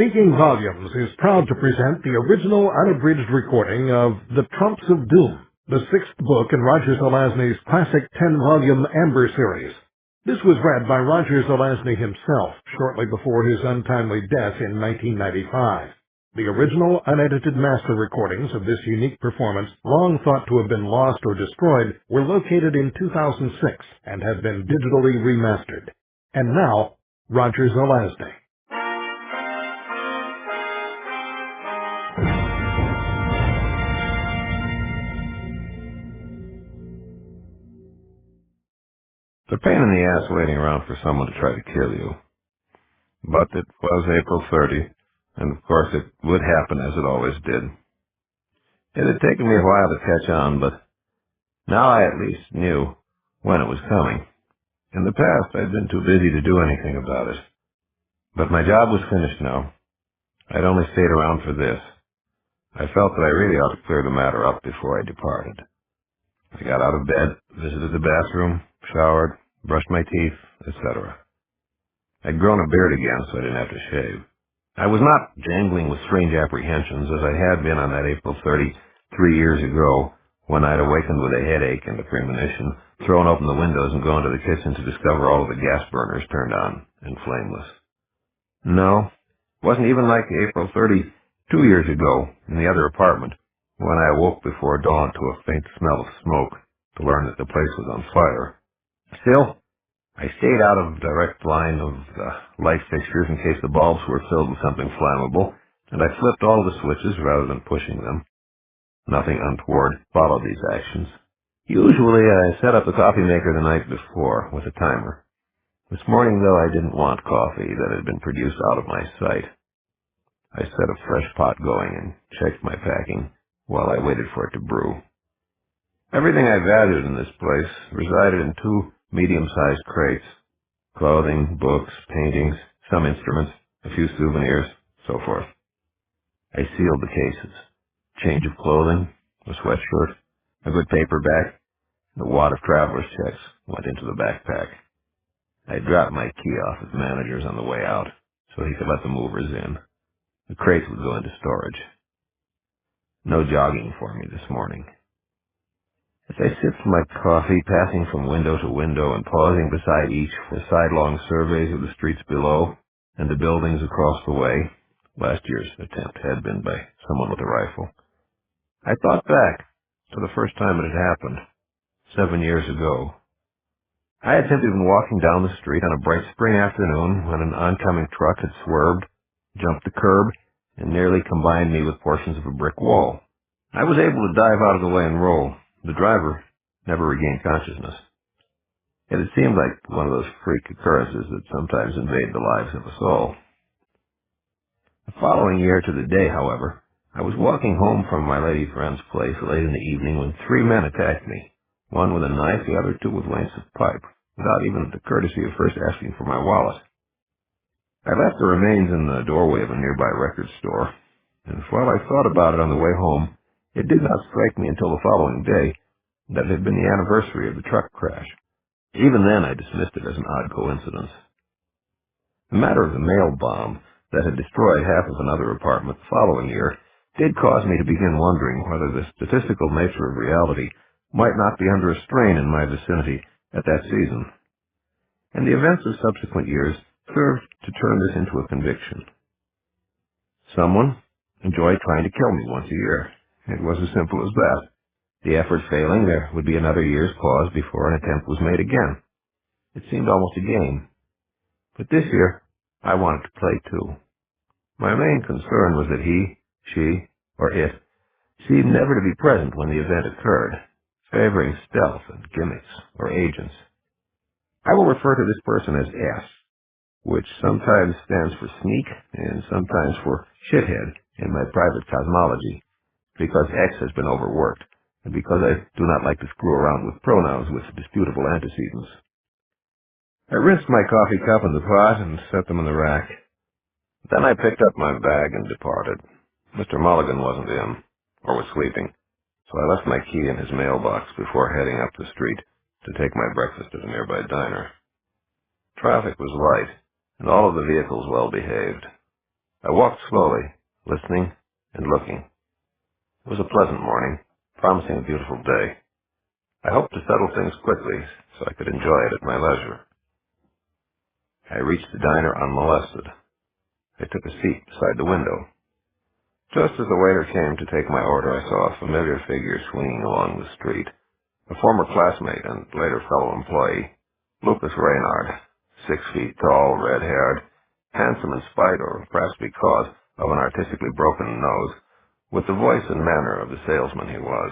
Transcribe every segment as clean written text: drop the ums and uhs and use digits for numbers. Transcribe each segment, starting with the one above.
Speaking Volumes is proud to present the original unabridged recording of The Trumps of Doom, the sixth book in Roger Zelazny's classic 10-volume Amber series. This was read by Roger Zelazny himself shortly before his untimely death in 1995. The original unedited master recordings of this unique performance, long thought to have been lost or destroyed, were located in 2006 and have been digitally remastered. And now, Roger Zelazny. It's a pain in the ass waiting around for someone to try to kill you. But it was April 30, and of course it would happen as it always did. It had taken me a while to catch on, but now I at least knew when it was coming. In the past, I'd been too busy to do anything about it. But my job was finished now. I'd only stayed around for this. I felt that I really ought to clear the matter up before I departed. I got out of bed, visited the bathroom, showered, brushed my teeth, etc. I'd grown a beard again, so I didn't have to shave. I was not jangling with strange apprehensions as I had been on that April 30, 3 years ago, when I'd awakened with a headache and a premonition, thrown open the windows and gone to the kitchen to discover all of the gas burners turned on and flameless. No, it wasn't even like April 30, 2 years ago, in the other apartment, when I awoke before dawn to a faint smell of smoke to learn that the place was on fire. Still, I stayed out of direct line of light fixtures in case the bulbs were filled with something flammable, and I flipped all the switches rather than pushing them. Nothing untoward followed these actions. Usually I set up the coffee maker the night before with a timer. This morning, though, I didn't want coffee that had been produced out of my sight. I set a fresh pot going and checked my packing while I waited for it to brew. Everything I valued in this place resided in 2 medium-sized crates. Clothing, books, paintings, some instruments, a few souvenirs, so forth. I sealed the cases. Change of clothing, a sweatshirt, a good paperback, and a wad of traveler's checks went into the backpack. I dropped my key off at the manager's on the way out, so he could let the movers in. The crates would go into storage. No jogging for me this morning. As I sipped my coffee, passing from window to window and pausing beside each for sidelong surveys of the streets below and the buildings across the way, last year's attempt had been by someone with a rifle, I thought back to the first time it had happened, 7 years ago. I had simply been walking down the street on a bright spring afternoon when an oncoming truck had swerved, jumped the curb, and nearly combined me with portions of a brick wall. I was able to dive out of the way and roll. The driver never regained consciousness. It had seemed like one of those freak occurrences that sometimes invade the lives of us all. The following year to the day, however, I was walking home from my lady friend's place late in the evening when 3 men attacked me, one with a knife, the other 2 with lengths of pipe, without even the courtesy of first asking for my wallet. I left the remains in the doorway of a nearby record store, and while I thought about it on the way home, it did not strike me until the following day that it had been the anniversary of the truck crash. Even then, I dismissed it as an odd coincidence. The matter of the mail bomb that had destroyed half of another apartment the following year did cause me to begin wondering whether the statistical nature of reality might not be under a strain in my vicinity at that season. And the events of subsequent years served to turn this into a conviction. Someone enjoyed trying to kill me once a year. It was as simple as that. The effort failing, there would be another year's pause before an attempt was made again. It seemed almost a game. But this year, I wanted to play too. My main concern was that he, she, or it seemed never to be present when the event occurred, favoring stealth and gimmicks or agents. I will refer to this person as S, which sometimes stands for sneak and sometimes for shithead in my private cosmology, because X has been overworked, and because I do not like to screw around with pronouns with disputable antecedents. I rinsed my coffee cup in the pot and set them in the rack. Then I picked up my bag and departed. Mr. Mulligan wasn't in, or was sleeping, so I left my key in his mailbox before heading up the street to take my breakfast at a nearby diner. Traffic was light, and all of the vehicles well behaved. I walked slowly, listening and looking. It was a pleasant morning, promising a beautiful day. I hoped to settle things quickly so I could enjoy it at my leisure. I reached the diner unmolested. I took a seat beside the window. Just as the waiter came to take my order, I saw a familiar figure swinging along the street. A former classmate and later fellow employee, Lucas Reynard, 6 feet tall, red-haired, handsome in spite or perhaps because of an artistically broken nose, with the voice and manner of the salesman he was.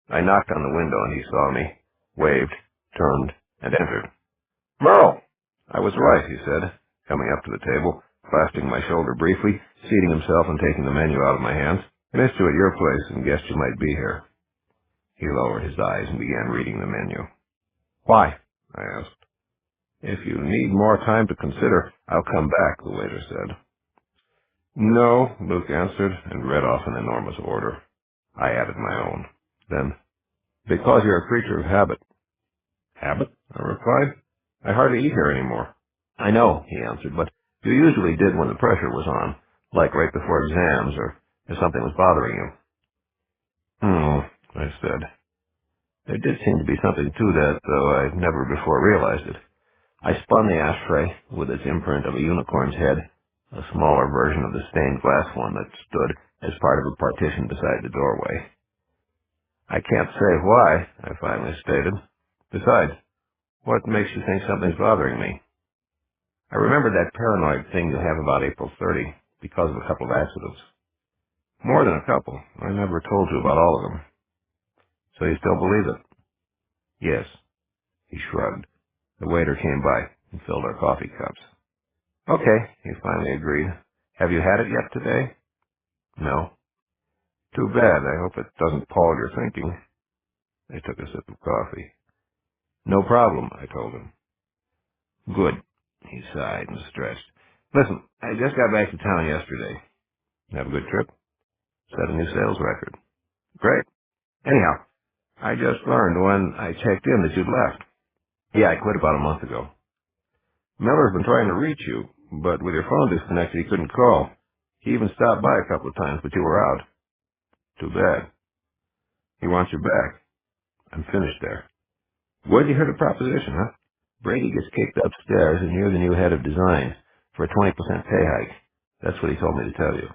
I knocked on the window and he saw me, waved, turned, and entered. "Merle!" I was right, he said, coming up to the table, clasping my shoulder briefly, seating himself and taking the menu out of my hands. "I missed you at your place and guessed you might be here." He lowered his eyes and began reading the menu. "Why?" I asked. "If you need more time to consider, I'll come back," the waiter said. "No," Luke answered, and read off an enormous order. I added my own. Then, "Because you're a creature of habit." "Habit?" I replied. "I hardly eat here anymore." "I know," he answered, "but you usually did when the pressure was on, like right before exams or if something was bothering you." I said. There did seem to be something to that, though I'd never before realized it. I spun the ashtray with its imprint of a unicorn's head, a smaller version of the stained glass one that stood as part of a partition beside the doorway. "I can't say why," I finally stated. "Besides, what makes you think something's bothering me?" "I remembered that paranoid thing you have about April 30 because of a couple of accidents." "More than a couple. I never told you about all of them." "So you still believe it?" "Yes." He shrugged. The waiter came by and filled our coffee cups. "Okay," he finally agreed. "Have you had it yet today?" "No." "Too bad. I hope it doesn't pall your thinking." I took a sip of coffee. "No problem," I told him. "Good." He sighed and stretched. "Listen, I just got back to town yesterday." "Have a good trip?" "Set a new sales record." "Great. Anyhow, I just learned when I checked in that you'd left." "Yeah, I quit about a month ago." "Miller's been trying to reach you, but with your phone disconnected, he couldn't call. He even stopped by a couple of times, but you were out." "Too bad." "He wants you back." "I'm finished there." "Where'd you hear the proposition, huh?" "Brady gets kicked upstairs, and you're the new head of design for a 20% pay hike. That's what he told me to tell you."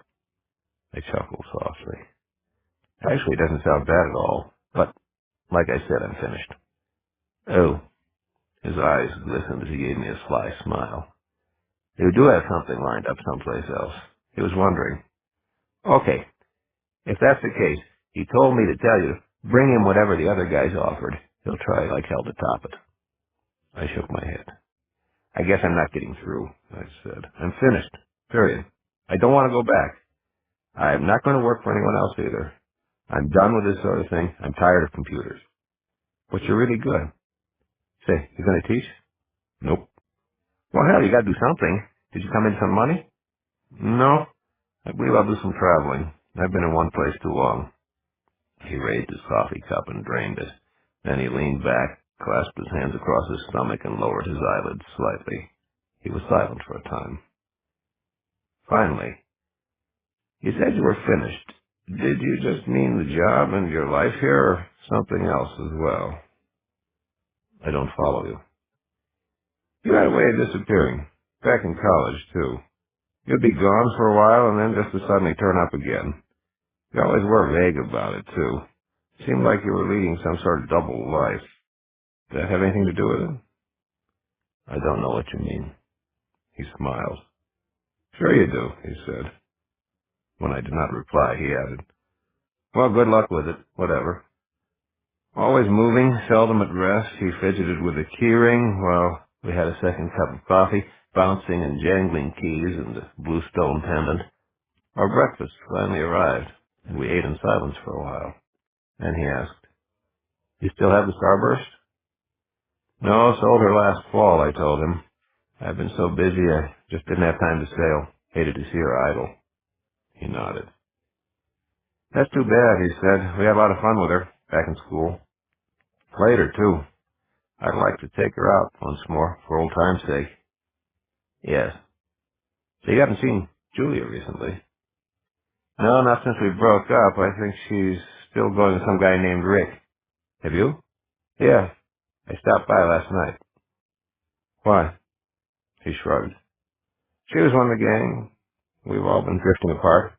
I chuckled softly. "Actually, it doesn't sound bad at all, but, like I said, I'm finished." "Oh." His eyes glistened as he gave me a sly smile. "You do have something lined up someplace else." He was wondering. "Okay, if that's the case, he told me to tell you, bring him whatever the other guys offered. He'll try like hell to top it." I shook my head. "I guess I'm not getting through," I said. "I'm finished. Period. I don't want to go back. I'm not going to work for anyone else either. I'm done with this sort of thing. I'm tired of computers." "But you're really good." "Say, you going to teach?" "Nope." "Well, hell, you got to do something. Did you come in some money?" "No. I believe I'll do some traveling. I've been in one place too long." He raised his coffee cup and drained it. Then he leaned back, clasped his hands across his stomach, and lowered his eyelids slightly. He was silent for a time. Finally, "You said you were finished. Did you just mean the job and your life here, or something else as well?" "I don't follow you." "You had a way of disappearing. Back in college, too. You'd be gone for a while and then just to suddenly turn up again. You always were vague about it, too. Seemed like you were leading some sort of double life. Did that have anything to do with it?" "I don't know what you mean." He smiled. "Sure you do," he said. When I did not reply, he added, "Well, good luck with it, whatever." Always moving, seldom at rest, he fidgeted with the key ring while we had a second cup of coffee, bouncing and jangling keys and the blue stone pendant. Our breakfast finally arrived, and we ate in silence for a while. Then he asked, "You still have the Starburst?" "No, sold her last fall," I told him. "I've been so busy I just didn't have time to sail. Hated to see her idle." He nodded. "That's too bad," he said. "We had a lot of fun with her, back in school. Later, too. I'd like to take her out once more, for old time's sake." "Yes." "So you haven't seen Julia recently. No, not since we broke up. I think she's still going with some guy named Rick. Have you? Yeah. I stopped by last night. Why? He shrugged. She was one of the gang. We've all been drifting apart.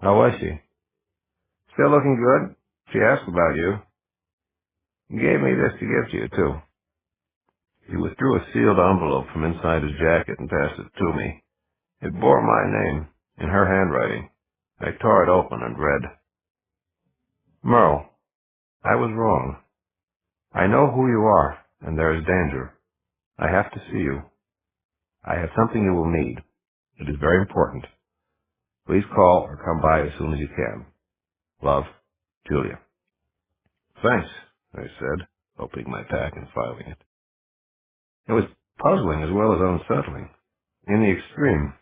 How was she? Still looking good. She asked about you. He gave me this to give to you, too. He withdrew a sealed envelope from inside his jacket and passed it to me. It bore my name, in her handwriting. I tore it open and read, Merle, I was wrong. I know who you are, and there is danger. I have to see you. I have something you will need. It is very important. Please call or come by as soon as you can. Love, Julia. Thanks, I said, opening my pack and filing it. It was puzzling as well as unsettling. In the extreme.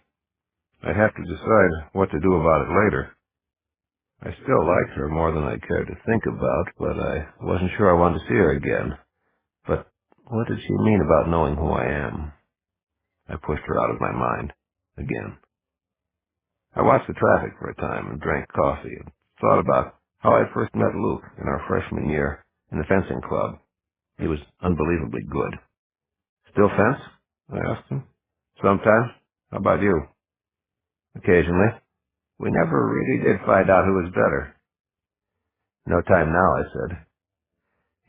I'd have to decide what to do about it later. I still liked her more than I cared to think about, but I wasn't sure I wanted to see her again. But what did she mean about knowing who I am? I pushed her out of my mind. Again. I watched the traffic for a time and drank coffee and thought about how I first met Luke in our freshman year in the fencing club. He was unbelievably good. Still fence? I asked him. Sometimes. How about you? Occasionally. We never really did find out who was better. No time now, I said.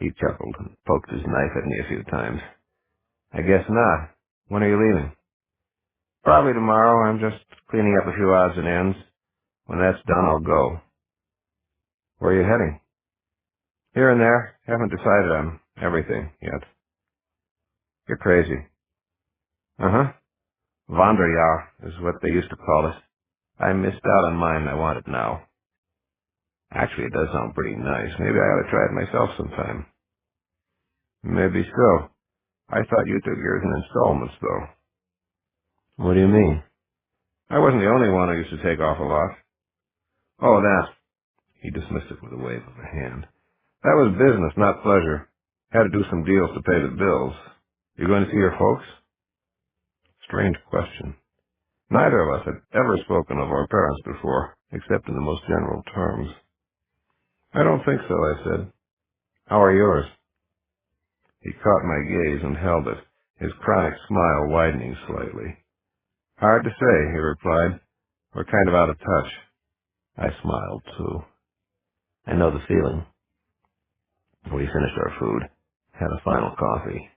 He chuckled and poked his knife at me a few times. I guess not. When are you leaving? Probably tomorrow. I'm just cleaning up a few odds and ends. When that's done, I'll go. Where are you heading? Here and there. Haven't decided on everything yet. You're crazy. Uh-huh. Wanderjahr is what they used to call it. I missed out on mine. I want it now. Actually, it does sound pretty nice. Maybe I ought to try it myself sometime. Maybe so. I thought you took yours in installments, though. What do you mean? I wasn't the only one who used to take off a lot. Oh, that. He dismissed it with a wave of the hand. That was business, not pleasure. Had to do some deals to pay the bills. You going to see your folks? Strange question. Neither of us had ever spoken of our parents before, except in the most general terms. I don't think so, I said. How are yours? He caught my gaze and held it, his chronic smile widening slightly. Hard to say, he replied. We're kind of out of touch. I smiled, too. I know the feeling. We finished our food, had a final coffee.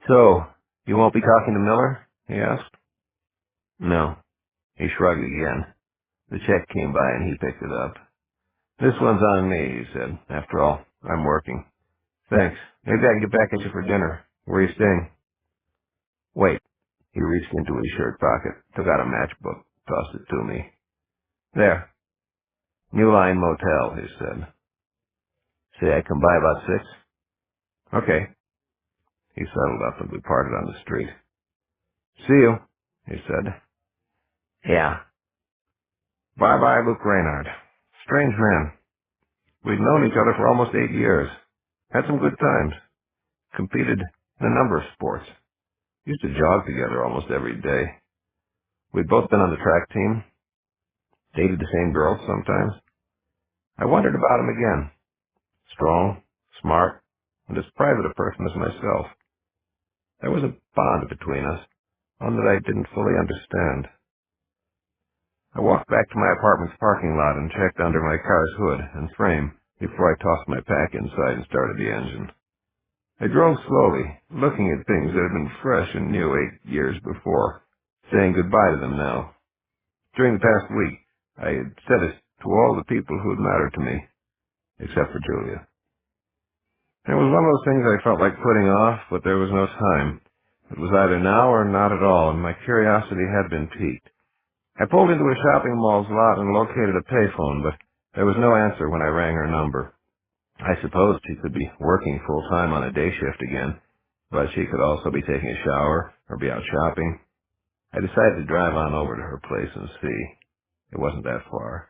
So, you won't be talking to Miller? He asked. No. He shrugged again. The check came by and he picked it up. This one's on me, he said. After all, I'm working. Thanks. Maybe I can get back at you for dinner. Where are you staying? Wait. He reached into his shirt pocket, took out a matchbook, tossed it to me. There. New Line Motel, he said. Say I come by about 6? Okay. He settled up and we parted on the street. See you, he said. Yeah. Bye-bye, Luke Reynard. Strange man. We'd known each other for almost 8 years. Had some good times. Competed in a number of sports. Used to jog together almost every day. We'd both been on the track team. Dated the same girls sometimes. I wondered about him again. Strong, smart, and as private a person as myself. There was a bond between us, one that I didn't fully understand. I walked back to my apartment's parking lot and checked under my car's hood and frame before I tossed my pack inside and started the engine. I drove slowly, looking at things that had been fresh and new 8 years before, saying goodbye to them now. During the past week, I had said it to all the people who had mattered to me, except for Julia. It was one of those things I felt like putting off, but there was no time. It was either now or not at all, and my curiosity had been piqued. I pulled into a shopping mall's lot and located a payphone, but there was no answer when I rang her number. I supposed she could be working full-time on a day shift again, but she could also be taking a shower or be out shopping. I decided to drive on over to her place and see. It wasn't that far.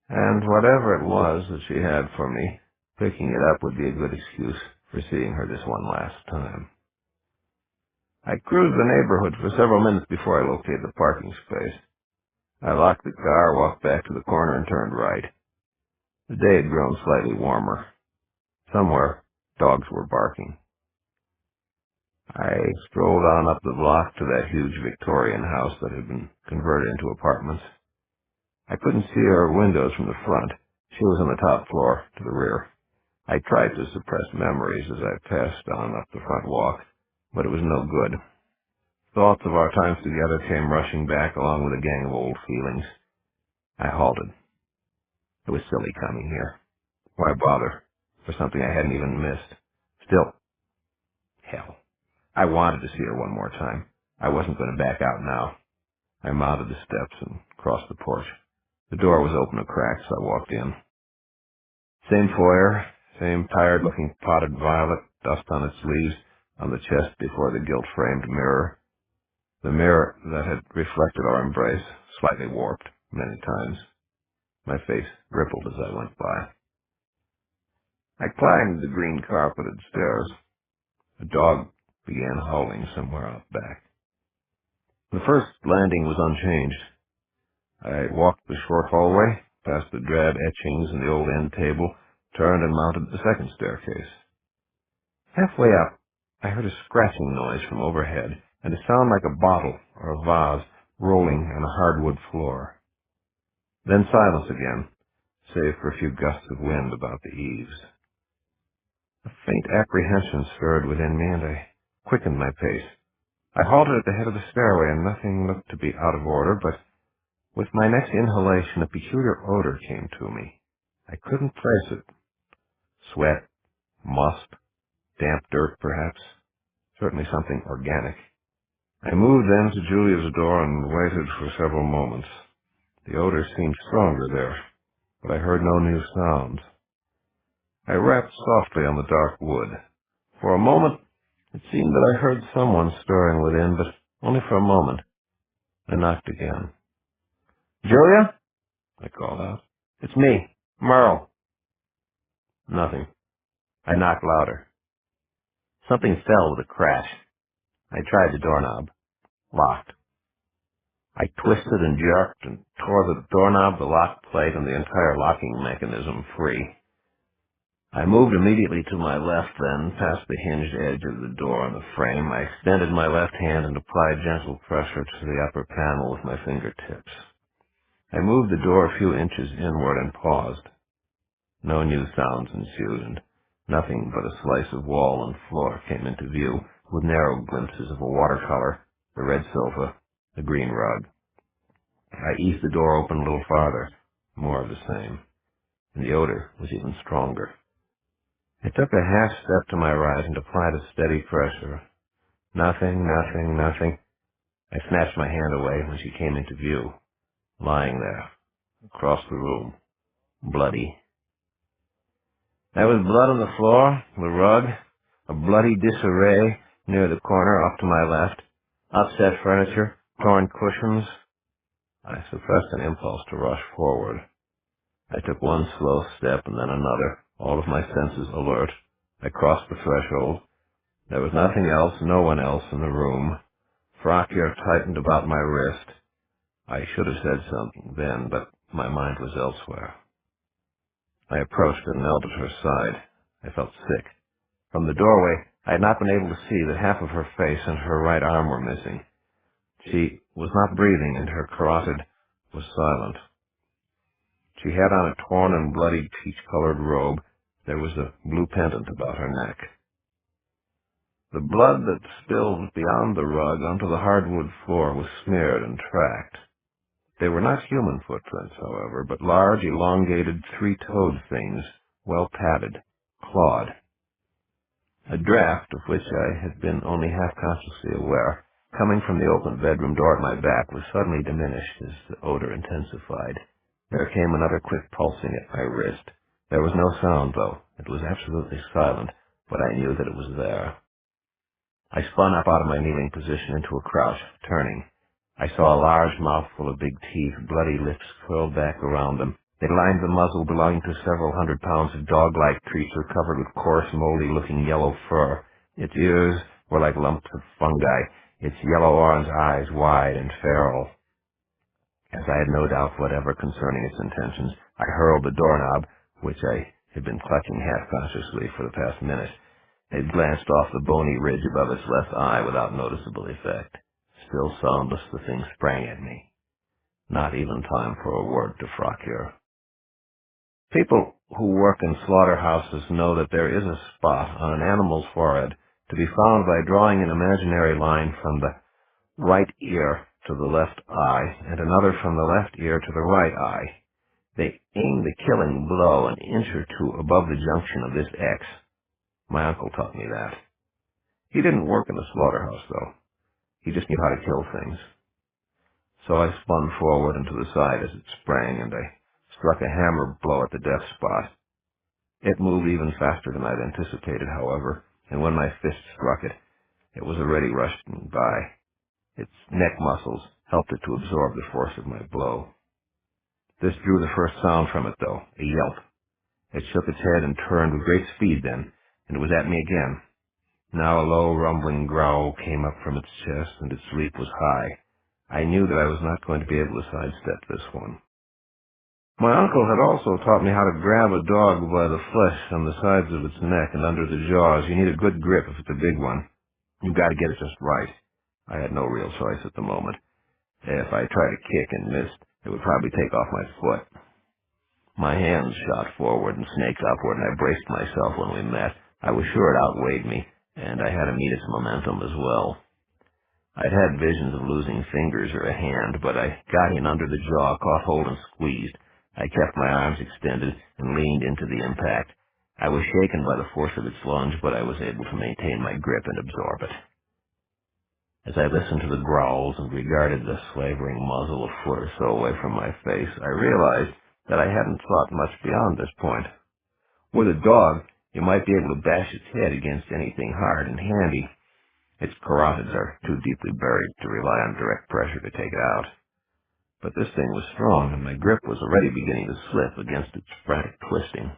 And whatever it was that she had for me, picking it up would be a good excuse for seeing her this one last time. I cruised the neighborhood for several minutes before I located the parking space. I locked the car, walked back to the corner, and turned right. The day had grown slightly warmer. Somewhere, dogs were barking. I strolled on up the block to that huge Victorian house that had been converted into apartments. I couldn't see her windows from the front. She was on the top floor, to the rear. I tried to suppress memories as I passed on up the front walk, but it was no good. Thoughts of our times together came rushing back along with a gang of old feelings. I halted. It was silly coming here. Why bother for something I hadn't even missed? Still, hell, I wanted to see her one more time. I wasn't going to back out now. I mounted the steps and crossed the porch. The door was open a crack, so I walked in. Same foyer, same tired-looking potted violet, dust on its leaves, on the chest before the gilt-framed mirror. The mirror that had reflected our embrace, slightly warped many times. My face rippled as I went by. I climbed the green carpeted stairs. A dog began howling somewhere out back. The first landing was unchanged. I walked the short hallway, past the drab etchings and the old end table, turned and mounted the second staircase. Halfway up, I heard a scratching noise from overhead, and a sound like a bottle or a vase rolling on a hardwood floor. Then silence again, save for a few gusts of wind about the eaves. A faint apprehension stirred within me, and I quickened my pace. I halted at the head of the stairway, and nothing looked to be out of order, but with my next inhalation, a peculiar odor came to me. I couldn't place it. Sweat, musk, damp dirt, perhaps. Certainly something organic. I moved then to Julia's door and waited for several moments. The odor seemed stronger there, but I heard no new sounds. I rapped softly on the dark wood. For a moment, it seemed that I heard someone stirring within, but only for a moment. I knocked again. "Julia?" I called out. "It's me, Merle." Nothing. I knocked louder. Something fell with a crash. I tried the doorknob. Locked. I twisted and jerked and tore the doorknob, the lock plate, and the entire locking mechanism free. I moved immediately to my left then, past the hinged edge of the door on the frame. I extended my left hand and applied gentle pressure to the upper panel with my fingertips. I moved the door a few inches inward and paused. No new sounds ensued, and nothing but a slice of wall and floor came into view, with narrow glimpses of a watercolor, the red sofa, the green rug. I eased the door open a little farther. More of the same. And the odor was even stronger. I took a half step to my right and applied a steady pressure. Nothing, nothing, nothing. I snatched my hand away when she came into view, lying there, across the room, bloody. There was blood on the floor, the rug, a bloody disarray near the corner off to my left, upset furniture, torn cushions. I suppressed an impulse to rush forward. I took one slow step and then another, all of my senses alert. I crossed the threshold. There was nothing else, no one else in the room. Frock hair tightened about my wrist. I should have said something then, but my mind was elsewhere. I approached and knelt at her side. I felt sick. From the doorway, I had not been able to see that half of her face and her right arm were missing. She was not breathing, and her carotid was silent. She had on a torn and bloody peach-colored robe. There was a blue pendant about her neck. The blood that spilled beyond the rug onto the hardwood floor was smeared and tracked. They were not human footprints, however, but large, elongated, three-toed things, well padded, clawed. A draft, of which I had been only half-consciously aware, coming from the open bedroom door at my back, was suddenly diminished as the odor intensified. There came another quick pulsing at my wrist. There was no sound, though. It was absolutely silent, but I knew that it was there. I spun up out of my kneeling position into a crouch, turning. I saw a large mouthful of big teeth, bloody lips curled back around them. They lined the muzzle belonging to several hundred pounds of dog-like creature covered with coarse, moldy-looking yellow fur. Its ears, were like lumps of fungi, its yellow-orange eyes wide and feral. As I had no doubt whatever concerning its intentions, I hurled the doorknob, which I had been clutching half-consciously for the past minute. It glanced off the bony ridge above its left eye without noticeable effect. Still soundless, the thing sprang at me. Not even time for a word to Frakir. People who work in slaughterhouses know that there is a spot on an animal's forehead to be found by drawing an imaginary line from the right ear to the left eye and another from the left ear to the right eye. They aim the killing blow an inch or two above the junction of this X. My uncle taught me that. He didn't work in the slaughterhouse, though. He just knew how to kill things. So I spun forward and to the side as it sprang, and I struck a hammer blow at the death spot. It moved even faster than I'd anticipated, however, and when my fist struck it, it was already rushing by. Its neck muscles helped it to absorb the force of my blow. This drew the first sound from it, though, a yelp. It shook its head and turned with great speed then, and it was at me again. Now a low, rumbling growl came up from its chest, and its leap was high. I knew that I was not going to be able to sidestep this one. My uncle had also taught me how to grab a dog by the flesh on the sides of its neck and under the jaws. You need a good grip if it's a big one. You've got to get it just right. I had no real choice at the moment. If I tried to kick and missed, it would probably take off my foot. My hands shot forward and snaked upward, and I braced myself when we met. I was sure it outweighed me, and I had to meet its momentum as well. I'd had visions of losing fingers or a hand, but I got in under the jaw, caught hold and squeezed. I kept my arms extended and leaned into the impact. I was shaken by the force of its lunge, but I was able to maintain my grip and absorb it. As I listened to the growls and regarded the slavering muzzle a foot or so away from my face, I realized that I hadn't thought much beyond this point. With a dog, you might be able to bash its head against anything hard and handy. Its carotids are too deeply buried to rely on direct pressure to take it out. But this thing was strong, and my grip was already beginning to slip against its frantic twisting.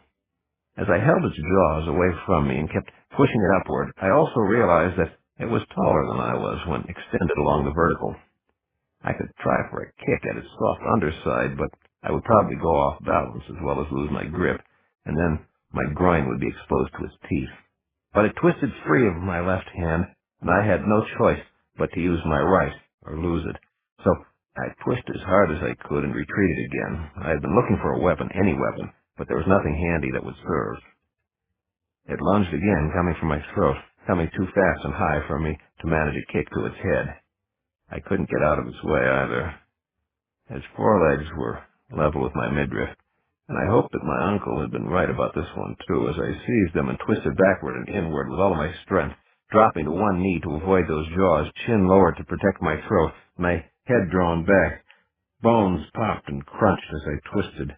As I held its jaws away from me and kept pushing it upward, I also realized that it was taller than I was when extended along the vertical. I could try for a kick at its soft underside, but I would probably go off balance as well as lose my grip, and then my groin would be exposed to its teeth. But it twisted free of my left hand, and I had no choice but to use my right or lose it. So I pushed as hard as I could and retreated again. I had been looking for a weapon, any weapon, but there was nothing handy that would serve. It lunged again, coming for my throat, coming too fast and high for me to manage a kick to its head. I couldn't get out of its way either. Its forelegs were level with my midriff, and I hoped that my uncle had been right about this one, too, as I seized them and twisted backward and inward with all of my strength, dropping to one knee to avoid those jaws, chin lowered to protect my throat, my head drawn back. Bones popped and crunched as I twisted,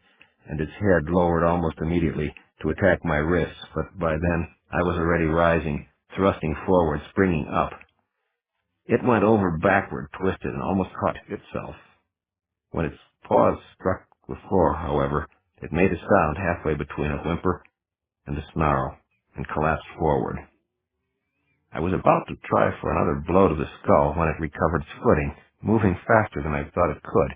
and its head lowered almost immediately to attack my wrists, but by then I was already rising, thrusting forward, springing up. It went over backward, twisted, and almost caught itself. When its paws struck the floor, however, it made a sound halfway between a whimper and a snarl, and collapsed forward. I was about to try for another blow to the skull when it recovered its footing, moving faster than I thought it could.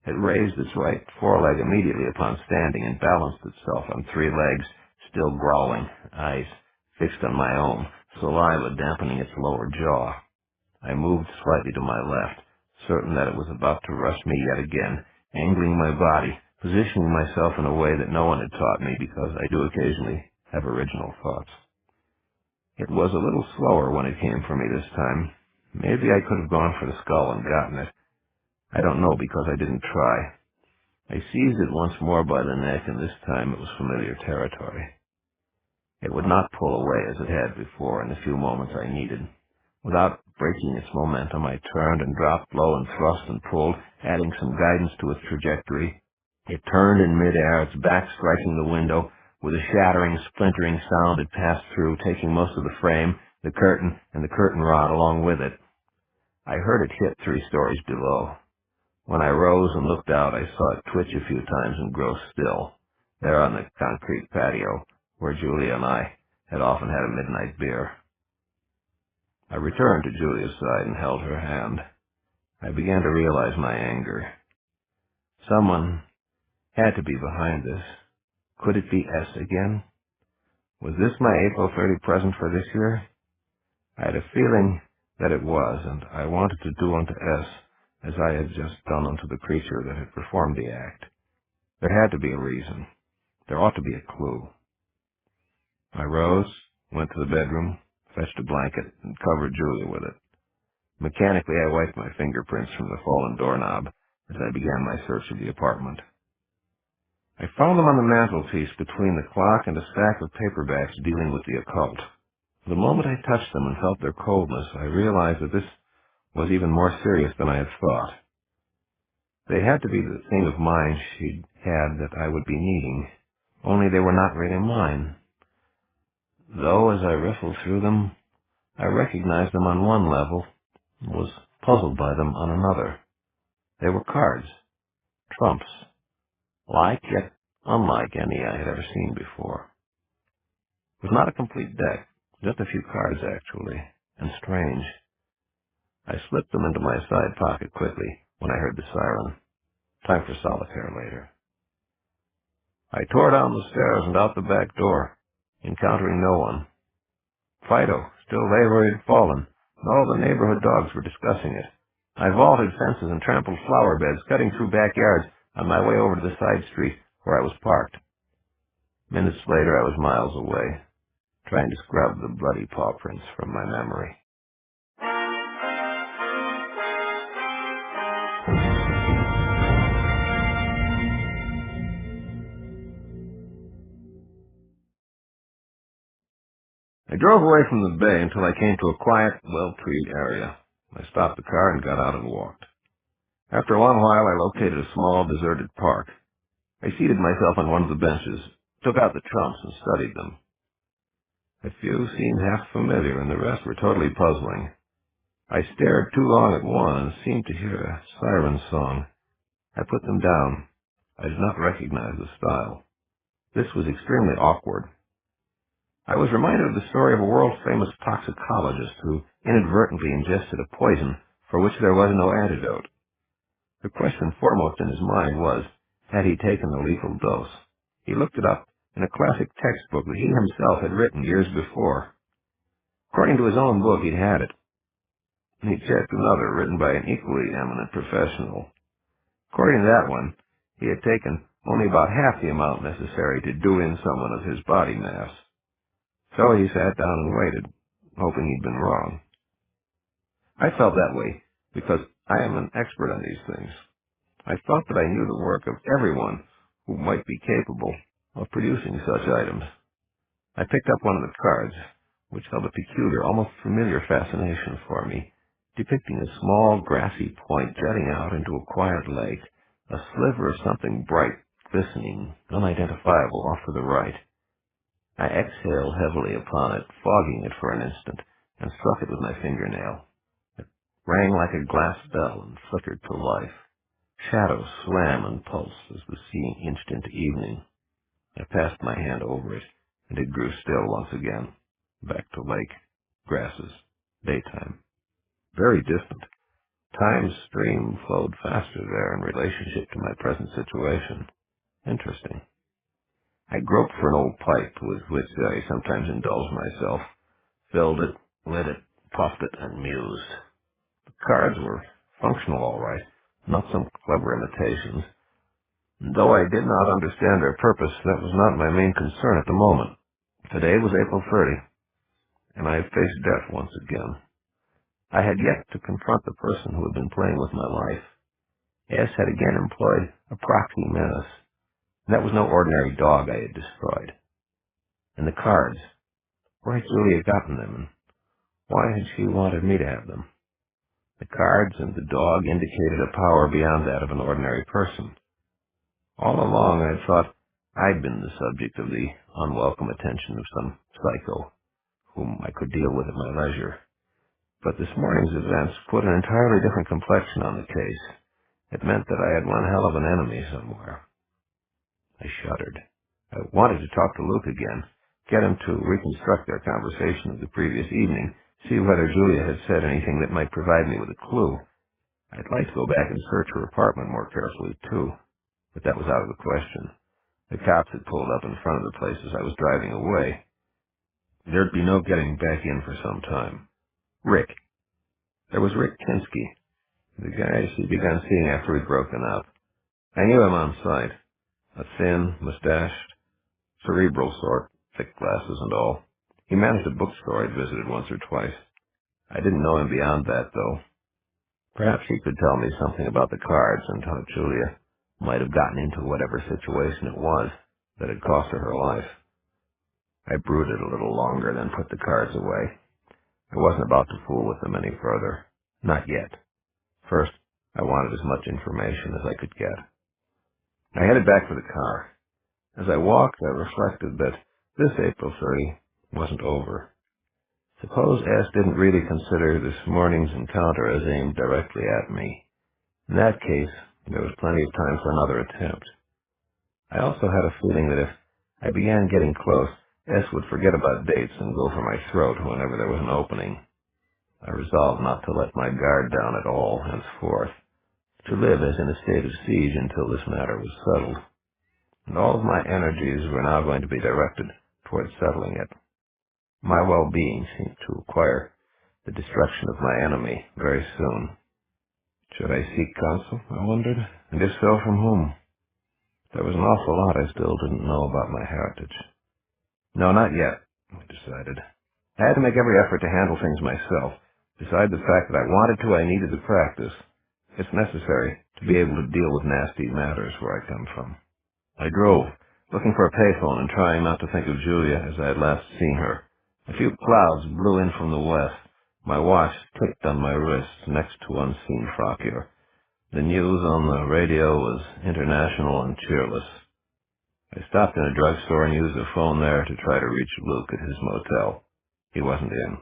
It raised its right foreleg immediately upon standing and balanced itself on three legs, still growling, eyes fixed on my own, saliva dampening its lower jaw. I moved slightly to my left, certain that it was about to rush me yet again, angling my body, positioning myself in a way that no one had taught me because I do occasionally have original thoughts. It was a little slower when it came for me this time. Maybe I could have gone for the skull and gotten it. I don't know because I didn't try. I seized it once more by the neck, and this time it was familiar territory. It would not pull away as it had before in the few moments I needed. Without breaking its momentum, I turned and dropped low and thrust and pulled, adding some guidance to its trajectory. It turned in midair, its back striking the window. With a shattering, splintering sound, it passed through, taking most of the frame, the curtain, and the curtain rod along with it. I heard it hit 3 stories below. When I rose and looked out, I saw it twitch a few times and grow still, there on the concrete patio, where Julia and I had often had a midnight beer. I returned to Julia's side and held her hand. I began to realize my anger. Someone had to be behind this. Could it be S again? Was this my April 30 present for this year? I had a feeling that it was, and I wanted to do unto S as I had just done unto the creature that had performed the act. There had to be a reason. There ought to be a clue. I rose, went to the bedroom, fetched a blanket, and covered Julia with it. Mechanically, I wiped my fingerprints from the fallen doorknob as I began my search of the apartment. I found them on the mantelpiece between the clock and a stack of paperbacks dealing with the occult. The moment I touched them and felt their coldness, I realized that this was even more serious than I had thought. They had to be the thing of mine she'd had that I would be needing, only they were not really mine. Though, as I riffled through them, I recognized them on one level and was puzzled by them on another. They were cards, trumps, like yet unlike any I had ever seen before. It was not a complete deck, just a few cards actually, and strange. I slipped them into my side pocket quickly when I heard the siren. Time for solitaire later. I tore down the stairs and out the back door, encountering no one. Fido still lay where he had fallen, and all the neighborhood dogs were discussing it. I vaulted fences and trampled flower beds, cutting through backyards on my way over to the side street where I was parked. Minutes later, I was miles away, trying to scrub the bloody paw prints from my memory. I drove away from the bay until I came to a quiet, well-treed area. I stopped the car and got out and walked. After a long while, I located a small, deserted park. I seated myself on one of the benches, took out the trumps, and studied them. A few seemed half familiar, and the rest were totally puzzling. I stared too long at one and seemed to hear a siren song. I put them down. I did not recognize the style. This was extremely awkward. I was reminded of the story of a world-famous toxicologist who inadvertently ingested a poison for which there was no antidote. The question foremost in his mind was, had he taken the lethal dose? He looked it up in a classic textbook that he himself had written years before. According to his own book, he'd had it. He checked another written by an equally eminent professional. According to that one, he had taken only about half the amount necessary to do in someone of his body mass. So he sat down and waited, hoping he'd been wrong. I felt that way because I am an expert on these things. I thought that I knew the work of everyone who might be capable of producing such items. I picked up one of the cards, which held a peculiar, almost familiar fascination for me, depicting a small grassy point jutting out into a quiet lake, a sliver of something bright, glistening, unidentifiable off to the right. I exhaled heavily upon it, fogging it for an instant, and struck it with my fingernail. It rang like a glass bell and flickered to life. Shadows swam and pulsed as the sea inched into evening. I passed my hand over it, and it grew still once again. Back to lake, grasses, daytime. Very distant. Time's stream flowed faster there in relationship to my present situation. Interesting. I groped for an old pipe with which I sometimes indulged myself, filled it, lit it, puffed it, and mused. The cards were functional all right, not some clever imitations. Though I did not understand their purpose, that was not my main concern at the moment. Today was April 30, and I faced death once again. I had yet to confront the person who had been playing with my life. S had again employed a proxy menace. That was no ordinary dog I had destroyed. And the cards, where had Julia gotten them, and why had she wanted me to have them? The cards and the dog indicated a power beyond that of an ordinary person. All along I had thought I'd been the subject of the unwelcome attention of some psycho, whom I could deal with at my leisure. But this morning's events put an entirely different complexion on the case. It meant that I had one hell of an enemy somewhere. I shuddered. I wanted to talk to Luke again, get him to reconstruct their conversation of the previous evening, see whether Julia had said anything that might provide me with a clue. I'd like to go back and search her apartment more carefully, too, but that was out of the question. The cops had pulled up in front of the place as I was driving away. There'd be no getting back in for some time. Rick. There was Rick Kinsky, the guy she'd begun seeing after we'd broken up. I knew him on sight. A thin, mustached, cerebral sort, thick glasses and all. He managed a bookstore I'd visited once or twice. I didn't know him beyond that, though. Perhaps he could tell me something about the cards and how Julia might have gotten into whatever situation it was that had cost her life. I brooded a little longer, then put the cards away. I wasn't about to fool with them any further. Not yet. First, I wanted as much information as I could get. I headed back for the car. As I walked, I reflected that this April 30 wasn't over. Suppose S didn't really consider this morning's encounter as aimed directly at me. In that case, there was plenty of time for another attempt. I also had a feeling that if I began getting close, S would forget about dates and go for my throat whenever there was an opening. I resolved not to let my guard down at all henceforth, to live as in a state of siege until this matter was settled. And all of my energies were now going to be directed toward settling it. My well-being seemed to require the destruction of my enemy very soon. Should I seek counsel, I wondered, and if so, from whom? There was an awful lot I still didn't know about my heritage. No, not yet, I decided. I had to make every effort to handle things myself. Besides the fact that I wanted to, I needed the practice. It's necessary to be able to deal with nasty matters where I come from. I drove, looking for a payphone and trying not to think of Julia as I had last seen her. A few clouds blew in from the west. My watch ticked on my wrist next to unseen fracture. The news on the radio was international and cheerless. I stopped in a drugstore and used a phone there to try to reach Luke at his motel. He wasn't in,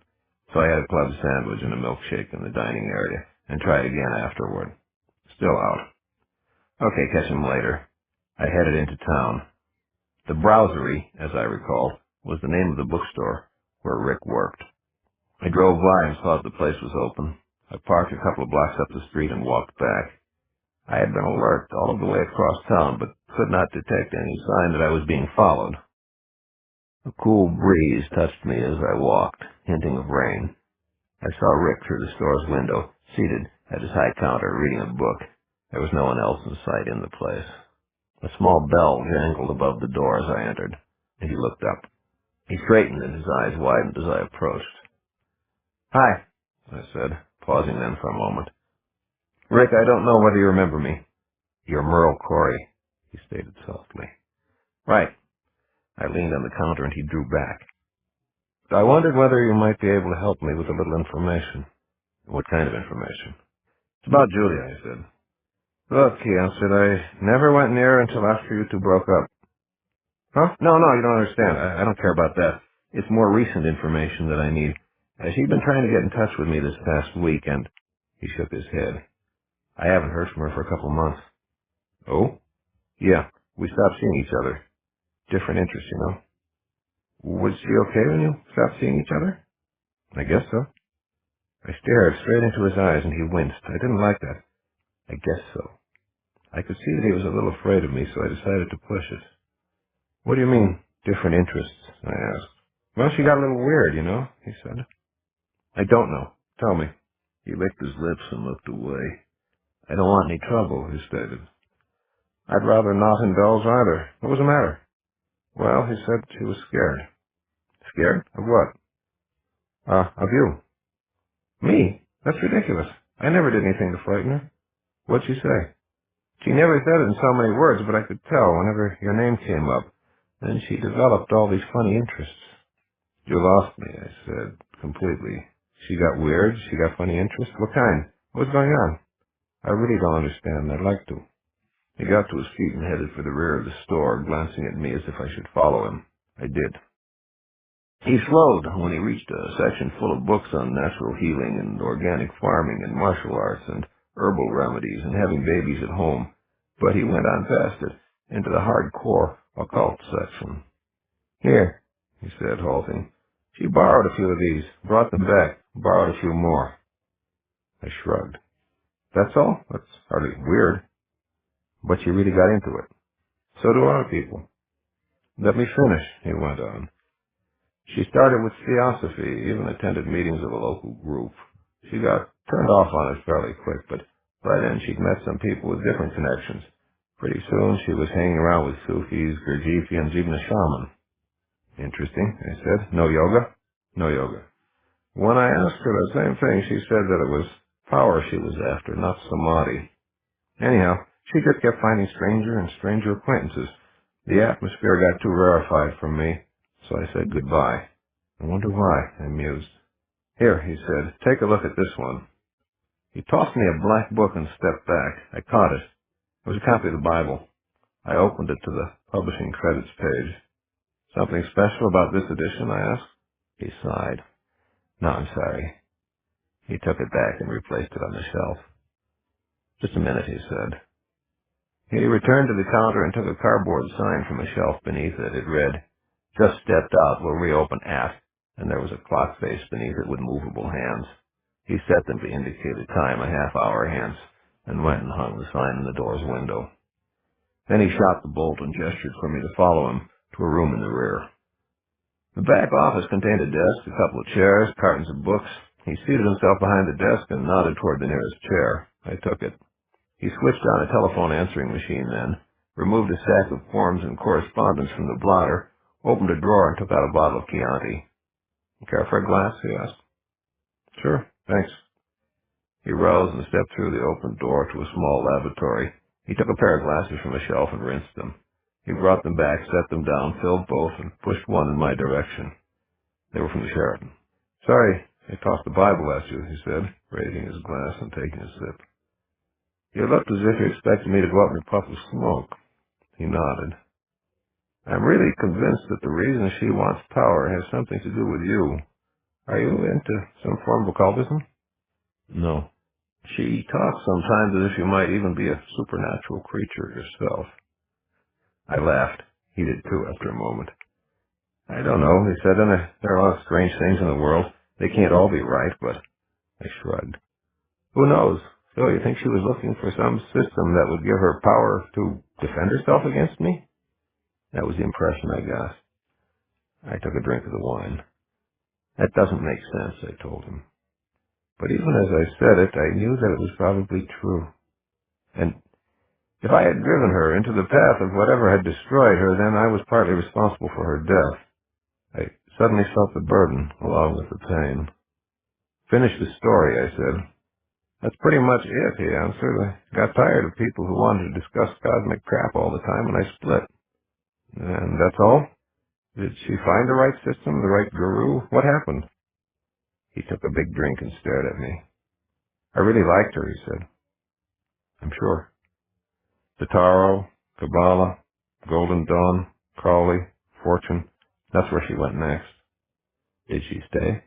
so I had a club sandwich and a milkshake in the dining area and tried again afterward. Still out. Okay, catch him later. I headed into town. The Browsery, as I recall, was the name of the bookstore where Rick worked. I drove by and saw that the place was open. I parked a couple of blocks up the street and walked back. I had been alert all of the way across town, but could not detect any sign that I was being followed. A cool breeze touched me as I walked, hinting of rain. I saw Rick through the store's window, seated at his high counter reading a book. There was no one else in sight in the place. A small bell jangled above the door as I entered, and he looked up. He straightened and his eyes widened as I approached. "Hi," I said, pausing then for a moment. "Rick, I don't know whether you remember me." "You're Merle Corey," he stated softly. "Right." I leaned on the counter and he drew back. "I wondered whether you might be able to help me with a little information." "What kind of information?" "It's about Julia," I said. "Look," he answered, "I never went near her until after you two broke up." "Huh? No, you don't understand. I don't care about that. It's more recent information that I need. She'd been trying to get in touch with me this past week, and—" He shook his head. "I haven't heard from her for a couple months." "Oh?" "Yeah, we stopped seeing each other. Different interests, you know." "Was she okay when you stopped seeing each other?" "I guess so." I stared straight into his eyes, and he winced. I didn't like that. "I guess so." I could see that he was a little afraid of me, so I decided to push it. "What do you mean, different interests?" I asked. "Well, she got a little weird, you know," he said. "I don't know. Tell me." He licked his lips and looked away. "I don't want any trouble," he stated. "I'd rather not indulge either. What was the matter?" "Well," he said, she was scared." "Scared? Of what?" Of you." "Me? That's ridiculous. I never did anything to frighten her." "What'd she say?" "She never said it in so many words, but I could tell whenever your name came up. Then she developed all these funny interests." "You lost me," I said, completely. "She got weird? She got funny interests? What kind? What's going on?" "I really don't understand. I'd like to." He got to his feet and headed for the rear of the store, glancing at me as if I should follow him. I did. He slowed when he reached a section full of books on natural healing and organic farming and martial arts and herbal remedies and having babies at home, but he went on past it into the hardcore occult section. "Here," he said, halting. She borrowed a few of these, brought them back, borrowed a few more. I shrugged. That's all? That's hardly weird. But she really got into it. So do other people. Let me finish, he went on. She started with theosophy, even attended meetings of a local group. She got turned off on it fairly quick, but by then she'd met some people with different connections. Pretty soon she was hanging around with Sufis, Gurdjieffs, even a shaman. Interesting, I said. No yoga? No yoga. When I asked her the same thing, she said that it was power she was after, not samadhi. Anyhow, she just kept finding stranger and stranger acquaintances. The atmosphere got too rarefied for me, so I said goodbye. I wonder why, I mused. Here, he said, take a look at this one. He tossed me a black book and stepped back. I caught it. It was a copy of the Bible. I opened it to the publishing credits page. Something special about this edition, I asked. He sighed. No, I'm sorry. He took it back and replaced it on the shelf. Just a minute, he said. He returned to the counter and took a cardboard sign from a shelf beneath it. It read, "Just stepped out, will reopen at," and there was a clock face beneath it with movable hands. He set them to indicate a time a half hour hence, and went and hung the sign in the door's window. Then he shot the bolt and gestured for me to follow him to a room in the rear. The back office contained a desk, a couple of chairs, cartons of books. He seated himself behind the desk and nodded toward the nearest chair. I took it. He switched on a telephone answering machine then, removed a stack of forms and correspondence from the blotter, opened a drawer and took out a bottle of Chianti. Care for a glass? He asked. Sure, thanks. He rose and stepped through the open door to a small lavatory. He took a pair of glasses from a shelf and rinsed them. He brought them back, set them down, filled both, and pushed one in my direction. They were from the Sheraton. Sorry, I tossed the Bible at you, he said, raising his glass and taking a sip. You looked as if you expected me to go up in a puff of smoke. He nodded. I'm really convinced that the reason she wants power has something to do with you. Are you into some form of occultism? No. She talks sometimes as if you might even be a supernatural creature yourself. I laughed. He did too after a moment. I don't know, he said, and there are a lot of strange things in the world. They can't all be right, but I shrugged. Who knows? So you think she was looking for some system that would give her power to defend herself against me? That was the impression I got. I took a drink of the wine. That doesn't make sense, I told him. But even as I said it, I knew that it was probably true. And if I had driven her into the path of whatever had destroyed her, then I was partly responsible for her death. I suddenly felt the burden, along with the pain. Finish the story, I said. That's pretty much it, he answered. I got tired of people who wanted to discuss cosmic crap all the time, and I split. And that's all? Did she find the right system, the right guru? What happened? He took a big drink and stared at me. I really liked her, he said. I'm sure. The Tarot, Kabbalah, Golden Dawn, Crowley, Fortune. That's where she went next. Did she stay?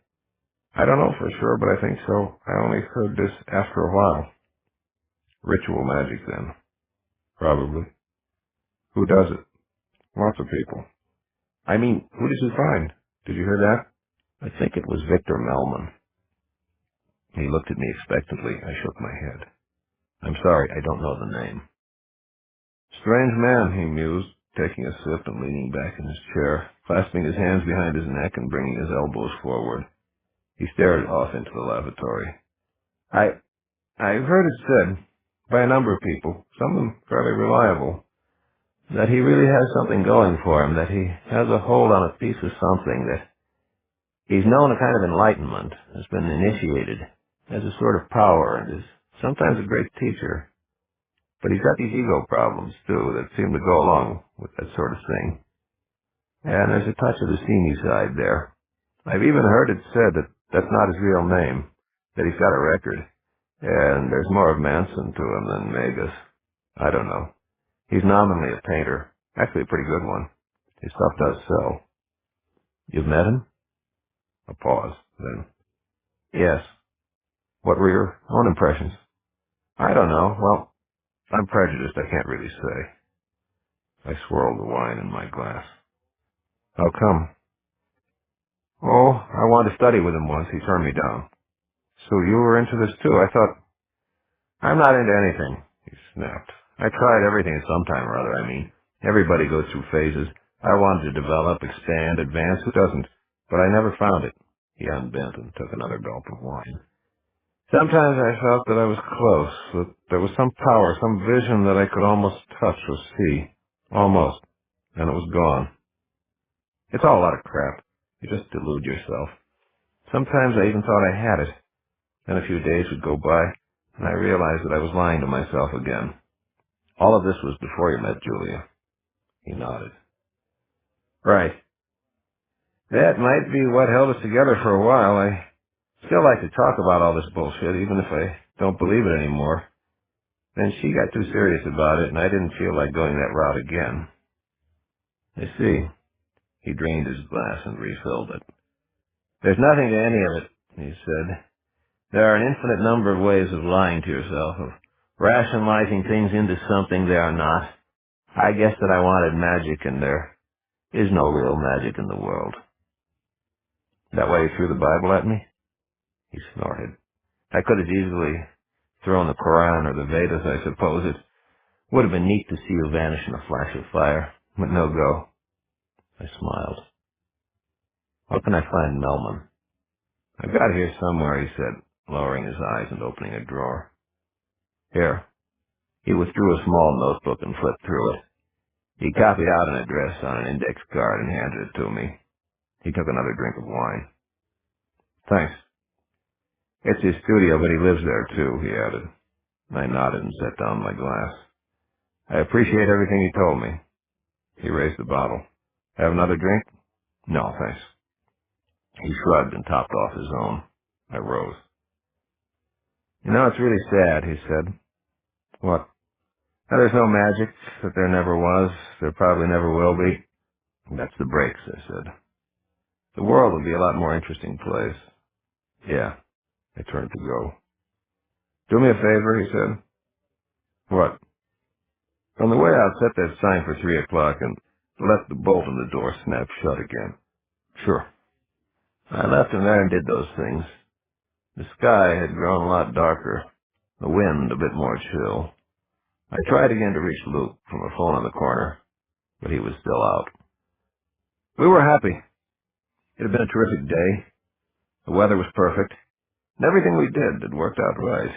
I don't know for sure, but I think so. I only heard this after a while. Ritual magic, then. Probably. Who does it? Lots of people. I mean, who did you find? Did you hear that? I think it was Victor Melman. He looked at me expectantly. I shook my head. I'm sorry, I don't know the name. Strange man, he mused, taking a sip and leaning back in his chair, clasping his hands behind his neck and bringing his elbows forward. He stared off into the lavatory. I've heard it said, by a number of people, some of them fairly reliable, that he really has something going for him, that he has a hold on a piece of something, that he's known a kind of enlightenment, has been initiated, has a sort of power, and is sometimes a great teacher. But he's got these ego problems, too, that seem to go along with that sort of thing. And there's a touch of the seamy side there. I've even heard it said that that's not his real name, that he's got a record, and there's more of Manson to him than Magus. I don't know. He's nominally a painter, actually a pretty good one. His stuff does sell. You've met him? A pause, then. Yes. What were your own impressions? I don't know. Well, I'm prejudiced, I can't really say. I swirled the wine in my glass. How come? Oh, I wanted to study with him once. He turned me down. So you were into this too? I thought, I'm not into anything, he snapped. I tried everything at some time or other, I mean. Everybody goes through phases. I wanted to develop, expand, advance. Who doesn't? But I never found it. He unbent and took another gulp of wine. Sometimes I felt that I was close, that there was some power, some vision that I could almost touch or see. Almost. And it was gone. It's all a lot of crap. You just delude yourself. Sometimes I even thought I had it. Then a few days would go by, and I realized that I was lying to myself again. All of this was before you met Julia. He nodded. Right. That might be what held us together for a while. I still like to talk about all this bullshit, even if I don't believe it anymore. Then she got too serious about it, and I didn't feel like going that route again. I see. He drained his glass and refilled it. There's nothing to any of it, he said. There are an infinite number of ways of lying to yourself, of rationalizing things into something they are not. I guess that I wanted magic, and there is no real magic in the world. That why you threw the Bible at me? He snorted. I could have easily thrown the Koran or the Vedas, I suppose. It would have been neat to see you vanish in a flash of fire, but no go. I smiled. How can I find Melman? I've got it here somewhere, he said, lowering his eyes and opening a drawer. Here. He withdrew a small notebook and flipped through it. He copied out an address on an index card and handed it to me. He took another drink of wine. Thanks. It's his studio, but he lives there too, he added. I nodded and set down my glass. I appreciate everything he told me. He raised the bottle. Have another drink? No, thanks. He shrugged and topped off his own. I rose. You know, it's really sad, he said. What? That there's no magic, that there never was, there probably never will be. That's the breaks, I said. The world would be a lot more interesting place. Yeah. I turned to go. Do me a favor, he said. What? On the way out, set that sign for 3 o'clock and let the bolt on the door snap shut again. Sure. I left him there and did those things. The sky had grown a lot darker, the wind a bit more chill. I tried again to reach Luke from a phone on the corner, but he was still out. We were happy. It had been a terrific day. The weather was perfect, and everything we did had worked out right.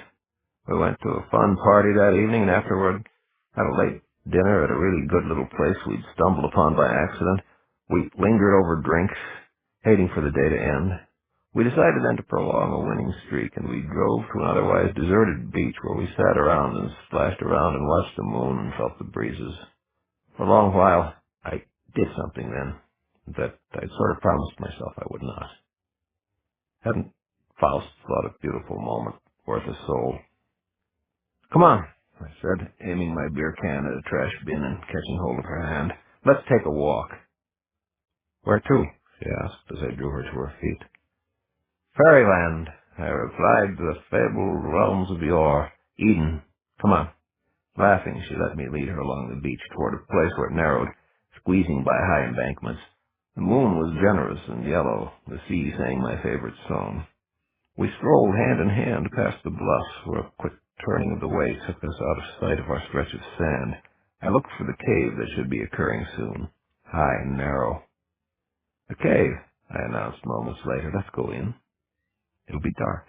We went to a fun party that evening, and afterward had a late dinner at a really good little place we'd stumbled upon by accident. We lingered over drinks, hating for the day to end. We decided then to prolong a winning streak, and we drove to an otherwise deserted beach where we sat around and splashed around and watched the moon and felt the breezes. For a long while, I did something then that I'd sort of promised myself I would not. Hadn't Faust thought a beautiful moment worth a soul? Come on, I said, aiming my beer can at a trash bin and catching hold of her hand. Let's take a walk. Where to? She asked as I drew her to her feet. Fairyland, I replied, to the fabled realms of yore. Eden. Come on. Laughing, she let me lead her along the beach toward a place where it narrowed, squeezing by high embankments. The moon was generous and yellow, the sea sang my favorite song. We strolled hand in hand past the bluffs, where a quick turning of the way took us out of sight of our stretch of sand. I looked for the cave that should be occurring soon, high and narrow. The cave, I announced moments later. Let's go in. It'll be dark.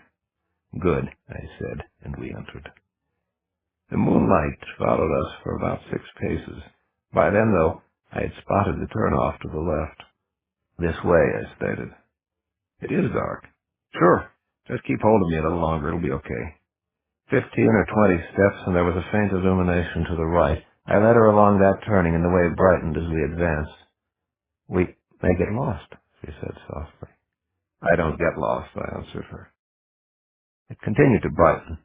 Good, I said, and we entered. The moonlight followed us for about 6 paces. By then, though, I had spotted the turn-off to the left. This way, I stated. It is dark. Sure. Just keep hold of me a little longer. It'll be okay. 15 or 20 steps, and there was a faint illumination to the right. I led her along that turning, and the way brightened as we advanced. We may get lost, she said softly. I don't get lost, I answered her. It continued to brighten.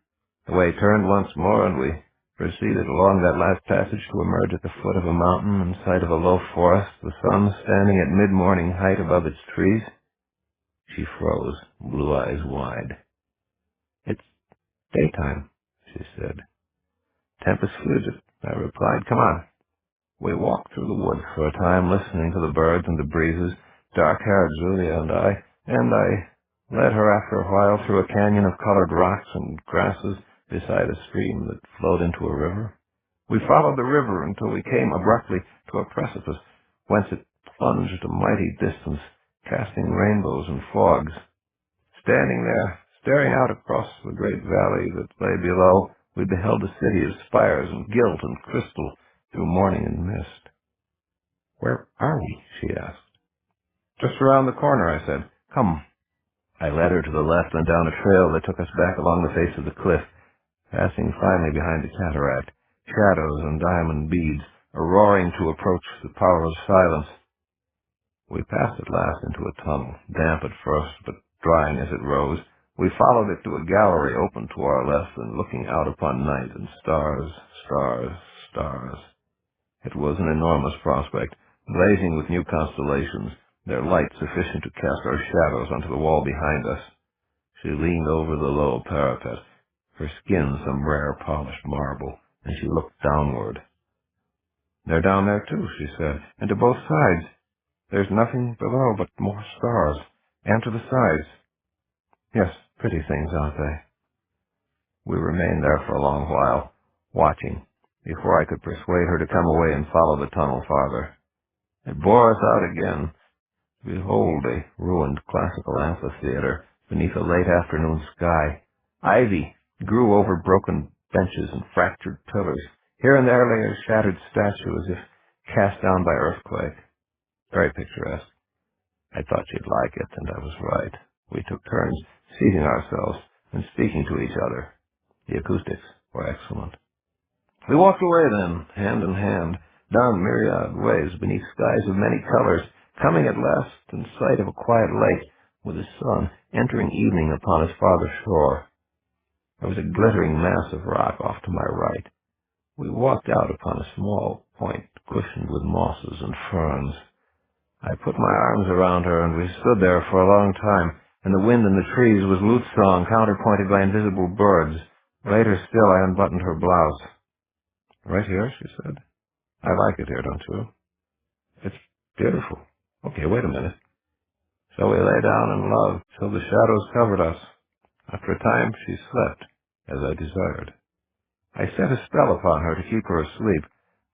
The way turned once more, and we proceeded along that last passage to emerge at the foot of a mountain in sight of a low forest, the sun standing at mid-morning height above its trees. She froze, blue eyes wide. It's daytime, she said. Tempest fugit, I replied. Come on. We walked through the woods for a time, listening to the birds and the breezes. dark-haired Julia and I led her after a while through a canyon of colored rocks and grasses beside a stream that flowed into a river. We followed the river until we came abruptly to a precipice, whence it plunged a mighty distance, casting rainbows and fogs. Standing there, staring out across the great valley that lay below, we beheld a city of spires and gilt and crystal through morning and mist. "Where are we?" she asked. "Just around the corner," I said. "Come." I led her to the left and down a trail that took us back along the face of the cliff, passing finally behind the cataract, shadows and diamond beads, a roaring to approach the power of silence. We passed at last into a tunnel, damp at first, but drying as it rose. We followed it to a gallery open to our left and looking out upon night and stars, stars, stars. It was an enormous prospect, blazing with new constellations, their light sufficient to cast our shadows onto the wall behind us. She leaned over the low parapet, her skin some rare polished marble, and she looked downward. "They're down there too," she said, "and to both sides. There's nothing below but more stars, and to the sides. Yes, pretty things, aren't they?" We remained there for a long while, watching, before I could persuade her to come away and follow the tunnel farther. It bore us out again. Behold a ruined classical amphitheater beneath a late afternoon sky. Ivy grew over broken benches and fractured pillars. Here and there lay a shattered statue as if cast down by earthquake. Very picturesque. I thought she'd like it, and I was right. We took turns seating ourselves and speaking to each other. The acoustics were excellent. We walked away then, hand in hand, down myriad ways beneath skies of many colors, coming at last in sight of a quiet lake with the sun entering evening upon its farther shore. There was a glittering mass of rock off to my right. We walked out upon a small point cushioned with mosses and ferns. I put my arms around her, and we stood there for a long time, and the wind in the trees was lute song counterpointed by invisible birds. Later still, I unbuttoned her blouse. "Right here?" she said. "I like it here, don't you?" "It's beautiful." "Okay, wait a minute." So we lay down and loved till the shadows covered us. After a time, she slept, as I desired. I set a spell upon her to keep her asleep,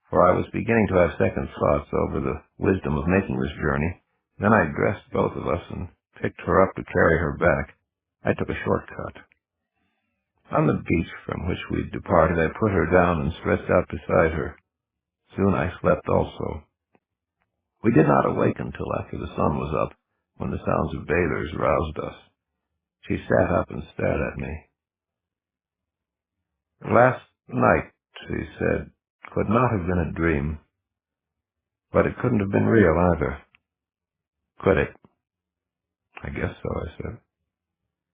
for I was beginning to have second thoughts over the wisdom of making this journey. Then I dressed both of us and picked her up to carry her back. I took a shortcut. On the beach from which we'd departed, I put her down and stretched out beside her. Soon I slept also. We did not awaken till after the sun was up, when the sounds of bathers roused us. She sat up and stared at me. "Last night," she said, "could not have been a dream. But it couldn't have been real either. Could it?" "I guess so," I said.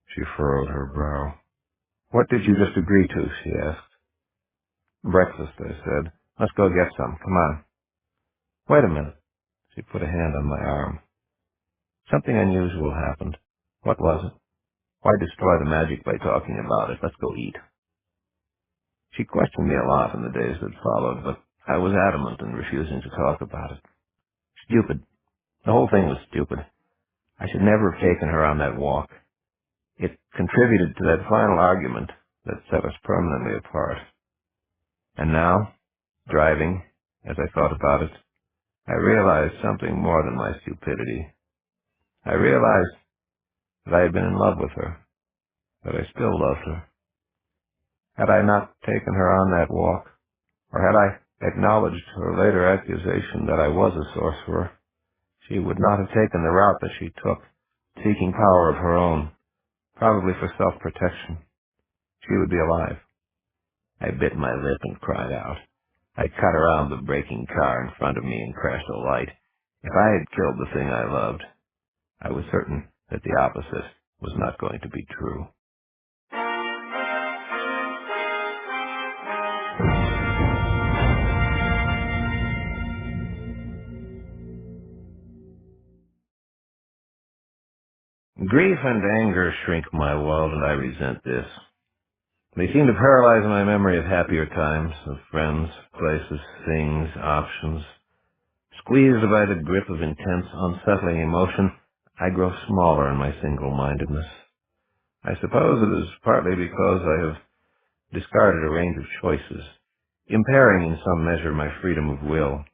She furrowed her brow. "What did you just agree to?" she asked. "Breakfast," I said. "Let's go get some. Come on." "Wait a minute." She put a hand on my arm. Something unusual happened. What was it? Why destroy the magic by talking about it? Let's go eat. She questioned me a lot in the days that followed, but I was adamant in refusing to talk about it. Stupid. The whole thing was stupid. I should never have taken her on that walk. It contributed to that final argument that set us permanently apart. And now, driving, as I thought about it, I realized something more than my stupidity. I realized that I had been in love with her, that I still loved her. Had I not taken her on that walk, or had I acknowledged her later accusation that I was a sorcerer, she would not have taken the route that she took, seeking power of her own, probably for self-protection. She would be alive. I bit my lip and cried out. I cut around the braking car in front of me and crashed a light. If I had killed the thing I loved, I was certain that the opposite was not going to be true. Grief and anger shrink my world, and I resent this. They seem to paralyze my memory of happier times, of friends, places, things, options. Squeezed by the grip of intense, unsettling emotion, I grow smaller in my single-mindedness. I suppose it is partly because I have discarded a range of choices, impairing in some measure my freedom of will.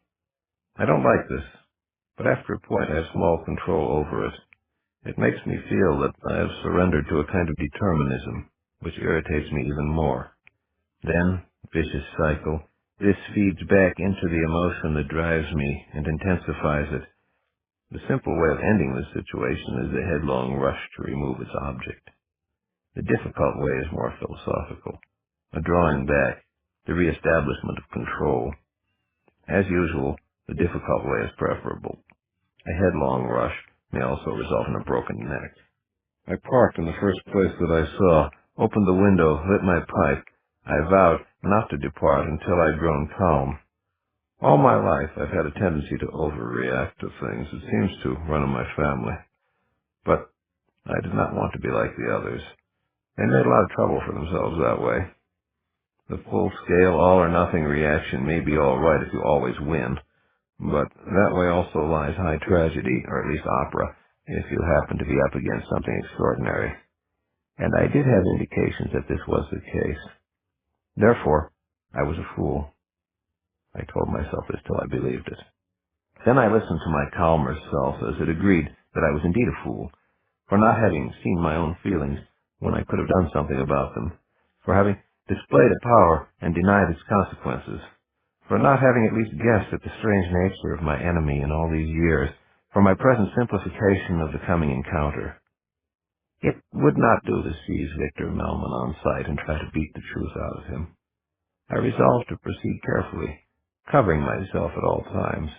I don't like this, but after a point I have small control over it. It makes me feel that I have surrendered to a kind of determinism, which irritates me even more. Then, vicious cycle, this feeds back into the emotion that drives me and intensifies it. The simple way of ending this situation is the headlong rush to remove its object. The difficult way is more philosophical, a drawing back, the reestablishment of control. As usual, the difficult way is preferable. A headlong rush may also result in a broken neck. I parked in the first place that I saw, opened the window, lit my pipe. I vowed not to depart until I'd grown calm. All my life I've had a tendency to overreact to things. It seems to run in my family. But I did not want to be like the others. They made a lot of trouble for themselves that way. The full-scale, all-or-nothing reaction may be all right if you always win, but that way also lies high tragedy, or at least opera, if you happen to be up against something extraordinary. And I did have indications that this was the case. Therefore, I was a fool. I told myself this till I believed it. Then I listened to my calmer self as it agreed that I was indeed a fool, for not having seen my own feelings when I could have done something about them, for having displayed a power and denied its consequences, for not having at least guessed at the strange nature of my enemy in all these years, for my present simplification of the coming encounter. It would not do to seize Victor Melman on sight and try to beat the truth out of him. I resolved to proceed carefully, covering myself at all times.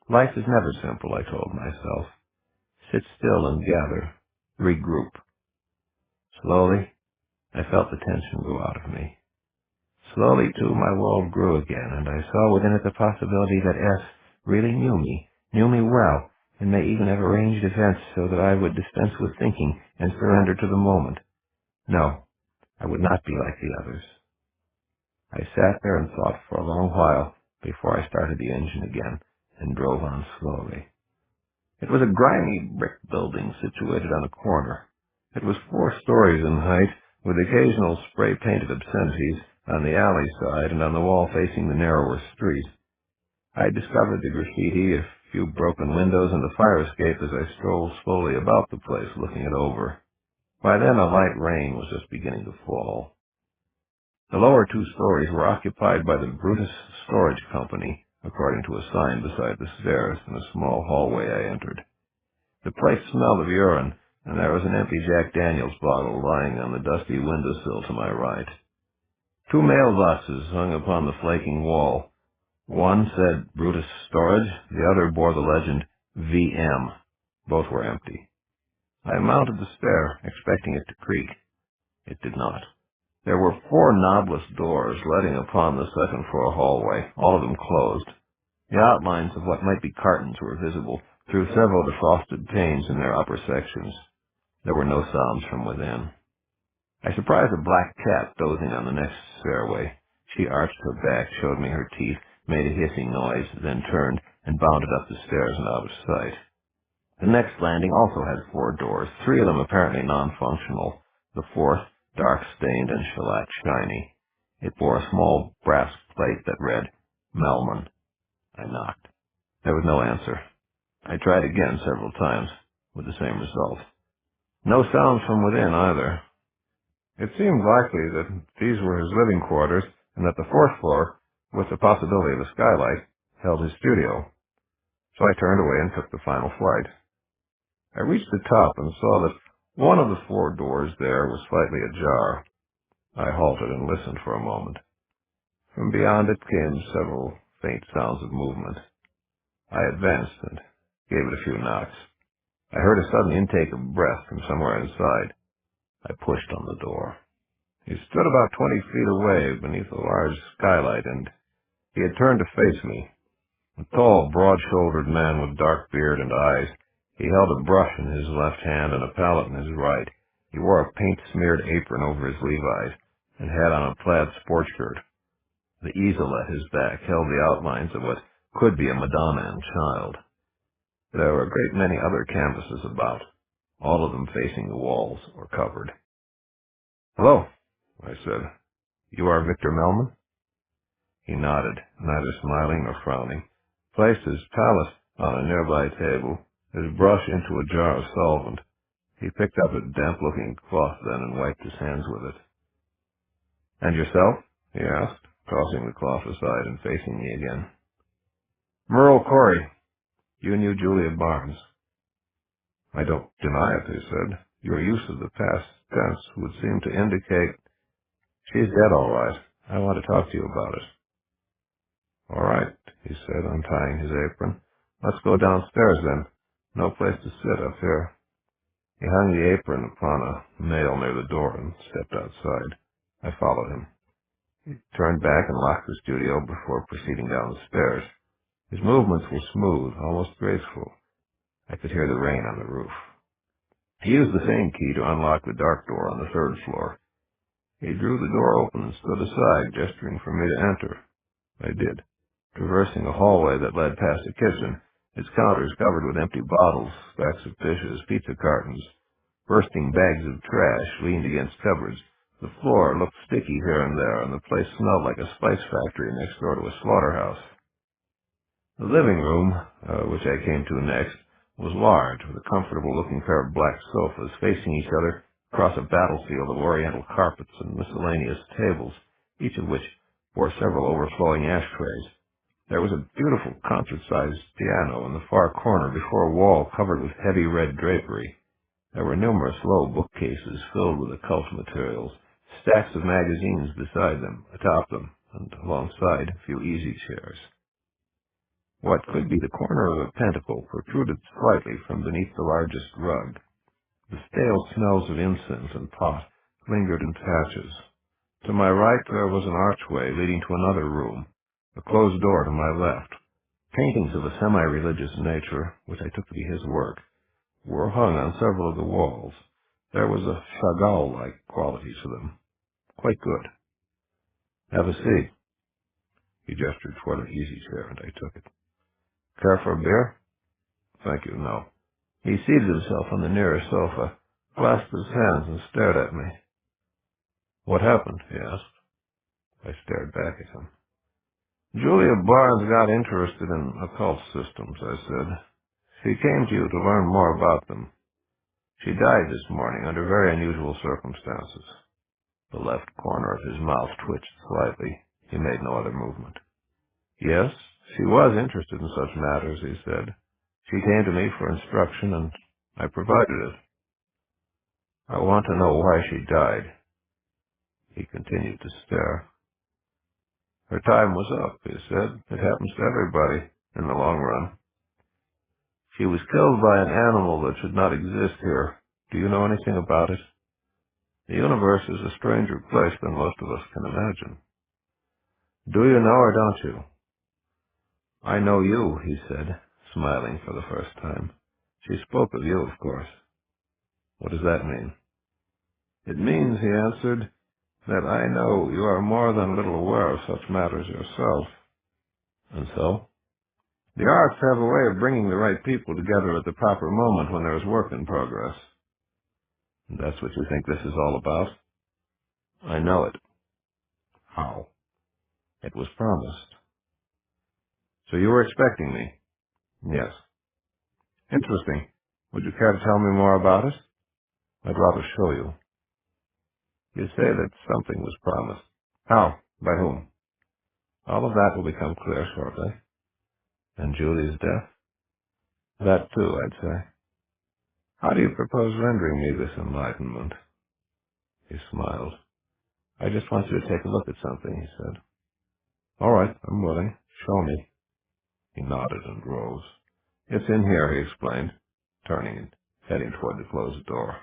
Life is never simple, I told myself. Sit still and gather, regroup. Slowly, I felt the tension go out of me. Slowly, too, my world grew again, and I saw within it the possibility that S really knew me well, and may even have arranged events so that I would dispense with thinking and surrender to the moment. No, I would not be like the others. I sat there and thought for a long while before I started the engine again and drove on slowly. It was a grimy brick building situated on a corner. It was 4 stories in height, with occasional spray-painted obscenities on the alley side and on the wall facing the narrower street. I discovered the graffiti, a few broken windows, and the fire escape as I strolled slowly about the place, looking it over. By then a light rain was just beginning to fall. The lower 2 stories were occupied by the Brutus Storage Company, according to a sign beside the stairs in a small hallway I entered. The place smelled of urine, and there was an empty Jack Daniels bottle lying on the dusty windowsill to my right. 2 mailboxes hung upon the flaking wall. One said Brutus Storage, the other bore the legend VM. Both were empty. I mounted the stair, expecting it to creak. It did not. There were 4 knobless doors letting upon the second-floor hallway, all of them closed. The outlines of what might be cartons were visible through several defrosted panes in their upper sections. There were no sounds from within. I surprised a black cat dozing on the next stairway. She arched her back, showed me her teeth, made a hissing noise, then turned and bounded up the stairs and out of sight. The next landing also had 4 doors, 3 of them apparently non-functional. The 4th, dark-stained and shellac-shiny. It bore a small brass plate that read, Melman. I knocked. There was no answer. I tried again several times, with the same result. No sounds from within, either. It seemed likely that these were his living quarters, and that the 4th floor, with the possibility of a skylight, held his studio. So I turned away and took the final flight. I reached the top and saw that one of the 4 doors there was slightly ajar. I halted and listened for a moment. From beyond it came several faint sounds of movement. I advanced and gave it a few knocks. I heard a sudden intake of breath from somewhere inside. I pushed on the door. He stood about 20 feet away beneath a large skylight, and he had turned to face me. A tall, broad-shouldered man with dark beard and eyes. He held a brush in his left hand and a palette in his right. He wore a paint-smeared apron over his Levi's and had on a plaid sports shirt. The easel at his back held the outlines of what could be a Madonna and Child. There were a great many other canvases about, all of them facing the walls or covered. "Hello," I said. "You are Victor Melman?" He nodded, neither smiling nor frowning, placed his palette on a nearby table, his brush into a jar of solvent. He picked up a damp-looking cloth then and wiped his hands with it. "And yourself?" he asked, tossing the cloth aside and facing me again. "Merle Corey. You knew Julia Barnes." "I don't deny it," he said. "Your use of the past tense would seem to indicate—" "She's dead, all right. I want to talk to you about it." "All right," he said, untying his apron. "Let's go downstairs, then. No place to sit up here." He hung the apron upon a nail near the door and stepped outside. I followed him. He turned back and locked the studio before proceeding down the stairs. His movements were smooth, almost graceful. I could hear the rain on the roof. He used the same key to unlock the dark door on the third floor. He drew the door open and stood aside, gesturing for me to enter. I did, traversing a hallway that led past the kitchen, its counters covered with empty bottles, stacks of dishes, pizza cartons. Bursting bags of trash leaned against cupboards. The floor looked sticky here and there, and the place smelled like a spice factory next door to a slaughterhouse. The living room, which I came to next, was large, with a comfortable-looking pair of black sofas facing each other across a battlefield of oriental carpets and miscellaneous tables, each of which bore several overflowing ashtrays. There was a beautiful concert-sized piano in the far corner before a wall covered with heavy red drapery. There were numerous low bookcases filled with occult materials, stacks of magazines beside them, atop them, and alongside a few easy chairs. What could be the corner of a pentacle protruded slightly from beneath the largest rug. The stale smells of incense and pot lingered in patches. To my right there was an archway leading to another room, a closed door to my left. Paintings of a semi-religious nature, which I took to be his work, were hung on several of the walls. There was a Chagall-like quality to them. Quite good. "Have a seat." He gestured toward an easy chair, and I took it. "Care for a beer?" "Thank you, no." He seated himself on the nearest sofa, clasped his hands, and stared at me. "What happened?" he asked. I stared back at him. "Julia Barnes got interested in occult systems," I said. "She came to you to learn more about them. She died this morning under very unusual circumstances." The left corner of his mouth twitched slightly. He made no other movement. "Yes, she was interested in such matters," he said. "She came to me for instruction, and I provided it." "I want to know why she died." He continued to stare. "Her time was up," he said. "It happens to everybody, in the long run. She was killed by an animal that should not exist here. Do you know anything about it? The universe is a stranger place than most of us can imagine. Do you know or don't you?" "I know you," he said, smiling for the first time. "She spoke of you, of course." "What does that mean?" "It means," he answered, "that I know you are more than a little aware of such matters yourself." "And so?" "The arts have a way of bringing the right people together at the proper moment when there is work in progress." "And that's what you think this is all about?" "I know it." "How?" "It was promised." "So you were expecting me?" "Yes." "Interesting. Would you care to tell me more about it?" "I'd rather show you." "You say that something was promised. How? By whom?" "All of that will become clear shortly." "And Julia's death?" "That too, I'd say." "How do you propose rendering me this enlightenment?" He smiled. "I just want you to take a look at something," he said. "All right, I'm willing. Show me." He nodded and rose. "It's in here," he explained, turning and heading toward the closed door.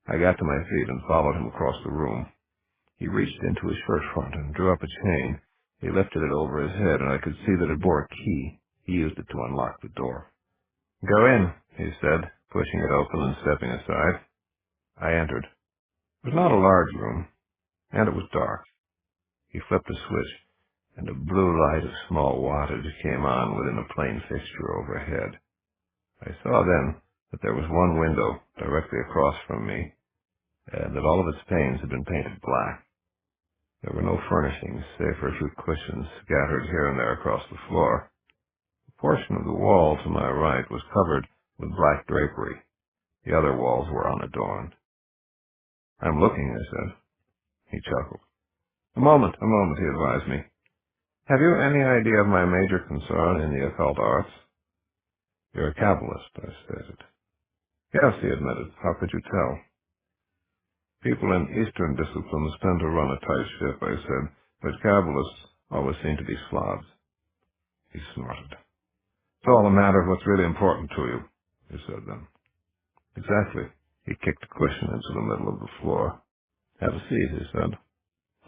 I got to my feet and followed him across the room. He reached into his shirt front and drew up a chain. He lifted it over his head, and I could see that it bore a key. He used it to unlock the door. "Go in," he said, pushing it open and stepping aside. I entered. It was not a large room, and it was dark. He flipped a switch, and a blue light of small wattage came on within a plain fixture overhead. I saw then that there was one window directly across from me, and that all of its panes had been painted black. There were no furnishings, save for a few cushions scattered here and there across the floor. A portion of the wall to my right was covered with black drapery. The other walls were unadorned. "I'm looking," I said. He chuckled. A moment, he advised me. "Have you any idea of my major concern in the occult arts?" "You're a Kabbalist," I stated. "Yes," he admitted. "How could you tell?" "People in Eastern disciplines tend to run a tight ship," I said, "but Kabbalists always seem to be slobs." He snorted. "It's all a matter of what's really important to you," he said then. "Exactly." He kicked a cushion into the middle of the floor. "Have a seat," he said.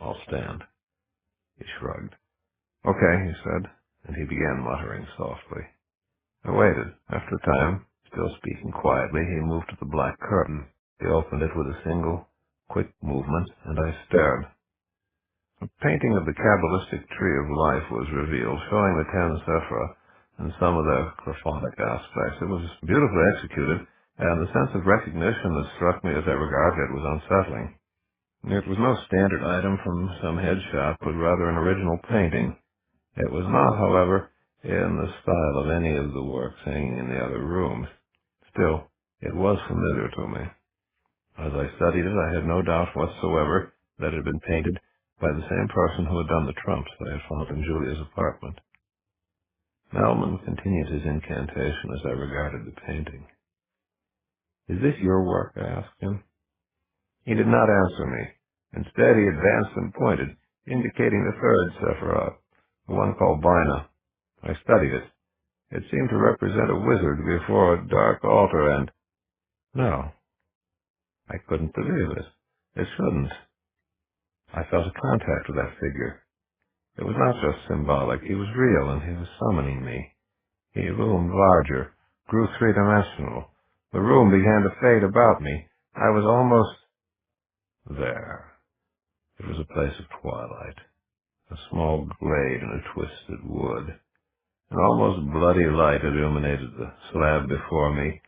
"I'll stand." He shrugged. "Okay," he said, and he began muttering softly. I waited. After a time, still speaking quietly, he moved to the black curtain. He opened it with a single, quick movement, and I stared. A painting of the Kabbalistic tree of life was revealed, showing the 10 Sephira and some of their qliphonic aspects. It was beautifully executed, and the sense of recognition that struck me as I regarded it was unsettling. It was no standard item from some head shop, but rather an original painting. It was not, however, in the style of any of the works hanging in the other rooms. Still, it was familiar to me. As I studied it, I had no doubt whatsoever that it had been painted by the same person who had done the trumps I had found in Julia's apartment. Melman continued his incantation as I regarded the painting. "Is this your work?" I asked him. He did not answer me. Instead, he advanced and pointed, indicating the third Sephiroth, the one called Bina. I studied it. It seemed to represent a wizard before a dark altar, and... No. I couldn't believe it. It shouldn't. I felt a contact with that figure. It was not just symbolic. He was real, and he was summoning me. He loomed larger, grew three-dimensional. The room began to fade about me. I was almost... there. It was a place of twilight, a small glade in a twisted wood. An almost bloody light illuminated the slab before me.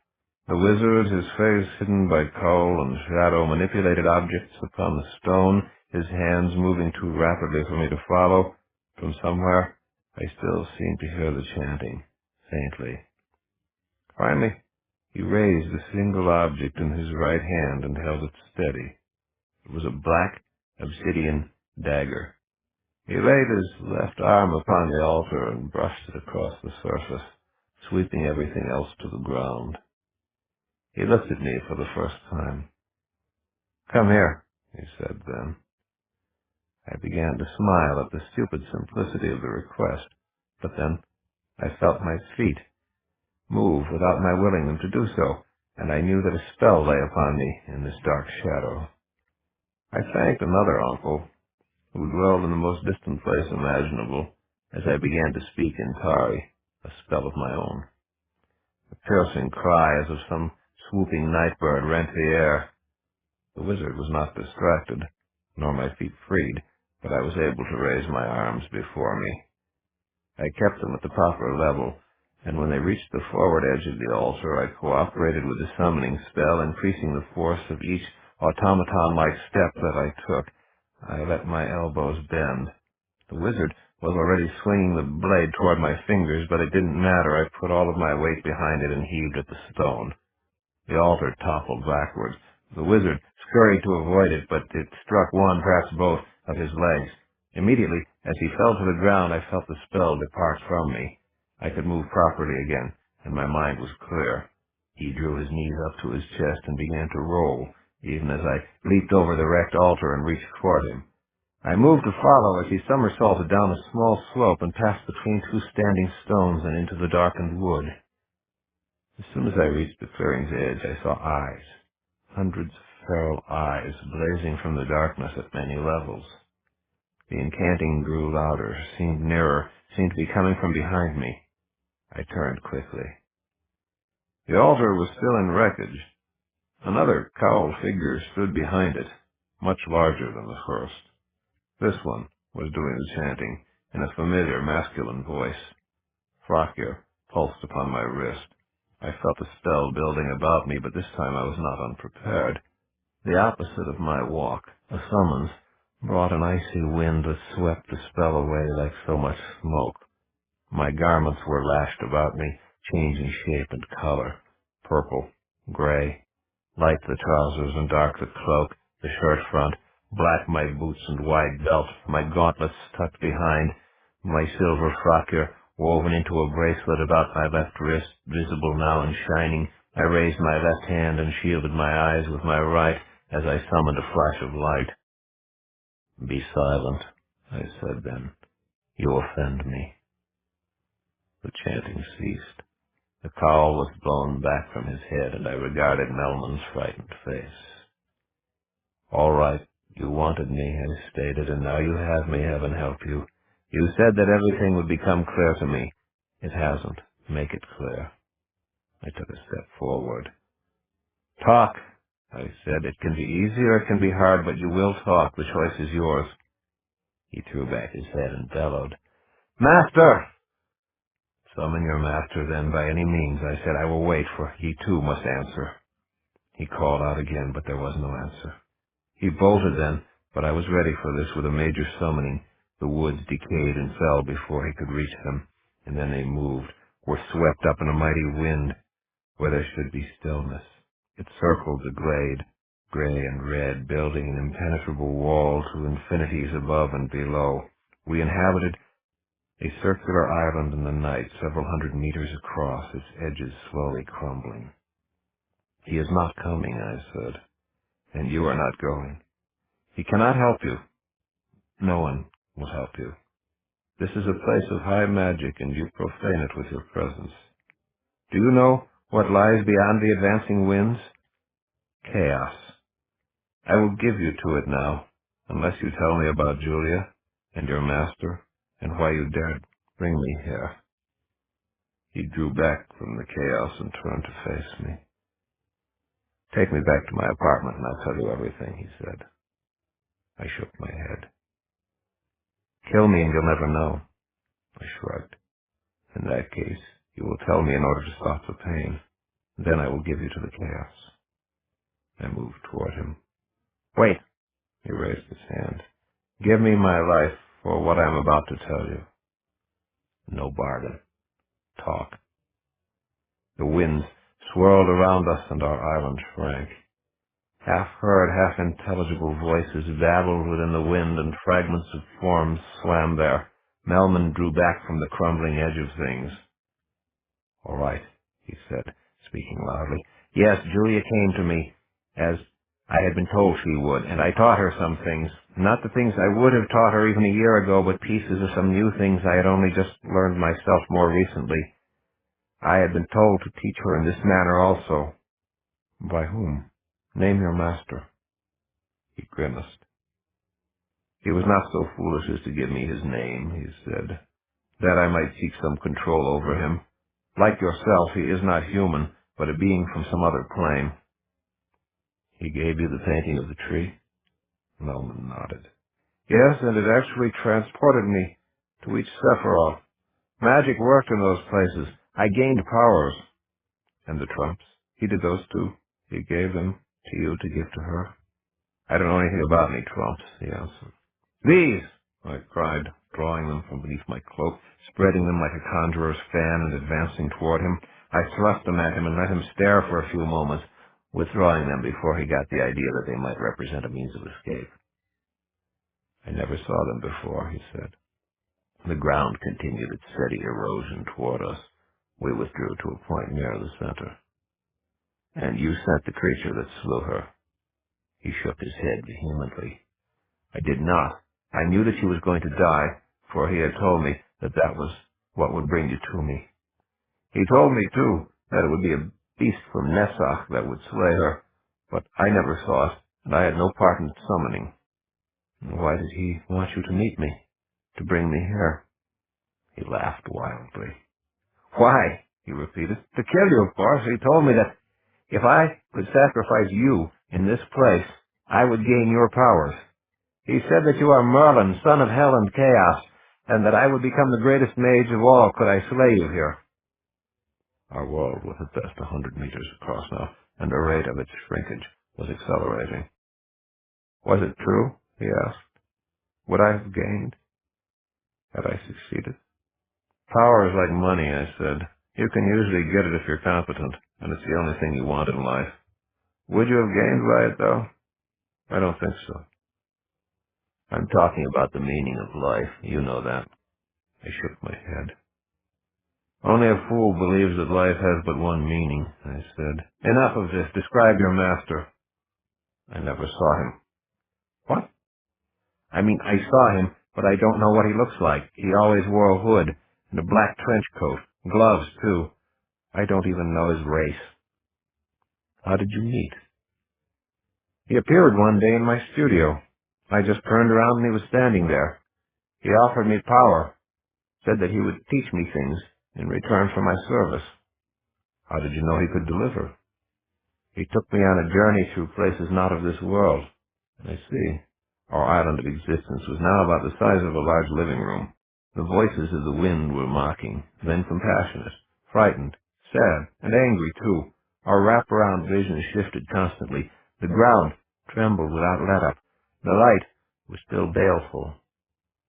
The wizard, his face hidden by cowl and shadow, manipulated objects upon the stone, his hands moving too rapidly for me to follow. From somewhere, I still seemed to hear the chanting, faintly. Finally, he raised a single object in his right hand and held it steady. It was a black obsidian dagger. He laid his left arm upon the altar and brushed it across the surface, sweeping everything else to the ground. He looked at me for the first time. "Come here," he said then. I began to smile at the stupid simplicity of the request, but then I felt my feet move without my willing them to do so, and I knew that a spell lay upon me in this dark shadow. I thanked another uncle, who dwelled in the most distant place imaginable, as I began to speak in Tari, a spell of my own. A piercing cry as of some swooping night bird rent the air. The wizard was not distracted, nor my feet freed, but I was able to raise my arms before me. I kept them at the proper level, and when they reached the forward edge of the altar, I cooperated with the summoning spell, increasing the force of each automaton-like step that I took. I let my elbows bend. The wizard was already swinging the blade toward my fingers, but it didn't matter. I put all of my weight behind it and heaved at the stone. The altar toppled backwards. The wizard scurried to avoid it, but it struck one, perhaps both, of his legs. Immediately, as he fell to the ground, I felt the spell depart from me. I could move properly again, and my mind was clear. He drew his knees up to his chest and began to roll, even as I leaped over the wrecked altar and reached toward him. I moved to follow as he somersaulted down a small slope and passed between two standing stones and into the darkened wood. As soon as I reached the clearing's edge, I saw eyes, hundreds of feral eyes blazing from the darkness at many levels. The incanting grew louder, seemed nearer, seemed to be coming from behind me. I turned quickly. The altar was still in wreckage. Another cowled figure stood behind it, much larger than the first. This one was doing the chanting, in a familiar masculine voice. Fracture pulsed upon my wrist. I felt a spell building about me, but this time I was not unprepared. The opposite of my walk, a summons, brought an icy wind that swept the spell away like so much smoke. My garments were lashed about me, changing shape and color. Purple, gray, light the trousers and dark the cloak, the shirt front, black my boots and wide belt, my gauntlets tucked behind, my silver fracture woven into a bracelet about my left wrist, visible now and shining. I raised my left hand and shielded my eyes with my right as I summoned a flash of light. "Be silent," I said then. "You offend me." The chanting ceased. The cowl was blown back from his head, and I regarded Melman's frightened face. "All right, you wanted me," I stated, "and now you have me, heaven help you. You said that everything would become clear to me. It hasn't. Make it clear." I took a step forward. "Talk," I said. "It can be easy or it can be hard, but you will talk. The choice is yours." He threw back his head and bellowed, "Master!" "Summon your master, then, by any means," I said. "I will wait, for he too must answer." He called out again, but there was no answer. He bolted then, but I was ready for this with a major summoning. The woods decayed and fell before he could reach them, and then they moved, were swept up in a mighty wind, where there should be stillness. It circled the glade, gray and red, building an impenetrable wall to infinities above and below. We inhabited a circular island in the night, several hundred meters across, its edges slowly crumbling. "He is not coming," I said, "and you are not going. He cannot help you. No one will help you. This is a place of high magic, and you profane it with your presence. Do you know what lies beyond the advancing winds? Chaos. I will give you to it now, unless you tell me about Julia and your master, and why you dared bring me here." He drew back from the chaos and turned to face me. "Take me back to my apartment and I'll tell you everything," he said. I shook my head. "Kill me and you'll never know." I shrugged. "In that case, you will tell me in order to stop the pain. Then I will give you to the chaos." I moved toward him. "Wait!" He raised his hand. "Give me my life for what I am about to tell you." "No bargain. Talk." The winds swirled around us and our island shrank. Half-heard, half-intelligible voices babbled within the wind, and fragments of forms swam there. Melman drew back from the crumbling edge of things. "All right," he said, speaking loudly. "Yes, Julia came to me, as I had been told she would, and I taught her some things. Not the things I would have taught her even a year ago, but pieces of some new things I had only just learned myself more recently. I had been told to teach her in this manner also." "By whom? Name your master." He grimaced. "He was not so foolish as to give me his name," he said, "that I might seek some control over him. Like yourself, he is not human, but a being from some other plane." "He gave you the painting of the tree?" Melman nodded. "Yes, and it actually transported me to each Sephiroth. Magic worked in those places. I gained powers." "And the trumps? He did those too? He gave them to you to give to her?" "I don't know anything about any trumps," he answered. "These!" I cried, drawing them from beneath my cloak, spreading them like a conjurer's fan and advancing toward him. I thrust them at him and let him stare for a few moments, withdrawing them before he got the idea that they might represent a means of escape. "I never saw them before," he said. The ground continued its steady erosion toward us. We withdrew to a point near the center. "And you sent the creature that slew her?" He shook his head vehemently. "I did not. I knew that she was going to die, for he had told me that that was what would bring you to me. He told me, too, that it would be a beast from Nessach that would slay her, but I never saw it, and I had no part in its summoning." "Why did he want you to meet me, to bring me here?" He laughed wildly. "Why?" he repeated. "To kill you, of course. He told me that if I could sacrifice you in this place, I would gain your powers. He said that you are Merlin, son of hell and chaos, and that I would become the greatest mage of all could I slay you here. Our world was at best 100 meters across now, and the rate of its shrinkage was accelerating. Was it true? He asked. Would I have gained? Had I succeeded? Power is like money, I said. You can usually get it if you're competent, and it's the only thing you want in life. Would you have gained by it, though? I don't think so. I'm talking about the meaning of life. You know that. I shook my head. Only a fool believes that life has but one meaning, I said. Enough of this. Describe your master. I never saw him. What? I mean, I saw him, but I don't know what he looks like. He always wore a hood and a black trench coat. Gloves, too. I don't even know his race. How did you meet? He appeared one day in my studio. I just turned around and he was standing there. He offered me power, said that he would teach me things in return for my service. How did you know he could deliver? He took me on a journey through places not of this world. I see. Our island of existence was now about the size of a large living room. The voices of the wind were mocking, then compassionate, frightened, sad, and angry, too. Our wraparound vision shifted constantly. The ground trembled without let-up. The light was still baleful.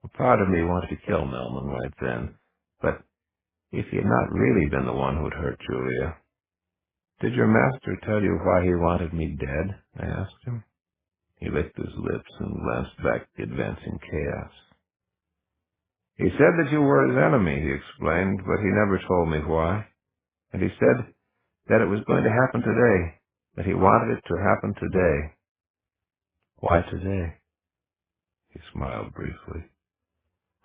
A part of me wanted to kill Melman right then, but if he had not really been the one who had hurt Julia. Did your master tell you why he wanted me dead? I asked him. He licked his lips and glanced back at the advancing chaos. He said that you were his enemy, he explained, but he never told me why. And he said that it was going to happen today, that he wanted it to happen today. Why today? He smiled briefly.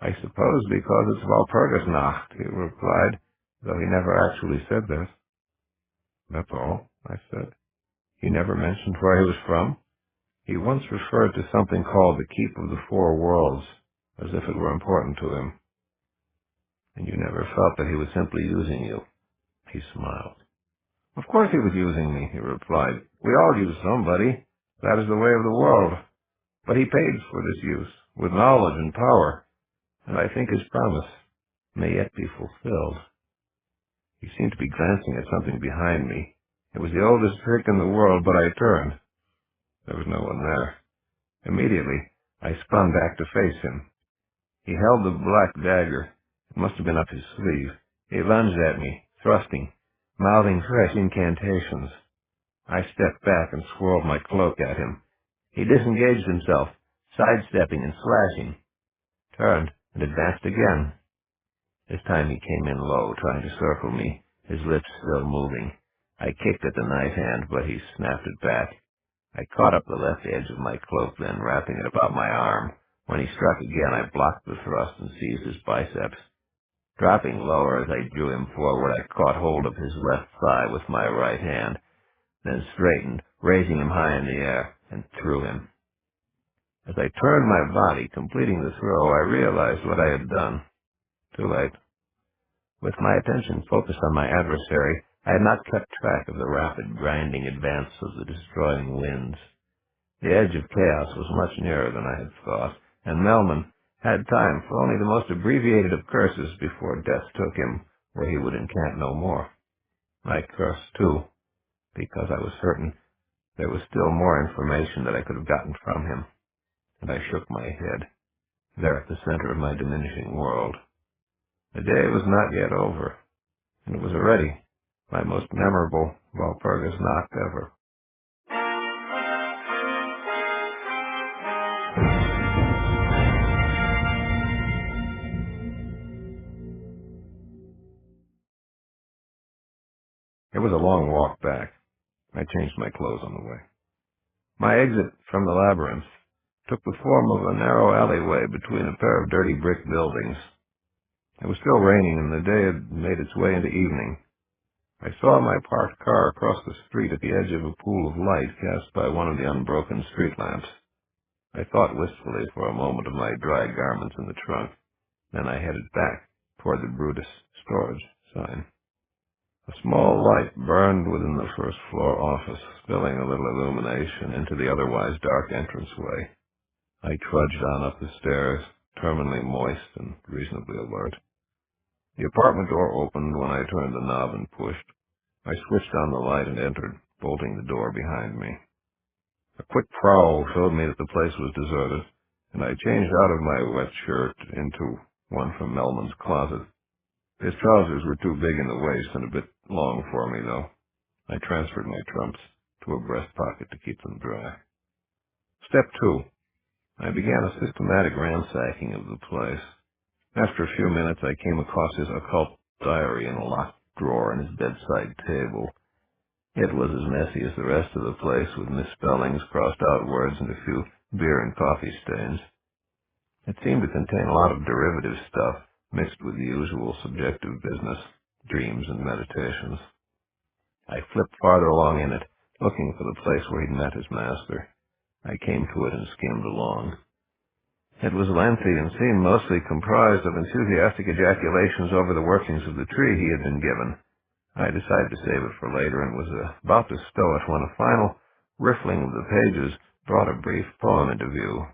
I suppose because it's Walpurgisnacht, he replied, though he never actually said that. That's all, I said. He never mentioned where he was from. He once referred to something called the Keep of the Four Worlds, as if it were important to him. And you never felt that he was simply using you. He smiled. Of course he was using me, he replied. We all use somebody. That is the way of the world. But he paid for this use, with knowledge and power, and I think his promise may yet be fulfilled. He seemed to be glancing at something behind me. It was the oldest trick in the world, but I turned. There was no one there. Immediately, I spun back to face him. He held the black dagger. It must have been up his sleeve. He lunged at me, thrusting, mouthing fresh incantations. I stepped back and swirled my cloak at him. He disengaged himself, sidestepping and slashing, turned, and advanced again. This time he came in low, trying to circle me, his lips still moving. I kicked at the knife hand, but he snapped it back. I caught up the left edge of my cloak, then wrapping it about my arm. When he struck again, I blocked the thrust and seized his biceps. Dropping lower as I drew him forward, I caught hold of his left thigh with my right hand, then straightened, raising him high in the air, and threw him. As I turned my body, completing the throw, I realized what I had done. Too late. With my attention focused on my adversary, I had not kept track of the rapid, grinding advance of the destroying winds. The edge of chaos was much nearer than I had thought, and Melman had time for only the most abbreviated of curses before death took him where he would encamp no more. I cursed, too, because I was certain there was still more information that I could have gotten from him, and I shook my head, there at the center of my diminishing world. The day was not yet over, and it was already my most memorable Walpurgisnacht ever. It was a long walk back. I changed my clothes on the way. My exit from the labyrinth took the form of a narrow alleyway between a pair of dirty brick buildings. It was still raining, and the day had made its way into evening. I saw my parked car across the street at the edge of a pool of light cast by one of the unbroken street lamps. I thought wistfully for a moment of my dry garments in the trunk. Then I headed back toward the Brutus storage sign. A small light burned within the first-floor office, spilling a little illumination into the otherwise dark entranceway. I trudged on up the stairs, terminally moist and reasonably alert. The apartment door opened when I turned the knob and pushed. I switched on the light and entered, bolting the door behind me. A quick prowl showed me that the place was deserted, and I changed out of my wet shirt into one from Melman's closet. His trousers were too big in the waist and a bit long for me, though. I transferred my trumps to a breast pocket to keep them dry. Step 2. I began a systematic ransacking of the place. After a few minutes, I came across his occult diary in a locked drawer in his bedside table. It was as messy as the rest of the place, with misspellings, crossed-out words, and a few beer and coffee stains. It seemed to contain a lot of derivative stuff, mixed with the usual subjective business, dreams and meditations. I flipped farther along in it, looking for the place where he'd met his master. I came to it and skimmed along. It was lengthy and seemed mostly comprised of enthusiastic ejaculations over the workings of the tree he had been given. I decided to save it for later and was about to stow it when a final riffling of the pages brought a brief poem into view.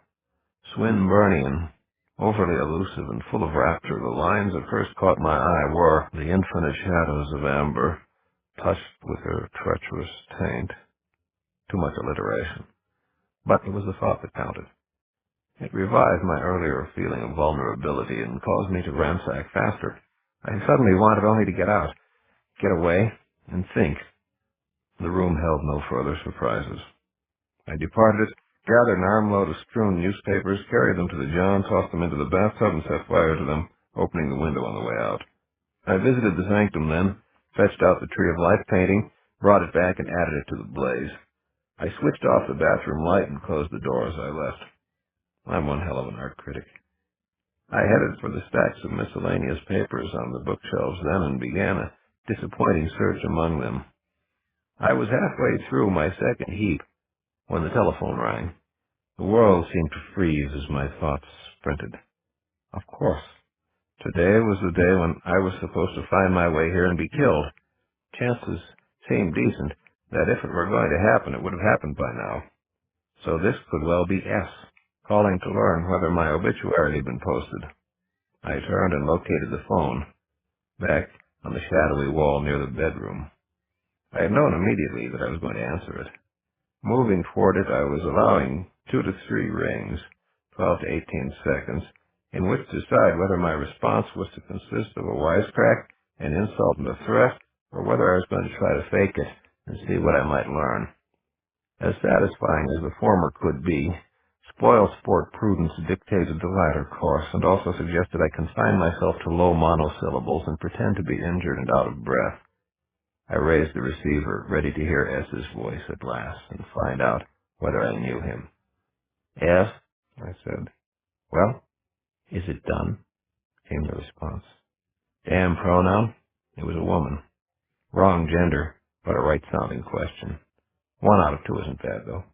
Swinburnian, overly elusive and full of rapture, the lines that first caught my eye were, "The infinite shadows of amber, touched with her treacherous taint." Too much alliteration. But it was the thought that counted. It revived my earlier feeling of vulnerability and caused me to ransack faster. I suddenly wanted only to get out, get away, and think. The room held no further surprises. I departed it, gathered an armload of strewn newspapers, carried them to the john, tossed them into the bathtub, and set fire to them, opening the window on the way out. I visited the sanctum then, fetched out the Tree of Life painting, brought it back, and added it to the blaze. I switched off the bathroom light and closed the door as I left. I'm one hell of an art critic. I headed for the stacks of miscellaneous papers on the bookshelves then and began a disappointing search among them. I was halfway through my second heap when the telephone rang. The world seemed to freeze as my thoughts sprinted. Of course. Today was the day when I was supposed to find my way here and be killed. Chances seemed decent that if it were going to happen, it would have happened by now. So this could well be S, calling to learn whether my obituary had been posted. I turned and located the phone, back on the shadowy wall near the bedroom. I had known immediately that I was going to answer it. Moving toward it, I was allowing 2 to 3 rings, 12 to 18 seconds, in which to decide whether my response was to consist of a wisecrack, an insult, and a threat, or whether I was going to try to fake it and see what I might learn. As satisfying as the former could be, spoil sport prudence dictated the latter course, and also suggested I confine myself to low monosyllables and pretend to be injured and out of breath. I raised the receiver, ready to hear S.'s voice at last and find out whether I knew him. "S," I said. "Well, is it done?" came the response. Damn pronoun. It was a woman. Wrong gender, but a right-sounding question. 1 out of 2 isn't bad, though.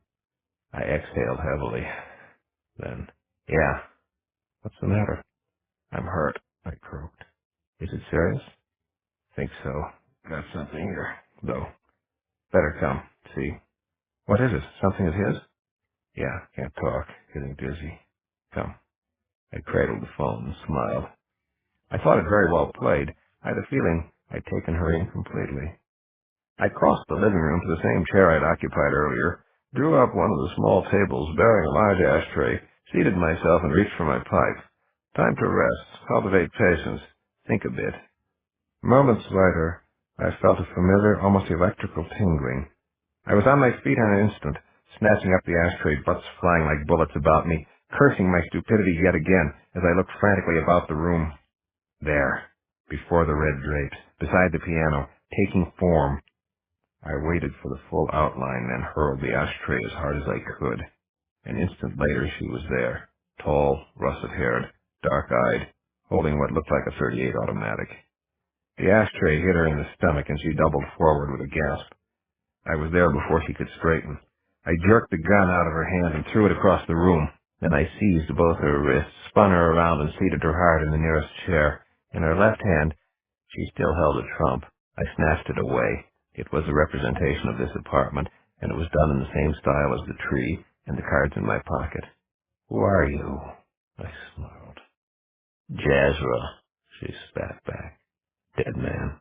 I exhaled heavily. Then, "Yeah. What's the matter?" "I'm hurt," I croaked. "Is it serious?" "Think so. Got something here, though. Better come, see." "What is it? Something of his?" "Yeah, can't talk. Getting dizzy. Come." I cradled the phone and smiled. I thought it very well played. I had a feeling I'd taken her in completely. I crossed the living room to the same chair I'd occupied earlier, drew up one of the small tables bearing a large ashtray, seated myself, and reached for my pipe. Time to rest, cultivate patience, think a bit. Moments later, I felt a familiar, almost electrical tingling. I was on my feet in an instant, snatching up the ashtray, butts flying like bullets about me, cursing my stupidity yet again as I looked frantically about the room. There, before the red drapes, beside the piano, taking form. I waited for the full outline, then hurled the ashtray as hard as I could. An instant later, she was there, tall, russet-haired, dark-eyed, holding what looked like a .38 automatic. The ashtray hit her in the stomach, and she doubled forward with a gasp. I was there before she could straighten. I jerked the gun out of her hand and threw it across the room. Then I seized both her wrists, spun her around, and seated her hard in the nearest chair. In her left hand, she still held a trump. I snatched it away. It was a representation of this apartment, and it was done in the same style as the tree and the cards in my pocket. "Who are you?" I snarled. Jazra, she spat back. Dead man.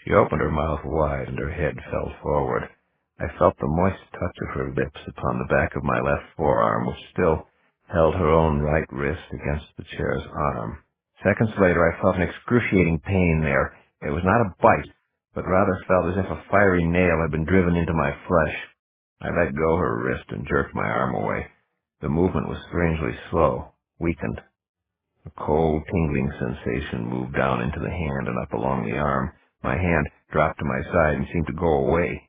She opened her mouth wide and her head fell forward. I felt the moist touch of her lips upon the back of my left forearm, which still held her own right wrist against the chair's arm. Seconds later, I felt an excruciating pain there. It was not a bite, but rather felt as if a fiery nail had been driven into my flesh. I let go her wrist and jerked my arm away. The movement was strangely slow, weakened. A cold, tingling sensation moved down into the hand and up along the arm. My hand dropped to my side and seemed to go away.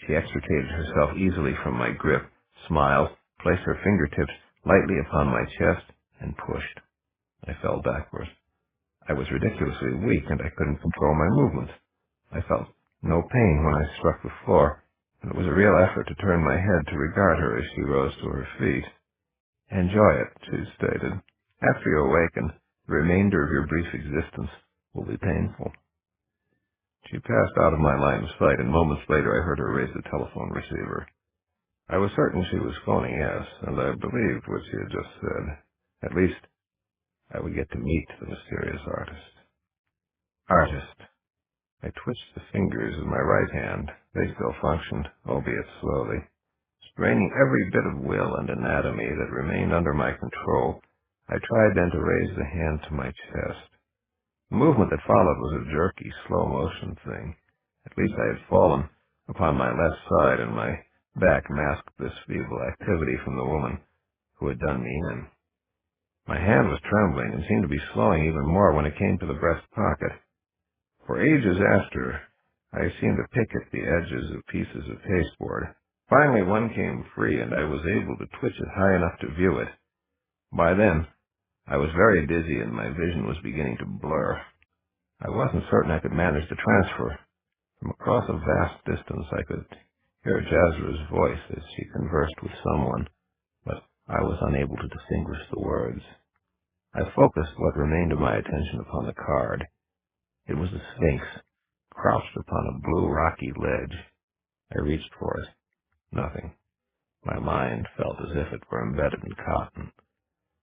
She extricated herself easily from my grip, smiled, placed her fingertips lightly upon my chest, and pushed. I fell backwards. I was ridiculously weak, and I couldn't control my movements. I felt no pain when I struck the floor, and it was a real effort to turn my head to regard her as she rose to her feet. "Enjoy it," she stated. "After you awaken, the remainder of your brief existence will be painful." She passed out of my line of sight, and moments later I heard her raise the telephone receiver. I was certain she was phoning yes, and I believed what she had just said. At least, I would get to meet the mysterious artist. Artist. I twitched the fingers of my right hand. They still functioned, albeit slowly. Straining every bit of will and anatomy that remained under my control, I tried then to raise the hand to my chest. The movement that followed was a jerky, slow-motion thing. At least I had fallen upon my left side, and my back masked this feeble activity from the woman who had done me in. My hand was trembling and seemed to be slowing even more when it came to the breast pocket. For ages after, I seemed to pick at the edges of pieces of pasteboard. Finally, one came free, and I was able to twitch it high enough to view it. By then, I was very dizzy, and my vision was beginning to blur. I wasn't certain I could manage the transfer. From across a vast distance, I could hear Jazra's voice as she conversed with someone, but I was unable to distinguish the words. I focused what remained of my attention upon the card. It was a sphinx, crouched upon a blue rocky ledge. I reached for it. Nothing. My mind felt as if it were embedded in cotton.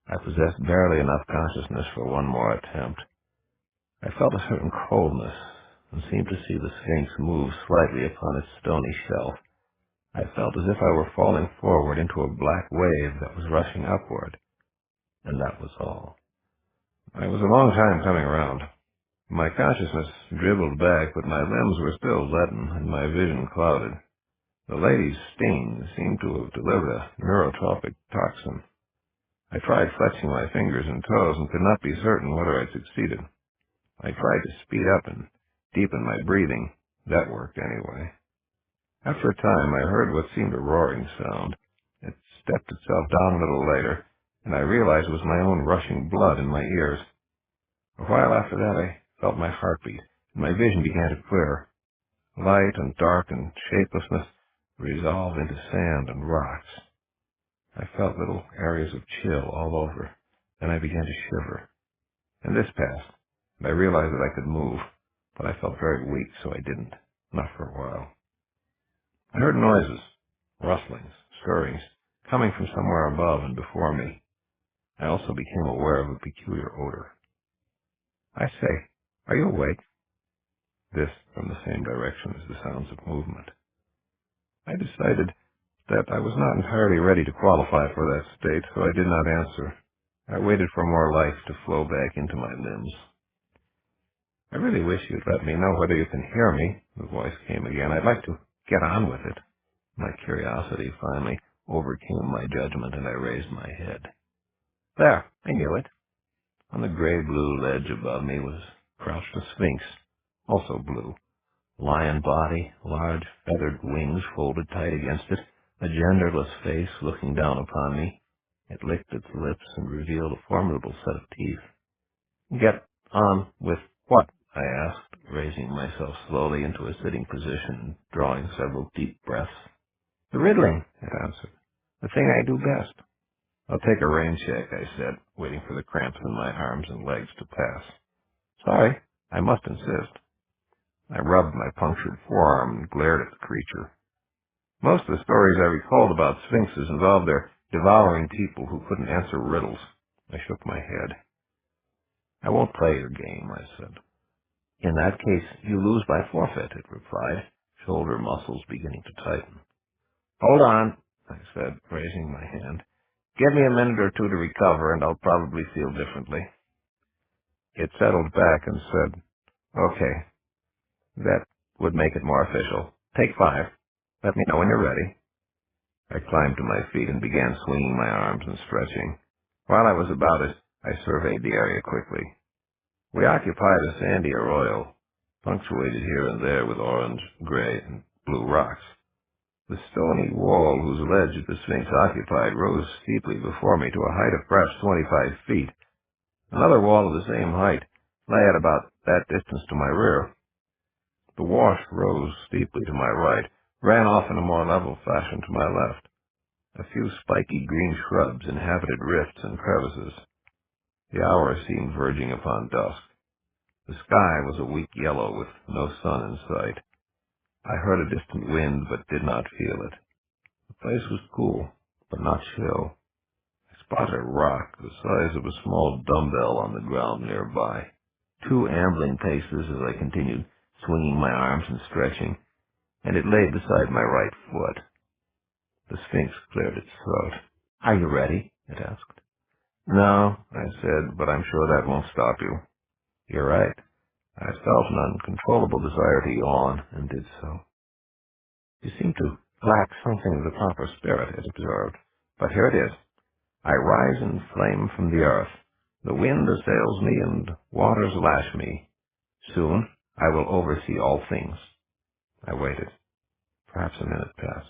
I possessed barely enough consciousness for one more attempt. I felt a certain coldness, and seemed to see the sphinx move slightly upon its stony shelf. I felt as if I were falling forward into a black wave that was rushing upward, and that was all. I was a long time coming around. My consciousness dribbled back, but my limbs were still leaden, and my vision clouded. The lady's sting seemed to have delivered a neurotropic toxin. I tried flexing my fingers and toes and could not be certain whether I'd succeeded. I tried to speed up and deepen my breathing. That worked anyway. After a time, I heard what seemed a roaring sound. It stepped itself down a little later, and I realized it was my own rushing blood in my ears. A while after that, I felt my heartbeat, and my vision began to clear. Light and dark and shapelessness resolved into sand and rocks. I felt little areas of chill all over. Then I began to shiver. And this passed, and I realized that I could move, but I felt very weak, so I didn't. Not for a while. I heard noises, rustlings, stirrings, coming from somewhere above and before me. I also became aware of a peculiar odor. "I say, are you awake?" This from the same direction as the sounds of movement. I decided that I was not entirely ready to qualify for that state, so I did not answer. I waited for more life to flow back into my limbs. "I really wish you'd let me know whether you can hear me," the voice came again. "I'd like to get on with it." My curiosity finally overcame my judgment, and I raised my head. There, I knew it. On the gray-blue ledge above me was crouched a sphinx, also blue. Lion body, large feathered wings folded tight against it, a genderless face looking down upon me. It licked its lips and revealed a formidable set of teeth. "Get on with what?" I asked, raising myself slowly into a sitting position and drawing several deep breaths. "The riddling," it answered. "The thing I do best." "I'll take a rain check," I said, waiting for the cramps in my arms and legs to pass. "Sorry, I must insist." I rubbed my punctured forearm and glared at the creature. Most of the stories I recalled about sphinxes involved their devouring people who couldn't answer riddles. I shook my head. I won't play your game, I said. In that case, you lose by forfeit, it replied, shoulder muscles beginning to tighten. Hold on, I said, raising my hand. Give me a minute or two to recover, and I'll probably feel differently. It settled back and said, okay, that would make it more official. Take 5. Let me know when you're ready. I climbed to my feet and began swinging my arms and stretching. While I was about it, I surveyed the area quickly. We occupied a sandy arroyo, punctuated here and there with orange, gray, and blue rocks. The stony wall whose ledge the Sphinx occupied rose steeply before me to a height of perhaps 25 feet. Another wall of the same height lay at about that distance to my rear. The wash rose steeply to my right, ran off in a more level fashion to my left. A few spiky green shrubs inhabited rifts and crevices. The hour seemed verging upon dusk. The sky was a weak yellow with no sun in sight. I heard a distant wind but did not feel it. The place was cool, but not chill. I spotted a rock the size of a small dumbbell on the ground nearby. 2 ambling paces as I continued, swinging my arms and stretching, and it lay beside my right foot. The Sphinx cleared its throat. Are you ready? It asked. No, I said, but I'm sure that won't stop you. You're right. I felt an uncontrollable desire to yawn, and did so. You seem to lack something of the proper spirit, it observed. But here it is. I rise in flame from the earth. The wind assails me, and waters lash me. Soon I will oversee all things. I waited. Perhaps a minute passed.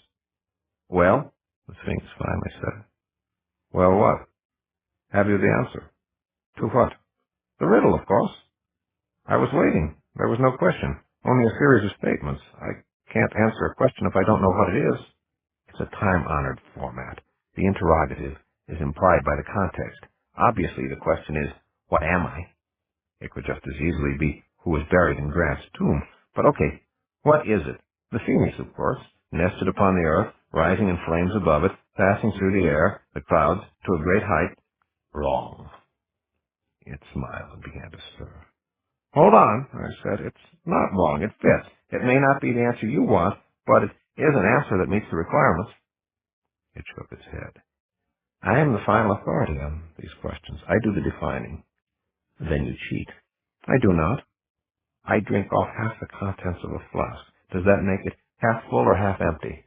Well, the Sphinx finally said. Well, what? Have you the answer? To what? The riddle, of course. I was waiting. There was no question. Only a series of statements. I can't answer a question if I don't know what it is. It's a time-honored format. The interrogative is implied by the context. Obviously, the question is, what am I? It could just as easily be, who is buried in Grant's tomb. But okay, what is it? The Phoenix, of course, nested upon the earth, rising in flames above it, passing through the air, the clouds, to a great height. Wrong. It smiled and began to stir. Hold on, I said. It's not wrong. It fits. It may not be the answer you want, but it is an answer that meets the requirements. It shook its head. I am the final authority on these questions. I do the defining. Then you cheat. I do not. I drink off half the contents of a flask. Does that make it half full or half empty?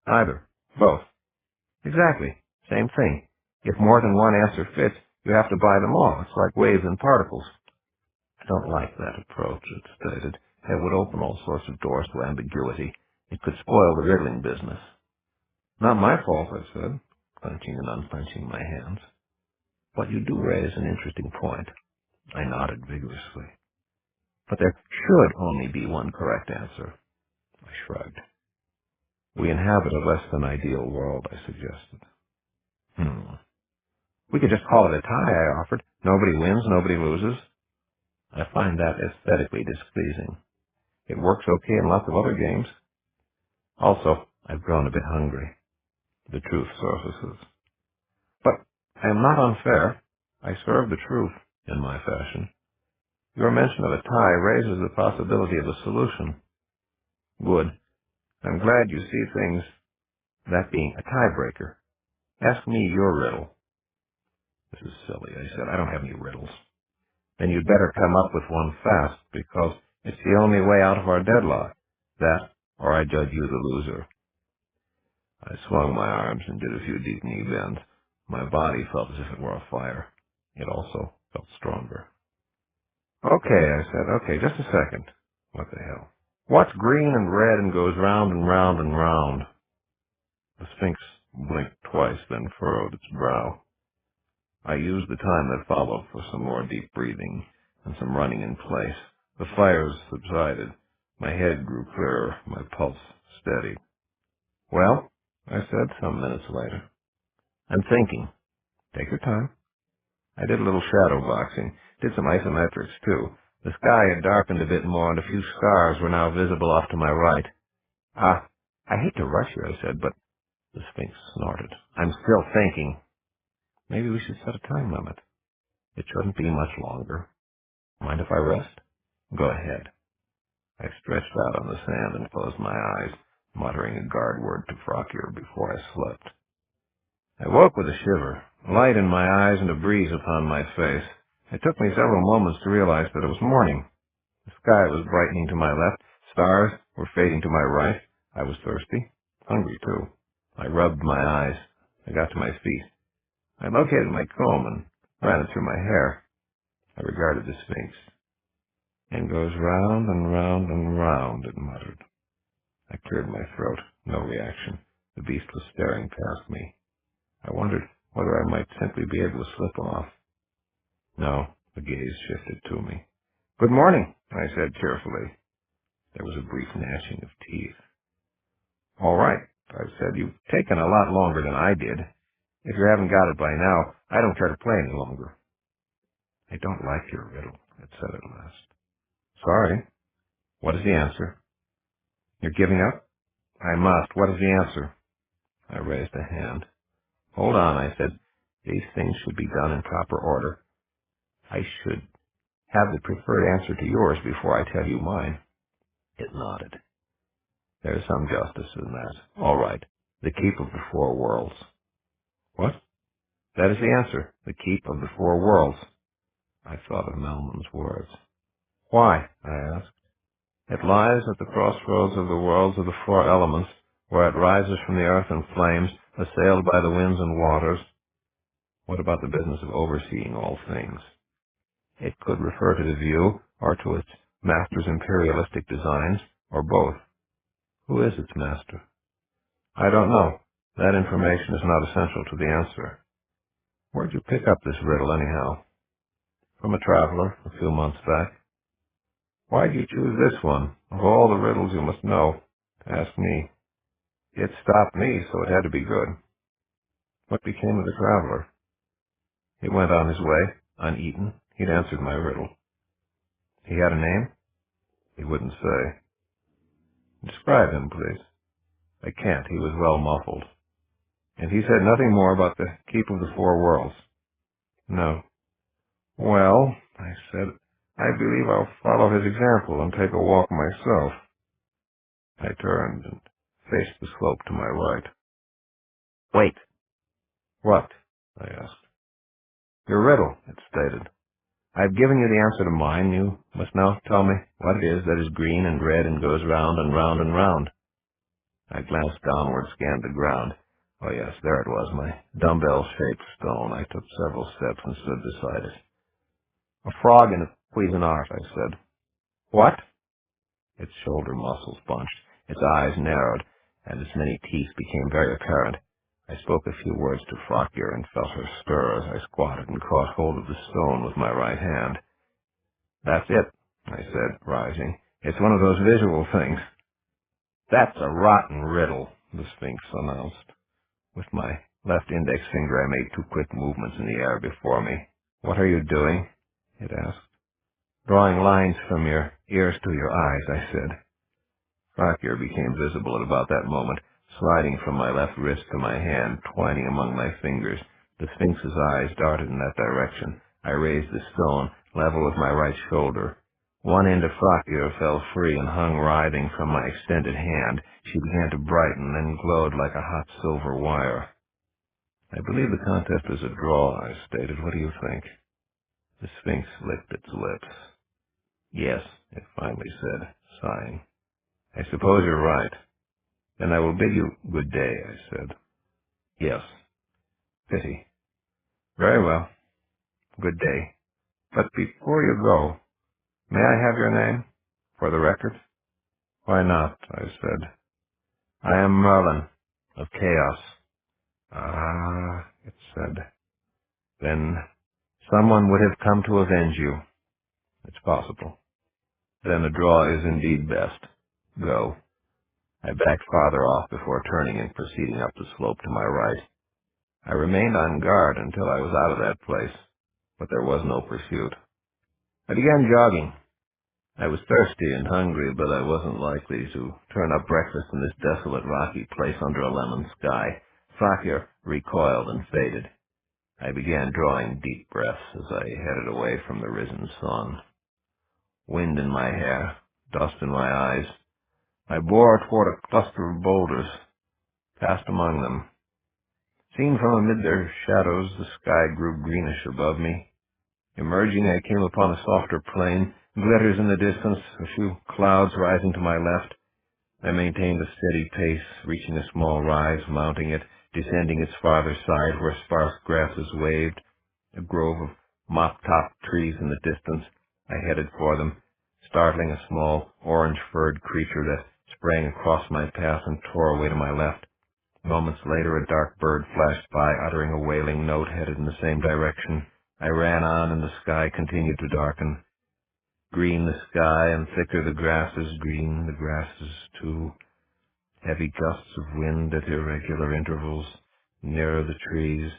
Either. Both. Exactly. Same thing. If more than one answer fits, you have to buy them all. It's like waves and particles. I don't like that approach, it stated. It would open all sorts of doors to ambiguity. It could spoil the riddling business. Not my fault, I said, clenching and unclenching my hands. But you do raise an interesting point. I nodded vigorously. But there should only be one correct answer. I shrugged. We inhabit a less than ideal world, I suggested. We could just call it a tie, I offered. Nobody wins, nobody loses. I find that aesthetically displeasing. It works okay in lots of other games. Also, I've grown a bit hungry. The truth surfaces. But I am not unfair. I serve the truth in my fashion. Your mention of a tie raises the possibility of a solution. Good. I'm glad you see things, that being a tiebreaker. Ask me your riddle. This is silly, I said. I don't have any riddles. Then you'd better come up with one fast, because it's the only way out of our deadlock. That, or I judge you the loser. I swung my arms and did a few deep knee bends. My body felt as if it were afire. It also felt stronger. Okay, I said. Okay, just a second. What the hell? What's green and red and goes round and round and round? The Sphinx blinked twice, then furrowed its brow. I used the time that followed for some more deep breathing and some running in place. The fires subsided. My head grew clearer, my pulse steadied. Well, I said some minutes later. I'm thinking. Take your time. I did a little shadow boxing, did some isometrics too. The sky had darkened a bit more, and a few stars were now visible off to my right. I hate to rush you, I said, but the Sphinx snorted. I'm still thinking. Maybe we should set a time limit. It shouldn't be much longer. Mind if I rest? Go ahead. I stretched out on the sand and closed my eyes, muttering a guard word to Frokier before I slept. I woke with a shiver, light in my eyes and a breeze upon my face. It took me several moments to realize that it was morning. The sky was brightening to my left, stars were fading to my right. I was thirsty, hungry too. I rubbed my eyes. I got to my feet. I located my comb and ran it through my hair. I regarded the Sphinx. "And goes round and round and round," it muttered. I cleared my throat. No reaction. The beast was staring past me. I wondered whether I might simply be able to slip off. No, the gaze shifted to me. "Good morning," I said cheerfully. There was a brief gnashing of teeth. "All right," I said. "You've taken a lot longer than I did. If you haven't got it by now, I don't care to play any longer." "I don't like your riddle," it said at last. "Sorry. What is the answer?" "You're giving up?" "I must. What is the answer?" I raised a hand. "Hold on," I said. "These things should be done in proper order. I should have the preferred answer to yours before I tell you mine." It nodded. "There's some justice in that. All right. The Keep of the Four Worlds." "What?" "That is the answer. The Keep of the Four Worlds." I thought of Melman's words. "Why?" I asked. "It lies at the crossroads of the worlds of the four elements, where it rises from the earth in flames, assailed by the winds and waters." What about the business of overseeing all things? It could refer to the view, or to its master's imperialistic designs, or both. Who is its master? I don't know. That information is not essential to the answer. Where'd you pick up this riddle, anyhow? From a traveler, a few months back. Why'd you choose this one? Of all the riddles you must know, to ask me. It stopped me, so it had to be good. What became of the traveler? He went on his way, uneaten. He'd answered my riddle. He had a name? He wouldn't say. Describe him, please. I can't. He was well muffled. And he said nothing more about the Keep of the Four Worlds. No. Well, I said, I believe I'll follow his example and take a walk myself. I turned and faced the slope to my right. Wait. What? I asked. Your riddle, it stated. I've given you the answer to mine. You must now tell me what it is that is green and red and goes round and round and round. I glanced downward, scanned the ground. Oh yes, there it was, my dumbbell-shaped stone. I took several steps and stood beside it. A frog in a Cuisinart, I said. What? Its shoulder muscles bunched, its eyes narrowed, and its many teeth became very apparent. I spoke a few words to Frokier and felt her stir as I squatted and caught hold of the stone with my right hand. That's it, I said, rising. It's one of those visual things. That's a rotten riddle, the Sphinx announced. With my left index finger, I made two quick movements in the air before me. What are you doing? It asked. Drawing lines from your ears to your eyes, I said. Frokier became visible at about that moment, sliding from my left wrist to my hand, twining among my fingers. The Sphinx's eyes darted in that direction. I raised the stone, level with my right shoulder. One end of Frokier fell free and hung writhing from my extended hand. She began to brighten, then glowed like a hot silver wire. I believe the contest is a draw, I stated. What do you think? The Sphinx licked its lips. Yes, it finally said, sighing. I suppose you're right. Then I will bid you good day, I said. Yes. Pity. Very well. Good day. But before you go, may I have your name? For the record? Why not? I said. I am Merlin, of Chaos. Ah, it said. Then someone would have come to avenge you. It's possible. Then the draw is indeed best. Go. I backed farther off before turning and proceeding up the slope to my right. I remained on guard until I was out of that place, but there was no pursuit. I began jogging. I was thirsty and hungry, but I wasn't likely to turn up breakfast in this desolate rocky place under a lemon sky. Frokier recoiled and faded. I began drawing deep breaths as I headed away from the risen sun. wind in my hair, dust in my eyes. I bore toward a cluster of boulders, passed among them. Seen from amid their shadows, the sky grew greenish above me. Emerging, I came upon a softer plain, glitters in the distance, a few clouds rising to my left. I maintained a steady pace, reaching a small rise, mounting it, descending its farther side where sparse grasses waved, a grove of mop-topped trees in the distance. I headed for them, startling a small, orange-furred creature that sprang across my path and tore away to my left. Moments later, a dark bird flashed by, uttering a wailing note headed in the same direction. I ran on, and the sky continued to darken. Green the sky, and thicker the grasses, green the grasses, too. Heavy gusts of wind at irregular intervals. Nearer the trees,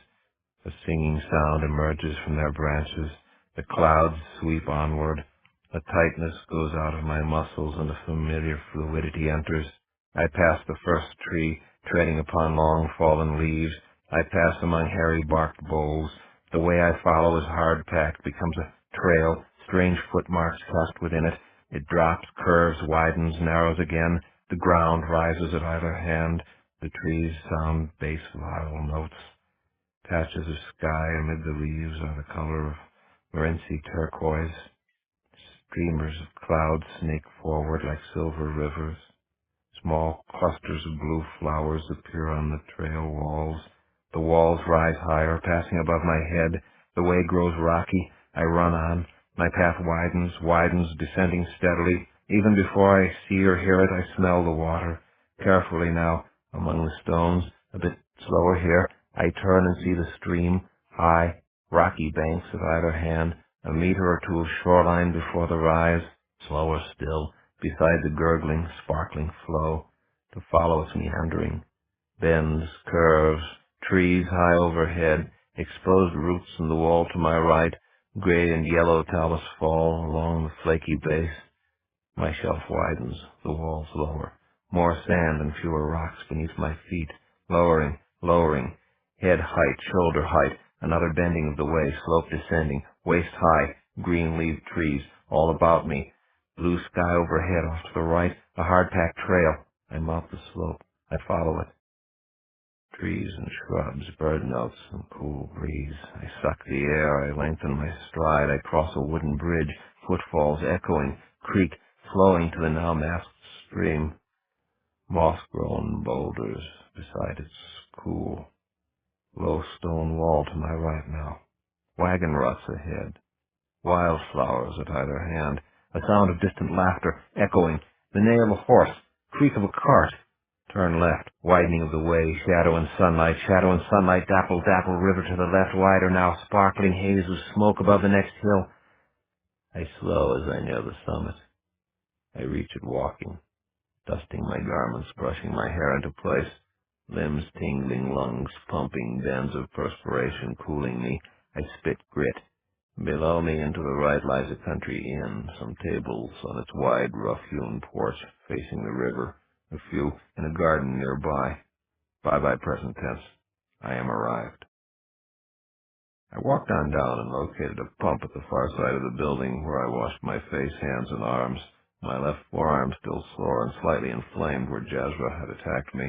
a singing sound emerges from their branches. The clouds sweep onward. A tightness goes out of my muscles, and a familiar fluidity enters. I pass the first tree, treading upon long fallen leaves. I pass among hairy-barked boles. The way I follow is hard-packed, becomes a trail, strange footmarks cast within it. It drops, curves, widens, narrows again. The ground rises at either hand. The trees sound bass viol notes. Patches of sky amid the leaves are the color of Morenci turquoise. Streamers of clouds snake forward like silver rivers. Small clusters of blue flowers appear on the trail walls. The walls rise higher, passing above my head. The way grows rocky. I run on. My path widens, descending steadily. Even before I see or hear it, I smell the water. Carefully now, among the stones, a bit slower here, I turn and see the stream, high, rocky banks at either hand, a meter or two of shoreline before the rise, slower still, beside the gurgling, sparkling flow, to follow its meandering. Bends, curves, trees high overhead, exposed roots in the wall to my right, gray and yellow talus fall along the flaky base. My shelf widens, the walls lower, more sand and fewer rocks beneath my feet, lowering, head height, shoulder height, another bending of the way, slope descending, waist high, green-leaved trees all about me, blue sky overhead off to the right, a hard-packed trail. I mount the slope. I follow it. Trees and shrubs, bird notes, and cool breeze. I suck the air. I lengthen my stride. I cross a wooden bridge, footfalls echoing, creek flowing to the now masked stream. Moss-grown boulders beside its cool, low stone wall to my right now. Wagon ruts ahead. Wildflowers at either hand. A sound of distant laughter, echoing. The neigh of a horse. Creak of a cart. Turn left, widening of the way, shadow and sunlight, dapple, river to the left, wider now, sparkling haze of smoke above the next hill. I slow as I near the summit. I reach it walking, dusting my garments, brushing my hair into place, limbs tingling, lungs pumping, bands of perspiration cooling me. I spit grit. Below me and to the right lies a country inn, some tables on its wide, rough-hewn porch facing the river, a few in a garden nearby. Bye-bye present tense. I am arrived. I walked on down and located a pump at the far side of the building where I washed my face, hands, and arms, my left forearm still sore and slightly inflamed where Jazra had attacked me.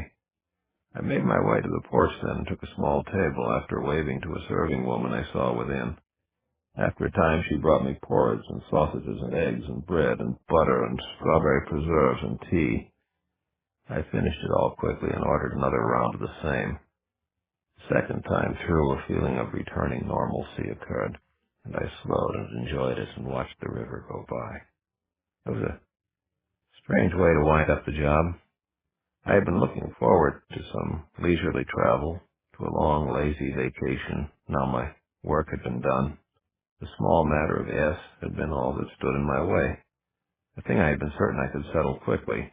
I made my way to the porch then and took a small table after waving to a serving woman I saw within. After a time, she brought me porridge and sausages and eggs and bread and butter and strawberry preserves and tea. I finished it all quickly and ordered another round of the same. The second time through, a feeling of returning normalcy occurred, and I slowed and enjoyed it and watched the river go by. It was a strange way to wind up the job. I had been looking forward to some leisurely travel, to a long, lazy vacation. Now my work had been done. The small matter of S had been all that stood in my way, a thing I had been certain I could settle quickly.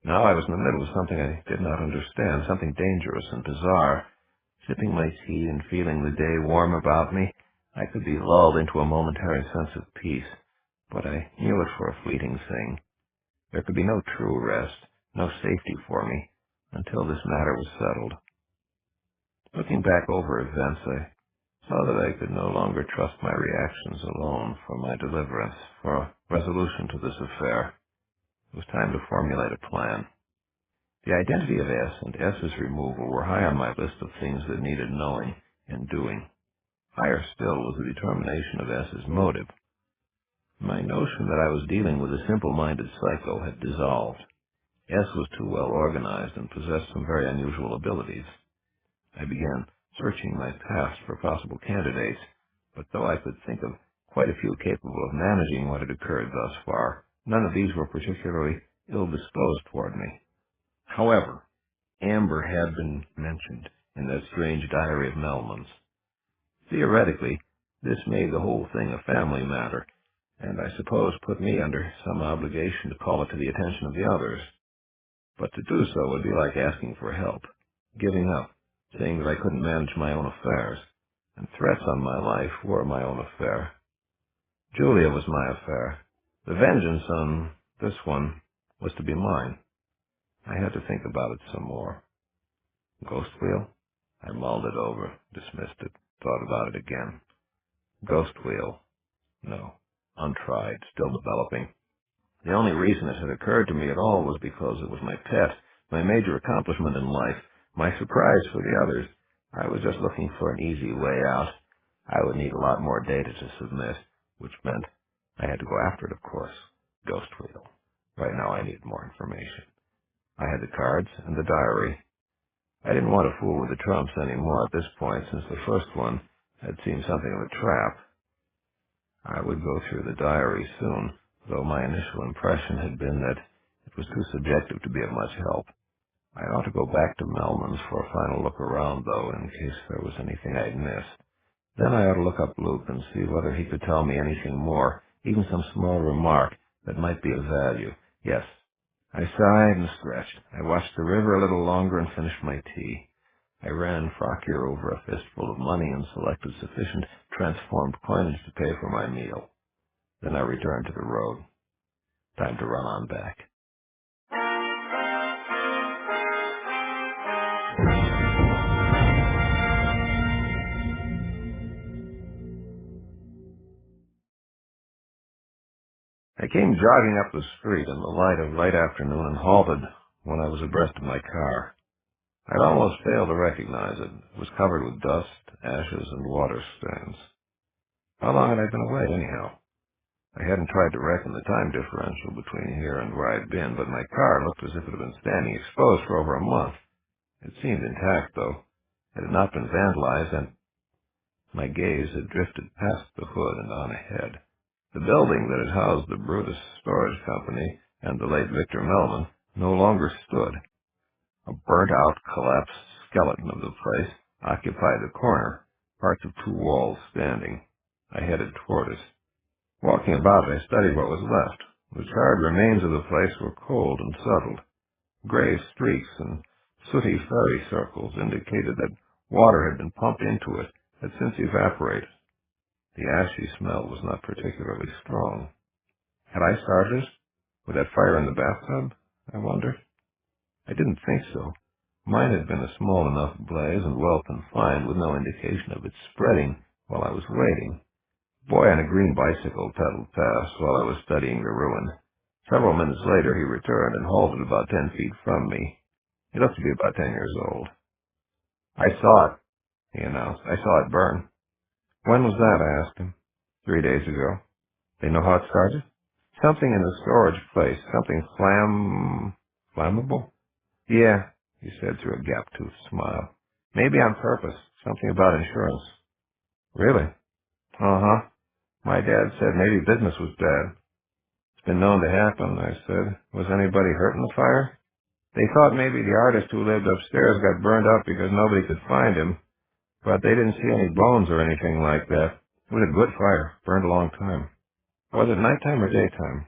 Now I was in the middle of something I did not understand, something dangerous and bizarre. Sipping my tea and feeling the day warm about me, I could be lulled into a momentary sense of peace, but I knew it for a fleeting thing. There could be no true rest, no safety for me, until this matter was settled. Looking back over events, I saw that I could no longer trust my reactions alone for my deliverance, for a resolution to this affair. It was time to formulate a plan. The identity of S and S's removal were high on my list of things that needed knowing and doing. Higher still was the determination of S's motive. My notion that I was dealing with a simple-minded psycho had dissolved. S was too well organized and possessed some very unusual abilities. I began searching my past for possible candidates, but though I could think of quite a few capable of managing what had occurred thus far, none of these were particularly ill-disposed toward me. However, Amber had been mentioned in that strange diary of Melman's. Theoretically, this made the whole thing a family matter, and I suppose put me under some obligation to call it to the attention of the others. But to do so would be like asking for help, giving up, saying that I couldn't manage my own affairs, and threats on my life were my own affair. Julia was my affair. The vengeance on this one was to be mine. I had to think about it some more. Ghost wheel? I mulled it over, dismissed it, thought about it again. Ghost wheel? No. Untried, still developing. The only reason it had occurred to me at all was because it was my pet, my major accomplishment in life, my surprise for the others. I was just looking for an easy way out. I would need a lot more data to submit, which meant I had to go after it, of course. Ghost wheel. Right now I needed more information. I had the cards and the diary. I didn't want to fool with the trumps anymore at this point, since the first one had seemed something of a trap. I would go through the diary soon, though my initial impression had been that it was too subjective to be of much help. I ought to go back to Melman's for a final look around, though, in case there was anything I'd missed. Then I ought to look up Luke and see whether he could tell me anything more, even some small remark that might be of value. Yes. I sighed and stretched. I watched the river a little longer and finished my tea. I ran Frokier over a fistful of money and selected sufficient transformed coinage to pay for my meal. Then I returned to the road. Time to run on back. I came jogging up the street in the light of late afternoon and halted when I was abreast of my car. I'd almost failed to recognize it. It was covered with dust, ashes, and water stains. How long had I been away, anyhow? I hadn't tried to reckon the time differential between here and where I'd been, but my car looked as if it had been standing exposed for over a month. It seemed intact, though. It had not been vandalized, and my gaze had drifted past the hood and on ahead. The building that had housed the Brutus Storage Company and the late Victor Melman no longer stood. A burnt-out, collapsed skeleton of the place occupied the corner, parts of two walls standing. I headed toward it. Walking about it, I studied what was left. The charred remains of the place were cold and settled. Gray streaks and sooty fairy circles indicated that water had been pumped into it, had since evaporated. The ashy smell was not particularly strong. Had I started it? With that fire in the bathtub? I wondered. I didn't think so. Mine had been a small enough blaze and well confined, with no indication of its spreading while I was waiting. A boy on a green bicycle pedaled past while I was studying the ruin. Several minutes later he returned and halted about 10 feet from me. He looked to be about 10 years old. "I saw it," he announced. "I saw it burn." "When was that?" I asked him. 3 days ago." "They know how it started?" "Something in the storage place. Something flammable?" "Yeah," he said through a gap-toothed smile. "Maybe on purpose. Something about insurance." "Really?" "Uh-huh. My dad said maybe business was bad." "It's been known to happen," I said. "Was anybody hurt in the fire?" "They thought maybe the artist who lived upstairs got burned up because nobody could find him, but they didn't see any bones or anything like that. It was a good fire. Burned a long time." "Was it nighttime or daytime?"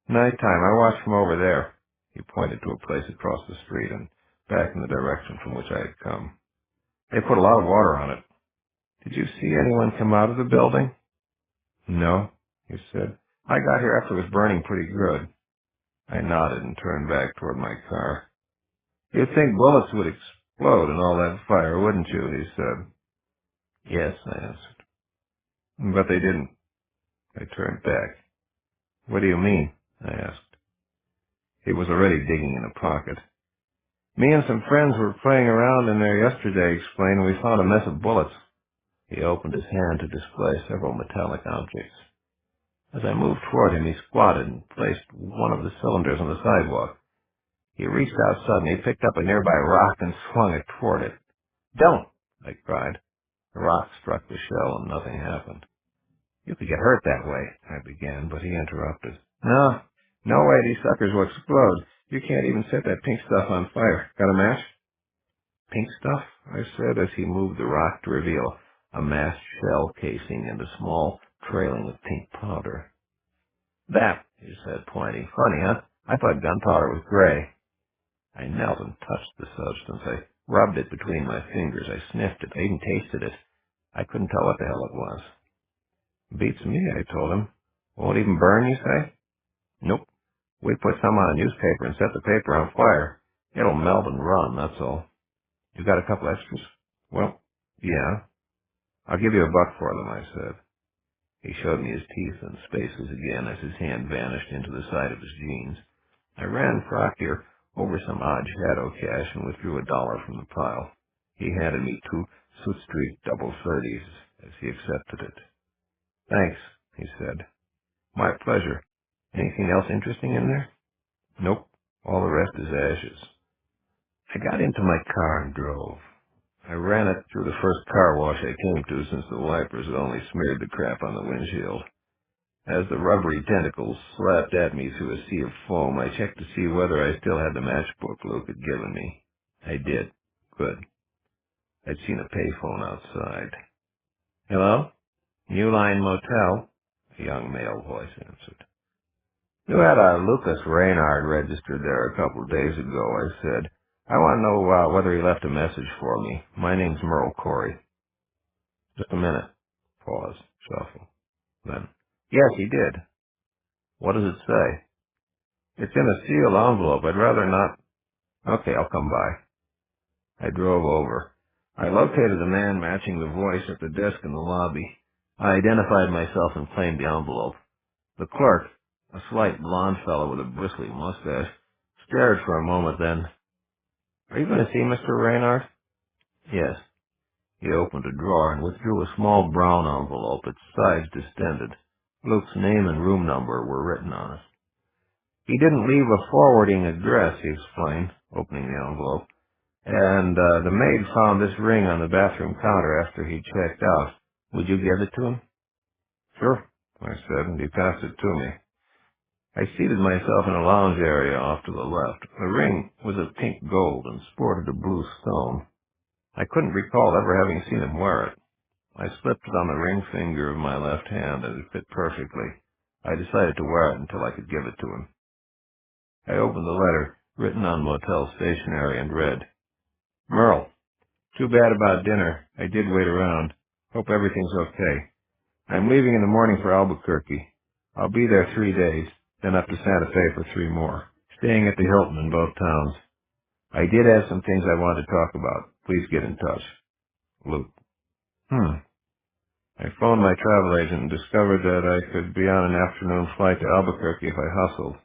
"Nighttime. I watched from over there." He pointed to a place across the street and back in the direction from which I had come. "They put a lot of water on it." "Did you see anyone come out of the building?" "No," he said. "I got here after it was burning pretty good." I nodded and turned back toward my car. "You'd think bullets would explode in all that fire, wouldn't you?" he said. Yes, I answered. But they didn't. I turned back. What do you mean? I asked. He was already digging in a pocket. Me and some friends were playing around in there yesterday, he explained, and we found a mess of bullets. He opened his hand to display several metallic objects. As I moved toward him, he squatted and placed one of the cylinders on the sidewalk. He reached out suddenly, picked up a nearby rock, and swung it toward it. Don't! I cried. The rock struck the shell, and nothing happened. You could get hurt that way, I began, but he interrupted. No way these suckers will explode. You can't even set that pink stuff on fire. Got a match? Pink stuff? I said as he moved the rock to reveal a masked shell casing and a small trailing of pink powder. That, he said, pointing. Funny, huh? I thought gunpowder was gray. I knelt and touched the substance. I rubbed it between my fingers. I sniffed it. I even tasted it. I couldn't tell what the hell it was. Beats me, I told him. Won't even burn, you say? Nope. We put some on a newspaper and set the paper on fire. It'll melt and run, that's all. You got a couple extras? Well, yeah. I'll give you $1 for them, I said. He showed me his teeth and spaces again as his hand vanished into the side of his jeans. I ran Proctor over some odd shadow cash and withdrew $1 from the pile. He handed me 2 Suit Street double 30s as he accepted it. Thanks, he said. My pleasure. Anything else interesting in there? Nope. All the rest is ashes. I got into my car and drove. I ran it through the first car wash I came to since the wipers had only smeared the crap on the windshield. As the rubbery tentacles slapped at me through a sea of foam, I checked to see whether I still had the matchbook Luke had given me. I did. Good. I'd seen a payphone outside. Hello? New Line Motel? A young male voice answered. You had a Lucas Reynard registered there a couple of days ago, I said. I want to know whether he left a message for me. My name's Merle Corey. Just a minute. Pause. Shuffle. Then, yes, he did. What does it say? It's in a sealed envelope. I'd rather not. Okay, I'll come by. I drove over. I located the man matching the voice at the desk in the lobby. I identified myself and claimed the envelope. The clerk, a slight blond fellow with a bristly mustache, stared for a moment, then, Are you going to see Mr. Reynard? Yes. He opened a drawer and withdrew a small brown envelope, its sides distended. Luke's name and room number were written on it. He didn't leave a forwarding address, he explained, opening the envelope. And the maid found this ring on the bathroom counter after he checked out. Would you give it to him? Sure, I said, and he passed it to me. I seated myself in a lounge area off to the left. The ring was of pink gold and sported a blue stone. I couldn't recall ever having seen him wear it. I slipped it on the ring finger of my left hand, and it fit perfectly. I decided to wear it until I could give it to him. I opened the letter, written on motel stationery, and read, Merle, too bad about dinner. I did wait around. Hope everything's okay. I'm leaving in the morning for Albuquerque. I'll be there 3 days, then up to Santa Fe for 3 more, staying at the Hilton in both towns. I did have some things I wanted to talk about. Please get in touch. Luke. I phoned my travel agent and discovered that I could be on an afternoon flight to Albuquerque if I hustled.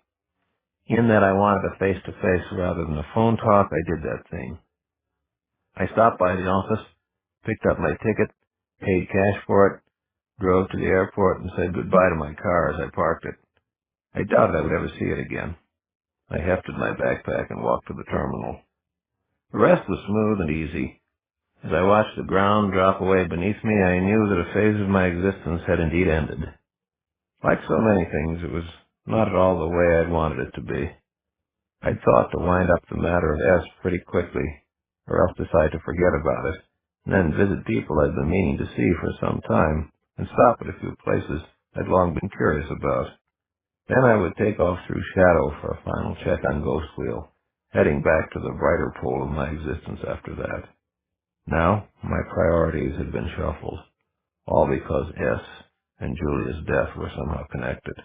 In that I wanted a face-to-face rather than a phone talk, I did that thing. I stopped by the office, picked up my ticket, paid cash for it, drove to the airport, and said goodbye to my car as I parked it. I doubted I would ever see it again. I hefted my backpack and walked to the terminal. The rest was smooth and easy. As I watched the ground drop away beneath me, I knew that a phase of my existence had indeed ended. Like so many things, it was not at all the way I'd wanted it to be. I'd thought to wind up the matter of S pretty quickly, or else decide to forget about it, and then visit people I'd been meaning to see for some time, and stop at a few places I'd long been curious about. Then I would take off through shadow for a final check on Ghost Wheel, heading back to the brighter pole of my existence after that. Now, my priorities had been shuffled, all because S and Julia's death were somehow connected,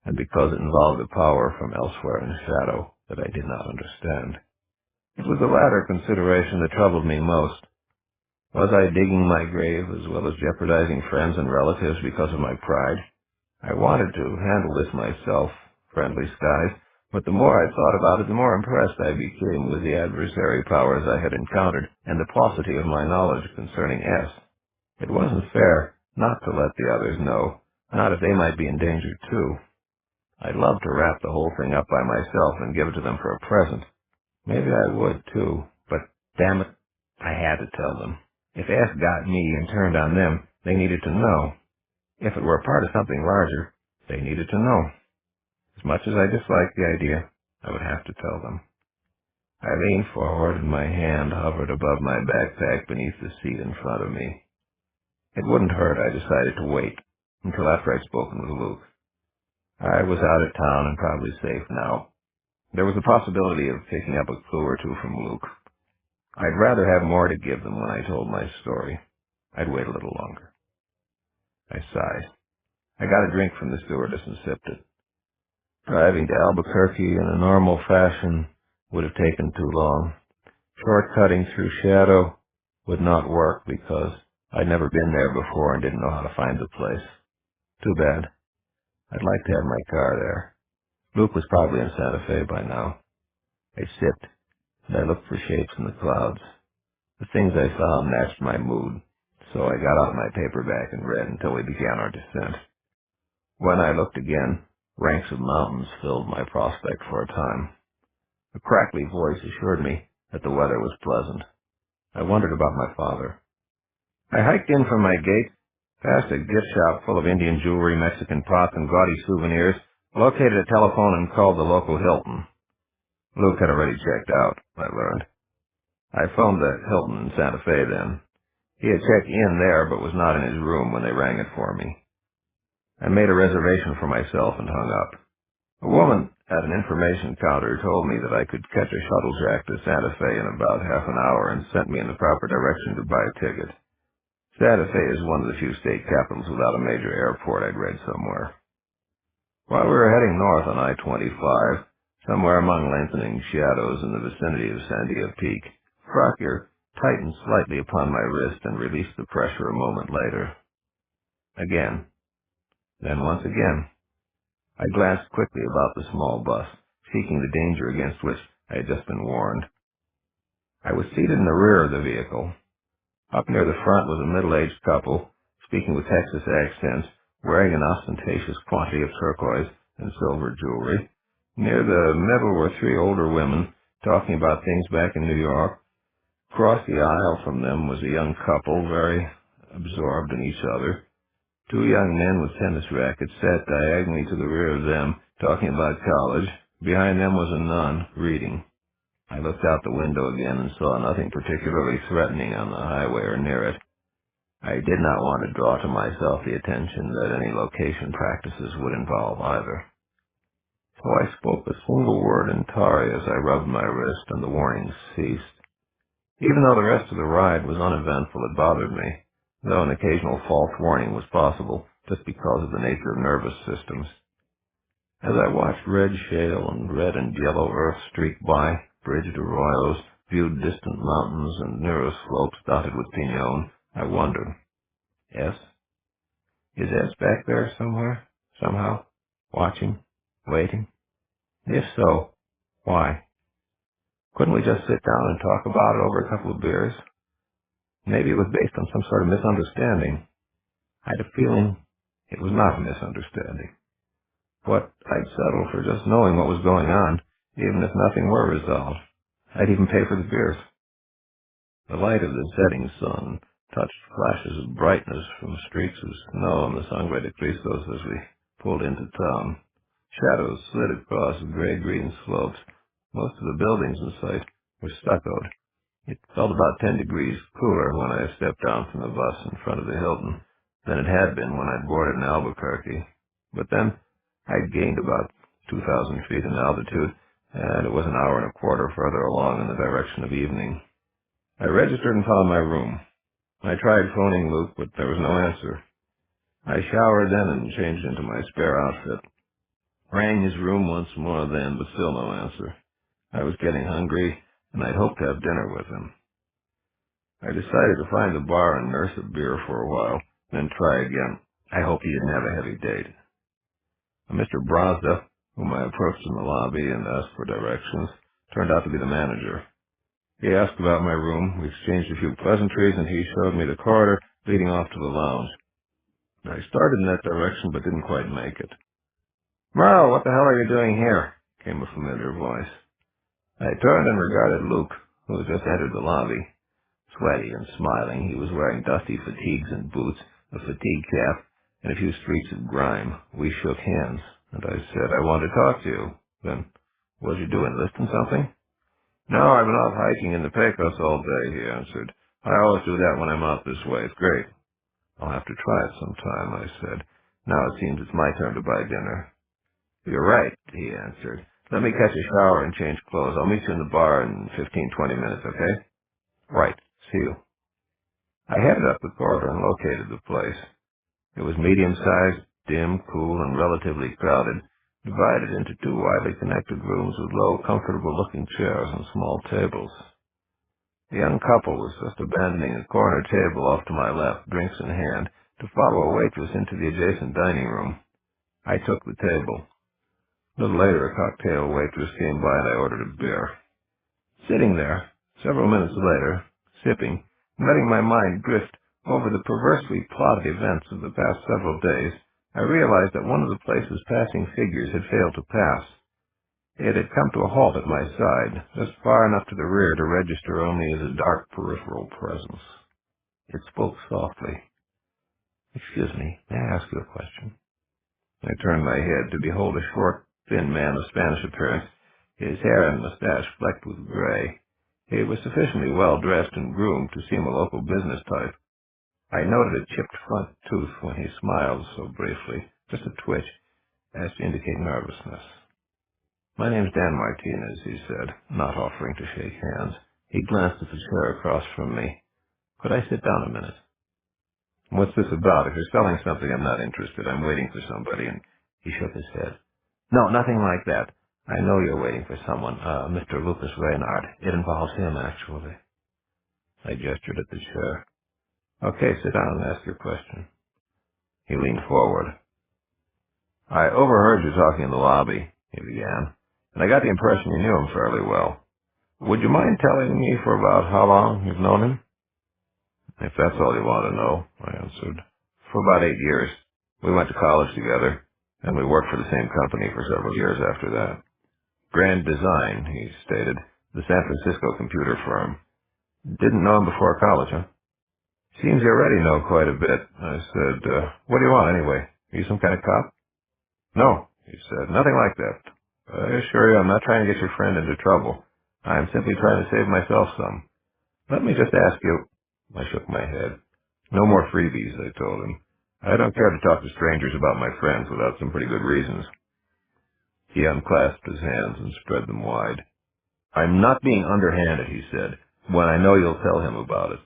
and because it involved a power from elsewhere in shadow that I did not understand. It was the latter consideration that troubled me most. Was I digging my grave as well as jeopardizing friends and relatives because of my pride? I wanted to handle this myself, friendly skies, but the more I thought about it, the more impressed I became with the adversary powers I had encountered and the paucity of my knowledge concerning S. It wasn't fair not to let the others know, not if they might be in danger too. I'd love to wrap the whole thing up by myself and give it to them for a present. Maybe I would too, but damn it, I had to tell them. If S got me and turned on them, they needed to know. If it were a part of something larger, they needed to know. As much as I disliked the idea, I would have to tell them. I leaned forward and my hand hovered above my backpack beneath the seat in front of me. It wouldn't hurt, I decided to wait until after I'd spoken with Luke. I was out of town and probably safe now. There was the possibility of picking up a clue or two from Luke. I'd rather have more to give them when I told my story. I'd wait a little longer. I sighed. I got a drink from the stewardess and sipped it. Driving to Albuquerque in a normal fashion would have taken too long. Shortcutting through Shadow would not work because I'd never been there before and didn't know how to find the place. Too bad. I'd like to have my car there. Luke was probably in Santa Fe by now. I sipped, and I looked for shapes in the clouds. The things I found matched my mood, so I got out my paperback and read until we began our descent. When I looked again, ranks of mountains filled my prospect for a time. A crackly voice assured me that the weather was pleasant. I wondered about my father. I hiked in from my gate, past a gift shop full of Indian jewelry, Mexican pots, and gaudy souvenirs, located a telephone and called the local Hilton. Luke had already checked out, I learned. I phoned the Hilton in Santa Fe then. He had checked in there but was not in his room when they rang it for me. I made a reservation for myself and hung up. A woman at an information counter told me that I could catch a shuttlejack to Santa Fe in about half an hour and sent me in the proper direction to buy a ticket. Santa Fe is one of the few state capitals without a major airport, I'd read somewhere. While we were heading north on I-25, somewhere among lengthening shadows in the vicinity of Sandia Peak, Frockyer tightened slightly upon my wrist and released the pressure a moment later. Again. Then once again. I glanced quickly about the small bus, seeking the danger against which I had just been warned. I was seated in the rear of the vehicle. Up near the front was a middle-aged couple, speaking with Texas accents, wearing an ostentatious quantity of turquoise and silver jewelry. Near the middle were three older women, talking about things back in New York. Across the aisle from them was a young couple, very absorbed in each other. Two young men with tennis rackets sat diagonally to the rear of them, talking about college. Behind them was a nun, reading. I looked out the window again and saw nothing particularly threatening on the highway or near it. I did not want to draw to myself the attention that any location practices would involve either. So I spoke a single word in Tari as I rubbed my wrist and the warnings ceased. Even though the rest of the ride was uneventful, it bothered me, though an occasional false warning was possible just because of the nature of nervous systems. As I watched red shale and red and yellow earth streak by, bridged arroyos, viewed distant mountains and nearer slopes dotted with pinon, I wondered, S? Is S back there somewhere, somehow, watching, waiting? If so, why? Couldn't we just sit down and talk about it over a couple of beers? Maybe it was based on some sort of misunderstanding. I had a feeling it was not a misunderstanding. What I'd settle for just knowing what was going on, even if nothing were resolved. I'd even pay for the beers. The light of the setting sun touched flashes of brightness from streaks of snow on the Sangre de Cristos as we pulled into town. Shadows slid across gray-green slopes. Most of the buildings in sight were stuccoed. It felt about 10 degrees cooler when I stepped down from the bus in front of the Hilton than it had been when I'd boarded in Albuquerque. But then I'd gained about 2,000 feet in altitude, and it was an hour and a quarter further along in the direction of evening. I registered and found my room. I tried phoning Luke, but there was no answer. I showered then and changed into my spare outfit. Rang his room once more then, but still no answer. I was getting hungry, and I'd hoped to have dinner with him. I decided to find the bar and nurse a beer for a while, then try again. I hope he didn't have a heavy date. Mr. Brazda, whom I approached in the lobby and asked for directions, turned out to be the manager. He asked about my room, we exchanged a few pleasantries, and he showed me the corridor leading off to the lounge. I started in that direction, but didn't quite make it. "Merle, what the hell are you doing here?" came a familiar voice. I turned and regarded Luke, who had just entered the lobby. Sweaty and smiling, he was wearing dusty fatigues and boots, a fatigue cap, and a few streaks of grime. We shook hands, and I said, "I want to talk to you." Then, "What'd you do, enlist in something?" "No, I've been off hiking in the Pecos all day," he answered. "I always do that when I'm out this way. It's great." "I'll have to try it sometime," I said. "Now it seems it's my turn to buy dinner." "You're right," he answered. "Let me catch a shower and change clothes. I'll meet you in the bar in 15-20 minutes, okay?" "Right. See you." I headed up the corridor and located the place. It was medium-sized, dim, cool, and relatively crowded, divided into two widely connected rooms with low, comfortable-looking chairs and small tables. The young couple was just abandoning a corner table off to my left, drinks in hand, to follow a waitress into the adjacent dining room. I took the table. A little later, a cocktail waitress came by and I ordered a beer. Sitting there, several minutes later, sipping, and letting my mind drift over the perversely plotted events of the past several days, I realized that one of the place's passing figures had failed to pass. It had come to a halt at my side, just far enough to the rear to register only as a dark peripheral presence. It spoke softly. "Excuse me, may I ask you a question?" I turned my head to behold a short, thin man of Spanish appearance, his hair and mustache flecked with gray. He was sufficiently well-dressed and groomed to seem a local business type. I noted a chipped front tooth when he smiled so briefly, just a twitch, as to indicate nervousness. "My name's Dan Martinez," he said, not offering to shake hands. He glanced at the chair across from me. "Could I sit down a minute?" "What's this about? If you're selling something, I'm not interested. I'm waiting for somebody," and he shook his head. "No, nothing like that. I know you're waiting for someone, Mr. Lucas Reynard. It involves him, actually." I gestured at the chair. "Okay, sit down and ask your question." He leaned forward. "I overheard you talking in the lobby," he began, "and I got the impression you knew him fairly well. Would you mind telling me for about how long you've known him?" "If that's all you want to know," I answered. "For about 8 years. We went to college together, and we worked for the same company for several years after that. Grand Design," he stated, "the San Francisco computer firm. Didn't know him before college, huh?" "Seems you already know quite a bit." I said, "What do you want, anyway? Are you some kind of cop?" "No," he said, "nothing like that. I assure you I'm not trying to get your friend into trouble. I'm simply trying to save myself some. Let me just ask you—" I shook my head. "No more freebies," I told him. "I don't care to talk to strangers about my friends without some pretty good reasons." He unclasped his hands and spread them wide. "I'm not being underhanded," he said, "when I know you'll tell him about it.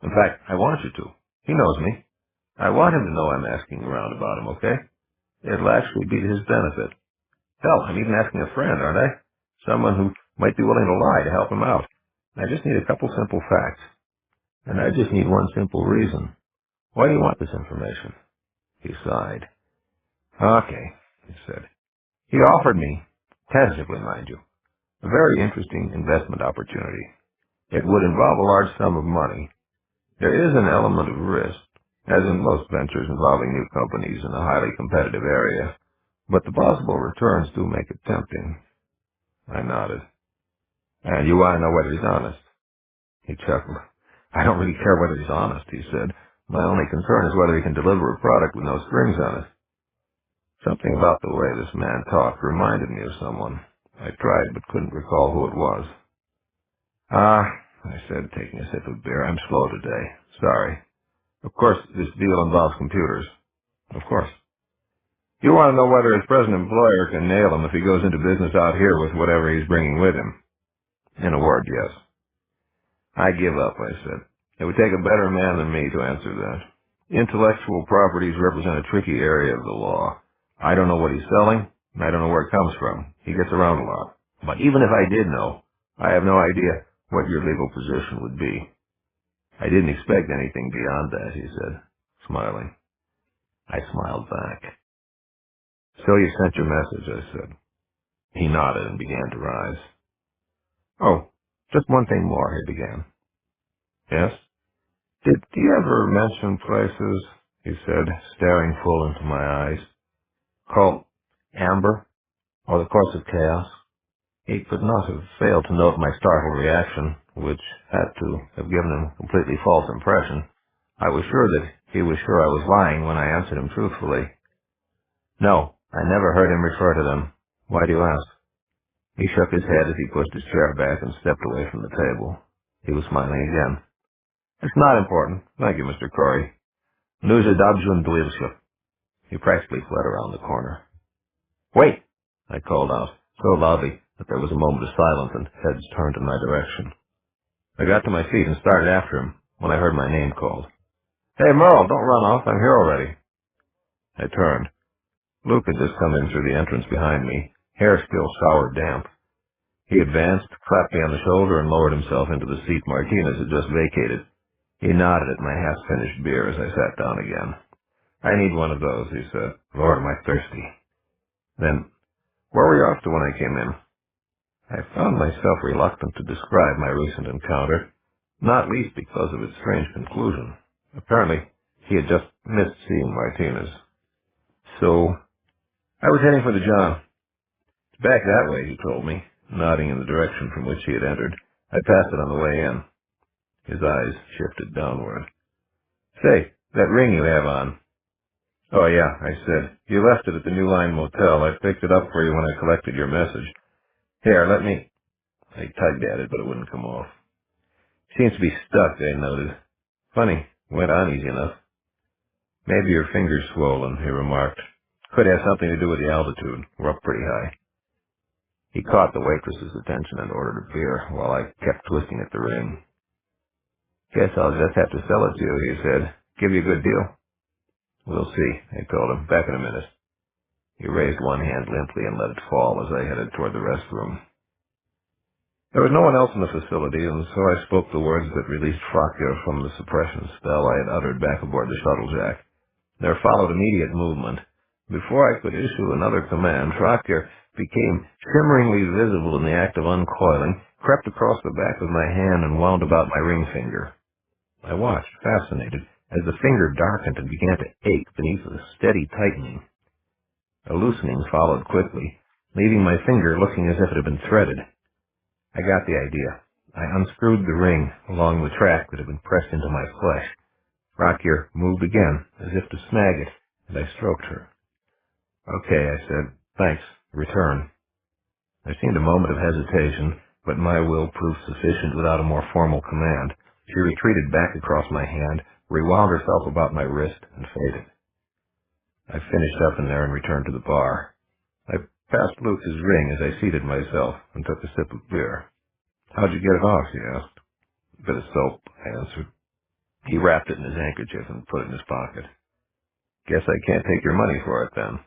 In fact, I want you to. He knows me. I want him to know I'm asking around about him, okay? It'll actually be to his benefit. Hell, I'm even asking a friend, aren't I? Someone who might be willing to lie to help him out. I just need a couple simple facts. And I just need one simple reason. Why do you want this information?" He sighed. "Okay," he said. "He offered me, tentatively mind you, a very interesting investment opportunity. It would involve a large sum of money. There is an element of risk, as in most ventures involving new companies in a highly competitive area, but the possible returns do make it tempting." I nodded. "And you want to know whether he's honest?" He chuckled. "I don't really care whether he's honest," he said. "My only concern is whether he can deliver a product with no strings on it." Something about the way this man talked reminded me of someone. I tried but couldn't recall who it was. I said, taking a sip of beer, "I'm slow today. Sorry. Of course, this deal involves computers." "Of course." "You want to know whether his present employer can nail him if he goes into business out here with whatever he's bringing with him?" "In a word, yes." "I give up," I said. "It would take a better man than me to answer that. Intellectual properties represent a tricky area of the law. I don't know what he's selling, and I don't know where it comes from. He gets around a lot. But even if I did know, I have no idea what your legal position would be." I didn't expect anything beyond that, he said, smiling. I smiled back. So you sent your message, I said. He nodded and began to rise. Oh, just one thing more, he began. Yes? Did you ever mention places, he said, staring full into my eyes, called Amber, or the Course of Chaos? He could not have failed to note my startled reaction, which had to have given him a completely false impression. I was sure that he was sure I was lying when I answered him truthfully. No, I never heard him refer to them. Why do you ask? He shook his head as he pushed his chair back and stepped away from the table. He was smiling again. It's not important. Thank you, Mr. Corey. Nuja Dabjun Dwilship. He practically fled around the corner. Wait! I called out, so loudly that there was a moment of silence and heads turned in my direction. I got to my feet and started after him when I heard my name called. Hey, Merle, don't run off. I'm here already. I turned. Luke had just come in through the entrance behind me, hair still sour damp. He advanced, clapped me on the shoulder, and lowered himself into the seat Martinez had just vacated. He nodded at my half-finished beer as I sat down again. I need one of those, he said. Lord, am I thirsty. Then, where were you off to when I came in? I found myself reluctant to describe my recent encounter, not least because of its strange conclusion. Apparently, he had just missed seeing Martinez. So, I was heading for the John. Back that way, he told me, nodding in the direction from which he had entered. I passed it on the way in. His eyes shifted downward. Say, that ring you have on. Oh, yeah, I said. You left it at the New Line Motel. I picked it up for you when I collected your message. Here, let me... I tugged at it, but it wouldn't come off. Seems to be stuck, I noted. Funny, went on easy enough. Maybe your finger's swollen, he remarked. Could have something to do with the altitude. We're up pretty high. He caught the waitress's attention and ordered a beer while I kept twisting at the ring. Guess I'll just have to sell it to you, he said. Give you a good deal. We'll see, I told him. Back in a minute. He raised one hand limply and let it fall as I headed toward the restroom. There was no one else in the facility, and so I spoke the words that released Fracture from the suppression spell I had uttered back aboard the shuttlejack. There followed immediate movement. Before I could issue another command, Fracture became shimmeringly visible in the act of uncoiling, crept across the back of my hand, and wound about my ring finger. I watched, fascinated, as the finger darkened and began to ache beneath a steady tightening. A loosening followed quickly, leaving my finger looking as if it had been threaded. I got the idea. I unscrewed the ring along the track that had been pressed into my flesh. Fracture moved again, as if to snag it, and I stroked her. Okay, I said. Thanks. Return. There seemed a moment of hesitation, but my will proved sufficient without a more formal command. She retreated back across my hand, rewound herself about my wrist, and faded. I finished up in there and returned to the bar. I passed Luke's ring as I seated myself and took a sip of beer. How'd you get it off, he asked. A bit of soap, I answered. He wrapped it in his handkerchief and put it in his pocket. Guess I can't take your money for it, then.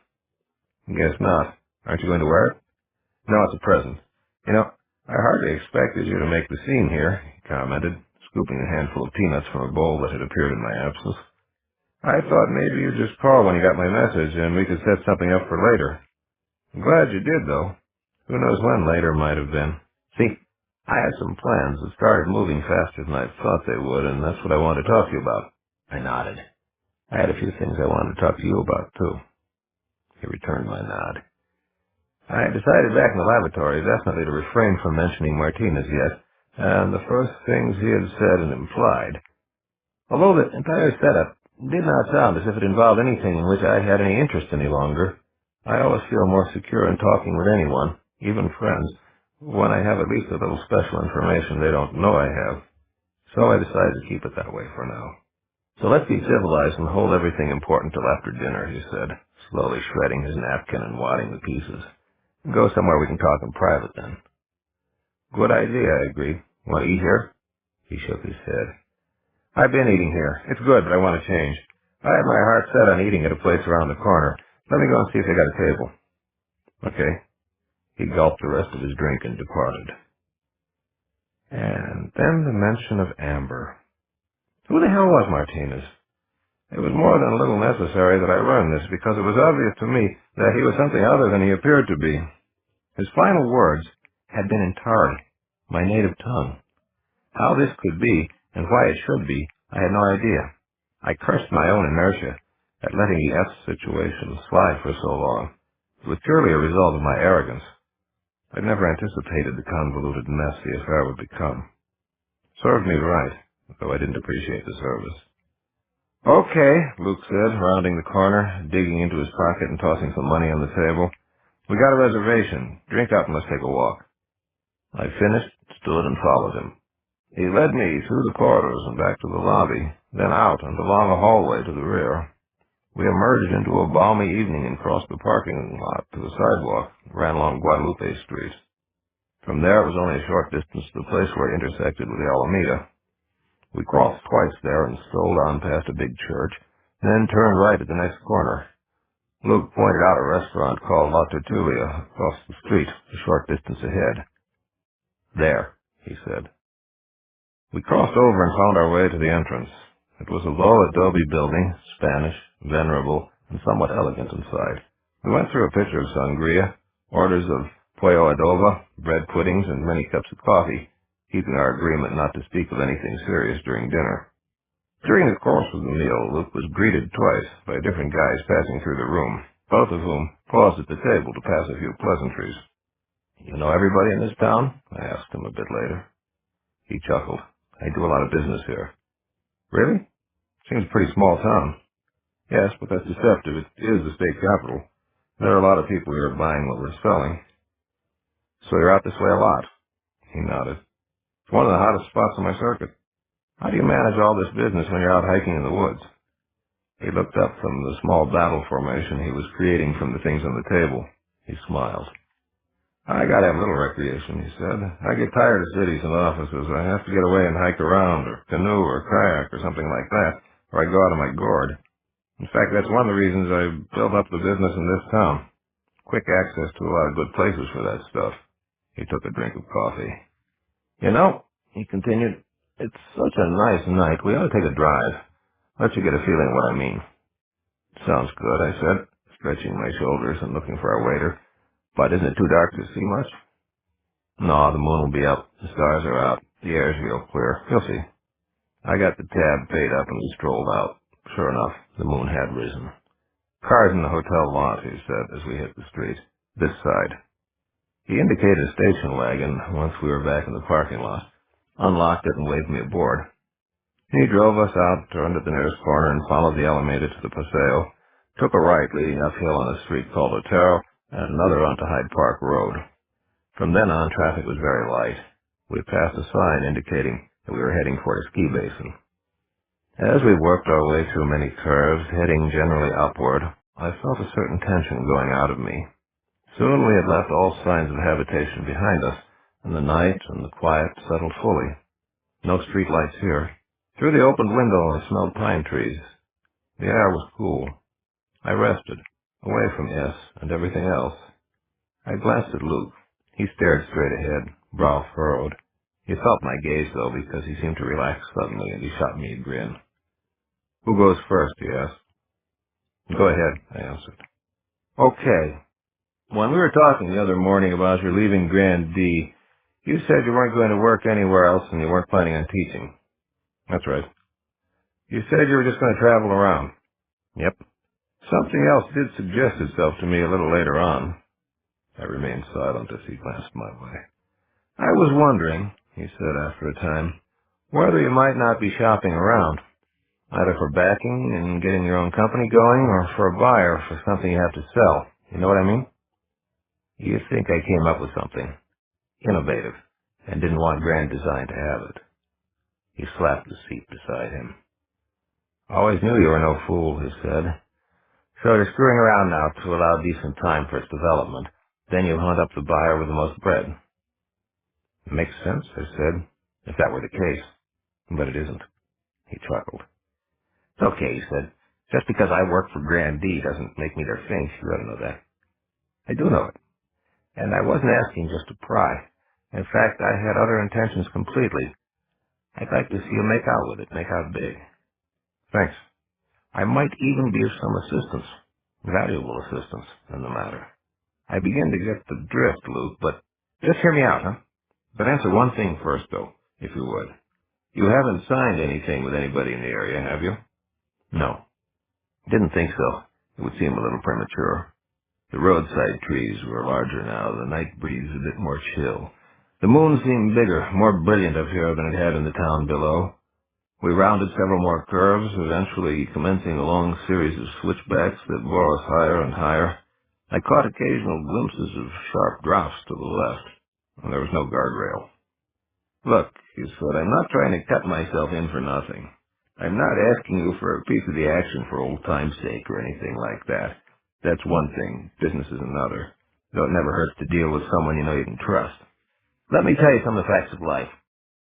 Guess not. Aren't you going to wear it? No, it's a present. You know, I hardly expected you to make the scene here, he commented, scooping a handful of peanuts from a bowl that had appeared in my absence. I thought maybe you'd just call when you got my message and we could set something up for later. I'm glad you did, though. Who knows when later might have been. See, I had some plans that started moving faster than I thought they would, and that's what I wanted to talk to you about. I nodded. I had a few things I wanted to talk to you about, too. He returned my nod. I had decided back in the laboratory definitely to refrain from mentioning Martinez yet, and the first things he had said and implied. Although the entire setup did not sound as if it involved anything in which I had any interest any longer, I always feel more secure in talking with anyone, even friends, when I have at least a little special information they don't know I have. So I decided to keep it that way for now. So let's be civilized and hold everything important till after dinner, he said, slowly shredding his napkin and wadding the pieces. Go somewhere we can talk in private, then. Good idea, I agreed. Want to eat here? He shook his head. I've been eating here. It's good, but I want to change. I had my heart set on eating at a place around the corner. Let me go and see if they got a table. Okay. He gulped the rest of his drink and departed. And then the mention of Amber. Who the hell was Martinez? It was more than a little necessary that I learn this, because it was obvious to me that he was something other than he appeared to be. His final words had been in Tari, my native tongue. How this could be, and why it should be, I had no idea. I cursed my own inertia at letting the F situation slide for so long. It was purely a result of my arrogance. I'd never anticipated the convoluted mess the affair would become. Served me right, though I didn't appreciate the service. Okay, Luke said, rounding the corner, digging into his pocket and tossing some money on the table. We got a reservation. Drink up and let's take a walk. I finished, stood, and followed him. He led me through the corridors and back to the lobby, then out and along a hallway to the rear. We emerged into a balmy evening and crossed the parking lot to the sidewalk and ran along Guadalupe Street. From there it was only a short distance to the place where it intersected with the Alameda. We crossed twice there and strolled on past a big church, then turned right at the next corner. Luke pointed out a restaurant called La Tertulia across the street, a short distance ahead. There, he said. We crossed over and found our way to the entrance. It was a low adobe building, Spanish, venerable, and somewhat elegant inside. We went through a pitcher of sangria, orders of pollo adobo, bread puddings, and many cups of coffee, keeping our agreement not to speak of anything serious during dinner. During the course of the meal, Luke was greeted twice by different guys passing through the room, both of whom paused at the table to pass a few pleasantries. You know everybody in this town? I asked him a bit later. He chuckled. I do a lot of business here. Really? Seems a pretty small town. Yes, but that's deceptive. It is the state capital. There are a lot of people here buying what we're selling. So you're out this way a lot? He nodded. It's one of the hottest spots on my circuit. How do you manage all this business when you're out hiking in the woods? He looked up from the small battle formation he was creating from the things on the table. He smiled. I gotta have a little recreation, he said. I get tired of cities and offices. I have to get away and hike around, or canoe, or kayak, or something like that, or I go out of my gourd. In fact, that's one of the reasons I built up the business in this town. Quick access to a lot of good places for that stuff. He took a drink of coffee. You know, he continued, it's such a nice night. We ought to take a drive. Let you get a feeling what I mean. Sounds good, I said, stretching my shoulders and looking for our waiter. But isn't it too dark to see much? No, the moon will be up. The stars are out. The air's real clear. You'll see. I got the tab paid up and we strolled out. Sure enough, the moon had risen. Cars in the hotel lot, he said, as we hit the street. This side. He indicated a station wagon once we were back in the parking lot, unlocked it and waved me aboard. He drove us out, turned at the nearest corner, and followed the Alameda to the Paseo, took a right leading uphill on a street called Otero, and another onto Hyde Park Road. From then on, traffic was very light. We passed a sign indicating that we were heading for a ski basin. As we worked our way through many curves, heading generally upward, I felt a certain tension going out of me. Soon we had left all signs of habitation behind us, and the night and the quiet settled fully. No street lights here. Through the opened window I smelled pine trees. The air was cool. I rested, away from S and everything else. I glanced at Luke. He stared straight ahead, brow furrowed. He felt my gaze, though, because he seemed to relax suddenly, and he shot me a grin. Who goes first, he asked. Go ahead, I answered. Okay. When we were talking the other morning about your leaving Grand D, you said you weren't going to work anywhere else and you weren't planning on teaching. That's right. You said you were just going to travel around. Yep. Something else did suggest itself to me a little later on. I remained silent as he glanced my way. I was wondering, he said after a time, whether you might not be shopping around, either for backing and getting your own company going, or for a buyer for something you have to sell. You know what I mean? You think I came up with something innovative and didn't want Grand Design to have it. He slapped the seat beside him. Always knew you were no fool, he said. So you're screwing around now to allow decent time for its development. Then you hunt up the buyer with the most bread. Makes sense, I said, if that were the case. But it isn't. He chuckled. It's okay, he said. Just because I work for Grand D doesn't make me their thing. You ought to know that. I do know it. And I wasn't asking just to pry. In fact, I had other intentions completely. I'd like to see you make out with it, make out big. Thanks. I might even be of some assistance, valuable assistance, in the matter. I begin to get the drift, Luke, but just hear me out, huh? But answer one thing first, though, if you would. You haven't signed anything with anybody in the area, have you? No. Didn't think so. It would seem a little premature. The roadside trees were larger now, the night breeze a bit more chill. The moon seemed bigger, more brilliant up here than it had in the town below. We rounded several more curves, eventually commencing a long series of switchbacks that bore us higher and higher. I caught occasional glimpses of sharp drops to the left, and there was no guardrail. Look, he said, I'm not trying to cut myself in for nothing. I'm not asking you for a piece of the action for old time's sake or anything like that. That's one thing, business is another, though it never hurts to deal with someone you know you can trust. Let me tell you some of the facts of life.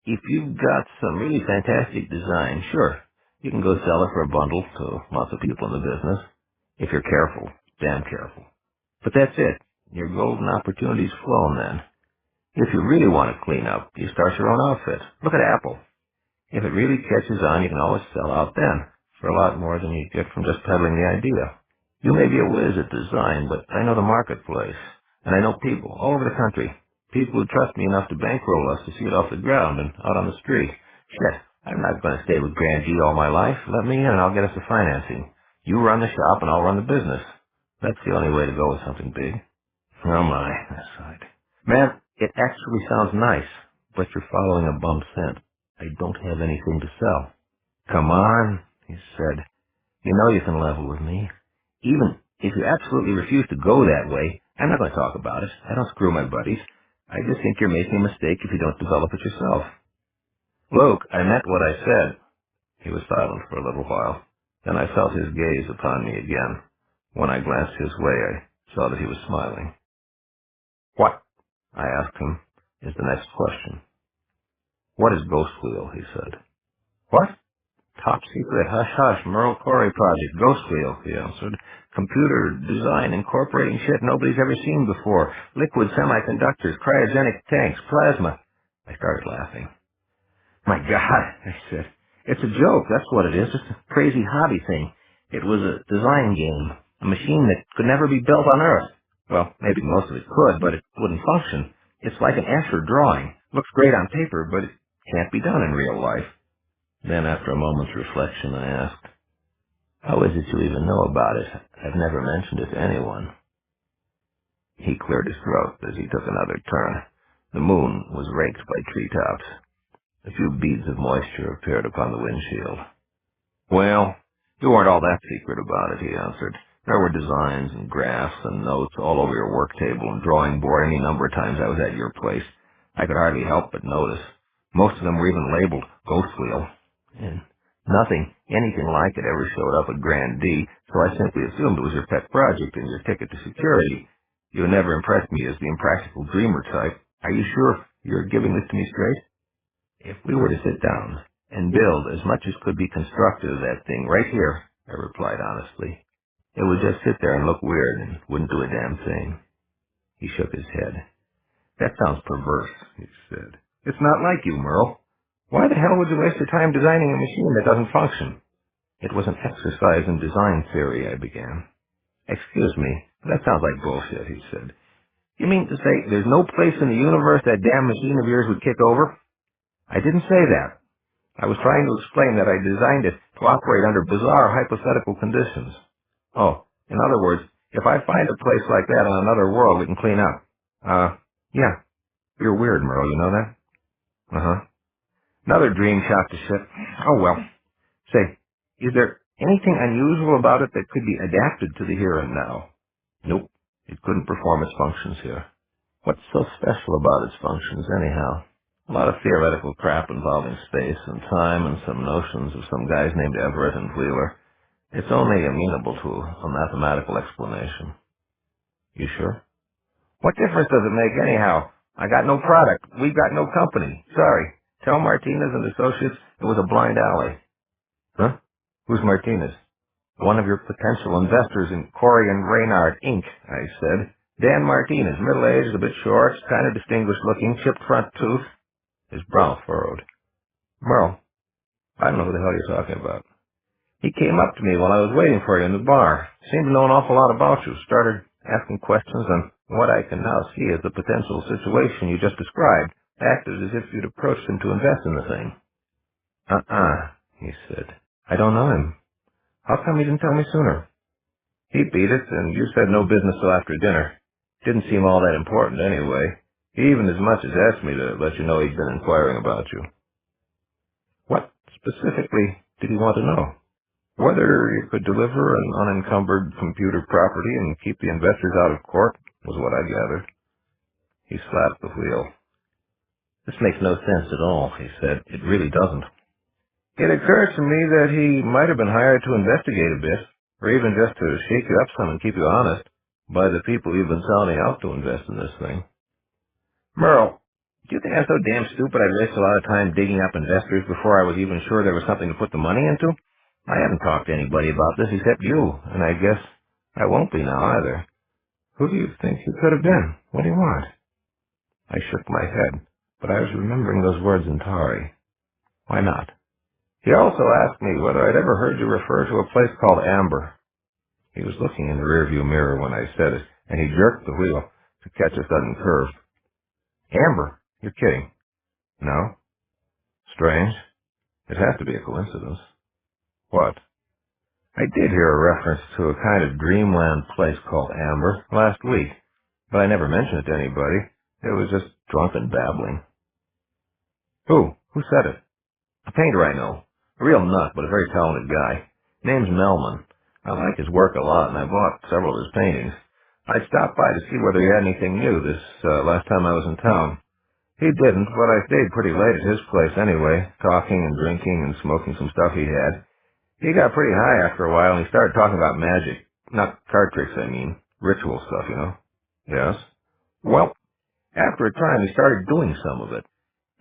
If you've got some really fantastic design, sure, you can go sell it for a bundle to lots of people in the business. If you're careful, damn careful. But that's it. Your golden opportunity's flown then. If you really want to clean up, you start your own outfit. Look at Apple. If it really catches on, you can always sell out then, for a lot more than you get from just peddling the idea. You may be a whiz at design, but I know the marketplace, and I know people all over the country. People who trust me enough to bankroll us to see it off the ground and out on the street. Shit, I'm not going to stay with Grand G all my life. Let me in and I'll get us the financing. You run the shop and I'll run the business. That's the only way to go with something big. Oh my, I sighed. Man, it actually sounds nice, but you're following a bum scent. I don't have anything to sell. Come on, he said. You know you can level with me. Even if you absolutely refuse to go that way, I'm not going to talk about it. I don't screw my buddies. I just think you're making a mistake if you don't develop it yourself. Luke, I meant what I said. He was silent for a little while. Then I felt his gaze upon me again. When I glanced his way, I saw that he was smiling. What, I asked him, is the next question. What is Ghost Wheel, he said. What? Top secret, hush-hush, Merle Corey project, Ghost Wheel, he answered. Computer design incorporating shit nobody's ever seen before. Liquid semiconductors, cryogenic tanks, plasma. I started laughing. My God, I said. It's a joke, that's what it is, just a crazy hobby thing. It was a design game, a machine that could never be built on Earth. Well, maybe most of it could, but it wouldn't function. It's like an Escher drawing. Looks great on paper, but it can't be done in real life. Then, after a moment's reflection, I asked, how is it you even know about it? I've never mentioned it to anyone. He cleared his throat as he took another turn. The moon was raked by treetops. A few beads of moisture appeared upon the windshield. Well, you weren't all that secret about it, he answered. There were designs and graphs and notes all over your work table and drawing board any number of times I was at your place. I could hardly help but notice. Most of them were even labeled Ghost Wheel. And anything like it ever showed up at Grand D, so I simply assumed it was your pet project and your ticket to security. You never impressed me as the impractical dreamer type. Are you sure you're giving this to me straight? If we were to sit down and build as much as could be constructed of that thing right here, I replied honestly, it would just sit there and look weird and wouldn't do a damn thing. He shook his head. That sounds perverse, he said. It's not like you, Merle. Why the hell would you waste your time designing a machine that doesn't function? It was an exercise in design theory, I began. Excuse me, that sounds like bullshit, he said. You mean to say there's no place in the universe that damn machine of yours would kick over? I didn't say that. I was trying to explain that I designed it to operate under bizarre hypothetical conditions. Oh, in other words, if I find a place like that on another world, we can clean up. Yeah. You're weird, Merle, you know that? Uh-huh. Another dream shot to shit. Oh, well. Say, is there anything unusual about it that could be adapted to the here and now? Nope. It couldn't perform its functions here. What's so special about its functions, anyhow? A lot of theoretical crap involving space and time and some notions of some guys named Everett and Wheeler. It's only amenable to a mathematical explanation. You sure? What difference does it make, anyhow? I got no product. We got no company. Sorry. Tell Martinez and Associates it was a blind alley. Huh? Who's Martinez? One of your potential investors in Corey and Reynard, Inc., I said. Dan Martinez, middle-aged, a bit short, kind of distinguished-looking, chipped front tooth. His brow furrowed. Merle, I don't know who the hell you're talking about. He came up to me while I was waiting for you in the bar. Seemed to know an awful lot about you. Started asking questions on what I can now see as the potential situation you just described. Acted as if you'd approached him to invest in the thing. He said. I don't know him. How come you didn't tell me sooner? He beat it, and you said no business till after dinner. Didn't seem all that important anyway. He even as much as asked me to let you know he'd been inquiring about you. What specifically did he want to know? Whether you could deliver an unencumbered computer property and keep the investors out of court was what I gathered. He slapped the wheel. This makes no sense at all, he said. It really doesn't. It occurred to me that he might have been hired to investigate a bit, or even just to shake you up some and keep you honest, by the people you've been sounding out to invest in this thing. Merle, do you think I'm so damn stupid I'd waste a lot of time digging up investors before I was even sure there was something to put the money into? I haven't talked to anybody about this except you, and I guess I won't be now either. Who do you think he could have been? What do you want? I shook my head, but I was remembering those words in Tari. Why not? He also asked me whether I'd ever heard you refer to a place called Amber. He was looking in the rearview mirror when I said it, and he jerked the wheel to catch a sudden curve. Amber? You're kidding. No? Strange. It has to be a coincidence. What? I did hear a reference to a kind of dreamland place called Amber last week, but I never mentioned it to anybody. It was just drunken babbling. Who? Who said it? A painter I know. A real nut, but a very talented guy. Name's Melman. I like his work a lot, and I bought several of his paintings. I stopped by to see whether he had anything new this last time I was in town. He didn't, but I stayed pretty late at his place anyway, talking and drinking and smoking some stuff he had. He got pretty high after a while, and he started talking about magic. Not card tricks, I mean. Ritual stuff, you know. Yes? Well, after a time, he started doing some of it.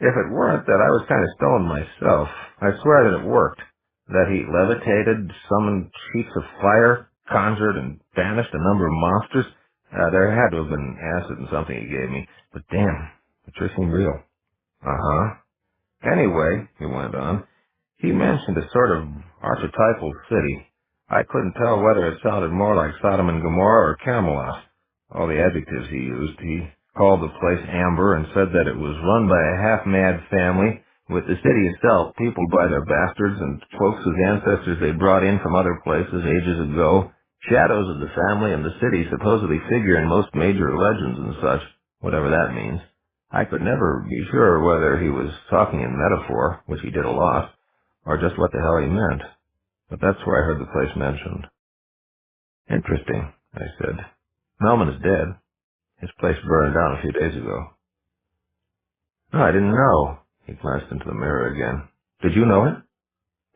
If it weren't that I was kind of stoned myself, I swear that it worked. That he levitated, summoned sheets of fire, conjured and banished a number of monsters. There had to have been acid in something he gave me, but damn, it sure seemed real. Uh-huh. Anyway, he went on, he mentioned a sort of archetypal city. I couldn't tell whether it sounded more like Sodom and Gomorrah or Camelot. All the adjectives he used. He called the place Amber and said that it was run by a half-mad family, with the city itself peopled by their bastards and folks whose ancestors they brought in from other places ages ago. Shadows of the family and the city supposedly figure in most major legends and such, whatever that means. I could never be sure whether he was talking in metaphor, which he did a lot, or just what the hell he meant. But that's where I heard the place mentioned. Interesting, I said. Melman is dead. His place burned down a few days ago. Oh, I didn't know. He glanced into the mirror again. Did you know him?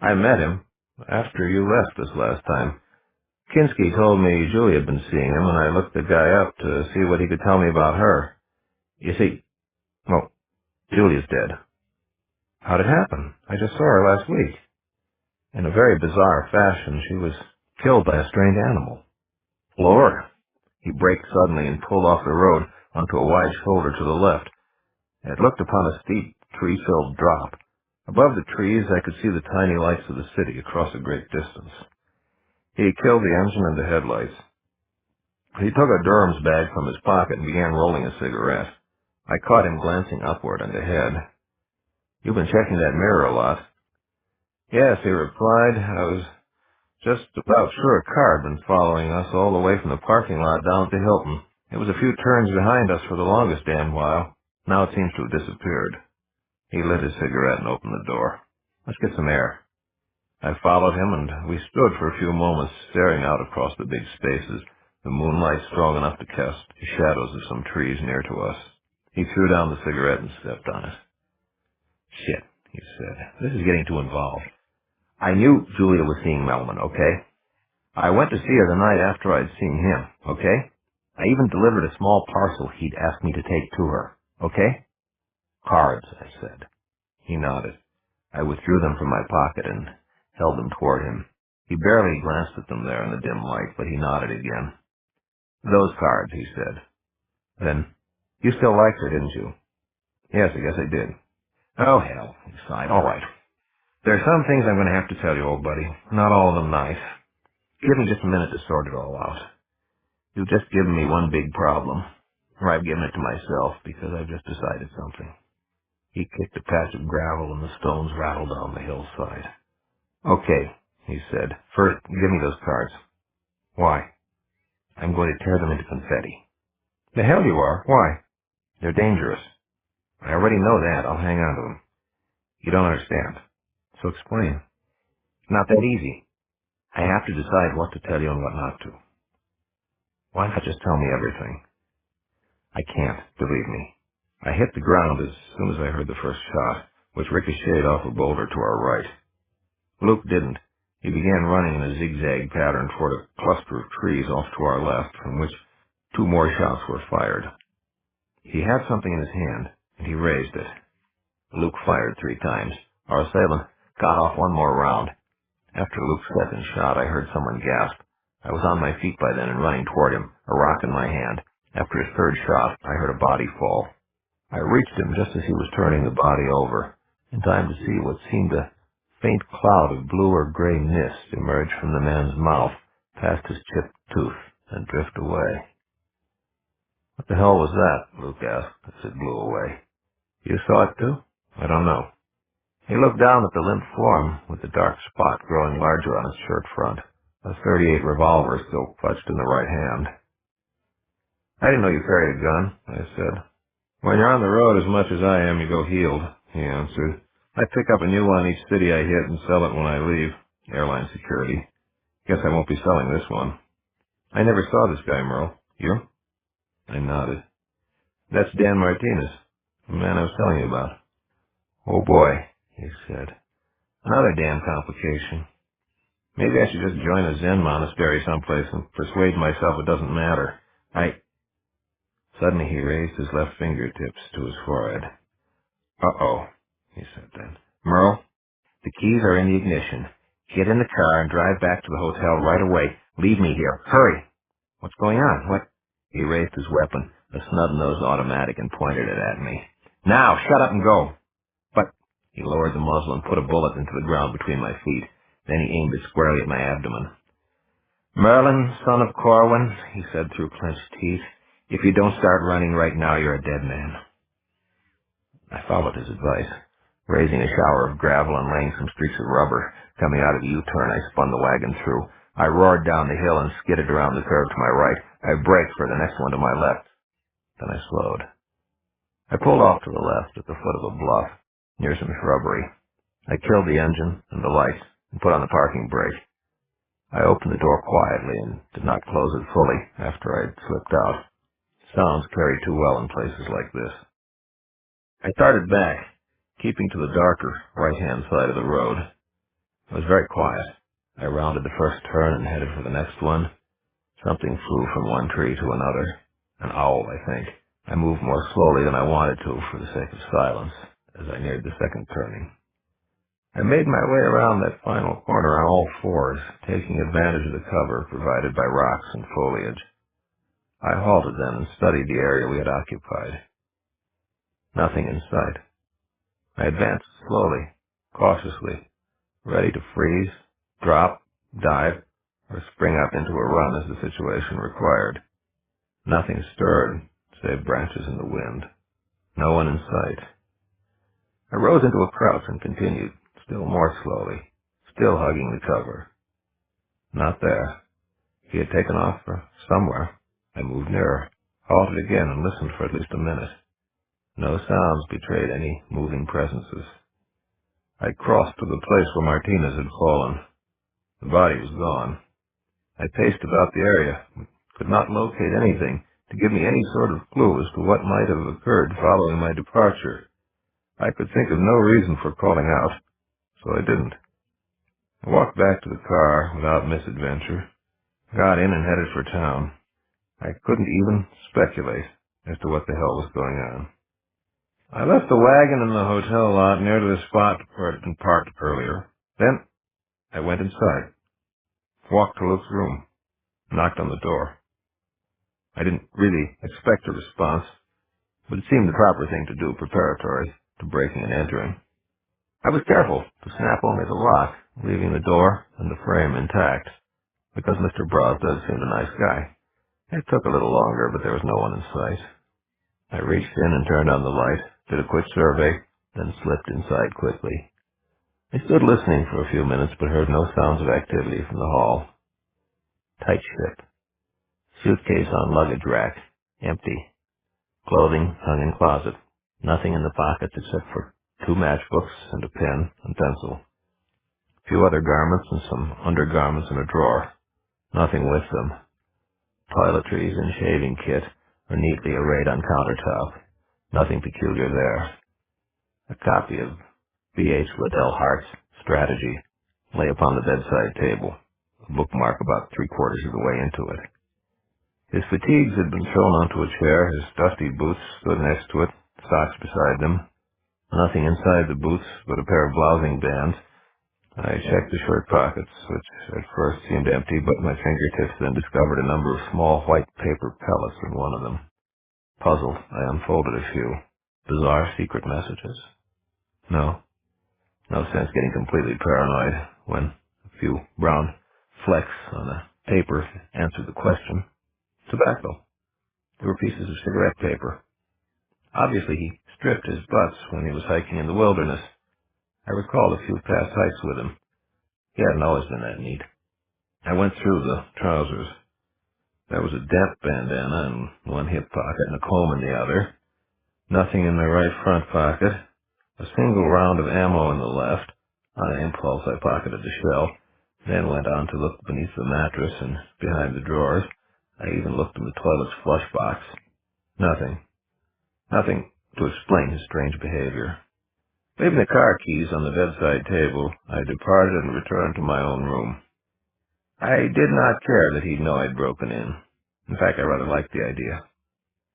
I met him after you left this last time. Kinski told me Julie had been seeing him, and I looked the guy up to see what he could tell me about her. You see, well, Julie's dead. How'd it happen? I just saw her last week. In a very bizarre fashion, she was killed by a strange animal. Lord! He braked suddenly and pulled off the road onto a wide shoulder to the left. It looked upon a steep, tree-filled drop. Above the trees, I could see the tiny lights of the city across a great distance. He killed the engine and the headlights. He took a Durham's bag from his pocket and began rolling a cigarette. I caught him glancing upward and ahead. You've been checking that mirror a lot. Yes, he replied. I was just about sure a car had been following us all the way from the parking lot down to Hilton. It was a few turns behind us for the longest damn while. Now it seems to have disappeared. He lit his cigarette and opened the door. Let's get some air. I followed him, and we stood for a few moments staring out across the big spaces, the moonlight strong enough to cast the shadows of some trees near to us. He threw down the cigarette and stepped on it. Shit, he said. This is getting too involved. I knew Julia was seeing Melman, okay? I went to see her the night after I'd seen him, okay? I even delivered a small parcel he'd asked me to take to her, okay? Cards, I said. He nodded. I withdrew them from my pocket and held them toward him. He barely glanced at them there in the dim light, but he nodded again. Those cards, he said. Then, you still liked her, didn't you? Yes, I guess I did. Oh, hell, he sighed. All right. There are some things I'm going to have to tell you, old buddy. Not all of them nice. Give me just a minute to sort it all out. You've just given me one big problem. Or I've given it to myself because I've just decided something. He kicked a patch of gravel and the stones rattled down the hillside. Okay, he said. First, give me those cards. Why? I'm going to tear them into confetti. The hell you are. Why? They're dangerous. I already know that. I'll hang on to them. You don't understand. So explain. Not that easy. I have to decide what to tell you and what not to. Why not just tell me everything? I can't, believe me. I hit the ground as soon as I heard the first shot, which ricocheted off a boulder to our right. Luke didn't. He began running in a zigzag pattern toward a cluster of trees off to our left, from which 2 more shots were fired. He had something in his hand, and he raised it. Luke fired 3 times. Our assailant got off 1 more round. After Luke's second shot, I heard someone gasp. I was on my feet by then and running toward him, a rock in my hand. After his 3rd shot, I heard a body fall. I reached him just as he was turning the body over, in time to see what seemed a faint cloud of blue or gray mist emerge from the man's mouth, past his chipped tooth, and drift away. What the hell was that? Luke asked as it blew away. You saw it too? I don't know. He looked down at the limp form with the dark spot growing larger on his shirt front, a .38 revolver still clutched in the right hand. I didn't know you carried a gun, I said. When you're on the road as much as I am, you go heeled, he answered. I pick up a new one each city I hit and sell it when I leave. Airline security. Guess I won't be selling this one. I never saw this guy, Merle. You? I nodded. That's Dan Martinez, the man I was telling you about. Oh boy, he said. Another damn complication. Maybe I should just join a Zen monastery someplace and persuade myself it doesn't matter. Suddenly he raised his left fingertips to his forehead. Uh-oh, he said then. Merle, the keys are in the ignition. Get in the car and drive back to the hotel right away. Leave me here. Hurry. What's going on? What? He raised his weapon, a snub-nosed automatic, and pointed it at me. Now, shut up and go. But he lowered the muzzle and put a bullet into the ground between my feet. Then he aimed it squarely at my abdomen. Merlin, son of Corwin, he said through clenched teeth, if you don't start running right now, you're a dead man. I followed his advice. Raising a shower of gravel and laying some streaks of rubber, coming out of the U-turn, I spun the wagon through. I roared down the hill and skidded around the curve to my right. I braked for the next one to my left. Then I slowed. I pulled off to the left at the foot of a bluff, near some shrubbery. I killed the engine and the lights and put on the parking brake. I opened the door quietly and did not close it fully after I had slipped out. Sounds carry too well in places like this. I started back, keeping to the darker right-hand side of the road. It was very quiet. I rounded the first turn and headed for the next one. Something flew from one tree to another. An owl, I think. I moved more slowly than I wanted to for the sake of silence as I neared the second turning. I made my way around that final corner on all fours, taking advantage of the cover provided by rocks and foliage. I halted then and studied the area we had occupied. Nothing in sight. I advanced slowly, cautiously, ready to freeze, drop, dive, or spring up into a run as the situation required. Nothing stirred, save branches in the wind. No one in sight. I rose into a crouch and continued, still more slowly, still hugging the cover. Not there. He had taken off for somewhere. I moved nearer, halted again, and listened for at least a minute. No sounds betrayed any moving presences. I crossed to the place where Martinez had fallen. The body was gone. I paced about the area, but could not locate anything to give me any sort of clue as to what might have occurred following my departure. I could think of no reason for calling out, so I didn't. I walked back to the car without misadventure, got in and headed for town. I couldn't even speculate as to what the hell was going on. I left the wagon in the hotel lot near to the spot where it had been parked earlier. Then I went inside, walked to Luke's room, knocked on the door. I didn't really expect a response, but it seemed the proper thing to do preparatory to breaking and entering. I was careful to snap only the lock, leaving the door and the frame intact, because Mr. Brosdale seemed a nice guy. It took a little longer, but there was no one in sight. I reached in and turned on the light, did a quick survey, then slipped inside quickly. I stood listening for a few minutes, but heard no sounds of activity from the hall. Tight ship. Suitcase on luggage rack. Empty. Clothing hung in closet. Nothing in the pockets except for 2 matchbooks and a pen and pencil. A few other garments and some undergarments in a drawer. Nothing with them. Toiletries and shaving kit are neatly arrayed on countertop. Nothing peculiar there. A copy of B.H. Liddell Hart's Strategy lay upon the bedside table, a bookmark about 3/4 of the way into it. His fatigues had been thrown onto a chair, his dusty boots stood next to it, socks beside them. Nothing inside the boots but a pair of blousing bands. I checked the shirt pockets, which at first seemed empty, but my fingertips then discovered a number of small white paper pellets in one of them. Puzzled, I unfolded a few. Bizarre secret messages? No sense getting completely paranoid when a few brown flecks on the paper answered the question. Tobacco. There were pieces of cigarette paper. Obviously, he stripped his butts when he was hiking in the wilderness. I recalled a few past hikes with him. He hadn't always been that neat. I went through the trousers. There was a damp bandana in one hip pocket and a comb in the other. Nothing in the right front pocket. A single round of ammo in the left. On an impulse, I pocketed the shell, then went on to look beneath the mattress and behind the drawers. I even looked in the toilet's flush box. Nothing. Nothing to explain his strange behavior. Leaving the car keys on the bedside table, I departed and returned to my own room. I did not care that he'd know I'd broken in. In fact, I rather liked the idea.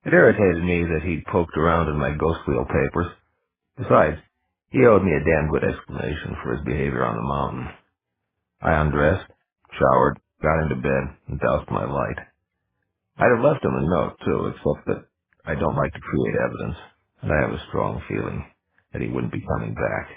It irritated me that he'd poked around in my ghost wheel papers. Besides, he owed me a damn good explanation for his behavior on the mountain. I undressed, showered, got into bed, and doused my light. I'd have left him a note, too, except that I don't like to create evidence, and I have a strong feeling that he wouldn't be coming back.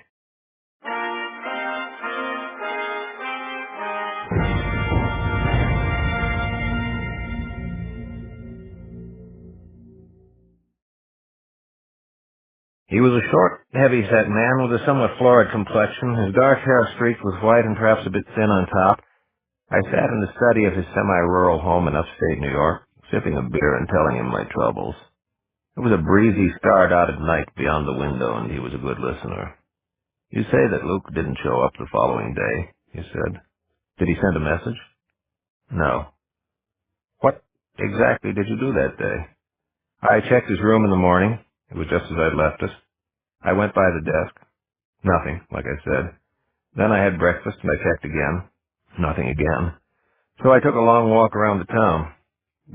He was a short, heavy-set man with a somewhat florid complexion, his dark hair streaked with white and perhaps a bit thin on top. I sat in the study of his semi-rural home in upstate New York, sipping a beer and telling him my troubles. It was a breezy, star-dotted night beyond the window, and he was a good listener. "You say that Luke didn't show up the following day," he said. "Did he send a message?" "No." "What exactly did you do that day?" "I checked his room in the morning. It was just as I'd left it. I went by the desk. Nothing, like I said. Then I had breakfast and I checked again. Nothing again. So I took a long walk around the town.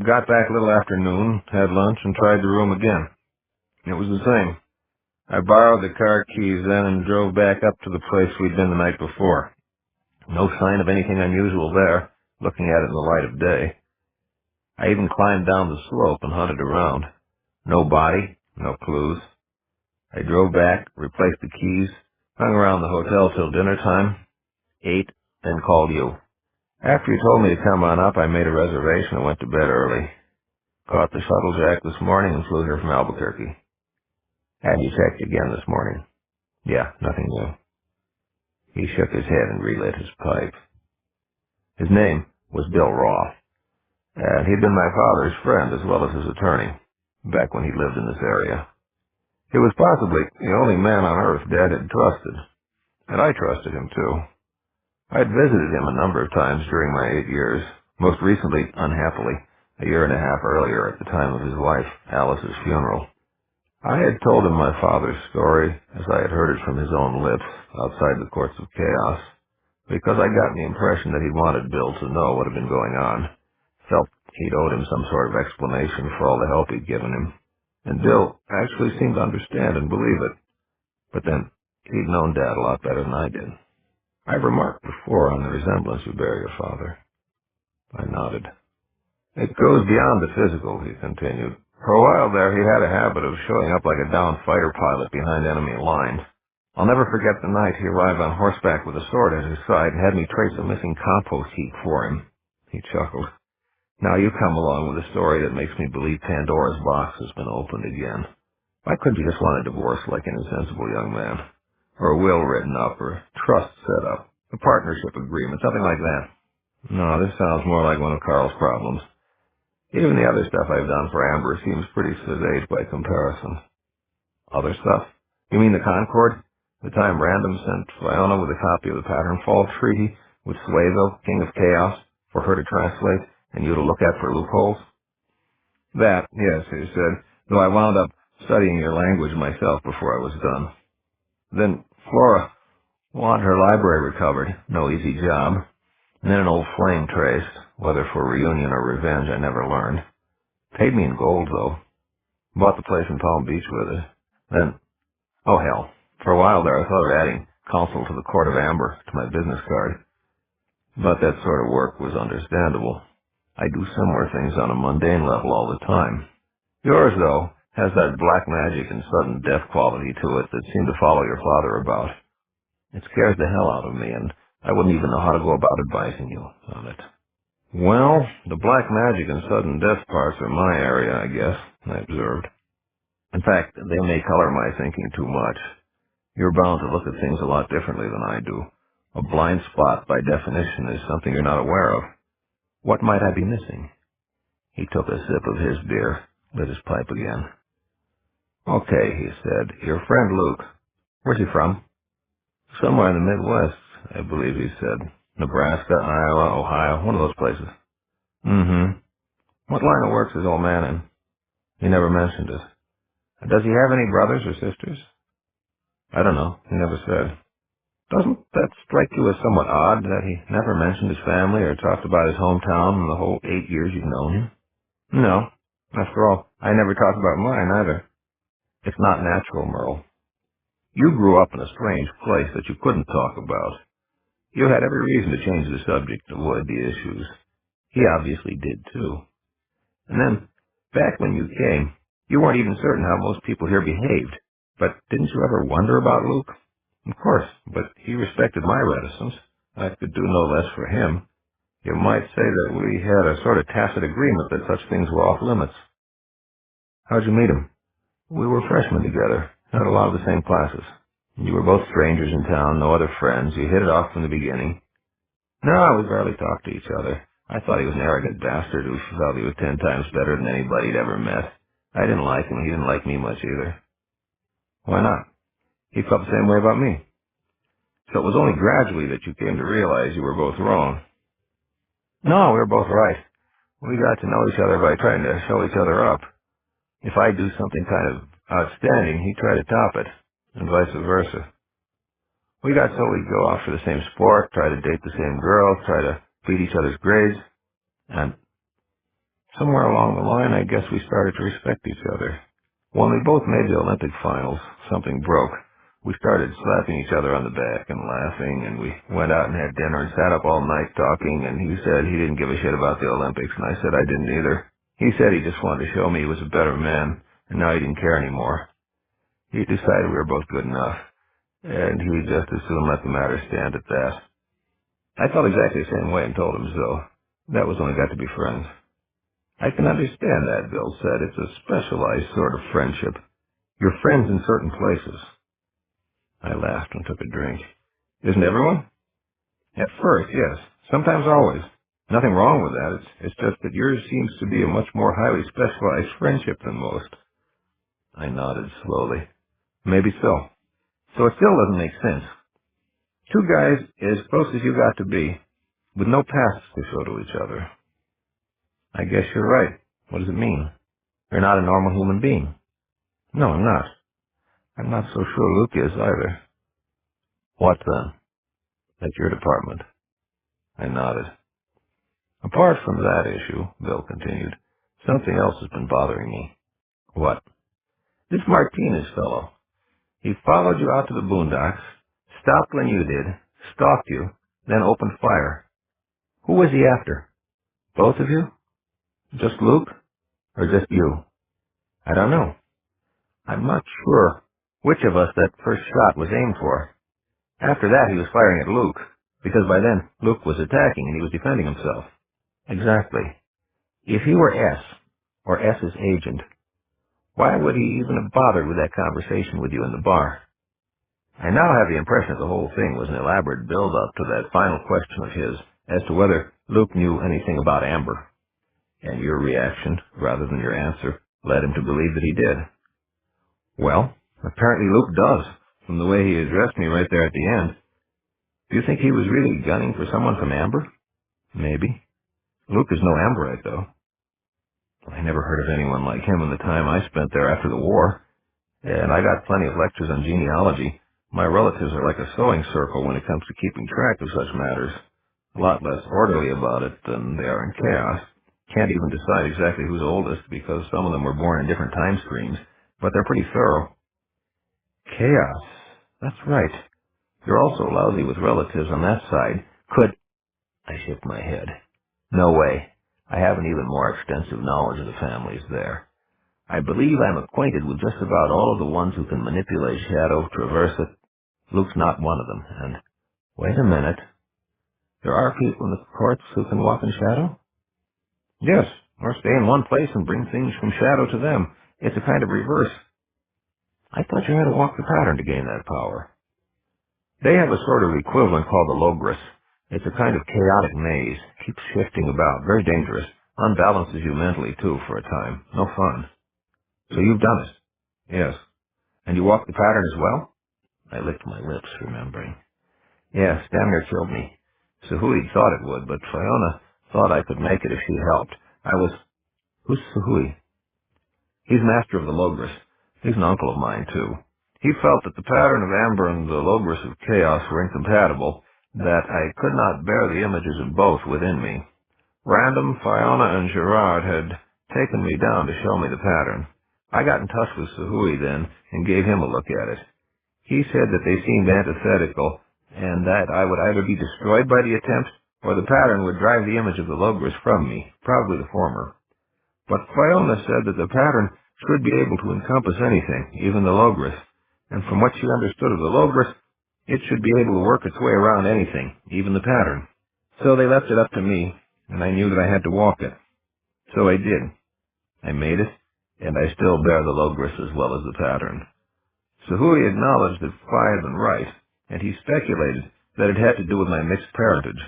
Got back a little after noon, had lunch, and tried the room again. It was the same. I borrowed the car keys then and drove back up to the place we'd been the night before. No sign of anything unusual there, looking at it in the light of day. I even climbed down the slope and hunted around. No body, no clues. I drove back, replaced the keys, hung around the hotel till dinner time, ate, then called you. After you told me to come on up, I made a reservation and went to bed early. Caught the Shuttlejack this morning and flew here from Albuquerque. Had you checked again this morning? Yeah, nothing new. He shook his head and relit his pipe. His name was Bill Roth, and he'd been my father's friend as well as his attorney, back when he lived in this area. He was possibly the only man on earth Dad had trusted, and I trusted him too. I'd visited him a number of times during my 8 years, most recently, unhappily, a year and a half earlier at the time of his wife, Alice's funeral. I had told him my father's story as I had heard it from his own lips outside the courts of chaos, because I got the impression that he wanted Bill to know what had been going on, felt he'd owed him some sort of explanation for all the help he'd given him, and Bill actually seemed to understand and believe it. But then, he'd known Dad a lot better than I did. "I've remarked before on the resemblance you bear your father." I nodded. "It goes beyond the physical," he continued. "For a while there, he had a habit of showing up like a downed fighter pilot behind enemy lines. I'll never forget the night he arrived on horseback with a sword at his side and had me trace a missing compost heap for him. He chuckled. Now you come along with a story that makes me believe Pandora's box has been opened again. Why couldn't you just want a divorce like an insensible young man? Or a will written up, or a trust set up, a partnership agreement, something like that. No, this sounds more like one of Carl's problems. Even the other stuff I've done for Amber seems pretty sedate by comparison. Other stuff? You mean the Concord? The time Random sent Fiona with a copy of the Pattern Fall Treaty with Swayville, King of Chaos, for her to translate, and you to look at for loopholes? That, yes, he said, though I wound up studying your language myself before I was done. Then Flora wanted her library recovered, no easy job. And then an old flame traced, whether for reunion or revenge I never learned. Paid me in gold, though. Bought the place in Palm Beach with it. Then, oh hell, for a while there I thought of adding counsel to the Court of Amber to my business card. But that sort of work was understandable. I do similar things on a mundane level all the time. Yours, though, has that black magic and sudden death quality to it that seemed to follow your father about. It scares the hell out of me, and I wouldn't even know how to go about advising you on it. Well, the black magic and sudden death parts are my area, I guess, I observed. In fact, they may color my thinking too much. You're bound to look at things a lot differently than I do. A blind spot, by definition, is something you're not aware of. What might I be missing? He took a sip of his beer, lit his pipe again. Okay, he said, your friend Luke. Where's he from? Somewhere in the Midwest, I believe he said. Nebraska, Iowa, Ohio, one of those places. Mm-hmm. What line of work's his old man in? He never mentioned it. Does he have any brothers or sisters? I don't know. He never said. Doesn't that strike you as somewhat odd that he never mentioned his family or talked about his hometown in the whole 8 years you've known him? No. After all, I never talked about mine either. It's not natural, Merle. You grew up in a strange place that you couldn't talk about. You had every reason to change the subject to avoid the issues. He obviously did, too. And then, back when you came, you weren't even certain how most people here behaved. But didn't you ever wonder about Luke? Of course, but he respected my reticence. I could do no less for him. You might say that we had a sort of tacit agreement that such things were off limits. How'd you meet him? We were freshmen together, had a lot of the same classes. You were both strangers in town, no other friends. You hit it off from the beginning. No, we barely talked to each other. I thought he was an arrogant bastard who felt he was 10 times better than anybody he'd ever met. I didn't like him, he didn't like me much either. Why not? He felt the same way about me. So it was only gradually that you came to realize you were both wrong. No, we were both right. We got to know each other by trying to show each other up. If I do something kind of outstanding, he'd try to top it, and vice versa. We got so we'd go off for the same sport, try to date the same girl, try to beat each other's grades, and somewhere along the line, I guess we started to respect each other. When we both made the Olympic finals, something broke. We started slapping each other on the back and laughing, and we went out and had dinner and sat up all night talking, and he said he didn't give a shit about the Olympics, and I said I didn't either. He said he just wanted to show me he was a better man, and now he didn't care anymore. He decided we were both good enough, and he just as soon let the matter stand at that. I felt exactly the same way and told him so. That was when we got to be friends. I can understand that, Bill said. It's a specialized sort of friendship. You're friends in certain places. I laughed and took a drink. Isn't everyone? At first, yes. Sometimes always. Nothing wrong with that. It's just that yours seems to be a much more highly specialized friendship than most. I nodded slowly. Maybe so. So it still doesn't make sense. Two guys as close as you got to be, with no pasts to show to each other. I guess you're right. What does it mean? You're not a normal human being. No, I'm not. I'm not so sure Luke is either. What then? That's your department. I nodded. Apart from that issue, Bill continued, something else has been bothering me. What? This Martinez fellow. He followed you out to the boondocks, stopped when you did, stalked you, then opened fire. Who was he after? Both of you? Just Luke? Or just you? I don't know. I'm not sure which of us that first shot was aimed for. After that, he was firing at Luke, because by then Luke was attacking and he was defending himself. Exactly. If he were S, or S's agent, why would he even have bothered with that conversation with you in the bar? I now have the impression that the whole thing was an elaborate build-up to that final question of his as to whether Luke knew anything about Amber. And your reaction, rather than your answer, led him to believe that he did. Well, apparently Luke does, from the way he addressed me right there at the end. Do you think he was really gunning for someone from Amber? Maybe. Luke is no Amberite, though. I never heard of anyone like him in the time I spent there after the war. And I got plenty of lectures on genealogy. My relatives are like a sewing circle when it comes to keeping track of such matters. A lot less orderly about it than they are in chaos. Can't even decide exactly who's oldest because some of them were born in different time streams, but they're pretty thorough. Chaos. That's right. You're also lousy with relatives on that side. I shook my head. No way. I have an even more extensive knowledge of the families there. I believe I'm acquainted with just about all of the ones who can manipulate shadow, traverse it. Luke's not one of them, and... Wait a minute. There are people in the courts who can walk in shadow? Yes, or stay in one place and bring things from shadow to them. It's a kind of reverse. I thought you had to walk the pattern to gain that power. They have a sort of equivalent called the logris. It's a kind of chaotic maze. Keeps shifting about. Very dangerous. Unbalances you mentally, too, for a time. No fun. So you've done it? Yes. And you walked the pattern as well? I licked my lips, remembering. Yes, damn near killed me. Sahui thought it would, but Fiona thought I could make it if she helped. Who's Sahui? He's master of the logris. He's an uncle of mine, too. He felt that the pattern of amber and the logris of chaos were incompatible, that I could not bear the images of both within me. Random, Fiona, and Gerard had taken me down to show me the pattern. I got in touch with Sahui then and gave him a look at it. He said that they seemed antithetical, and that I would either be destroyed by the attempt, or the pattern would drive the image of the logris from me, probably the former. But Fiona said that the pattern should be able to encompass anything, even the logris, and from what she understood of the logris, it should be able to work its way around anything, even the pattern. So they left it up to me, and I knew that I had to walk it. So I did. I made it, and I still bear the logris as well as the pattern. Sahui acknowledged that Phi had been right, and he speculated that it had to do with my mixed parentage.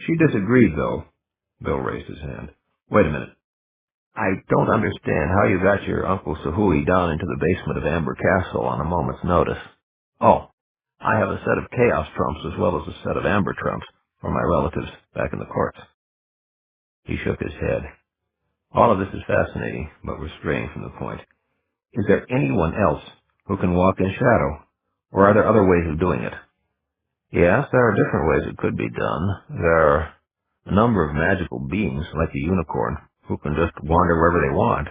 She disagreed, though. Bill raised his hand. Wait a minute. I don't understand how you got your Uncle Sahui down into the basement of Amber Castle on a moment's notice. Oh, I have a set of chaos trumps as well as a set of amber trumps for my relatives back in the courts. He shook his head. All of this is fascinating, but we're straying from the point. Is there anyone else who can walk in shadow, or are there other ways of doing it? Yes, there are different ways it could be done. There are a number of magical beings, like the unicorn, who can just wander wherever they want.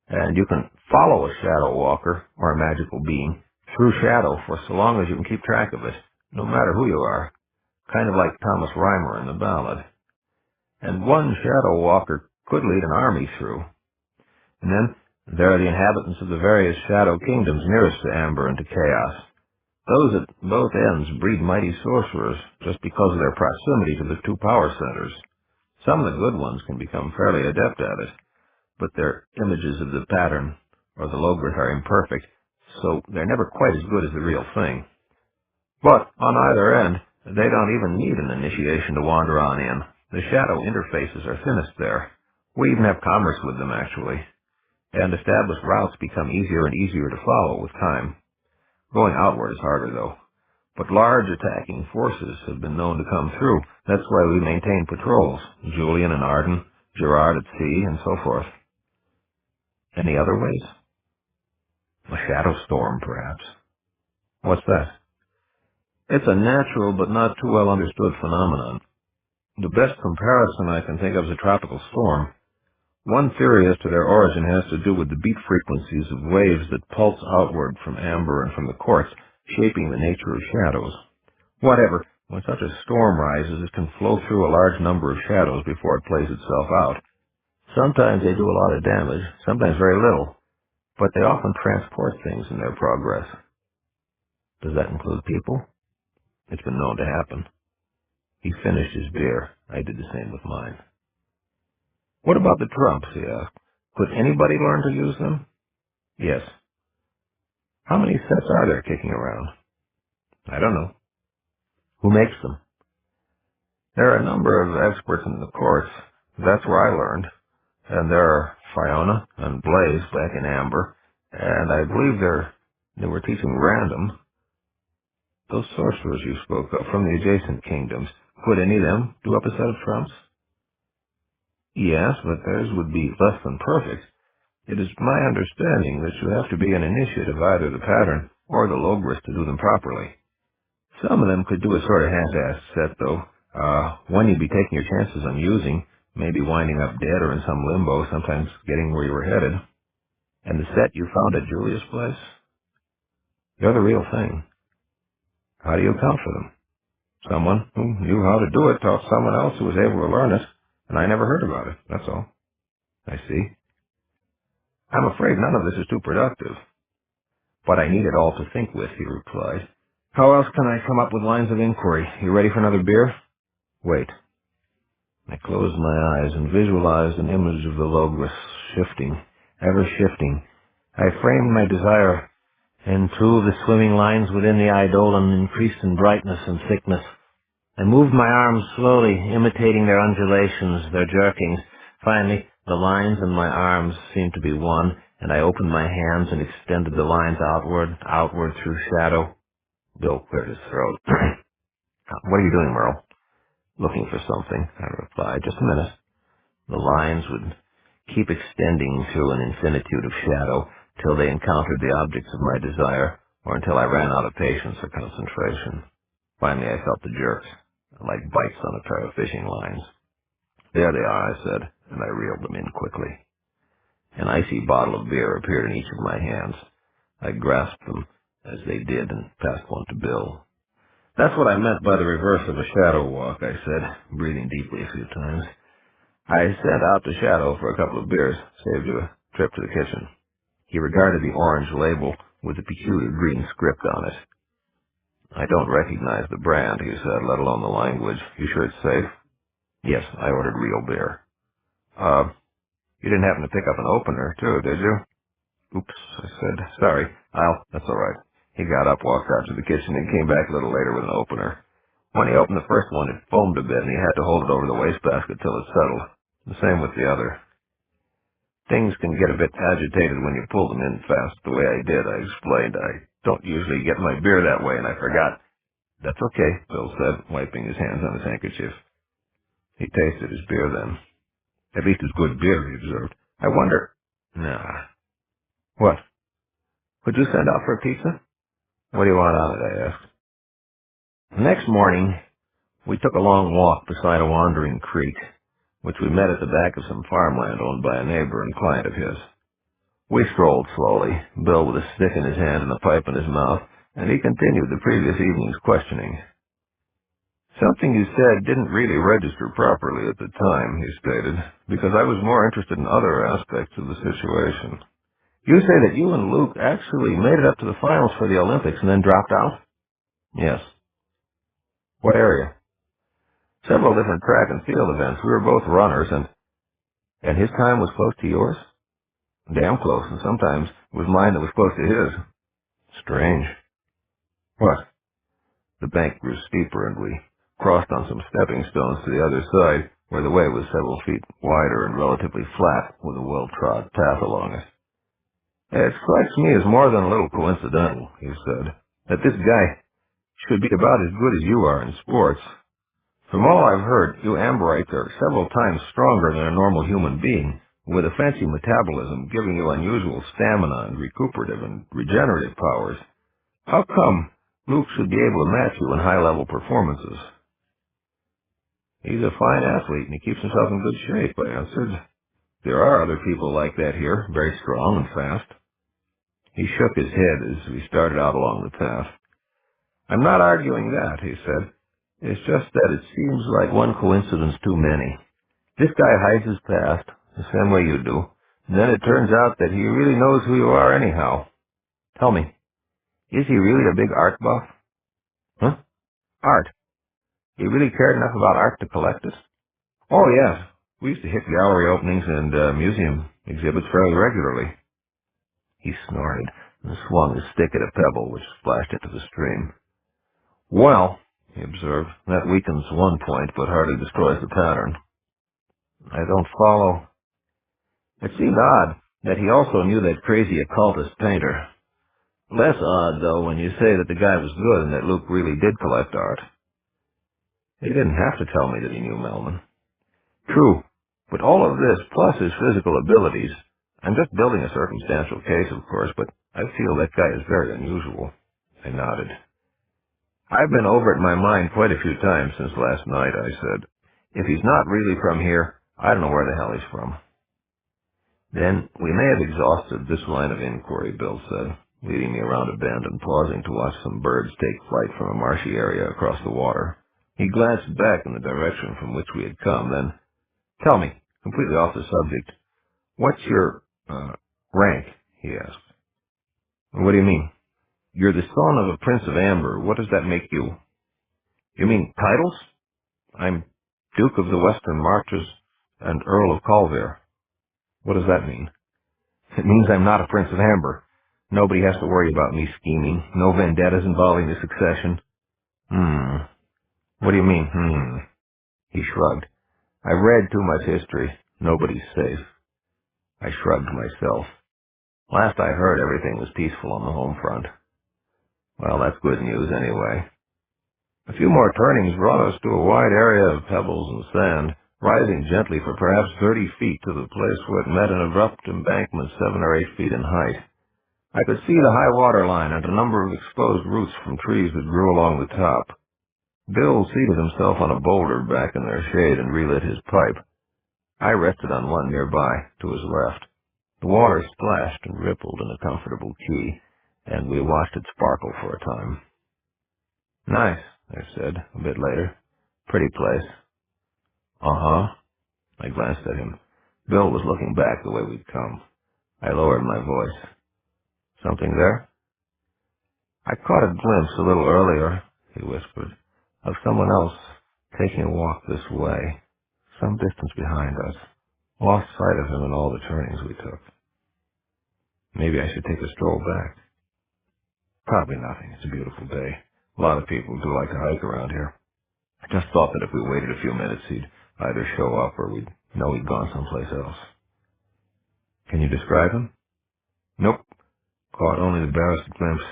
And you can follow a shadow walker, or a magical being, through shadow for so long as you can keep track of it, no matter who you are, kind of like Thomas Rhymer in the ballad. And one shadow walker could lead an army through. And then there are the inhabitants of the various shadow kingdoms nearest to Amber and to Chaos. Those at both ends breed mighty sorcerers just because of their proximity to the two power centers. Some of the good ones can become fairly adept at it, but their images of the pattern or the logris are imperfect, so they're never quite as good as the real thing. But on either end, they don't even need an initiation to wander on in. The shadow interfaces are thinnest there. We even have commerce with them, actually. And established routes become easier and easier to follow with time. Going outward is harder, though. But large attacking forces have been known to come through. That's why we maintain patrols. Julian and Arden, Gerard at sea, and so forth. Any other ways? A shadow storm, perhaps. What's that? It's a natural but not too well understood phenomenon. The best comparison I can think of is a tropical storm. One theory as to their origin has to do with the beat frequencies of waves that pulse outward from amber and from the quartz, shaping the nature of shadows. Whatever, when such a storm rises, it can flow through a large number of shadows before it plays itself out. Sometimes they do a lot of damage, sometimes very little. but they often transport things in their progress. Does that include people? It's been known to happen. He finished his beer. I did the same with mine. What about the trumps, he asked. Could anybody learn to use them? Yes. How many sets are there kicking around? I don't know. Who makes them? There are a number of experts in the course. That's where I learned. And there are Fiona and Blaze back in Amber, and I believe they were teaching random. Those sorcerers you spoke of from the adjacent kingdoms, could any of them do up a set of trumps? Yes, but theirs would be less than perfect. It is my understanding that you have to be an initiate of either the pattern or the logris to do them properly. Some of them could do a sort of half-assed set, though. One you'd be taking your chances on using, maybe winding up dead or in some limbo, sometimes getting where you were headed. And the set you found at Julia's place? They're the real thing. How do you account for them? Someone who knew how to do it taught someone else who was able to learn it, and I never heard about it, that's all. I see. I'm afraid none of this is too productive. But I need it all to think with, he replied. How else can I come up with lines of inquiry? You ready for another beer? Wait. I closed my eyes and visualized an image of the logris, shifting, ever shifting. I framed my desire, and two of the swimming lines within the eidolon increased in brightness and thickness. I moved my arms slowly, imitating their undulations, their jerkings. Finally, the lines and my arms seemed to be one, and I opened my hands and extended the lines outward through shadow. Bill cleared his throat. What are you doing, Merle? Looking for something, I replied. Just a minute. The lines would keep extending through an infinitude of shadow till they encountered the objects of my desire, or until I ran out of patience or concentration. Finally, I felt the jerks, like bites on a pair of fishing lines. There they are, I said, and I reeled them in quickly. An icy bottle of beer appeared in each of my hands. I grasped them as they did and passed one to Bill. That's what I meant by the reverse of a shadow walk, I said, breathing deeply a few times. I sent out the shadow for a couple of beers, saved you a trip to the kitchen. He regarded the orange label with the peculiar green script on it. I don't recognize the brand, he said, let alone the language. You sure it's safe? Yes, I ordered real beer. You didn't happen to pick up an opener, too, did you? Oops, I said. Sorry. That's all right. He got up, walked out to the kitchen, and came back a little later with an opener. When he opened the first one, it foamed a bit, and he had to hold it over the wastebasket till it settled. The same with the other. Things can get a bit agitated when you pull them in fast, the way I did, I explained. I don't usually get my beer that way, and I forgot. That's okay, Bill said, wiping his hands on his handkerchief. He tasted his beer then. At least it's good beer, he observed. I wonder... Nah. What? Could you send out for a pizza? What do you want on it, I asked. The next morning, we took a long walk beside a wandering creek, which we met at the back of some farmland owned by a neighbor and client of his. We strolled slowly, Bill with a stick in his hand and a pipe in his mouth, and he continued the previous evening's questioning. Something you said didn't really register properly at the time, he stated, because I was more interested in other aspects of the situation. You say that you and Luke actually made it up to the finals for the Olympics and then dropped out? Yes. What area? Several different track and field events. We were both runners, and his time was close to yours? Damn close, and sometimes it was mine that was close to his. Strange. What? The bank grew steeper, and we crossed on some stepping stones to the other side, where the way was several feet wider and relatively flat, with a well-trod path along it. It strikes me as more than a little coincidental, he said, that this guy should be about as good as you are in sports. From all I've heard, you Amberites are several times stronger than a normal human being, with a fancy metabolism giving you unusual stamina and recuperative and regenerative powers. How come Luke should be able to match you in high-level performances? He's a fine athlete, and he keeps himself in good shape, I answered. There are other people like that here, very strong and fast. He shook his head as we started out along the path. I'm not arguing that, he said. It's just that it seems like one coincidence too many. This guy hides his past, the same way you do, And then it turns out that he really knows who you are anyhow. Tell me, is he really a big art buff? Huh? Art? He really cared enough about art to collect it? Oh, yes. We used to hit gallery openings and museum exhibits fairly regularly. He snorted and swung his stick at a pebble which splashed into the stream. Well, he observed, that weakens one point but hardly destroys the pattern. I don't follow. It seemed odd that he also knew that crazy occultist painter. Less odd, though, when you say that the guy was good and that Luke really did collect art. He didn't have to tell me that he knew Melman. True, but all of this, plus his physical abilities, I'm just building a circumstantial case, of course, but I feel that guy is very unusual. I nodded. I've been over it in my mind quite a few times since last night, I said. If he's not really from here, I don't know where the hell he's from. Then we may have exhausted this line of inquiry, Bill said, leading me around a bend and pausing to watch some birds take flight from a marshy area across the water. He glanced back in the direction from which we had come, then, tell me, completely off the subject, what's your, rank? He asked. What do you mean? You're the son of a Prince of Amber. What does that make you? You mean titles? I'm Duke of the Western Marches and Earl of Colvere. What does that mean? It means I'm not a Prince of Amber. Nobody has to worry about me scheming. No vendettas involving the succession. What do you mean, He shrugged. I've read too much history. Nobody's safe. I shrugged myself. Last I heard, everything was peaceful on the home front. Well, that's good news anyway. A few more turnings brought us to a wide area of pebbles and sand, rising gently for perhaps 30 feet to the place where it met an abrupt embankment 7 or 8 feet in height. I could see the high water line and a number of exposed roots from trees that grew along the top. Bill seated himself on a boulder back in their shade and relit his pipe. I rested on one nearby, to his left. The water splashed and rippled in a comfortable key, and we watched it sparkle for a time. Nice, I said, a bit later. Pretty place. Uh-huh. I glanced at him. Bill was looking back the way we'd come. I lowered my voice. Something there? I caught a glimpse a little earlier, he whispered, of someone else taking a walk this way, some distance behind us. Lost sight of him in all the turnings we took. Maybe I should take a stroll back. Probably nothing. It's a beautiful day. A lot of people do like to hike around here. I just thought that if we waited a few minutes, he'd either show up or we'd know he'd gone someplace else. Can you describe him? Nope. Caught only the barest glimpse.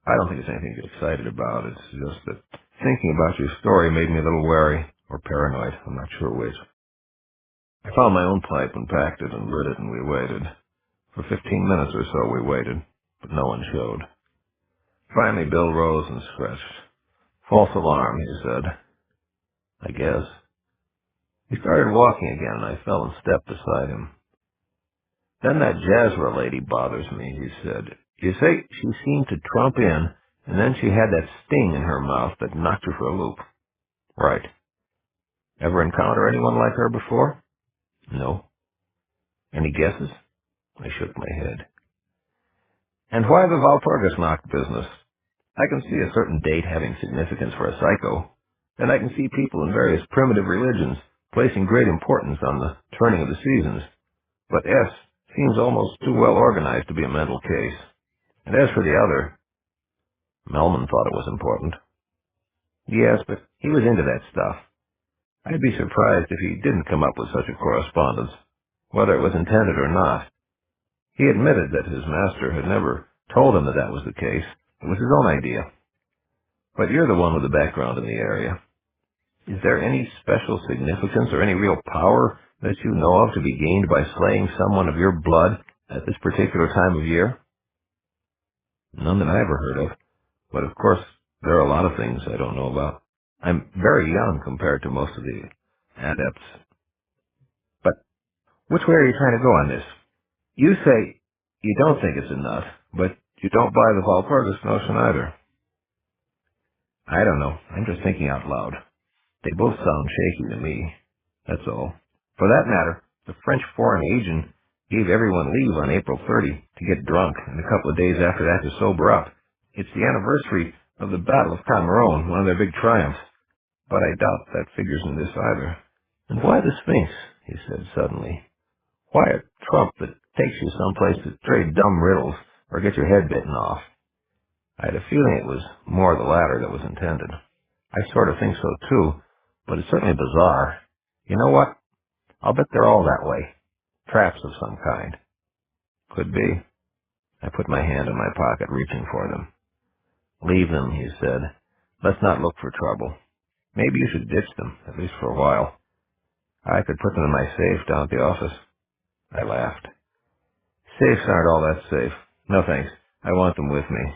I don't think it's anything to get excited about. It's just that thinking about your story made me a little wary, or paranoid. I'm not sure which. I found my own pipe and packed it and lit it, and we waited. For 15 minutes or so we waited, but no one showed. Finally, Bill rose and stretched. False alarm, he said. I guess. He started walking again, and I fell in step beside him. Then that Jazra lady bothers me, he said. You say she seemed to trump in, and then she had that sting in her mouth that knocked her for a loop. Right. Ever encounter anyone like her before? No. Any guesses? I shook my head. And why the Walpurgisnacht business? I can see a certain date having significance for a psycho, and I can see people in various primitive religions placing great importance on the turning of the seasons. But S seems almost too well organized to be a mental case. And as for the other, Melman thought it was important. Yes, but he was into that stuff. I'd be surprised if he didn't come up with such a correspondence, whether it was intended or not. He admitted that his master had never told him that that was the case. It was his own idea. But you're the one with the background in the area. Is there any special significance or any real power that you know of to be gained by slaying someone of your blood at this particular time of year? None that I ever heard of. But of course, there are a lot of things I don't know about. I'm very young compared to most of the adepts. But which way are you trying to go on this? You say you don't think it's a nut, but you don't buy the Walpurgis notion either. I don't know. I'm just thinking out loud. They both sound shaky to me. That's all. For that matter, the French foreign agent Gave everyone leave on April 30 to get drunk, and a couple of days after that to sober up. It's the anniversary of the Battle of Cameroon, one of their big triumphs. But I doubt that figures in this either. And why the Sphinx? He said suddenly. Why a trump that takes you someplace to trade dumb riddles or get your head bitten off? I had a feeling it was more the latter that was intended. I sort of think so too, but it's certainly bizarre. You know what? I'll bet they're all that way. Traps of some kind. Could be. I put my hand in my pocket, reaching for them. Leave them, he said. Let's not look for trouble. Maybe you should ditch them, at least for a while. I could put them in my safe down at the office. I laughed. Safes aren't all that safe. No thanks. I want them with me.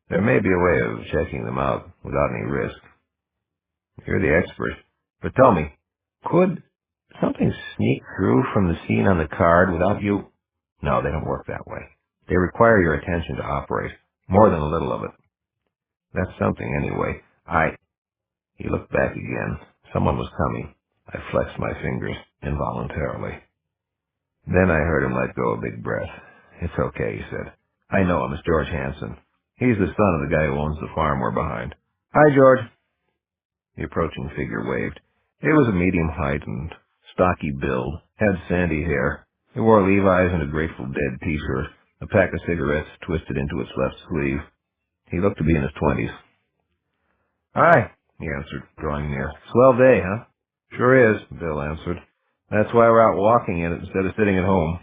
There may be a way of checking them out without any risk. You're the expert. But tell me, could something sneak through from the scene on the card without you? No, they don't work that way. They require your attention to operate, more than a little of it. That's something anyway. He looked back again. Someone was coming. I flexed my fingers involuntarily. Then I heard him let go a big breath. It's okay, he said. I know him. It's George Hanson. He's the son of the guy who owns the farm we're behind. Hi, George. The approaching figure waved. It was a medium height and stocky build, had sandy hair. He wore Levi's and a Grateful Dead t-shirt, a pack of cigarettes twisted into its left sleeve. He looked to be in his 20s. Hi, he answered, drawing near. Swell day, huh? Sure is, Bill answered. That's why we're out walking in it instead of sitting at home.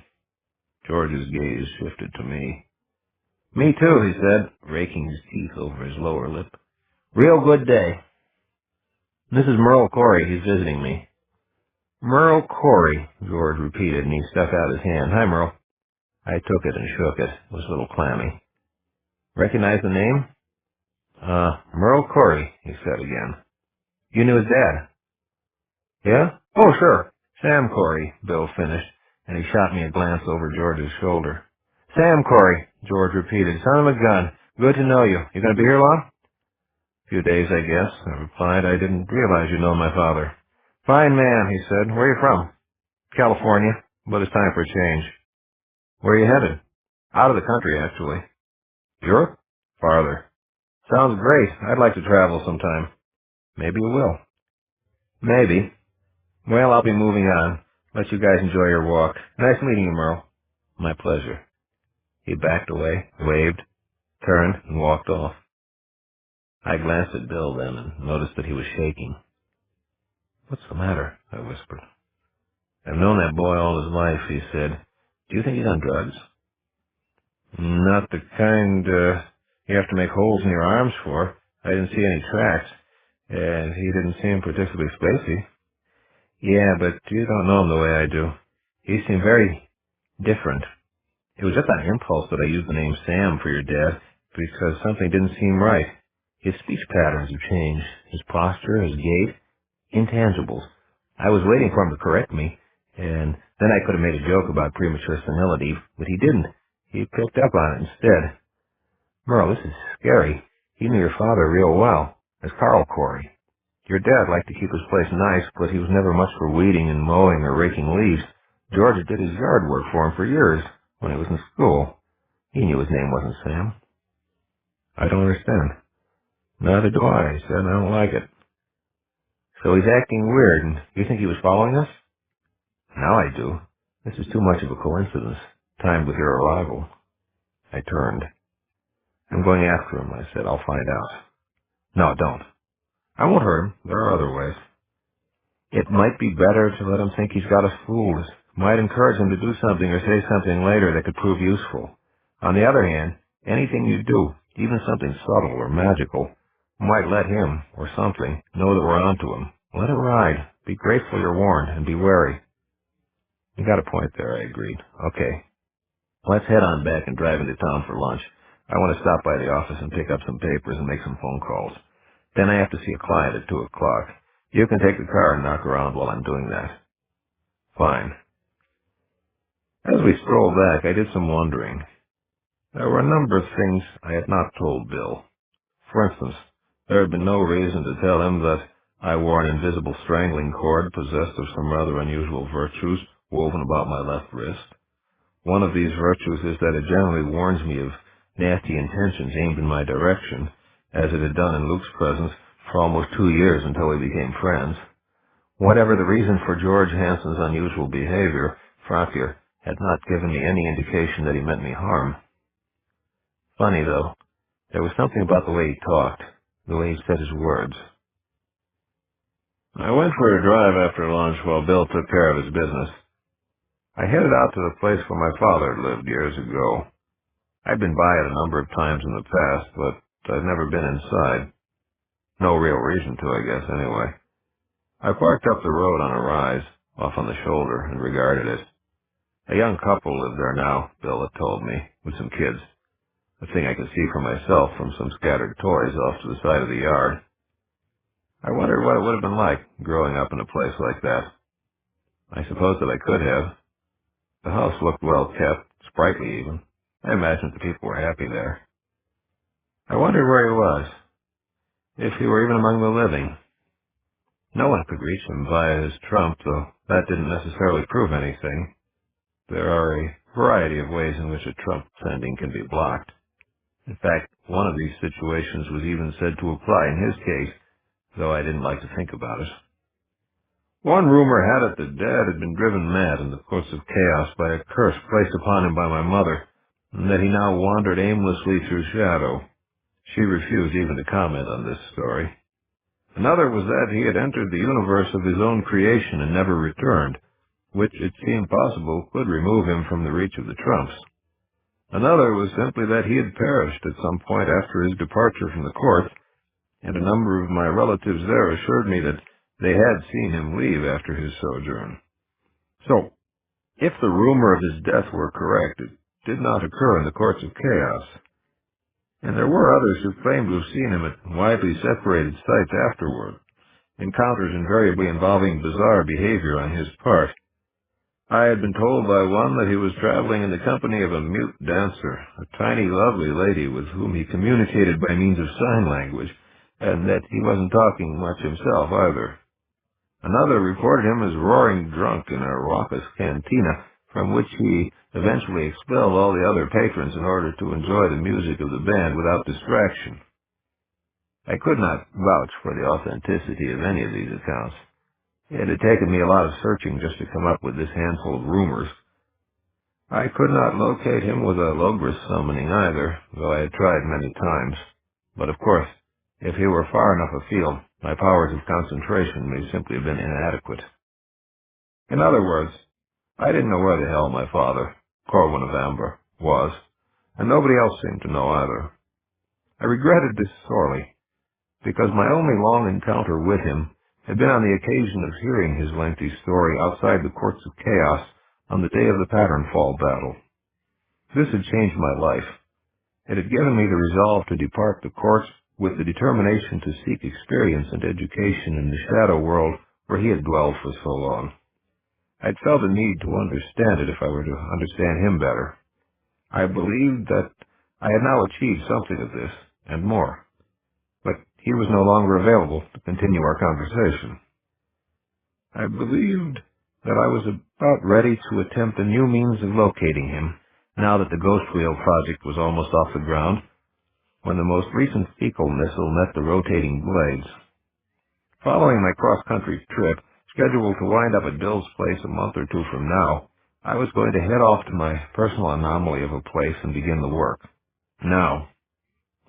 George's gaze shifted to me. Me too, he said, raking his teeth over his lower lip. Real good day. This is Merle Corey. He's visiting me. Merle Corey, George repeated, and he stuck out his hand. Hi, Merle. I took it and shook it. It was a little clammy. Recognize the name? Merle Corey, he said again. You knew his dad? Yeah? Oh, sure. Sam Corey, Bill finished, and he shot me a glance over George's shoulder. Sam Corey, George repeated. Son of a gun. Good to know you. You gonna be here long? Few days, I guess, I replied. I didn't realize you know my father. Fine man, he said. Where are you from? California, but it's time for a change. Where are you headed? Out of the country, actually. Europe? Farther. Sounds great. I'd like to travel sometime. Maybe you will. Maybe. Well, I'll be moving on. Let you guys enjoy your walk. Nice meeting you, Merle. My pleasure. He backed away, waved, turned, and walked off. I glanced at Bill then and noticed that he was shaking. What's the matter? I whispered. I've known that boy all his life, he said. Do you think he's on drugs? Not the kind you have to make holes in your arms for. I didn't see any tracks, and he didn't seem particularly spacey. Yeah, but you don't know him the way I do. He seemed very different. It was just on impulse that I used the name Sam for your dad, because something didn't seem right. His speech patterns have changed, his posture, his gait, intangibles. I was waiting for him to correct me, and then I could have made a joke about premature senility, but he didn't. He picked up on it instead. Merle, this is scary. He knew your father real well, as Carl Corey. Your dad liked to keep his place nice, but he was never much for weeding and mowing or raking leaves. George did his yard work for him for years, when he was in school. He knew his name wasn't Sam. I don't understand. Neither do I, he said. I don't like it. So he's acting weird, and you think he was following us? Now I do. This is too much of a coincidence, timed with your arrival. I turned. I'm going after him, I said. I'll find out. No, don't. I won't hurt him. There are other ways. It might be better to let him think he's got us fooled. Might encourage him to do something or say something later that could prove useful. On the other hand, anything you do, even something subtle or magical, might let him, or something, know that we're onto him. Let it ride. Be grateful you're warned, and be wary. You got a point there, I agreed. Okay. Let's head on back and drive into town for lunch. I want to stop by the office and pick up some papers and make some phone calls. Then I have to see a client at 2 o'clock. You can take the car and knock around while I'm doing that. Fine. As we strolled back, I did some wondering. There were a number of things I had not told Bill. For instance, there had been no reason to tell him that I wore an invisible strangling cord possessed of some rather unusual virtues woven about my left wrist, One of these virtues is that it generally warns me of nasty intentions aimed in my direction, as it had done in Luke's presence for almost 2 years until we became friends. Whatever the reason for George Hansen's unusual behavior, Frankier had not given me any indication that he meant me harm. Funny, though, there was something about the way he talked, the way he said his words. I went for a drive after lunch while Bill took care of his business. I headed out to the place where my father had lived years ago. I'd been by it a number of times in the past, but I'd never been inside. No real reason to, I guess, anyway. I parked up the road on a rise, off on the shoulder, and regarded it. A young couple lived there now, Bill had told me, with some kids. A thing I could see for myself from some scattered toys off to the side of the yard. I wondered what it would have been like, growing up in a place like that. I suppose that I could have. The house looked well kept, sprightly even. I imagined the people were happy there. I wondered where he was, if he were even among the living. No one could reach him via his trump, though that didn't necessarily prove anything. There are a variety of ways in which a trump sending can be blocked. In fact, one of these situations was even said to apply in his case, though I didn't like to think about it. One rumor had it that Dad had been driven mad in the course of chaos by a curse placed upon him by my mother, and that he now wandered aimlessly through shadow. She refused even to comment on this story. Another was that he had entered the universe of his own creation and never returned, which it seemed possible could remove him from the reach of the Trumps. Another was simply that he had perished at some point after his departure from the court, and a number of my relatives there assured me that they had seen him leave after his sojourn. So, if the rumor of his death were correct, it did not occur in the courts of chaos. And there were others who claimed to have seen him at widely separated sites afterward, encounters invariably involving bizarre behavior on his part. I had been told by one that he was traveling in the company of a mute dancer, a tiny, lovely lady with whom he communicated by means of sign language, and that he wasn't talking much himself either. Another reported him as roaring drunk in a raucous cantina, from which he eventually expelled all the other patrons in order to enjoy the music of the band without distraction. I could not vouch for the authenticity of any of these accounts. It had taken me a lot of searching just to come up with this handful of rumors. I could not locate him with a Logris summoning either, though I had tried many times. But of course, if he were far enough afield, my powers of concentration may simply have been inadequate. In other words, I didn't know where the hell my father, Corwin of Amber, was, and nobody else seemed to know either. I regretted this sorely, because my only long encounter with him had been on the occasion of hearing his lengthy story outside the courts of chaos on the day of the Patternfall battle. This had changed my life. It had given me the resolve to depart the courts with the determination to seek experience and education in the shadow world where he had dwelled for so long. I'd felt a need to understand it if I were to understand him better. I believed that I had now achieved something of this, and more. But he was no longer available to continue our conversation. I believed that I was about ready to attempt a new means of locating him, now that the Ghost Wheel project was almost off the ground, when the most recent fecal missile met the rotating blades. Following my cross-country trip, scheduled to wind up at Bill's place a month or two from now, I was going to head off to my personal anomaly of a place and begin the work. Now,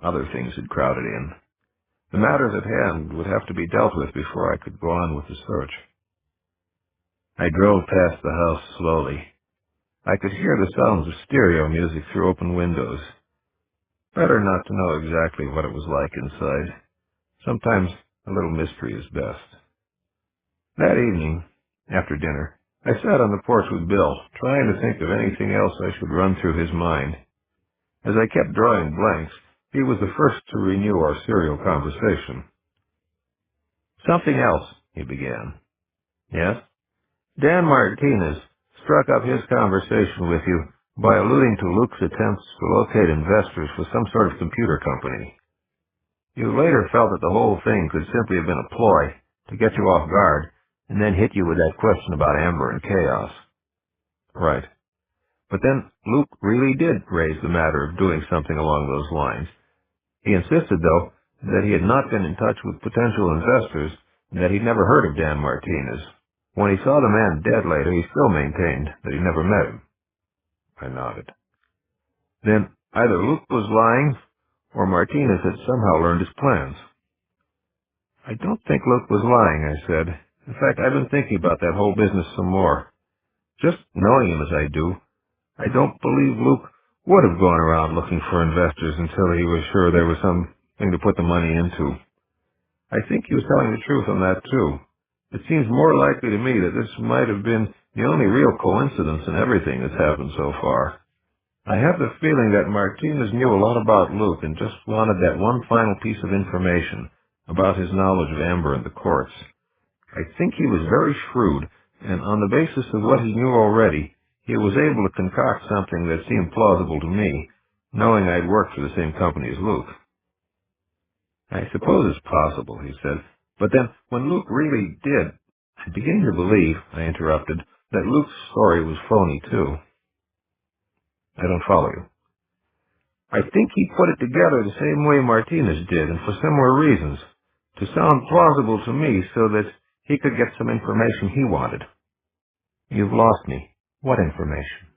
other things had crowded in. The matters at hand would have to be dealt with before I could go on with the search. I drove past the house slowly. I could hear the sounds of stereo music through open windows. Better not to know exactly what it was like inside. Sometimes a little mystery is best. That evening, after dinner, I sat on the porch with Bill, trying to think of anything else I should run through his mind. As I kept drawing blanks, he was the first to renew our serial conversation. "Something else," he began. "Yes?" "Dan Martinez struck up his conversation with you by alluding to Luke's attempts to locate investors for some sort of computer company. You later felt that the whole thing could simply have been a ploy to get you off guard, and then hit you with that question about Amber and Chaos." "Right. But then Luke really did raise the matter of doing something along those lines. He insisted, though, that he had not been in touch with potential investors and that he'd never heard of Dan Martinez. When he saw the man dead later, he still maintained that he never met him. I nodded. Then either Luke was lying or Martinez had somehow learned his plans. I don't think Luke was lying, I said. In fact, I've been thinking about that whole business some more. Just knowing him as I do, I don't believe Luke would have gone around looking for investors until he was sure there was something to put the money into. I think he was telling the truth on that, too. It seems more likely to me that this might have been the only real coincidence in everything that's happened so far. I have the feeling that Martinez knew a lot about Luke and just wanted that one final piece of information about his knowledge of Amber and the courts. I think he was very shrewd, and on the basis of what he knew already, he was able to concoct something that seemed plausible to me, knowing I'd worked for the same company as Luke. I suppose it's possible, he said, but then when Luke really did, I began to believe, I interrupted, that Luke's story was phony, too. I don't follow you. I think he put it together the same way Martinez did, and for similar reasons, to sound plausible to me so that he could get some information he wanted. You've lost me. What information?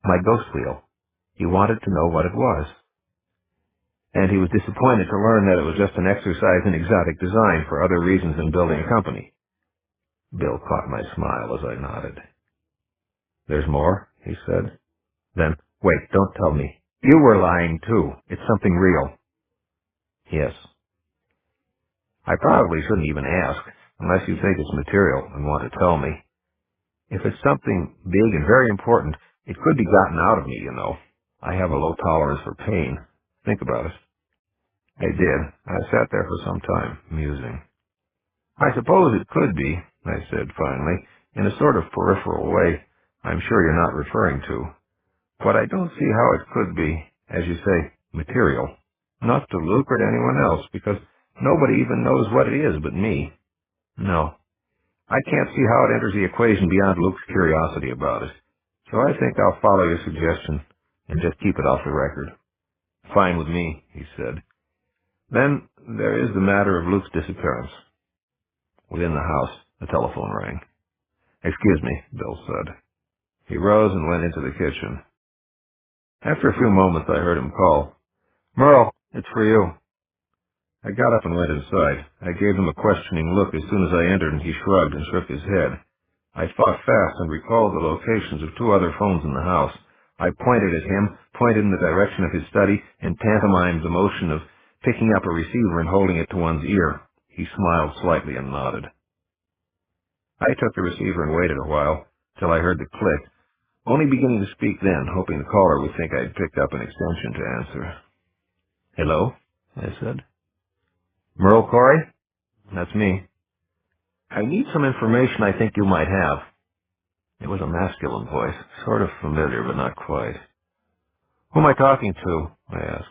My ghost wheel. He wanted to know what it was. And he was disappointed to learn that it was just an exercise in exotic design for other reasons than building a company. Bill caught my smile as I nodded. There's more, he said. Then, wait, don't tell me. You were lying, too. It's something real. Yes. I probably shouldn't even ask, unless you think it's material and want to tell me. If it's something big and very important, it could be gotten out of me, you know. I have a low tolerance for pain. Think about it. I did. I sat there for some time, musing. I suppose it could be, I said finally, in a sort of peripheral way I'm sure you're not referring to. But I don't see how it could be, as you say, material. Not to Luke or to anyone else, because nobody even knows what it is but me. No. I can't see how it enters the equation beyond Luke's curiosity about it. So I think I'll follow your suggestion and just keep it off the record. Fine with me, he said. Then there is the matter of Luke's disappearance. Within the house, the telephone rang. Excuse me, Bill said. He rose and went into the kitchen. After a few moments, I heard him call. Merle, it's for you. I got up and went inside. I gave him a questioning look as soon as I entered, and he shrugged and shook his head. I thought fast and recalled the locations of 2 other phones in the house. I pointed at him, pointed in the direction of his study, and pantomimed the motion of picking up a receiver and holding it to one's ear. He smiled slightly and nodded. I took the receiver and waited a while, till I heard the click, only beginning to speak then, hoping the caller would think I'd picked up an extension to answer. Hello? I said. Merle Corey? That's me. I need some information I think you might have. It was a masculine voice, sort of familiar, but not quite. Who am I talking to? I asked.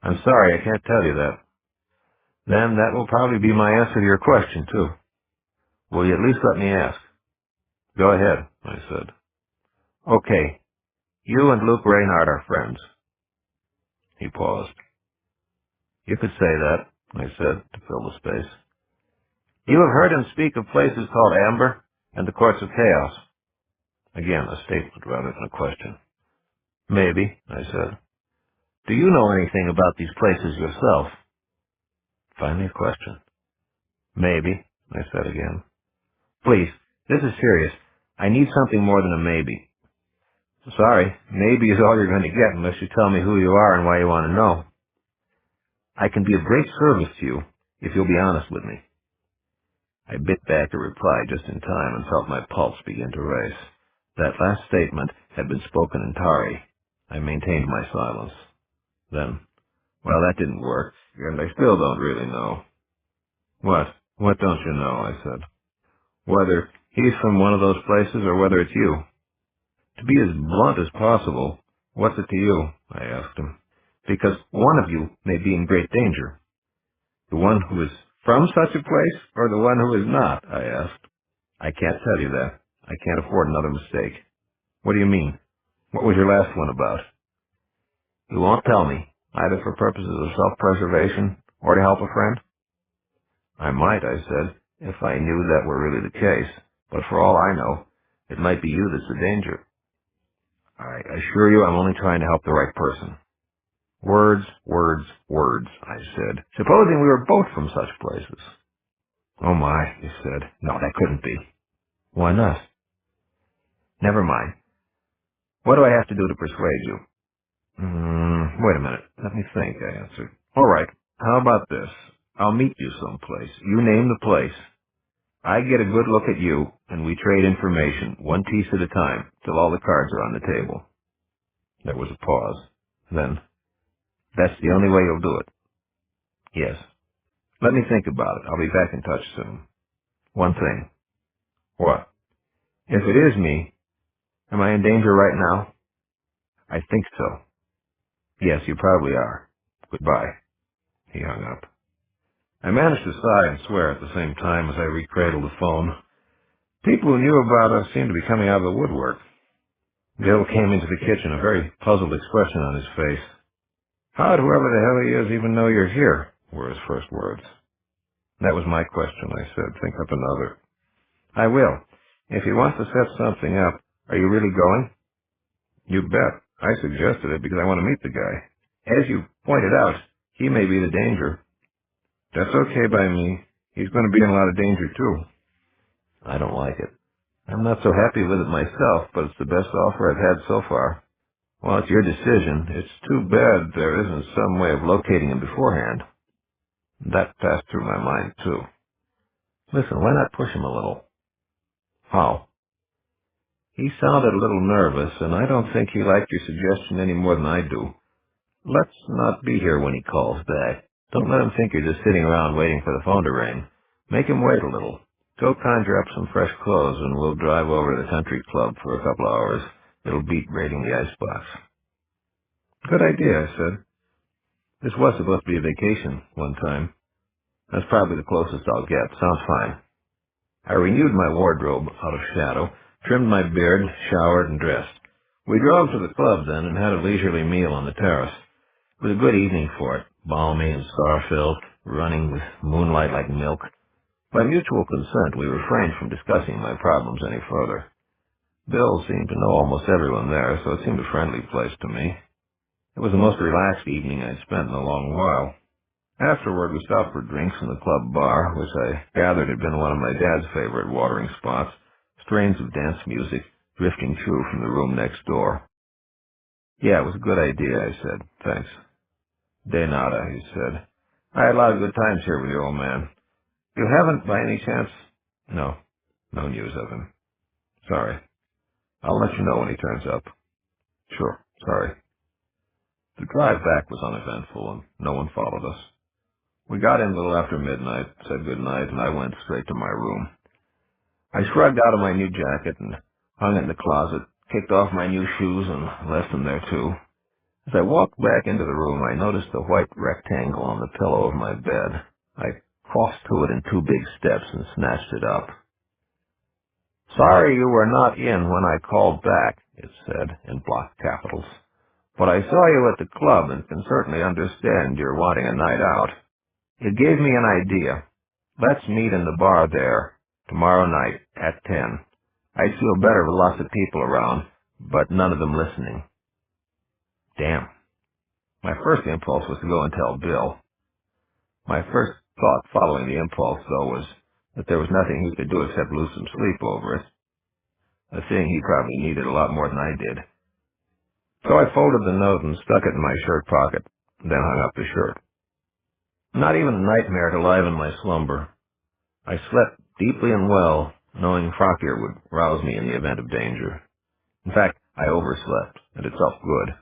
I'm sorry, I can't tell you that. Then that will probably be my answer to your question, too. Will you at least let me ask? Go ahead, I said. Okay. You and Luke Reynard are friends. He paused. You could say that, I said, to fill the space. You have heard him speak of places called Amber and the Courts of Chaos. Again, a statement rather than a question. Maybe, I said. Do you know anything about these places yourself? Finally a question. Maybe, I said again. Please, this is serious. I need something more than a maybe. Sorry, maybe is all you're going to get unless you tell me who you are and why you want to know. I can be of great service to you if you'll be honest with me. I bit back a reply just in time and felt my pulse begin to race. That last statement had been spoken in Tari. I maintained my silence. Then, well, that didn't work, and I still don't really know. What? What don't you know? I said. Whether he's from one of those places or whether it's you. To be as blunt as possible, what's it to you? I asked him. Because one of you may be in great danger. The one who is from such a place or the one who is not? I asked. I can't tell you that. I can't afford another mistake. What do you mean? What was your last one about? You won't tell me, either for purposes of self-preservation or to help a friend? I might, I said, if I knew that were really the case. But for all I know, it might be you that's the danger. I assure you I'm only trying to help the right person. Words, words, words, I said. Supposing we were both from such places. Oh my, he said. No, that couldn't be. Why not? Never mind. What do I have to do to persuade you? Wait a minute. Let me think, I answered. All right. How about this? I'll meet you someplace. You name the place. I get a good look at you, and we trade information, one piece at a time, till all the cards are on the table. There was a pause. Then, that's the only way you'll do it. Yes. Let me think about it. I'll be back in touch soon. One thing. What? If it is me, am I in danger right now? I think so. Yes, you probably are. Goodbye. He hung up. I managed to sigh and swear at the same time as I recradled the phone. People who knew about us seemed to be coming out of the woodwork. Bill came into the kitchen, a very puzzled expression on his face. How'd whoever the hell he is even know you're here? Were his first words. That was my question, I said. Think up another. I will. If he wants to set something up, are you really going? You bet. I suggested it because I want to meet the guy. As you pointed out, he may be the danger. That's okay by me. He's going to be in a lot of danger, too. I don't like it. I'm not so happy with it myself, but it's the best offer I've had so far. Well, it's your decision. It's too bad there isn't some way of locating him beforehand. That passed through my mind, too. Listen, why not push him a little? How? He sounded a little nervous, and I don't think he liked your suggestion any more than I do. Let's not be here when he calls back. Don't let him think you're just sitting around waiting for the phone to ring. Make him wait a little. Go conjure up some fresh clothes, and we'll drive over to the country club for a couple hours. It'll beat raiding the icebox. Good idea, I said. This was supposed to be a vacation one time. That's probably the closest I'll get. Sounds fine. I renewed my wardrobe out of shadow, trimmed my beard, showered, and dressed. We drove to the club then and had a leisurely meal on the terrace. It was a good evening for it, balmy and star-filled, running with moonlight like milk. By mutual consent, we refrained from discussing my problems any further. Bill seemed to know almost everyone there, so it seemed a friendly place to me. It was the most relaxed evening I'd spent in a long while. Afterward, we stopped for drinks in the club bar, which I gathered had been one of my dad's favorite watering spots, strains of dance music drifting through from the room next door. Yeah, it was a good idea, I said. Thanks. De nada, he said. I had a lot of good times here with you, old man. You haven't, by any chance? No. No news of him. Sorry. I'll let you know when he turns up. Sure. Sorry. The drive back was uneventful, and no one followed us. We got in a little after midnight, said good night, and I went straight to my room. I shrugged out of my new jacket and hung it in the closet, kicked off my new shoes and left them there too. As I walked back into the room, I noticed the white rectangle on the pillow of my bed. I crossed to it in 2 big steps and snatched it up. Sorry you were not in when I called back, it said in block capitals. But I saw you at the club and can certainly understand you're wanting a night out. It gave me an idea. Let's meet in the bar there, tomorrow night at 10. I'd feel better with lots of people around, but none of them listening. Damn. My first impulse was to go and tell Bill. My first thought following the impulse, though, was that there was nothing he could do except lose some sleep over it. A thing he probably needed a lot more than I did. So I folded the note and stuck it in my shirt pocket, then hung up the shirt. Not even a nightmare to liven my slumber. I slept deeply and well, knowing Frokier would rouse me in the event of danger. In fact, I overslept, and it felt good.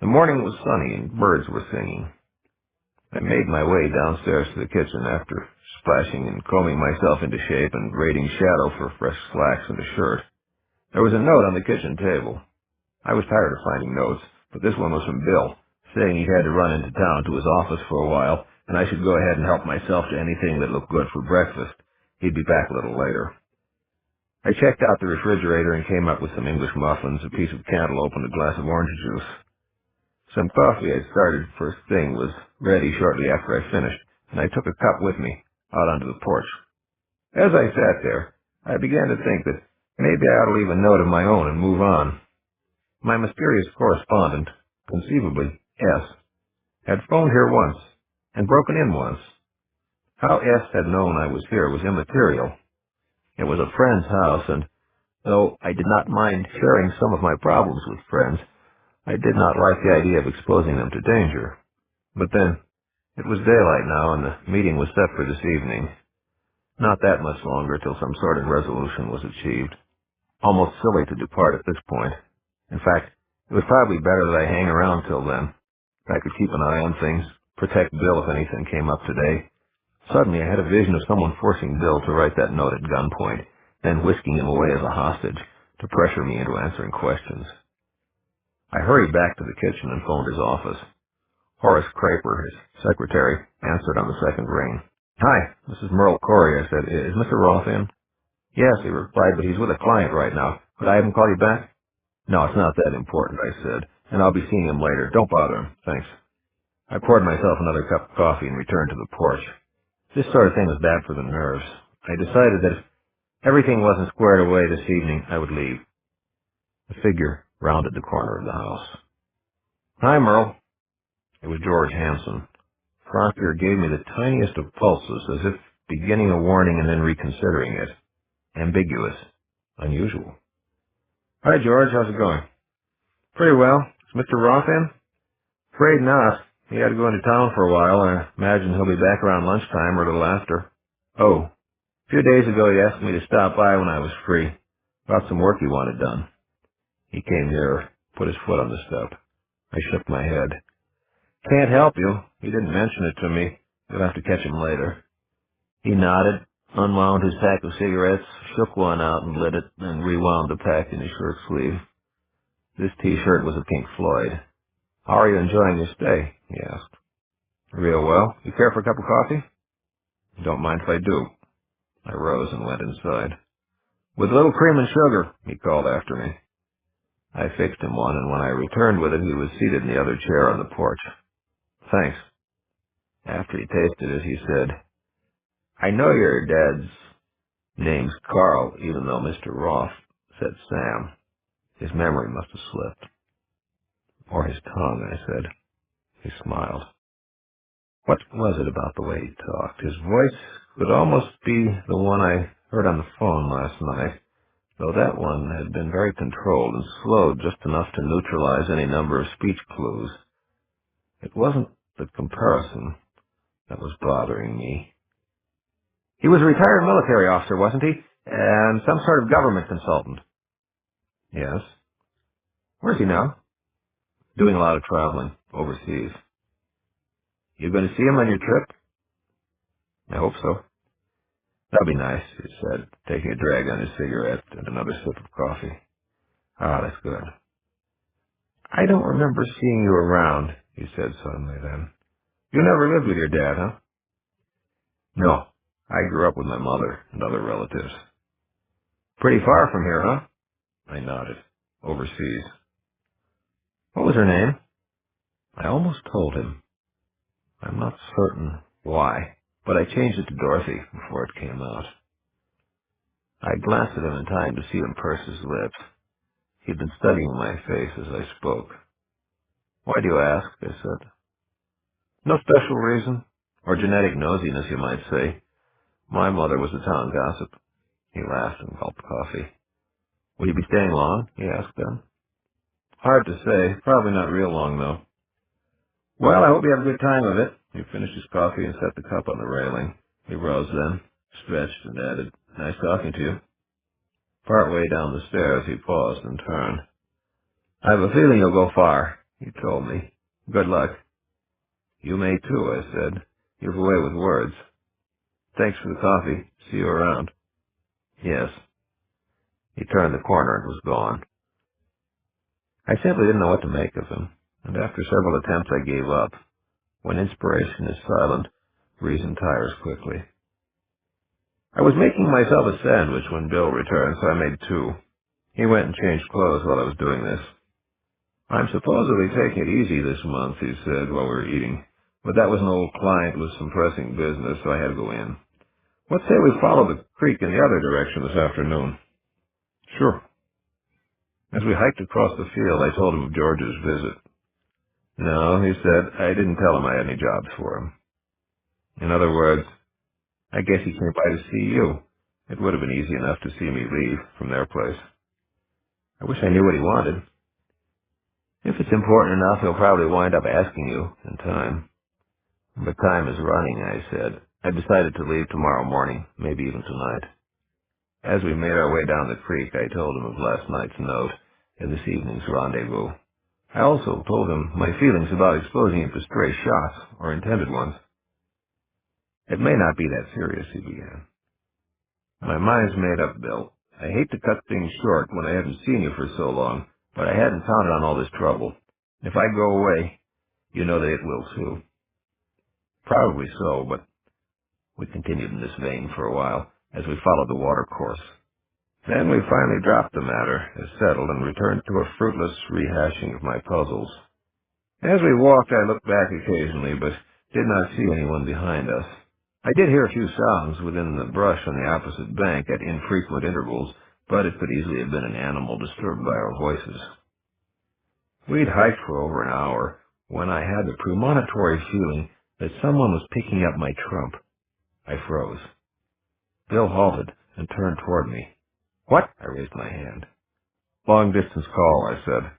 The morning was sunny, and birds were singing. I made my way downstairs to the kitchen after splashing and combing myself into shape and raiding Shadow for fresh slacks and a shirt. There was a note on the kitchen table. I was tired of finding notes, but this one was from Bill, saying he had to run into town to his office for a while, and I should go ahead and help myself to anything that looked good for breakfast. He'd be back a little later. I checked out the refrigerator and came up with some English muffins, a piece of cantaloupe, and a glass of orange juice. Some coffee I'd started first thing was ready shortly after I finished, and I took a cup with me out onto the porch. As I sat there, I began to think that maybe I ought to leave a note of my own and move on. My mysterious correspondent, conceivably S, had phoned here once and broken in once. How S had known I was here was immaterial. It was a friend's house, and though I did not mind sharing some of my problems with friends, I did not like the idea of exposing them to danger. But then, it was daylight now, and the meeting was set for this evening. Not that much longer till some sort of resolution was achieved. Almost silly to depart at this point. In fact, it was probably better that I hang around till then. I could keep an eye on things, protect Bill if anything came up today. Suddenly I had a vision of someone forcing Bill to write that note at gunpoint, then whisking him away as a hostage to pressure me into answering questions. I hurried back to the kitchen and phoned his office. Horace Craper, his secretary, answered on the second ring. "Hi, this is Merle Corey," I said. "Is Mr. Roth in?" "Yes," he replied, "but he's with a client right now. Could I have him call you back?" "No, it's not that important," I said, "and I'll be seeing him later. Don't bother him. Thanks." I poured myself another cup of coffee and returned to the porch. This sort of thing was bad for the nerves. I decided that if everything wasn't squared away this evening, I would leave. The figure rounded the corner of the house. "Hi, Merle." It was George Hanson. Frothier gave me the tiniest of pulses, as if beginning a warning and then reconsidering it. Ambiguous. Unusual. "Hi, George. How's it going?" "Pretty well. Is Mr. Roth in?" "Afraid not. He had to go into town for a while. I imagine he'll be back around lunchtime or a little after." "Oh. A few days ago he asked me to stop by when I was free, about some work he wanted done." He came nearer, put his foot on the step. I shook my head. "Can't help you. He didn't mention it to me. You'll have to catch him later." He nodded, unwound his pack of cigarettes, shook one out and lit it, then rewound the pack in his shirt sleeve. This T-shirt was a Pink Floyd. "How are you enjoying your stay?" he asked. "Real well. You care for a cup of coffee?" "Don't mind if I do." I rose and went inside. "With a little cream and sugar," he called after me. I fixed him one, and when I returned with it, he was seated in the other chair on the porch. "Thanks." After he tasted it, he said, "I know your dad's name's Carl, even though Mr. Roth said Sam." His memory must have slipped. "Or his tongue," I said. He smiled. What was it about the way he talked? His voice could almost be the one I heard on the phone last night, though that one had been very controlled and slowed just enough to neutralize any number of speech clues. It wasn't the comparison that was bothering me. "He was a retired military officer, wasn't he? And some sort of government consultant." "Yes." "Where's he now?" "Doing a lot of traveling, overseas." "You going to see him on your trip?" "I hope so." "That'll be nice," he said, taking a drag on his cigarette and another sip of coffee. "Ah, that's good." "I don't remember seeing you around," he said suddenly then. "You never lived with your dad, huh?" "No. I grew up with my mother and other relatives." "Pretty far from here, huh?" I nodded. "Overseas." "What was her name?" I almost told him. I'm not certain why, but I changed it to Dorothy before it came out. I glanced at him in time to see him purse his lips. He'd been studying my face as I spoke. "Why do you ask?" I said. "No special reason. Or genetic nosiness, you might say. My mother was a town gossip." He laughed and gulped coffee. "Will you be staying long?" he asked then. "Hard to say. Probably not real long, though." "Well, I hope you have a good time of it." He finished his coffee and set the cup on the railing. He rose then, stretched, and added, "Nice talking to you." Part way down the stairs, he paused and turned. "I have a feeling you'll go far," he told me. "Good luck." "You may too," I said. "You have a way with words." "Thanks for the coffee. See you around." "Yes." He turned the corner and was gone. I simply didn't know what to make of him, and after several attempts I gave up. When inspiration is silent, reason tires quickly. I was making myself a sandwich when Bill returned, so I made two. He went and changed clothes while I was doing this. "I'm supposedly taking it easy this month," he said while we were eating. "But that was an old client with some pressing business, so I had to go in. What say we follow the creek in the other direction this afternoon?" "Sure." As we hiked across the field, I told him of George's visit. "No," he said, "I didn't tell him I had any jobs for him." "In other words, I guess he came by to see you. It would have been easy enough to see me leave from their place." "I wish I knew what he wanted." "If it's important enough, he'll probably wind up asking you in time." "But time is running," I said. "I've decided to leave tomorrow morning, maybe even tonight." As we made our way down the creek, I told him of last night's note and this evening's rendezvous. I also told him my feelings about exposing him to stray shots, or intended ones. "It may not be that serious," he began. "My mind's made up, Bill. I hate to cut things short when I haven't seen you for so long, but I hadn't counted on all this trouble. If I go away, you know that it will too." "Probably so, but—" We continued in this vein for a while, as we followed the water course. Then we finally dropped the matter as settled and returned to a fruitless rehashing of my puzzles. As we walked, I looked back occasionally, but did not see anyone behind us. I did hear a few sounds within the brush on the opposite bank at infrequent intervals, but it could easily have been an animal disturbed by our voices. We'd hiked for over an hour when I had the premonitory feeling that someone was picking up my trump. I froze. Bill halted and turned toward me. "What?" I raised my hand. "Long-distance call," I said.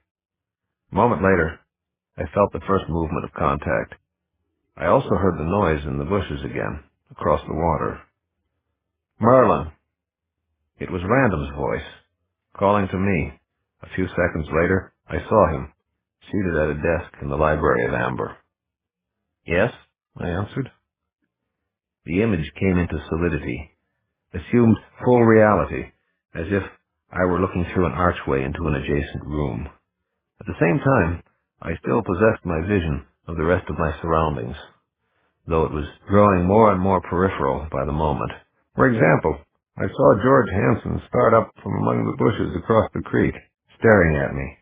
A moment later, I felt the first movement of contact. I also heard the noise in the bushes again, across the water. "Merlin." It was Random's voice, calling to me. A few seconds later, I saw him, seated at a desk in the library of Amber. "Yes?" I answered. The image came into solidity, assumed full reality, as if I were looking through an archway into an adjacent room. At the same time, I still possessed my vision of the rest of my surroundings, though it was growing more and more peripheral by the moment. For example, I saw George Hansen start up from among the bushes across the creek, staring at me.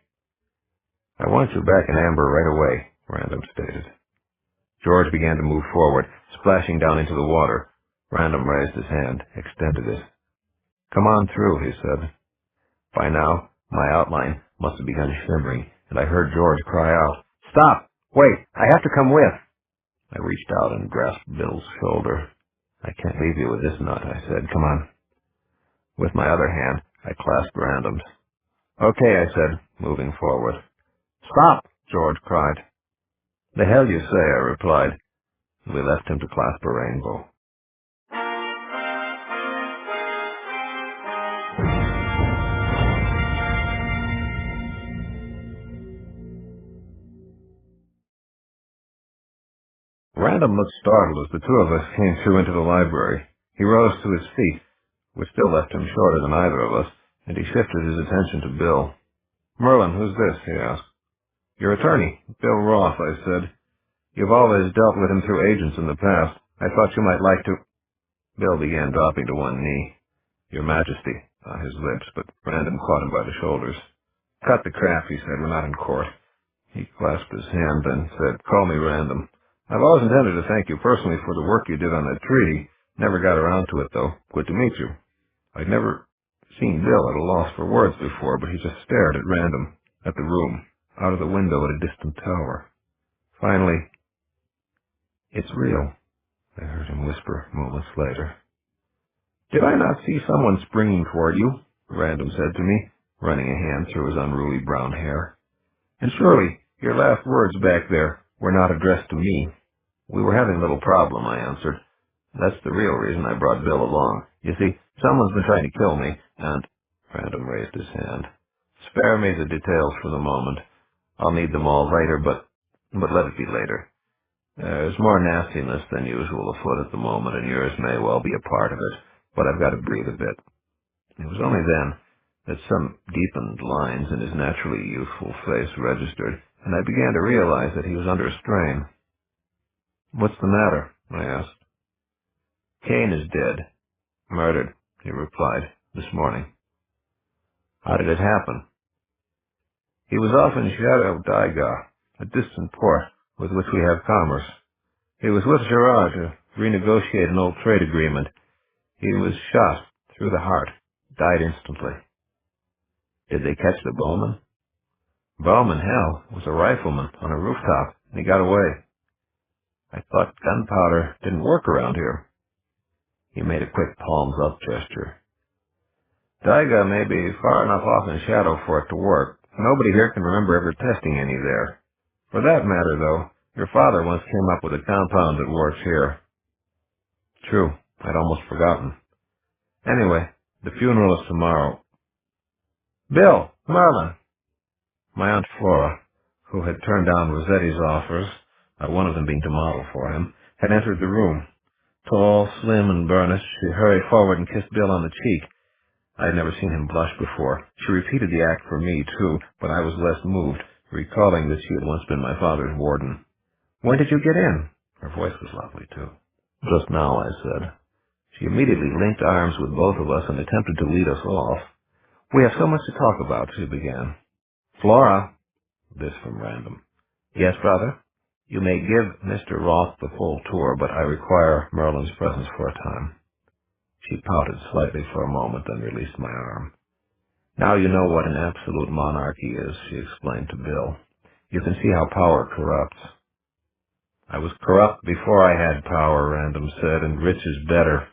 "I want you back in Amber right away," Random stated. George began to move forward, splashing down into the water. Random raised his hand, extended it. "Come on through," he said. By now, my outline must have begun shimmering, and I heard George cry out, "Stop! Wait! I have to come with!" I reached out and grasped Bill's shoulder. "I can't leave you with this nut," I said. "Come on." With my other hand, I clasped Random's. "Okay," I said, moving forward. "Stop!" George cried. "The hell you say," I replied. We left him to clasp a rainbow. Random looked startled as the two of us came through into the library. He rose to his feet, which still left him shorter than either of us, and he shifted his attention to Bill. "Merlin, who's this?" he asked. "Your attorney, Bill Roth," I said. "You've always dealt with him through agents in the past. I thought you might like to—" Bill began dropping to one knee. "Your Majesty," on his lips, but Random caught him by the shoulders. "Cut the crap," he said. "We're not in court." He clasped his hand, then said, "Call me Random. I've always intended to thank you personally for the work you did on that treaty. Never got around to it, though. Good to meet you." I'd never seen Bill at a loss for words before, but he just stared at Random, at the room, out of the window at a distant tower. Finally, "It's real," I heard him whisper moments later. "Did I not see someone springing toward you?" Random said to me, running a hand through his unruly brown hair. "And surely your last words back there were not addressed to me." "We were having a little problem," I answered. "That's the real reason I brought Bill along. You see, someone's been trying to kill me, and—" Random raised his hand. "Spare me the details for the moment. I'll need them all later, but let it be later. There's more nastiness than usual afoot at the moment, and yours may well be a part of it, but I've got to breathe a bit." It was only then that some deepened lines in his naturally youthful face registered, and I began to realize that he was under strain. "What's the matter?" I asked. "Kane is dead. Murdered, he replied, this morning. How did it happen? He was off in Shadow Daiga, a distant port with which we have commerce. He was with Gerard to renegotiate an old trade agreement. He was shot through the heart, died instantly. Did they catch the bowman? Bowman, hell, was a rifleman on a rooftop, and he got away. I thought gunpowder didn't work around here. He made a quick palms-up gesture. Daiga may be far enough off in shadow for it to work. Nobody here can remember ever testing any there. For that matter, though, your father once came up with a compound that works here. True, I'd almost forgotten. Anyway, the funeral is tomorrow. Bill, Merlin. My Aunt Flora, who had turned down Rossetti's offers, one of them being to model for him, had entered the room. Tall, slim, and burnished, she hurried forward and kissed Bill on the cheek. I had never seen him blush before. She repeated the act for me, too, but I was less moved, recalling that she had once been my father's warden. When did you get in? Her voice was lovely, too. Just now, I said. She immediately linked arms with both of us and attempted to lead us off. We have so much to talk about, she began. Flora. This from random. Yes, brother? You may give Mr. Roth the full tour, but I require Merlin's presence for a time. She pouted slightly for a moment, then released my arm. Now you know what an absolute monarchy is, she explained to Bill. You can see how power corrupts. I was corrupt before I had power, Random said, and rich is better.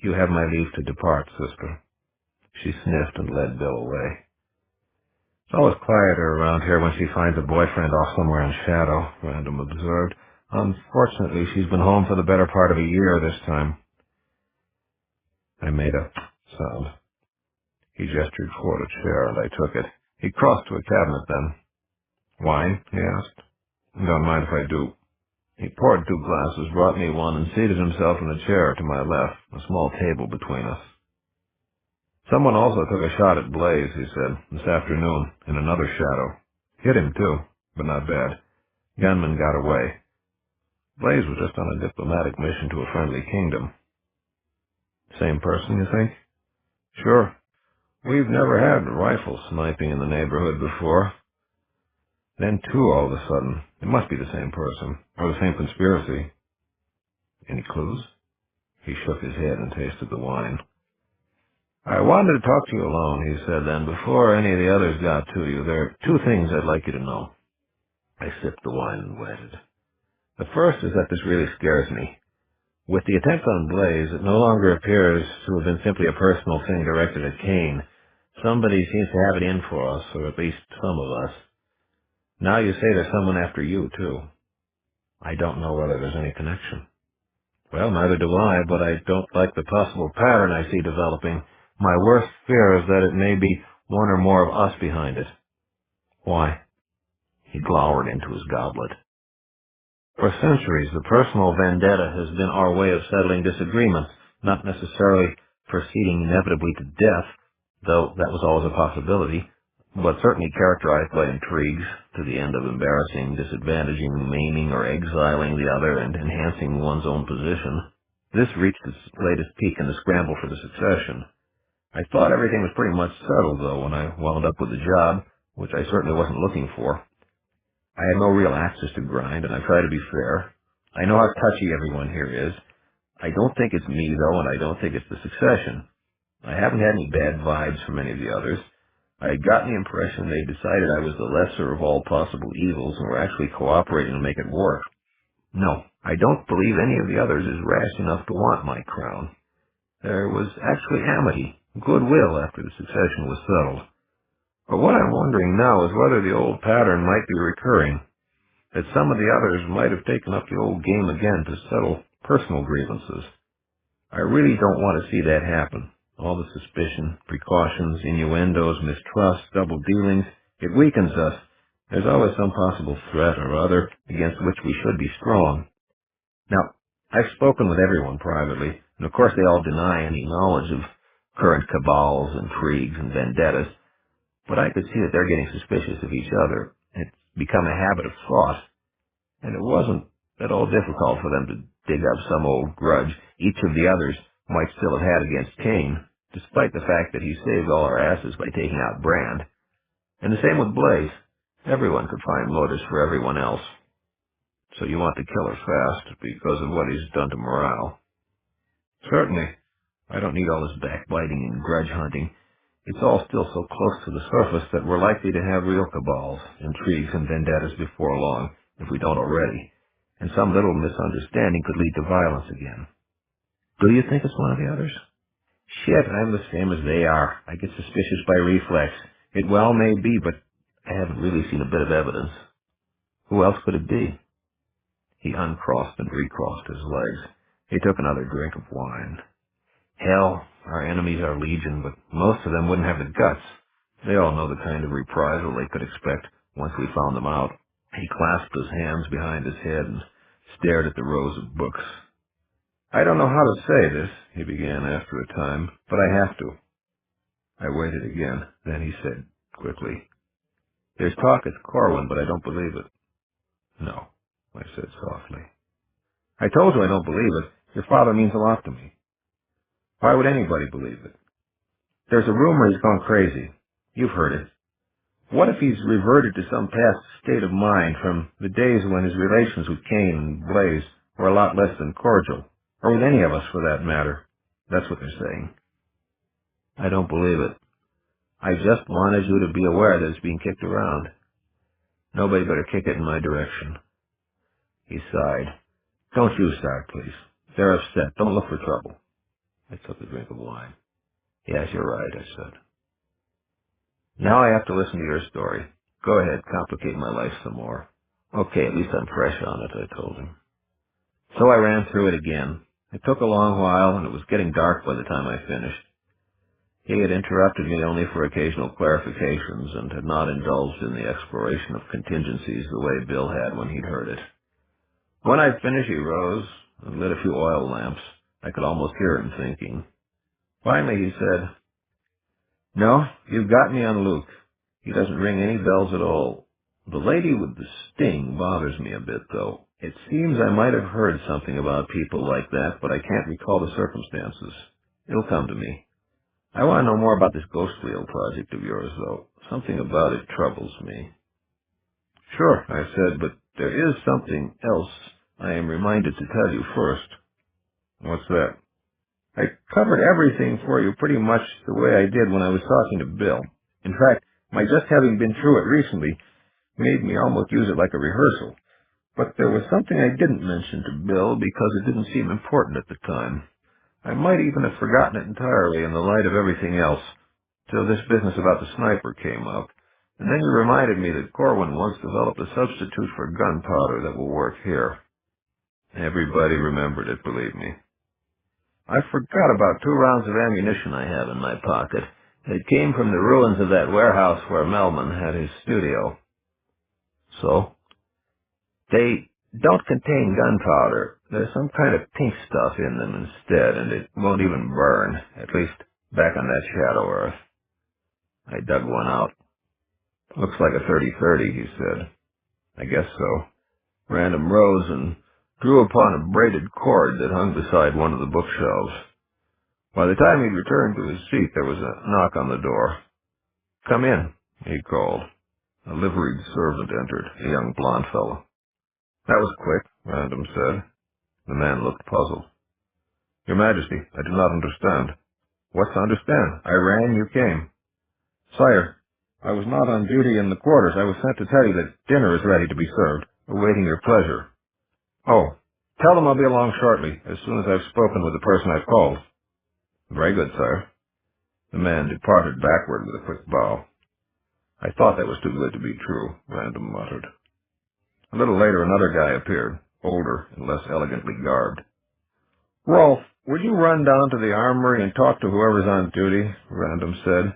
You have my leave to depart, sister. She sniffed and led Bill away. It's always quieter around here when she finds a boyfriend off somewhere in shadow, Random observed. Unfortunately, she's been home for the better part of a year this time. I made a sound. He gestured toward a chair, and I took it. He crossed to a cabinet then. Wine? He asked. Don't mind if I do. He poured 2 glasses, brought me one, and seated himself in a chair to my left, a small table between us. Someone also took a shot at Blaze, he said, this afternoon, in another shadow. Hit him, too, but not bad. Gunman got away. Blaze was just on a diplomatic mission to a friendly kingdom. Same person, you think? Sure. We've never had rifle sniping in the neighborhood before. Then 2 all of a sudden. It must be the same person, or the same conspiracy. Any clues? He shook his head and tasted the wine. I wanted to talk to you alone, he said then, before any of the others got to you. There are 2 things I'd like you to know. I sipped the wine and waited. The first is that this really scares me. With the attempt on Blaze, it no longer appears to have been simply a personal thing directed at Kane. Somebody seems to have it in for us, or at least some of us. Now you say there's someone after you, too. I don't know whether there's any connection. Well, neither do I, but I don't like the possible pattern I see developing. My worst fear is that it may be one or more of us behind it. Why? He glowered into his goblet. For centuries, the personal vendetta has been our way of settling disagreements, not necessarily proceeding inevitably to death, though that was always a possibility, but certainly characterized by intrigues to the end of embarrassing, disadvantaging, maiming, or exiling the other and enhancing one's own position. This reached its latest peak in the scramble for the succession. I thought everything was pretty much settled, though, when I wound up with the job, which I certainly wasn't looking for. I had no real axes to grind, and I try to be fair. I know how touchy everyone here is. I don't think it's me, though, and I don't think it's the succession. I haven't had any bad vibes from any of the others. I had gotten the impression they decided I was the lesser of all possible evils and were actually cooperating to make it work. No, I don't believe any of the others is rash enough to want my crown. There was actually amity, goodwill after the succession was settled. But what I'm wondering now is whether the old pattern might be recurring, that some of the others might have taken up the old game again to settle personal grievances. I really don't want to see that happen. All the suspicion, precautions, innuendos, mistrust, double dealings, it weakens us. There's always some possible threat or other against which we should be strong. Now, I've spoken with everyone privately, and of course they all deny any knowledge of current cabals, intrigues, and vendettas, but I could see that they're getting suspicious of each other. It's become a habit of thought, and it wasn't at all difficult for them to dig up some old grudge, each of the others might still have had against Kane, despite the fact that he saved all our asses by taking out Brand. And the same with Blaze. Everyone could find motives for everyone else. So you want the killer fast because of what he's done to morale. Certainly. I don't need all this backbiting and grudge hunting. It's all still so close to the surface that we're likely to have real cabals, intrigues, and vendettas before long, if we don't already. And some little misunderstanding could lead to violence again. Do you think it's one of the others? Shit, I'm the same as they are. I get suspicious by reflex. It well may be, but I haven't really seen a bit of evidence. Who else could it be? He uncrossed and recrossed his legs. He took another drink of wine. Hell, our enemies are legion, but most of them wouldn't have the guts. They all know the kind of reprisal they could expect once we found them out. He clasped his hands behind his head and stared at the rows of books. I don't know how to say this, he began after a time, but I have to. I waited again. Then he said quickly, There's talk at Corwin, but I don't believe it. No, I said softly. I told you I don't believe it. Your father means a lot to me. Why would anybody believe it? There's a rumor he's gone crazy. You've heard it. What if he's reverted to some past state of mind from the days when his relations with Kane and Blaze were a lot less than cordial, or with any of us for that matter? That's what they're saying. I don't believe it. I just wanted you to be aware that it's being kicked around. Nobody better kick it in my direction. He sighed. Don't you start, please. They're upset. Don't look for trouble. I took a drink of wine. Yes, you're right, I said. Now I have to listen to your story. Go ahead, complicate my life some more. Okay, at least I'm fresh on it, I told him. So I ran through it again. It took a long while, and it was getting dark by the time I finished. He had interrupted me only for occasional clarifications and had not indulged in the exploration of contingencies the way Bill had when he'd heard it. When I'd finished, he rose and lit a few oil lamps. I could almost hear him thinking. Finally, he said, No, you've got me on Luke. He doesn't ring any bells at all. The lady with the sting bothers me a bit, though. It seems I might have heard something about people like that, but I can't recall the circumstances. It'll come to me. I want to know more about this ghost wheel project of yours, though. Something about it troubles me. Sure, I said, but there is something else I am reminded to tell you first. What's that? I covered everything for you pretty much the way I did when I was talking to Bill. In fact, my just having been through it recently made me almost use it like a rehearsal. But there was something I didn't mention to Bill because it didn't seem important at the time. I might even have forgotten it entirely in the light of everything else, till this business about the sniper came up. And then you reminded me that Corwin once developed a substitute for gunpowder that will work here. Everybody remembered it, believe me. I forgot about 2 rounds of ammunition I have in my pocket. It came from the ruins of that warehouse where Melman had his studio. So? They don't contain gunpowder. There's some kind of pink stuff in them instead, and it won't even burn, at least back on that Shadow Earth. I dug one out. Looks like a 30-30, he said. I guess so. Random rose and drew upon a braided cord that hung beside one of the bookshelves. By the time he'd returned to his seat, there was a knock on the door. Come in, he called. A liveried servant entered, a young blond fellow. That was quick, Random said. The man looked puzzled. Your Majesty, I do not understand. What's to understand? I ran, you came. Sire, I was not on duty in the quarters. I was sent to tell you that dinner is ready to be served, awaiting your pleasure. Oh, tell them I'll be along shortly, as soon as I've spoken with the person I've called. Very good, sire. The man departed backward with a quick bow. I thought that was too good to be true, Random muttered. A little later, another guy appeared, older and less elegantly garbed. Rolf, would you run down to the armory and talk to whoever's on duty? Random said.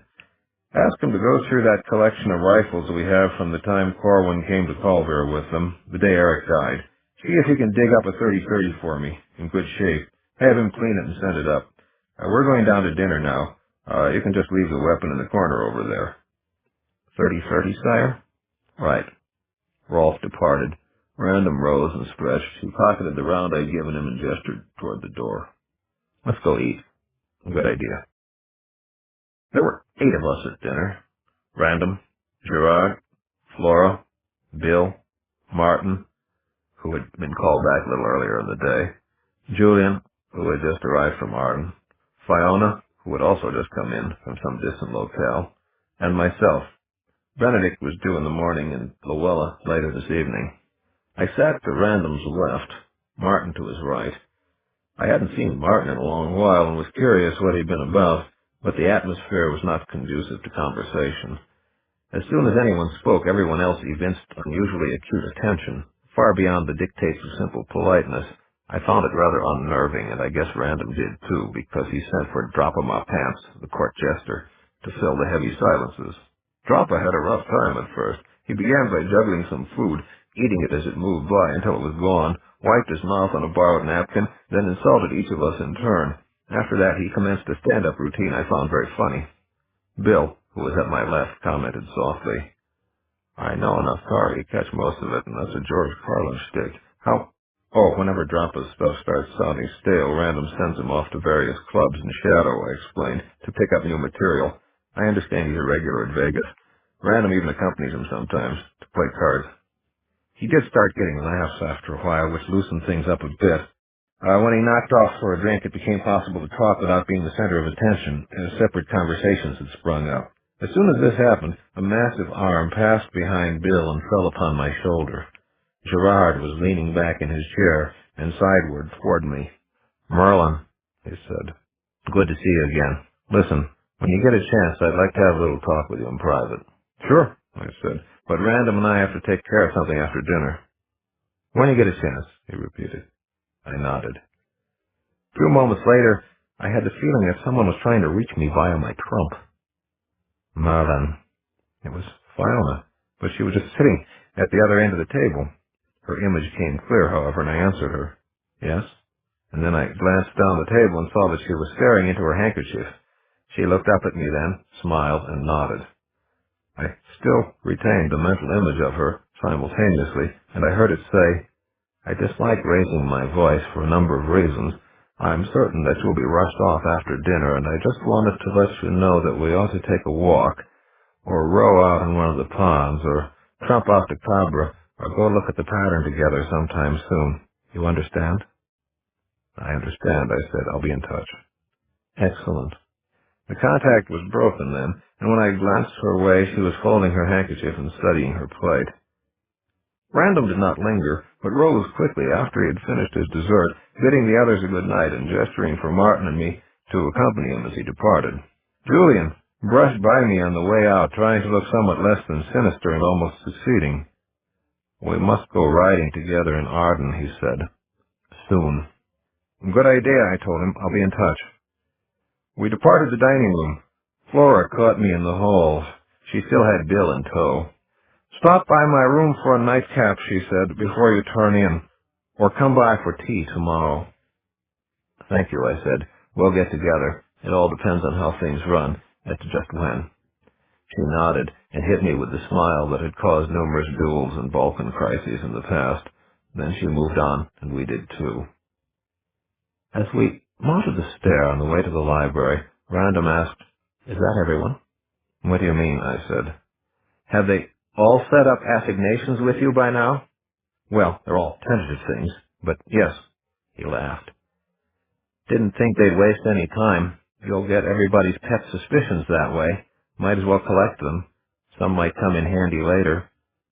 Ask him to go through that collection of rifles we have from the time Corwin came to Culver with them, the day Eric died. See if he can dig up a 30-30 for me, in good shape. Have him clean it and send it up. We're going down to dinner now. You can just leave the weapon in the corner over there. 30-30, sire? Right. Rolf departed. Random rose and stretched. He pocketed the round I'd given him and gestured toward the door. Let's go eat. Good idea. There were 8 of us at dinner. Random, Gerard, Flora, Bill, Martin, who had been called back a little earlier in the day, Julian, who had just arrived from Arden, Fiona, who had also just come in from some distant locale, and myself. Benedict was due in the morning and Luella later this evening. I sat to Random's left, Martin to his right. I hadn't seen Martin in a long while and was curious what he'd been about, but the atmosphere was not conducive to conversation. As soon as anyone spoke, everyone else evinced unusually acute attention, far beyond the dictates of simple politeness. I found it rather unnerving, and I guess Random did too, because he sent for Drop-O-My-Pants, the court jester, to fill the heavy silences. Droppa had a rough time at first. He began by juggling some food, eating it as it moved by until it was gone, wiped his mouth on a borrowed napkin, then insulted each of us in turn. After that, he commenced a stand-up routine I found very funny. Bill, who was at my left, commented softly, "I know enough Kari to catch most of it, and that's a George Carlin shtick. How?" "Oh, whenever Droppa's stuff starts sounding stale, Random sends him off to various clubs in Shadow," I explained, "to pick up new material. I understand he's a regular at Vegas. Random even accompanies him sometimes, to play cards." He did start getting laughs after a while, which loosened things up a bit. When he knocked off for a drink, it became possible to talk without being the center of attention, as separate conversations had sprung up. As soon as this happened, a massive arm passed behind Bill and fell upon my shoulder. Gerard was leaning back in his chair and sideward toward me. "Merlin," he said, "good to see you again. Listen, when you get a chance, I'd like to have a little talk with you in private." "Sure," I said, "but Random and I have to take care of something after dinner." "When you get a chance," he repeated. I nodded. A few moments later, I had the feeling that someone was trying to reach me via my trunk. "Merlin." It was Fiona, but she was just sitting at the other end of the table. Her image came clear, however, and I answered her. "Yes?" And then I glanced down the table and saw that she was staring into her handkerchief. She looked up at me then, smiled, and nodded. I still retained the mental image of her simultaneously, and I heard it say, "I dislike raising my voice for a number of reasons. I'm certain that you'll be rushed off after dinner, and I just wanted to let you know that we ought to take a walk, or row out in one of the ponds, or trump out to Cabra, or go look at the pattern together sometime soon. You understand?" "I understand," I said. "I'll be in touch." "Excellent." The contact was broken then, and when I glanced her way, she was folding her handkerchief and studying her plate. Random did not linger, but rose quickly after he had finished his dessert, bidding the others a good night and gesturing for Martin and me to accompany him as he departed. Julian brushed by me on the way out, trying to look somewhat less than sinister and almost succeeding. "We must go riding together in Arden," he said. "Soon." "Good idea," I told him. "I'll be in touch." We departed the dining room. Flora caught me in the hall. She still had Bill in tow. "Stop by my room for a nightcap," she said, "before you turn in. Or come by for tea tomorrow." "Thank you," I said. "We'll get together. It all depends on how things run, as to just when." She nodded and hit me with the smile that had caused numerous duels and Balkan crises in the past. Then she moved on, and we did too. As we mounted the stair on the way to the library, Random asked, "Is that everyone?" "What do you mean?" I said. "Have they all set up assignations with you by now?" "Well, they're all tentative things, but yes." He laughed. "Didn't think they'd waste any time. You'll get everybody's pet suspicions that way. Might as well collect them. Some might come in handy later.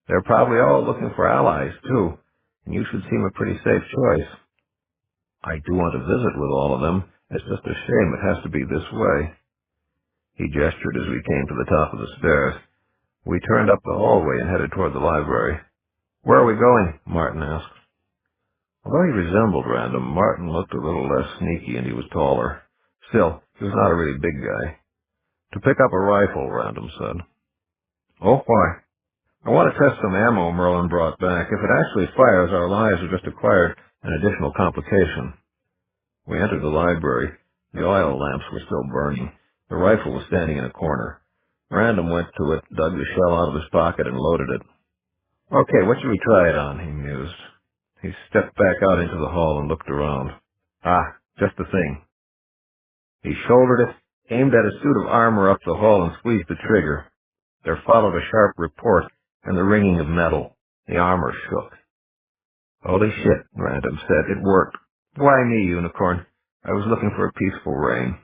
They're probably all looking for allies, too, and you should seem a pretty safe choice." "I do want to visit with all of them. It's just a shame it has to be this way." He gestured as we came to the top of the stairs. We turned up the hallway and headed toward the library. "Where are we going?" Martin asked. Although he resembled Random, Martin looked a little less sneaky and he was taller. Still, he was not a really big guy. "To pick up a rifle," Random said. "Oh, why?" "I want to test some ammo Merlin brought back. If it actually fires, our lives have just acquired an additional complication." We entered the library. The oil lamps were still burning. The rifle was standing in a corner. Random went to it, dug the shell out of his pocket, and loaded it. "Okay, what should we try it on?" he mused. He stepped back out into the hall and looked around. "Ah, just the thing." He shouldered it, aimed at a suit of armor up the hall, and squeezed the trigger. There followed a sharp report and the ringing of metal. The armor shook. "Holy shit," Random said. "It worked." "Why me, Unicorn? I was looking for a peaceful reign."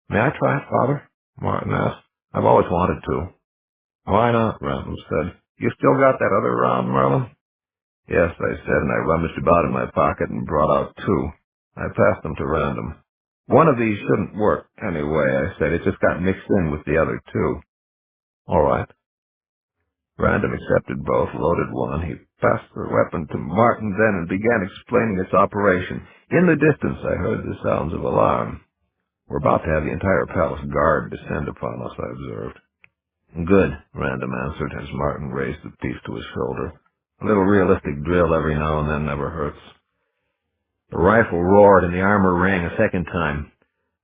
"May I try it, Father?" Martin asked. "I've always wanted to." "Why not?" Random said. "You still got that other round, Merlin?" "Yes," I said, and I rummaged about in my pocket and brought out two. I passed them to Random. "One of these shouldn't work anyway," I said. "It just got mixed in with the other two." "All right." Random accepted both, loaded one. He passed the weapon to Martin then and began explaining its operation. In the distance, I heard the sounds of alarm. "We're about to have the entire palace guard descend upon us," I observed. "Good," Random answered as Martin raised the piece to his shoulder. "A little realistic drill every now and then never hurts." The rifle roared and the armor rang a second time.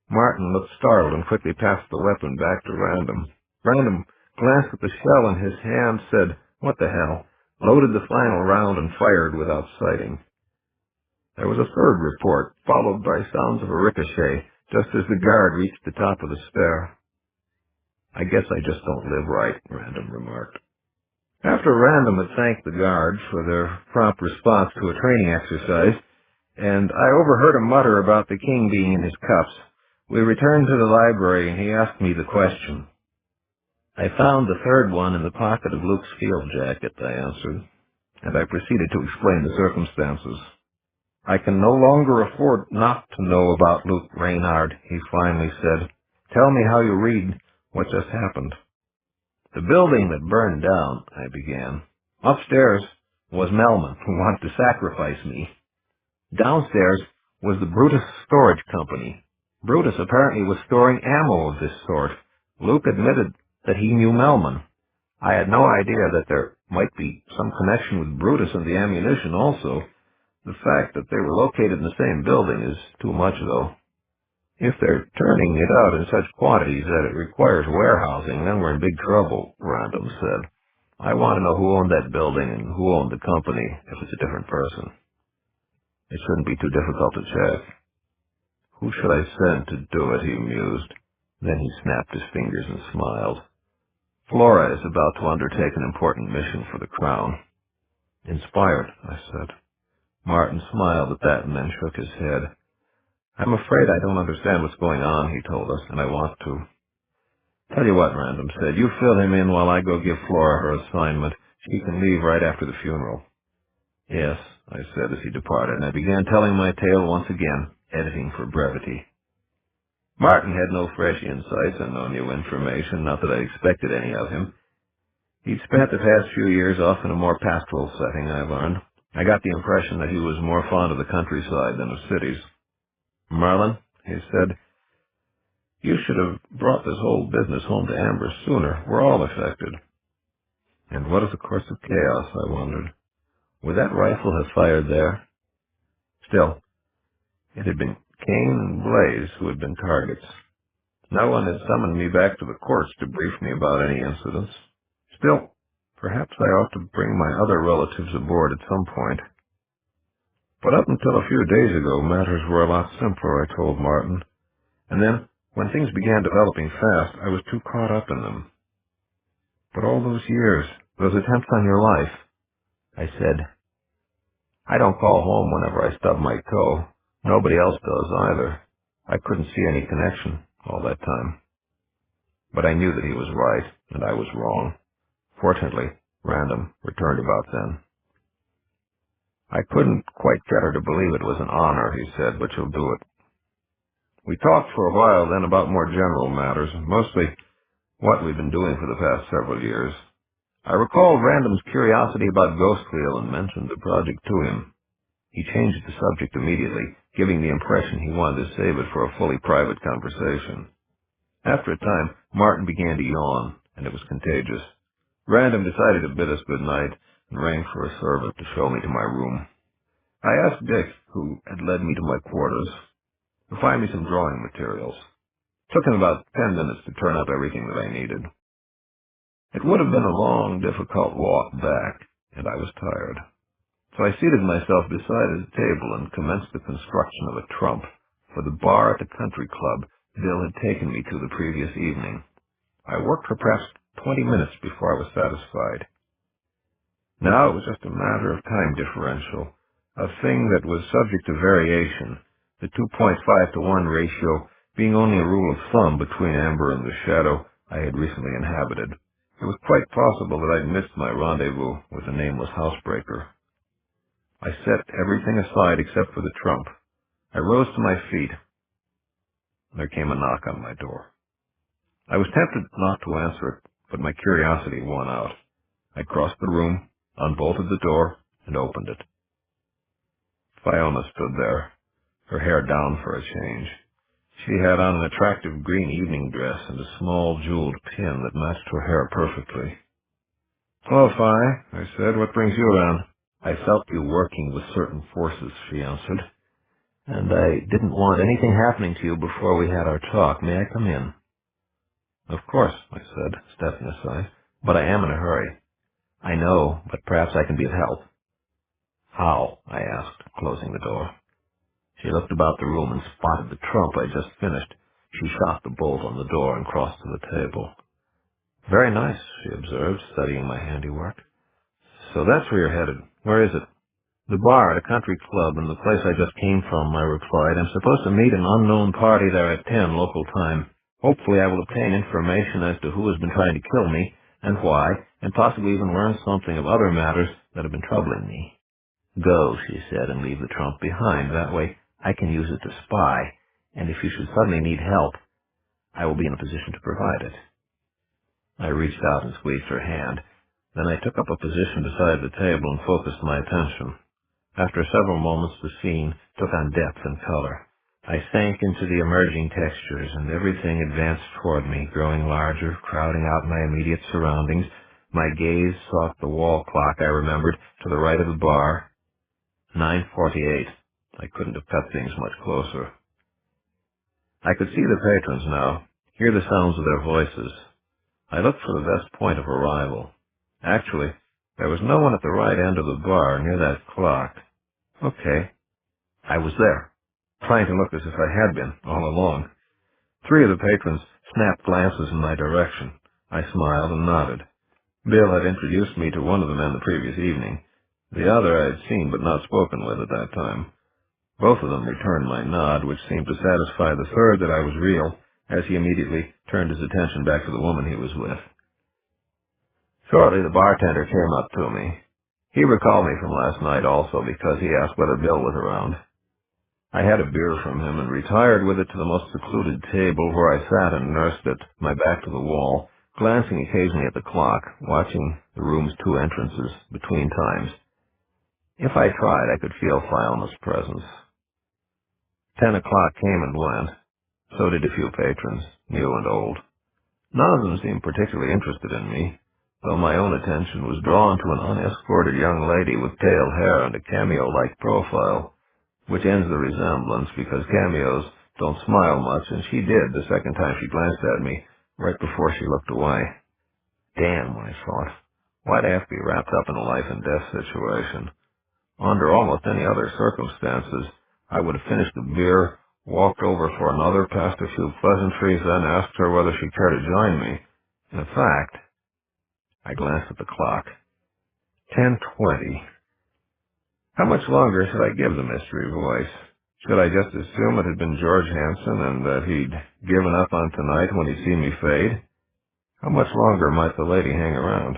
Martin looked startled and quickly passed the weapon back to Random. Random glanced at the shell in his hand, said, "What the hell?" loaded the final round and fired without sighting. There was a third report, followed by sounds of a ricochet, just as the guard reached the top of the stair. "I guess I just don't live right," Random remarked. After Random had thanked the guard for their prompt response to a training exercise, and I overheard him mutter about the king being in his cups, we returned to the library and he asked me the question. "I found the third one in the pocket of Luke's field jacket," I answered, and I proceeded to explain the circumstances. "I can no longer afford not to know about Luke Reynard," he finally said. "Tell me how you read what just happened." "The building that burned down," I began. "Upstairs was Melman, who wanted to sacrifice me. Downstairs was the Brutus Storage Company. Brutus apparently was storing ammo of this sort. Luke admitted that he knew Melman. I had no idea that there might be some connection with Brutus and the ammunition also. The fact that they were located in the same building is too much, though. If they're turning it out in such quantities that it requires warehousing, then we're in big trouble," Random said. "I want to know who owned that building and who owned the company, if it's a different person." "It shouldn't be too difficult to check." "Who should I send to do it?" he mused. Then he snapped his fingers and smiled. "Flora is about to undertake an important mission for the crown." "Inspired," I said. Martin smiled at that and then shook his head. "I'm afraid I don't understand what's going on," he told us, "and I want to." "Tell you what," Random said, "you fill him in while I go give Flora her assignment. She can leave right after the funeral." "Yes," I said as he departed, and I began telling my tale once again, editing for brevity. Martin had no fresh insights and no new information, not that I expected any of him. He'd spent the past few years off in a more pastoral setting, I learned. I got the impression that he was more fond of the countryside than of cities. "Merlin," he said, "you should have brought this whole business home to Amber sooner. We're all affected." And what of the course of chaos, I wondered. Would that rifle have fired there? Still, it had been Kane and Blaze who had been targets. No one had summoned me back to the courts to brief me about any incidents. Still, perhaps I ought to bring my other relatives aboard at some point. But up until a few days ago, matters were a lot simpler, I told Martin. And then, when things began developing fast, I was too caught up in them. "But all those years, those attempts on your life," I said. "I don't call home whenever I stub my toe. Nobody else does either. I couldn't see any connection all that time." But I knew that he was right, and I was wrong. Fortunately, Random returned about then. "I couldn't quite get her to believe it was an honor," he said, "but she'll do it." We talked for a while then about more general matters, mostly what we've been doing for the past several years. I recalled Random's curiosity about Ghostwheel and mentioned the project to him. He changed the subject immediately, giving the impression he wanted to save it for a fully private conversation. After a time, Martin began to yawn, and it was contagious. Random decided to bid us good night and rang for a servant to show me to my room. I asked Dick, who had led me to my quarters, to find me some drawing materials. It took him about 10 minutes to turn up everything that I needed. It would have been a long, difficult walk back, and I was tired. So I seated myself beside his table and commenced the construction of a trump for the bar at the country club Bill had taken me to the previous evening. I worked for perhaps 20 minutes before I was satisfied. Now it was just a matter of time differential, a thing that was subject to variation, the 2.5 to 1 ratio being only a rule of thumb between Amber and the shadow I had recently inhabited. It was quite possible that I'd missed my rendezvous with the nameless housebreaker. I set everything aside except for the trump. I rose to my feet. There came a knock on my door. I was tempted not to answer it, but my curiosity won out. I crossed the room, unbolted the door, and opened it. Fiona stood there, her hair down for a change. She had on an attractive green evening dress and a small jeweled pin that matched her hair perfectly. "Hello, Fi," I said. "What brings you around?" "I felt you working with certain forces," she answered, "and I didn't want anything happening to you before we had our talk. May I come in?" "Of course," I said, stepping aside, "but I am in a hurry." "I know, but perhaps I can be of help." "How?" I asked, closing the door. She looked about the room and spotted the trump I'd just finished. She shot the bolt on the door and crossed to the table. "Very nice," she observed, studying my handiwork. "So that's where you're headed. Where is it?" "The bar at a country club in the place I just came from," I replied. "I'm supposed to meet an unknown party there at 10 local time. Hopefully I will obtain information as to who has been trying to kill me and why, and possibly even learn something of other matters that have been troubling me." "Go," she said, "and leave the trump behind. That way I can use it to spy, and if you should suddenly need help, I will be in a position to provide it." I reached out and squeezed her hand. Then I took up a position beside the table and focused my attention. After several moments, the scene took on depth and color. I sank into the emerging textures, and everything advanced toward me, growing larger, crowding out my immediate surroundings. My gaze sought the wall clock, I remembered, to the right of the bar. 9:48. I couldn't have cut things much closer. I could see the patrons now, hear the sounds of their voices. I looked for the best point of arrival. Actually, there was no one at the right end of the bar near that clock. Okay. I was there, trying to look as if I had been all along. 3 of the patrons snapped glances in my direction. I smiled and nodded. Bill had introduced me to one of the men the previous evening. The other I had seen but not spoken with at that time. Both of them returned my nod, which seemed to satisfy the third that I was real, as he immediately turned his attention back to the woman he was with. Shortly, the bartender came up to me. He recalled me from last night also because he asked whether Bill was around. I had a beer from him and retired with it to the most secluded table where I sat and nursed it, my back to the wall, glancing occasionally at the clock, watching the room's 2 entrances between times. If I tried, I could feel Fiona's presence. 10 o'clock came and went. So did a few patrons, new and old. None of them seemed particularly interested in me, though my own attention was drawn to an unescorted young lady with pale hair and a cameo-like profile, which ends the resemblance because cameos don't smile much, and she did the second time she glanced at me, right before she looked away. Damn, I thought. Why'd I have to be wrapped up in a life-and-death situation? Under almost any other circumstances, I would have finished the beer, walked over for another, passed a few pleasantries, then asked her whether she'd care to join me. In fact, I glanced at the clock. 10:20. How much longer should I give the mystery voice? Should I just assume it had been George Hansen and that he'd given up on tonight when he'd seen me fade? How much longer might the lady hang around?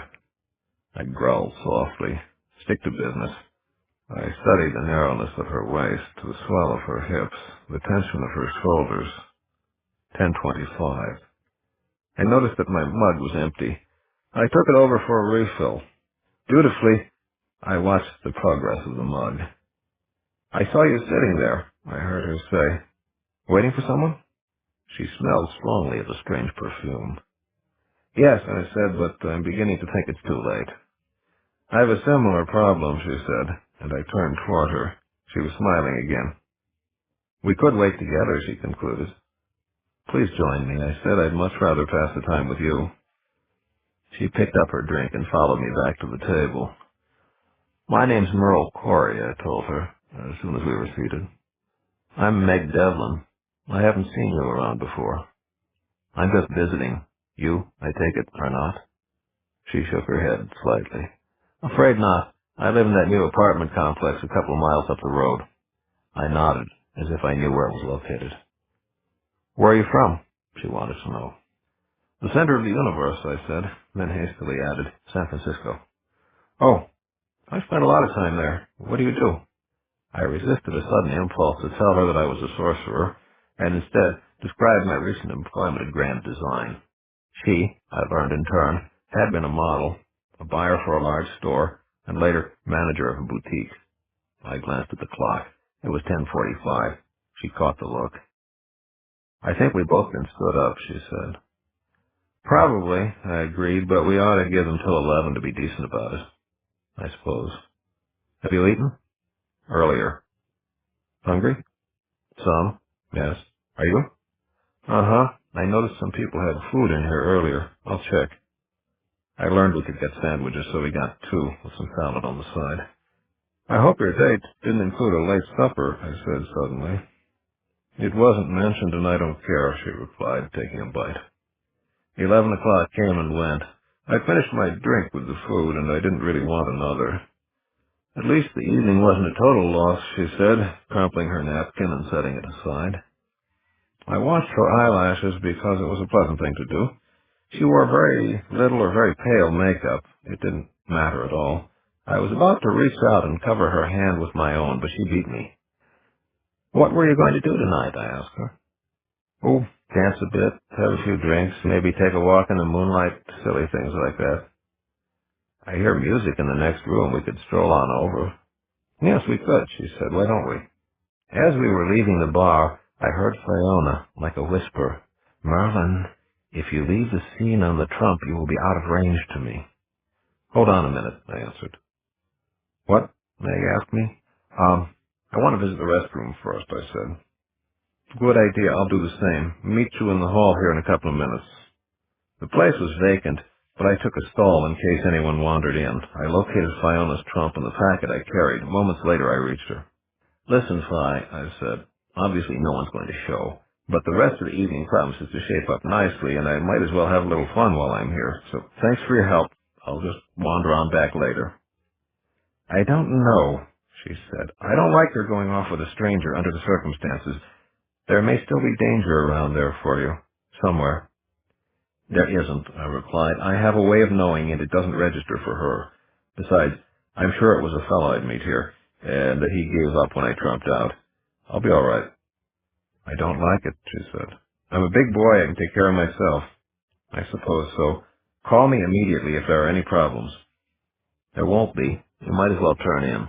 I growled softly. Stick to business. I studied the narrowness of her waist, the swell of her hips, the tension of her shoulders. 10:25. I noticed that my mug was empty. I took it over for a refill. Dutifully, I watched the progress of the mug. "I saw you sitting there," I heard her say. "Waiting for someone?" She smelled strongly of a strange perfume. "Yes," I said, "but I'm beginning to think it's too late." "I have a similar problem," she said, and I turned toward her. She was smiling again. "We could wait together," she concluded. "Please join me," I said. "I'd much rather pass the time with you." She picked up her drink and followed me back to the table. "My name's Merle Corey," I told her, as soon as we were seated. "I'm Meg Devlin. I haven't seen you around before. I'm just visiting. You, I take it, are not? She shook her head slightly. Afraid not. I live in that new apartment complex a couple of miles up the road. I nodded, as if I knew where it was located. Where are you from? She wanted to know. The center of the universe, I said, then hastily added, San Francisco. Oh, I spent a lot of time there. What do you do? I resisted a sudden impulse to tell her that I was a sorcerer, and instead described my recent employment at Grand Design. She, I learned in turn, had been a model, a buyer for a large store, and later manager of a boutique. I glanced at the clock. It was 10:45. She caught the look. I think we've both been stood up, she said. Probably, I agreed, but we ought to give them till 11 to be decent about it. I suppose. Have you eaten? Earlier. Hungry? Some. Yes. Are you? Uh-huh. I noticed some people had food in here earlier. I'll check. I learned we could get sandwiches, so we got 2 with some salad on the side. I hope your date didn't include a late supper, I said suddenly. It wasn't mentioned, and I don't care, she replied, taking a bite. 11 o'clock came and went. I finished my drink with the food, and I didn't really want another. At least the evening wasn't a total loss, she said, crumpling her napkin and setting it aside. I watched her eyelashes because it was a pleasant thing to do. She wore very little or very pale makeup. It didn't matter at all. I was about to reach out and cover her hand with my own, but she beat me. What were you going to do tonight? I asked her. Oh, dance a bit, have a few drinks, maybe take a walk in the moonlight, silly things like that. I hear music in the next room. We could stroll on over. Yes, we could, she said. Why don't we? As we were leaving the bar, I heard Fiona, like a whisper. Merlin, if you leave the scene on the trump, you will be out of range to me. Hold on a minute, I answered. What? Meg asked me. I want to visit the restroom first, I said. Good idea, I'll do the same. Meet you in the hall here in a couple of minutes. The place was vacant, but I took a stall in case anyone wandered in. I located Fiona's trump in the packet I carried. Moments later, I reached her. Listen, Fi, I said. Obviously, no one's going to show, but the rest of the evening promises to shape up nicely, and I might as well have a little fun while I'm here. So thanks for your help. I'll just wander on back later. I don't know, she said. I don't like your going off with a stranger under the circumstances. There may still be danger around there for you. Somewhere. There isn't, I replied. I have a way of knowing, and it doesn't register for her. Besides, I'm sure it was a fellow I'd meet here, and that he gave up when I trumped out. I'll be all right. I don't like it, she said. I'm a big boy. I can take care of myself. I suppose so. Call me immediately if there are any problems. There won't be. You might as well turn in.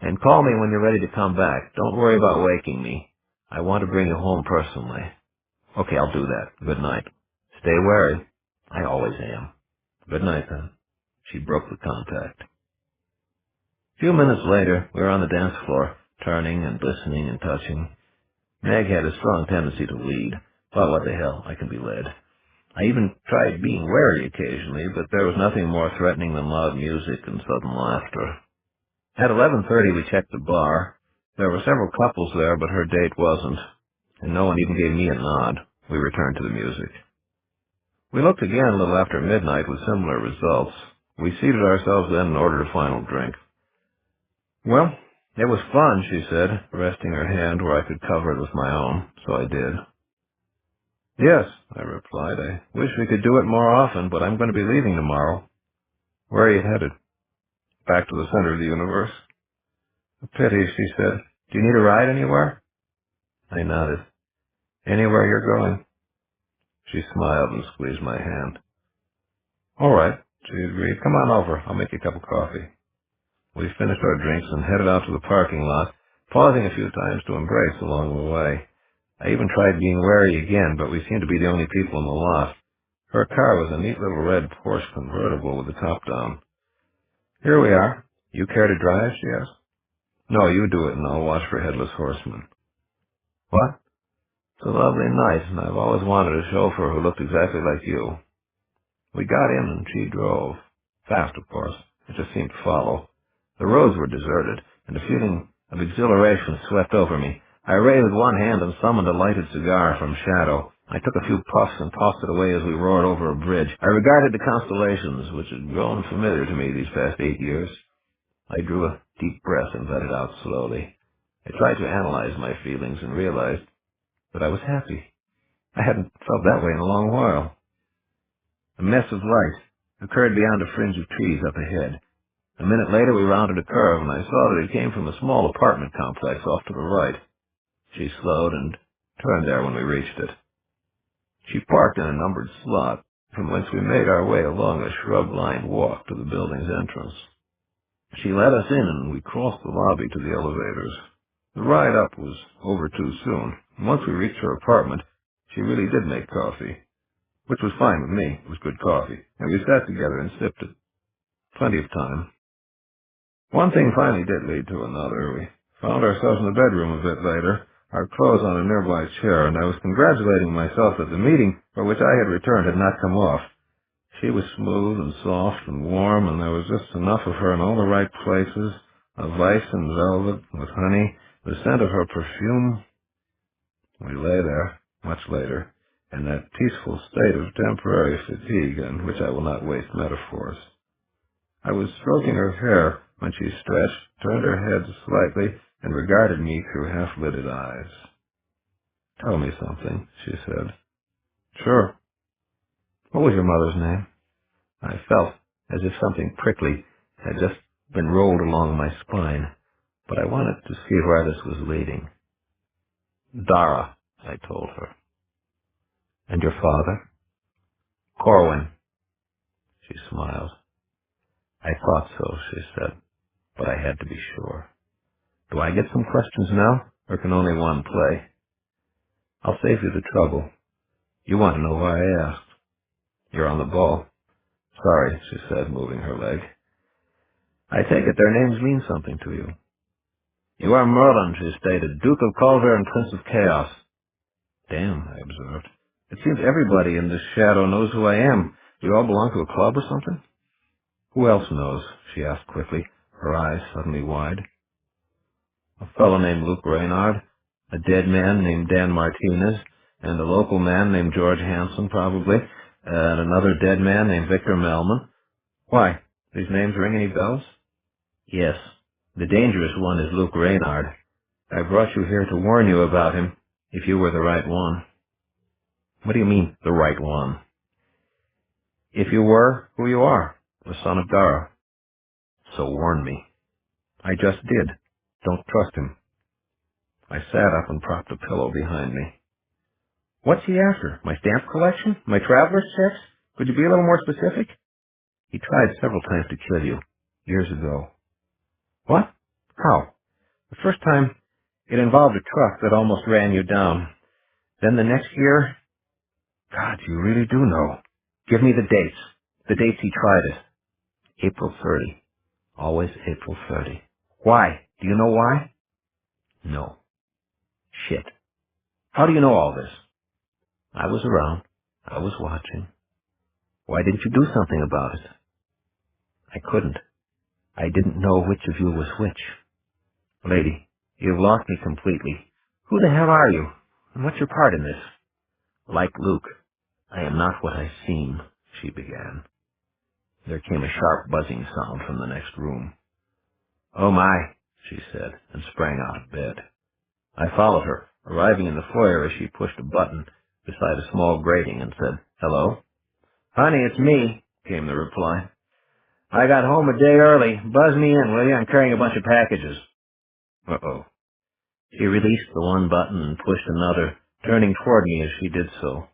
And call me when you're ready to come back. Don't worry about waking me. I want to bring you home personally. Okay, I'll do that. Good night. Stay wary. I always am. Good night, then. She broke the contact. A few minutes later, we were on the dance floor, turning and listening and touching. Meg had a strong tendency to lead. But what the hell, I can be led. I even tried being wary occasionally, but there was nothing more threatening than loud music and sudden laughter. At 11:30, we checked the bar. There were several couples there, but her date wasn't, and no one even gave me a nod. We returned to the music. We looked again a little after midnight with similar results. We seated ourselves then and ordered a final drink. Well, it was fun, she said, resting her hand where I could cover it with my own, so I did. Yes, I replied. I wish we could do it more often, but I'm going to be leaving tomorrow. Where are you headed? Back to the center of the universe. A pity, she said. Do you need a ride anywhere? I nodded. Anywhere you're going. She smiled and squeezed my hand. All right, she agreed. Come on over. I'll make you a cup of coffee. We finished our drinks and headed out to the parking lot, pausing a few times to embrace along the way. I even tried being wary again, but we seemed to be the only people in the lot. Her car was a neat little red Porsche convertible with the top down. Here we are. You care to drive? She asked. No, you do it, and I'll watch for Headless Horseman. What? It's a lovely night, and I've always wanted a chauffeur who looked exactly like you. We got in, and she drove. Fast, of course. It just seemed to follow. The roads were deserted, and a feeling of exhilaration swept over me. I raised one hand and summoned a lighted cigar from shadow. I took a few puffs and tossed it away as we roared over a bridge. I regarded the constellations, which had grown familiar to me these past 8 years. I drew a deep breath and let it out slowly. I tried to analyze my feelings and realized that I was happy. I hadn't felt that way in a long while. A mess of light occurred beyond a fringe of trees up ahead. A minute later we rounded a curve, and I saw that it came from a small apartment complex off to the right. She slowed and turned there when we reached it. She parked in a numbered slot, from whence we made our way along a shrub-lined walk to the building's entrance. She let us in, and we crossed the lobby to the elevators. The ride up was over too soon. Once we reached her apartment, she really did make coffee, which was fine with me. It was good coffee, and we sat together and sipped it. Plenty of time. One thing finally did lead to another. We found ourselves in the bedroom a bit later, our clothes on a nearby chair, and I was congratulating myself that the meeting for which I had returned had not come off. She was smooth and soft and warm, and there was just enough of her in all the right places, of lace and velvet, with honey, the scent of her perfume. We lay there, much later, in that peaceful state of temporary fatigue in which I will not waste metaphors. I was stroking her hair when she stretched, turned her head slightly, and regarded me through half-lidded eyes. "Tell me something," she said. "Sure." "What was your mother's name?" I felt as if something prickly had just been rolled along my spine, but I wanted to see where this was leading. "Dara," I told her. "And your father?" "Corwin." She smiled. "I thought so," she said, but I had to be sure. "Do I get some questions now, or can only one play?" "I'll save you the trouble. You want to know why I asked." "You're on the ball." "Sorry," she said, moving her leg. "I take it their names mean something to you." "You are Merlin," she stated, "Duke of Culver and Prince of Chaos." "Damn," I observed. "It seems everybody in this shadow knows who I am. Do you all belong to a club or something?" "Who else knows?" she asked quickly, her eyes suddenly wide. "A fellow named Luke Reynard, a dead man named Dan Martinez, and a local man named George Hanson, probably, and another dead man named Victor Melman." "Why? These names ring any bells?" "Yes. The dangerous one is Luke Reynard. I brought you here to warn you about him, if you were the right one." "What do you mean, the right one?" "If you were who you are, the son of Dara." "So warn me." "I just did. Don't trust him." I sat up and propped a pillow behind me. "What's he after? My stamp collection? My traveler's checks? Could you be a little more specific?" "He tried several times to kill you, years ago." "What? How?" "The first time, it involved a truck that almost ran you down. Then the next year—" "God, you really do know." "Give me the dates. The dates he tried it." "April 30. Always April 30. "Why? Do you know why?" "No." "Shit. How do you know all this?" "I was around. I was watching." "Why didn't you do something about it?" "I couldn't. I didn't know which of you was which." "Lady, you've lost me completely. Who the hell are you? And what's your part in this?" "Like Luke, I am not what I seem," she began. There came a sharp buzzing sound from the next room. "Oh my," she said, and sprang out of bed. I followed her, arriving in the foyer as she pushed a button beside a small grating and said, "Hello?" "Honey, it's me," came the reply. "I got home a day early. Buzz me in, will you? I'm carrying a bunch of packages." Uh-oh. She released the one button and pushed another, turning toward me as she did so.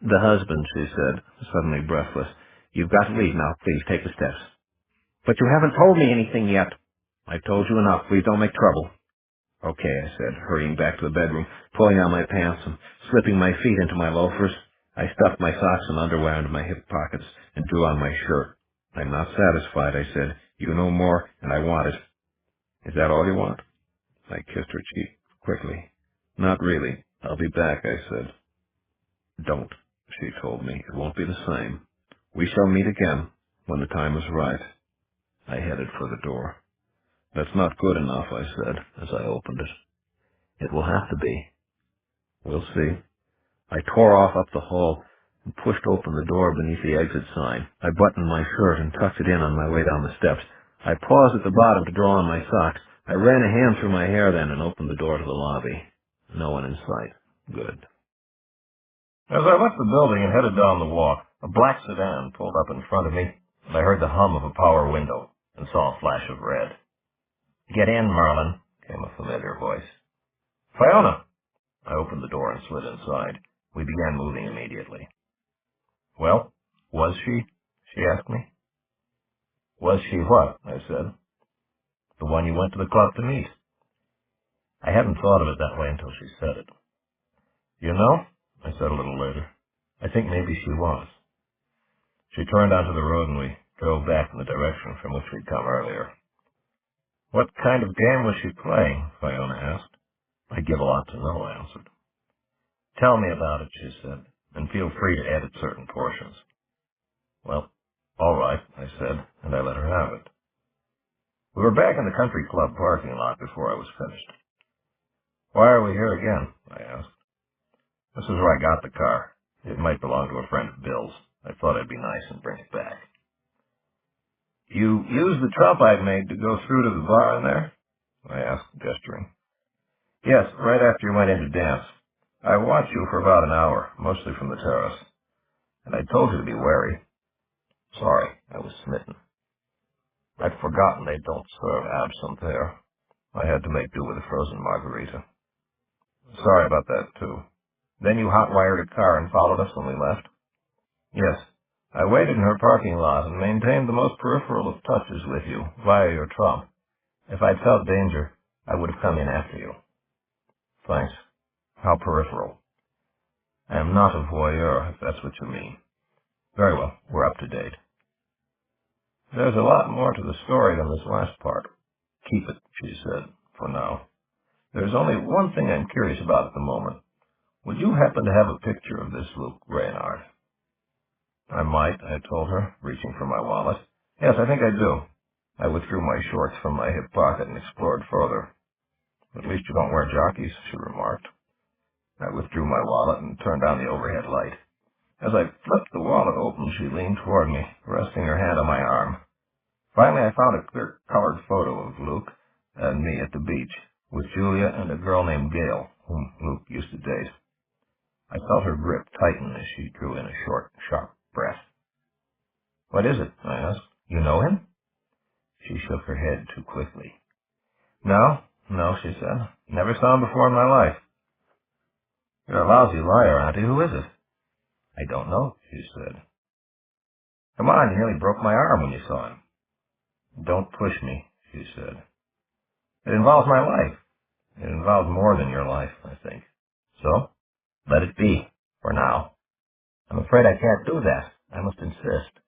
"The husband," she said, suddenly breathless. "You've got to leave now. Please take the steps." "But you haven't told me anything yet." "I've told you enough. Please don't make trouble." "Okay," I said, hurrying back to the bedroom, pulling on my pants and slipping my feet into my loafers. I stuffed my socks and underwear into my hip pockets and drew on my shirt. "I'm not satisfied," I said. "You know more, and I want it." "Is that all you want?" I kissed her cheek quickly. "Not really. I'll be back," I said. "Don't," she told me. "It won't be the same. We shall meet again when the time is right." I headed for the door. "That's not good enough," I said as I opened it. It will have to be. We'll see. I tore off up the hall and pushed open the door beneath the exit sign. I buttoned my shirt and tucked it in on my way down the steps. I paused at the bottom to draw on my socks. I ran a hand through my hair then and opened the door to the lobby. No one in sight. Good. As I left the building and headed down the walk, a black sedan pulled up in front of me, and I heard the hum of a power window and saw a flash of red. "Get in, Merlin," came a familiar voice. "Fiona!" I opened the door and slid inside. We began moving immediately. "Well, was she?" she asked me. "Was she what?" I said. "The one you went to the club to meet." I hadn't thought of it that way until she said it. "You know," I said a little later, "I think maybe she was." She turned onto the road and we drove back in the direction from which we'd come earlier. "What kind of game was she playing?" Fiona asked. "I'd give a lot to know," I answered. "Tell me about it," she said, "and feel free to edit certain portions." "Well, all right," I said, and I let her have it. We were back in the country club parking lot before I was finished. "Why are we here again?" I asked. "This is where I got the car. It might belong to a friend of Bill's. I thought I'd be nice and bring it back." "You used the trump I'd made to go through to the bar in there?" I asked, gesturing. "Yes, right after you went in to dance. I watched you for about an hour, mostly from the terrace. And I told you to be wary. Sorry, I was smitten. I'd forgotten they don't serve absinthe there. I had to make do with a frozen margarita. Sorry about that, too. Then you hot-wired a car and followed us when we left?" "Yes. I waited in her parking lot and maintained the most peripheral of touches with you, via your trump. If I'd felt danger, I would have come in after you." "Thanks. How peripheral?" "I am not a voyeur, if that's what you mean." "Very well. We're up to date." "There's a lot more to the story than this last part." "Keep it," she said, "for now. There's only one thing I'm curious about at the moment. Would you happen to have a picture of this Luke Reynard?" "I might," I told her, reaching for my wallet. "Yes, I think I do." I withdrew my shorts from my hip pocket and explored further. "At least you don't wear jockeys," she remarked. I withdrew my wallet and turned on the overhead light. As I flipped the wallet open, she leaned toward me, resting her hand on my arm. Finally, I found a clear-colored photo of Luke and me at the beach, with Julia and a girl named Gail, whom Luke used to date. I felt her grip tighten as she drew in a short, sharp breath. "What is it?" I asked. "You know him?" She shook her head too quickly. No, she said. "Never saw him before in my life." "You're a lousy liar, Auntie. Who is it?" "I don't know," she said. "Come on, you nearly broke my arm when you saw him." "Don't push me," she said. "It involves my life." "It involves more than your life, I think." "So? Let it be, for now." "I'm afraid I can't do that. I must insist."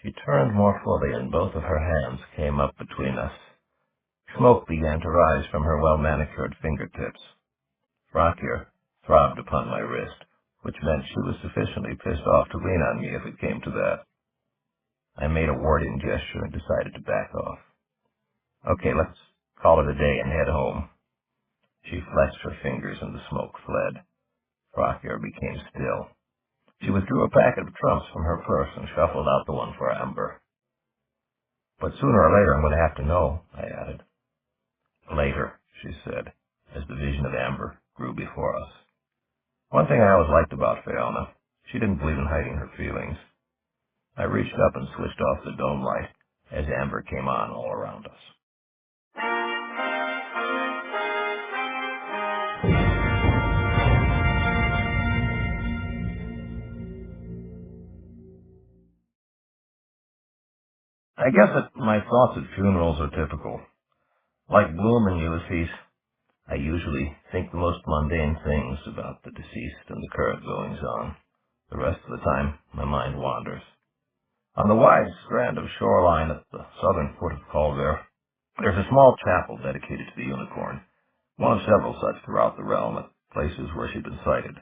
She turned more fully, and both of her hands came up between us. Smoke began to rise from her well-manicured fingertips. Fracture throbbed upon my wrist, which meant she was sufficiently pissed off to lean on me if it came to that. I made a warding gesture and decided to back off. "Okay, let's call it a day and head home." She flexed her fingers and the smoke fled. Fracture became still. She withdrew a packet of trumps from her purse and shuffled out the one for Amber. "But sooner or later I'm going to have to know," I added. "Later," she said, as the vision of Amber grew before us. One thing I always liked about Fiona, she didn't believe in hiding her feelings. I reached up and switched off the dome light as Amber came on all around us. I guess that my thoughts at funerals are typical. Like Bloom and Ulysses, I usually think the most mundane things about the deceased and the current goings-on. The rest of the time, my mind wanders. On the wide strand of shoreline at the southern foot of Colville, there's a small chapel dedicated to the unicorn, one of several such throughout the realm at places where she'd been sighted.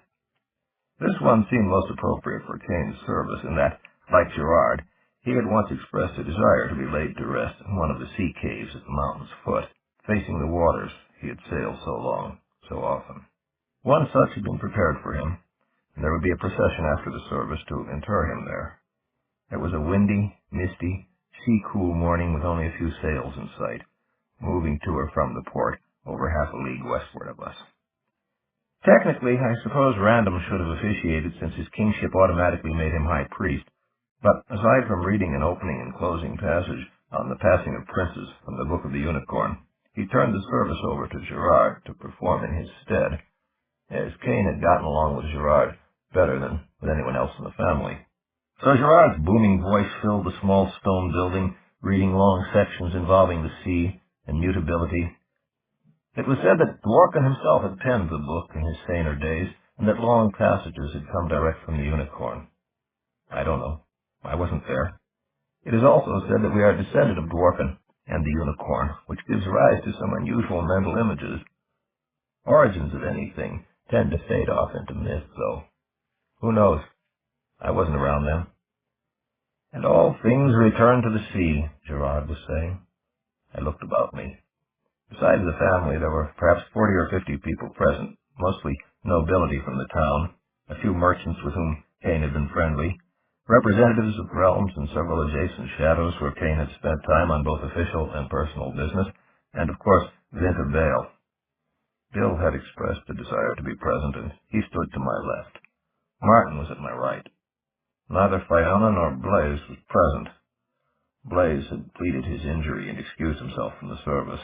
This one seemed most appropriate for Cain's service in that, like Gerard, he had once expressed a desire to be laid to rest in one of the sea caves at the mountain's foot, facing the waters he had sailed so long, so often. One such had been prepared for him, and there would be a procession after the service to inter him there. It was a windy, misty, sea-cool morning with only a few sails in sight, moving to or from the port over half a league westward of us. Technically, I suppose Random should have officiated, since his kingship automatically made him high priest, but aside from reading an opening and closing passage on the passing of princes from the Book of the Unicorn, he turned the service over to Gerard to perform in his stead, as Cain had gotten along with Gerard better than with anyone else in the family. So Gerard's booming voice filled the small stone building, reading long sections involving the sea and mutability. It was said that Dworkin himself had penned the book in his saner days, and that long passages had come direct from the Unicorn. I don't know. I wasn't there. It is also said that we are descended of Dworkin and the Unicorn, which gives rise to some unusual mental images. Origins of anything tend to fade off into myth, though. Who knows? I wasn't around then. And all things return to the sea, Gerard was saying. I looked about me. Besides the family, there were perhaps 40 or 50 people present, mostly nobility from the town, a few merchants with whom Cain had been friendly, representatives of realms and several adjacent shadows where Cain had spent time on both official and personal business, and of course, Vinta Bale. Bill had expressed a desire to be present, and he stood to my left. Martin was at my right. Neither Fiona nor Blaise was present. Blaise had pleaded his injury and excused himself from the service.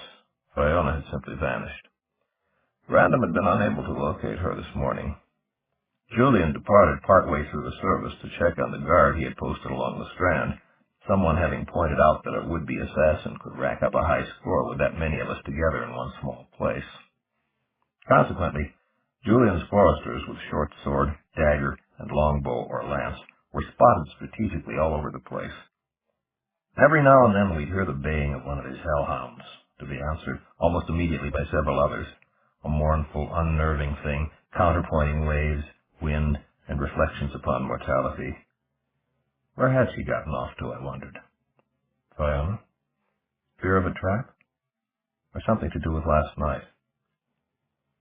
Fiona had simply vanished. Random had been unable to locate her this morning. Julian departed partway through the service to check on the guard he had posted along the strand, someone having pointed out that a would-be assassin could rack up a high score with that many of us together in one small place. Consequently, Julian's foresters with short sword, dagger, and longbow or lance were spotted strategically all over the place. Every now and then we'd hear the baying of one of his hellhounds, to be answered almost immediately by several others, a mournful, unnerving thing, counterpointing waves, wind, and reflections upon mortality. Where had she gotten off to, I wondered? Fiona? Fear of a trap? Or something to do with last night?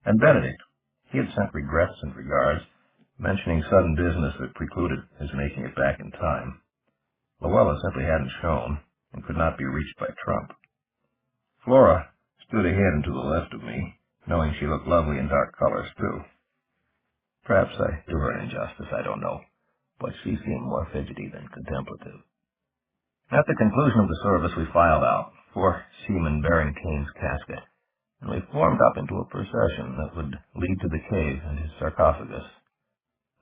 And Benedict. He had sent regrets and regards, mentioning sudden business that precluded his making it back in time. Luella simply hadn't shown, and could not be reached by Trump. Flora stood ahead and to the left of me, knowing she looked lovely in dark colors, too. Perhaps I do her injustice, I don't know, but she seemed more fidgety than contemplative. At the conclusion of the service, we filed out, 4 seamen bearing Cain's casket, and we formed up into a procession that would lead to the cave and his sarcophagus.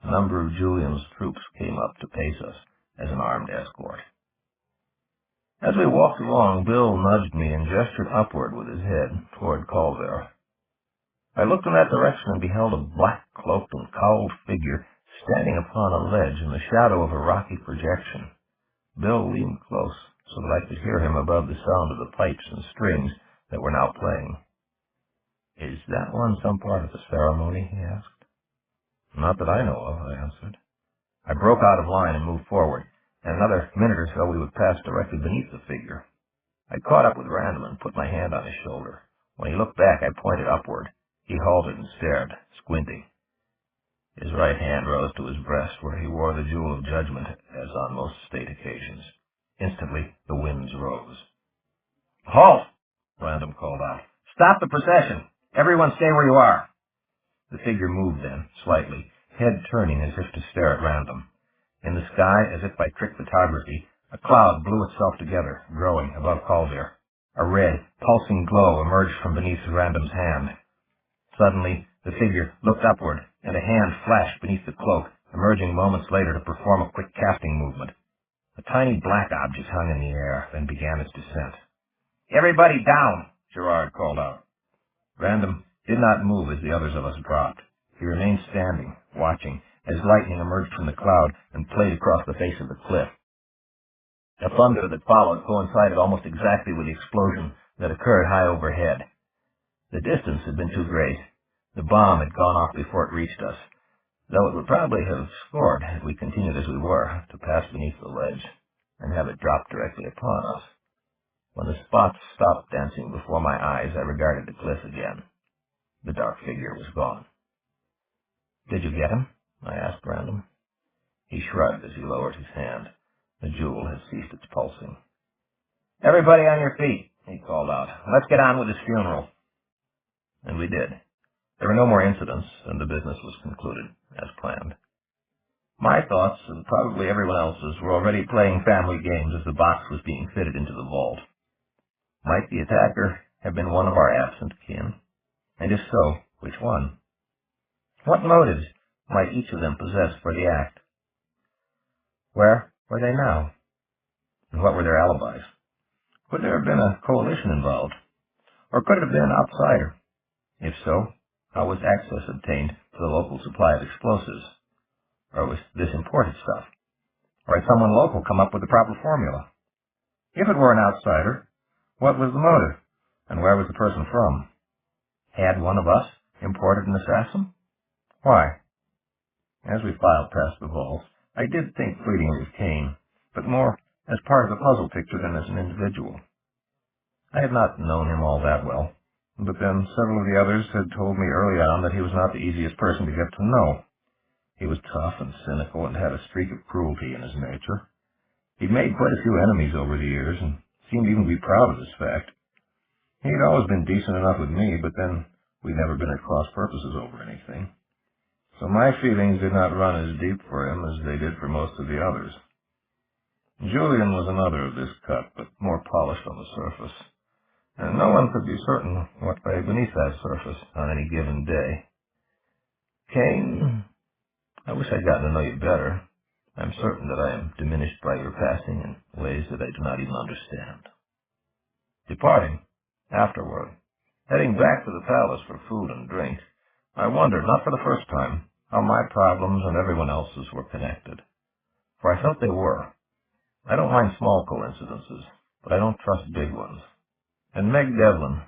A number of Julian's troops came up to pace us as an armed escort. As we walked along, Bill nudged me and gestured upward with his head toward Calvert. I looked in that direction and beheld a black-cloaked and cowled figure standing upon a ledge in the shadow of a rocky projection. Bill leaned close so that I could hear him above the sound of the pipes and strings that were now playing. "Is that one some part of the ceremony?" he asked. "Not that I know of," I answered. I broke out of line and moved forward. In another minute or so we would pass directly beneath the figure. I caught up with Random and put my hand on his shoulder. When he looked back, I pointed upward. He halted and stared, squinting. His right hand rose to his breast, where he wore the jewel of judgment, as on most state occasions. Instantly, the winds rose. "Halt!" Random called out. "Stop the procession! Everyone stay where you are!" The figure moved then, slightly, head turning as if to stare at Random. In the sky, as if by trick photography, a cloud blew itself together, growing above Calvert. A red, pulsing glow emerged from beneath Random's hand. Suddenly, the figure looked upward, and a hand flashed beneath the cloak, emerging moments later to perform a quick casting movement. A tiny black object hung in the air, then began its descent. "Everybody down!" Gerard called out. Random did not move as the others of us dropped. He remained standing, watching, as lightning emerged from the cloud and played across the face of the cliff. The thunder that followed coincided almost exactly with the explosion that occurred high overhead. The distance had been too great. The bomb had gone off before it reached us, though it would probably have scored if we continued as we were, to pass beneath the ledge and have it drop directly upon us. When the spots stopped dancing before my eyes, I regarded the cliff again. The dark figure was gone. "Did you get him?" I asked Random. He shrugged as he lowered his hand. The jewel had ceased its pulsing. "Everybody on your feet," he called out. "Let's get on with his funeral." And we did. There were no more incidents, and the business was concluded, as planned. My thoughts, and probably everyone else's, were already playing family games as the box was being fitted into the vault. Might the attacker have been one of our absent kin? And if so, which one? What motives might each of them possess for the act? Where were they now? And what were their alibis? Could there have been a coalition involved? Or could it have been an outsider? If so, how was access obtained to the local supply of explosives? Or was this imported stuff? Or had someone local come up with the proper formula? If it were an outsider, what was the motive? And where was the person from? Had one of us imported an assassin? Why? As we filed past the vaults, I did think fleetingly of Kane, but more as part of the puzzle picture than as an individual. I had not known him all that well, but then several of the others had told me early on that he was not the easiest person to get to know. He was tough and cynical and had a streak of cruelty in his nature. He'd made quite a few enemies over the years and seemed even to be proud of this fact. He'd always been decent enough with me, but then we'd never been at cross purposes over anything. So my feelings did not run as deep for him as they did for most of the others. Julian was another of this cut, but more polished on the surface, and no one could be certain what lay beneath that surface on any given day. Kane, I wish I'd gotten to know you better. I'm certain that I am diminished by your passing in ways that I do not even understand. Departing, afterward, heading back to the palace for food and drink, I wondered, not for the first time, how my problems and everyone else's were connected. For I felt they were. I don't mind small coincidences, but I don't trust big ones. And Meg Devlin,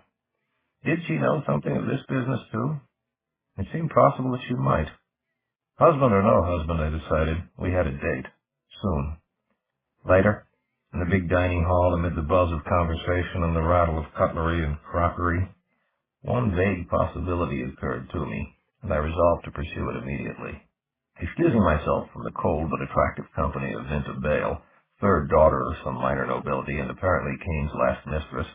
did she know something of this business too? It seemed possible that she might. Husband or no husband, I decided, we had a date. Soon. Later, in the big dining hall, amid the buzz of conversation and the rattle of cutlery and crockery, one vague possibility occurred to me, and I resolved to pursue it immediately. Excusing myself from the cold but attractive company of Vinta Bale, third daughter of some minor nobility and apparently Kane's last mistress,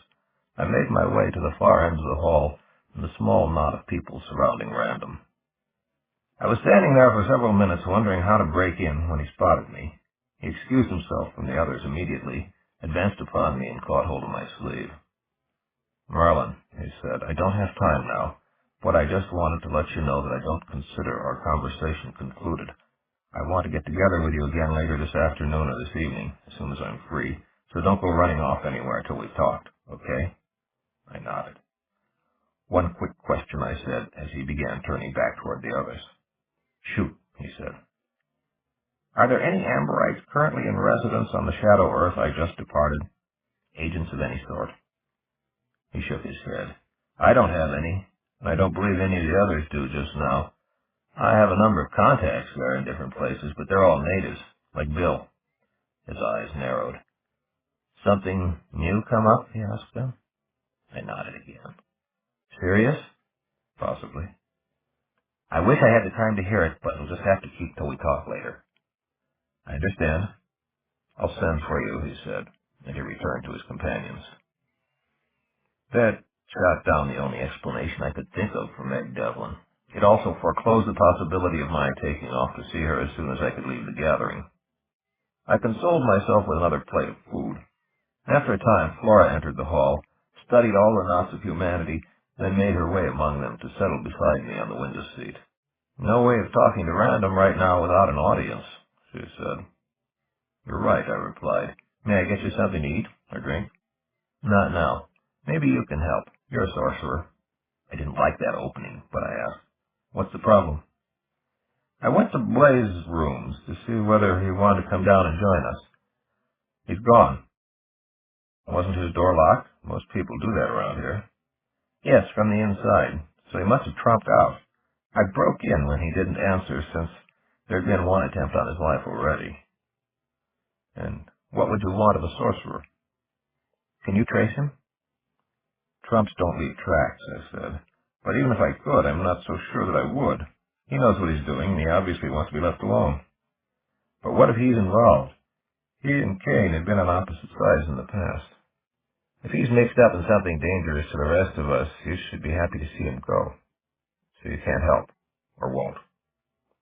I made my way to the far end of the hall and the small knot of people surrounding Random. I was standing there for several minutes wondering how to break in when he spotted me. He excused himself from the others immediately, advanced upon me, and caught hold of my sleeve. "Marlin," he said, "I don't have time now, but I just wanted to let you know that I don't consider our conversation concluded. I want to get together with you again later this afternoon or this evening, as soon as I'm free, so don't go running off anywhere till we've talked, okay?" I nodded. "One quick question," I said, as he began turning back toward the others. "Shoot," he said. "Are there any Amberites currently in residence on the Shadow Earth I just departed? Agents of any sort?" He shook his head. "I don't have any, and I don't believe any of the others do just now. I have a number of contacts there in different places, but they're all natives, like Bill." His eyes narrowed. "Something new come up?" he asked them. I nodded again. "Serious?" "Possibly." "I wish I had the time to hear it, but we'll just have to keep till we talk later." "I understand. I'll send for you," he said, and he returned to his companions. That shot down the only explanation I could think of for Meg Devlin. It also foreclosed the possibility of my taking off to see her as soon as I could leave the gathering. I consoled myself with another plate of food. After a time, Flora entered the hall, studied all the knots of humanity, then made her way among them to settle beside me on the window seat. "No way of talking to Random right now without an audience," she said. "You're right," I replied. "May I get you something to eat or drink?" "Not now. Maybe you can help. You're a sorcerer." I didn't like that opening, but I asked, "What's the problem?" "I went to Blaze's rooms to see whether he wanted to come down and join us. He's gone." "Wasn't his door locked? Most people do that around here." "Yes, from the inside, so he must have trumped out. I broke in when he didn't answer, since there'd been one attempt on his life already." "And what would you want of a sorcerer?" "Can you trace him?" "Trumps don't leave tracks," I said, But even if I could, I'm not so sure that I would. He knows what he's doing, and he obviously wants to be left alone. But what if he's involved? He and Kane had been on opposite sides in the past. If he's mixed up in something dangerous to the rest of us, you should be happy to see him go. So you can't help, or won't.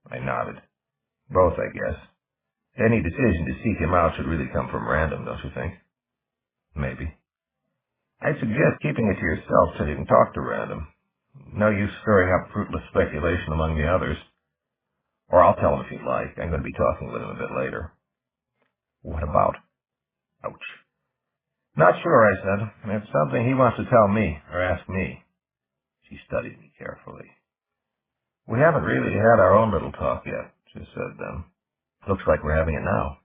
I nodded. Both, I guess. Any decision to seek him out should really come from Random, don't you think? Maybe. I'd suggest keeping it to yourself till you can talk to Random. No use stirring up fruitless speculation among the others. Or I'll tell him if you'd like. I'm going to be talking with him a bit later. What about? Ouch. Not sure, I said. It's something he wants to tell me, or ask me. She studied me carefully. We haven't really had our own little talk yet, she said then. Looks like we're having it now.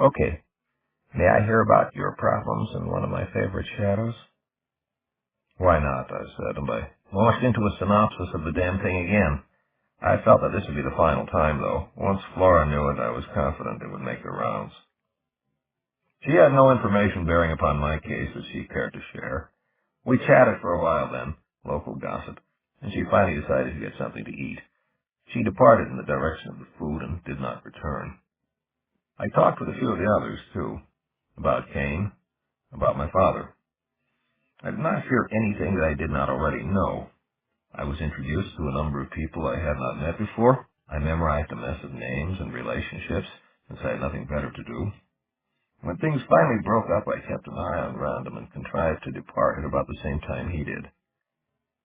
Okay. May I hear about your problems in one of my favorite shadows? Why not, I said, and I launched into a synopsis of the damn thing again. I felt that this would be the final time, though. Once Flora knew it, I was confident it would make the rounds. She had no information bearing upon my case that she cared to share. We chatted for a while then, local gossip, and she finally decided to get something to eat. She departed in the direction of the food and did not return. I talked with a few of the others, too, about Kane, about my father. I did not hear anything that I did not already know. I was introduced to a number of people I had not met before. I memorized a mess of names and relationships, since I had nothing better to do. When things finally broke up, I kept an eye on Random and contrived to depart at about the same time he did.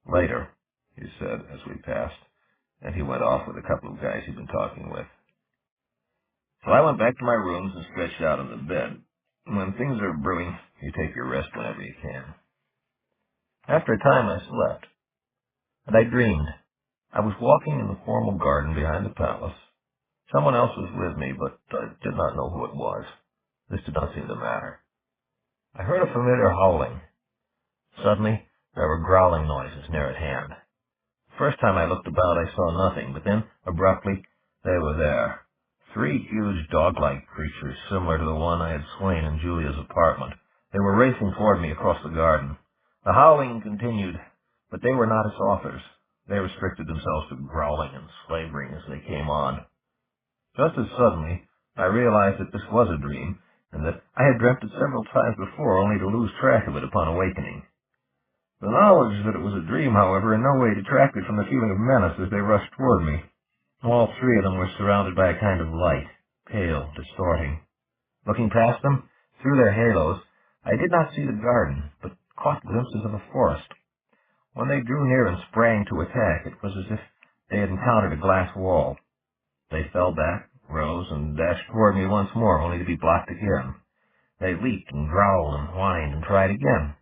Later, he said as we passed, and he went off with a couple of guys he'd been talking with. So I went back to my rooms and stretched out on the bed. When things are brewing, you take your rest whenever you can. After a time, I slept. And I dreamed. I was walking in the formal garden behind the palace. Someone else was with me, but I did not know who it was. This did not seem to matter. I heard a familiar howling. Suddenly, there were growling noises near at hand. The first time I looked about, I saw nothing, but then, abruptly, they were there. 3 huge dog-like creatures, similar to the one I had slain in Julia's apartment. They were racing toward me across the garden. The howling continued, but they were not its authors. They restricted themselves to growling and slavering as they came on. Just as suddenly, I realized that this was a dream, and that I had dreamt it several times before, only to lose track of it upon awakening. The knowledge that it was a dream, however, in no way detracted from the feeling of menace as they rushed toward me. All 3 of them were surrounded by a kind of light, pale, distorting. Looking past them, through their halos, I did not see the garden, but caught glimpses of a forest. When they drew near and sprang to attack, it was as if they had encountered a glass wall. They fell back, rose, and dashed toward me once more, only to be blocked again. They leaped and growled and whined and tried again.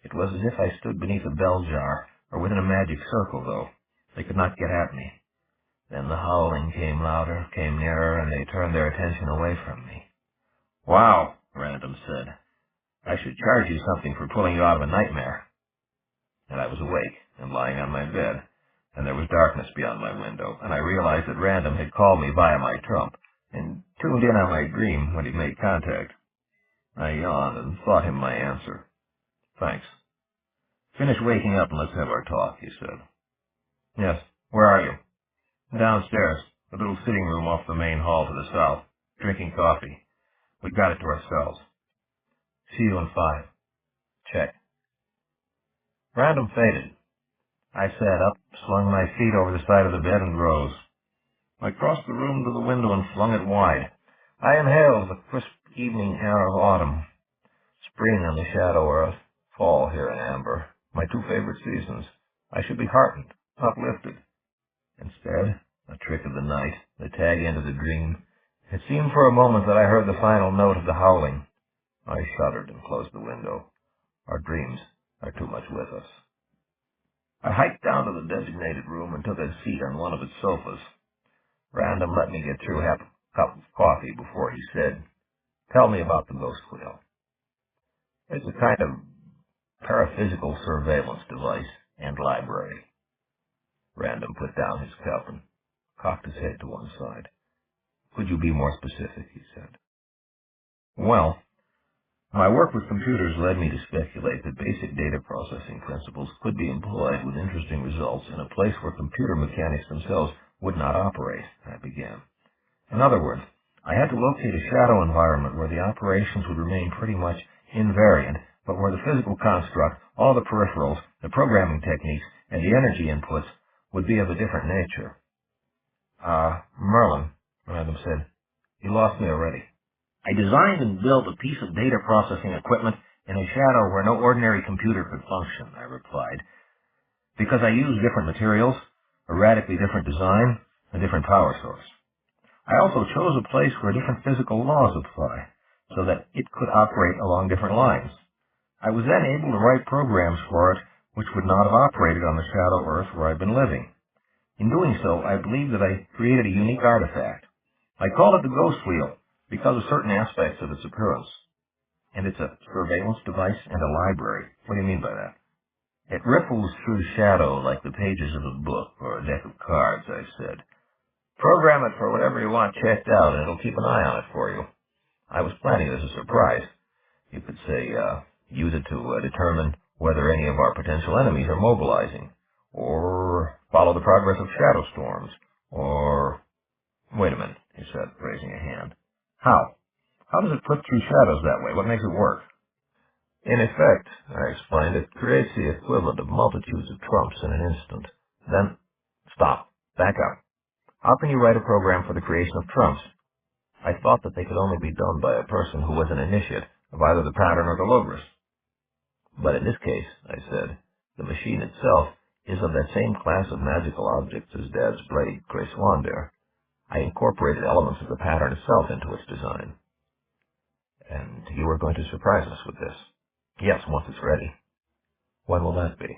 It was as if I stood beneath a bell jar, or within a magic circle, though. They could not get at me. Then the howling came louder, came nearer, and they turned their attention away from me. Wow, Random said. I should charge you something for pulling you out of a nightmare. And I was awake and lying on my bed, and there was darkness beyond my window, and I realized that Random had called me via my trump, and tuned in on my dream when he made contact. I yawned and thought him my answer. Thanks. Finish waking up and let's have our talk, he said. Yes, where are you? Downstairs, a little sitting room off the main hall to the south, drinking coffee. We got it to ourselves. See you in 5. Check. Random faded. I sat up, slung my feet over the side of the bed, and rose. I crossed the room to the window and flung it wide. I inhaled the crisp evening air of autumn. Spring on the shadow earth, fall here in amber, my 2 favorite seasons. I should be heartened, uplifted. Instead, a trick of the night, the tag end of the dream. It seemed for a moment that I heard the final note of the howling. I shuddered and closed the window. Our dreams are too much with us. I hiked down to the designated room and took a seat on one of its sofas. Random let me get through half a cup of coffee before he said, Tell me about the ghost wheel. It's a kind of paraphysical surveillance device and library. Random put down his cup and cocked his head to one side. Could you be more specific, he said. Well, My work with computers led me to speculate that basic data processing principles could be employed with interesting results in a place where computer mechanics themselves would not operate, I began. In other words, I had to locate a shadow environment where the operations would remain pretty much invariant, but where the physical construct, all the peripherals, the programming techniques, and the energy inputs would be of a different nature. Merlin, Random said, you lost me already. I designed and built a piece of data processing equipment in a shadow where no ordinary computer could function, I replied, because I used different materials, a radically different design, a different power source. I also chose a place where different physical laws apply, so that it could operate along different lines. I was then able to write programs for it which would not have operated on the shadow Earth where I'd been living. In doing so, I believe that I created a unique artifact. I called it the Ghost Wheel because of certain aspects of its appearance. And it's a surveillance device and a library. What do you mean by that? It ripples through shadow like the pages of a book or a deck of cards, I said. Program it for whatever you want checked out, and it'll keep an eye on it for you. I was planning it as a surprise. You could say, use it to determine whether any of our potential enemies are mobilizing, or follow the progress of shadow storms, or... Wait a minute, he said, raising a hand. How? How does it put through shadows that way? What makes it work? In effect, I explained, it creates the equivalent of multitudes of trumps in an instant. Then, stop. Back up. How can you write a program for the creation of trumps? I thought that they could only be done by a person who was an initiate of either the pattern or the logos. But in this case, I said, the machine itself is of that same class of magical objects as Dad's blade, Creswander. I incorporated elements of the pattern itself into its design. And you are going to surprise us with this. Yes, once it's ready. When will that be?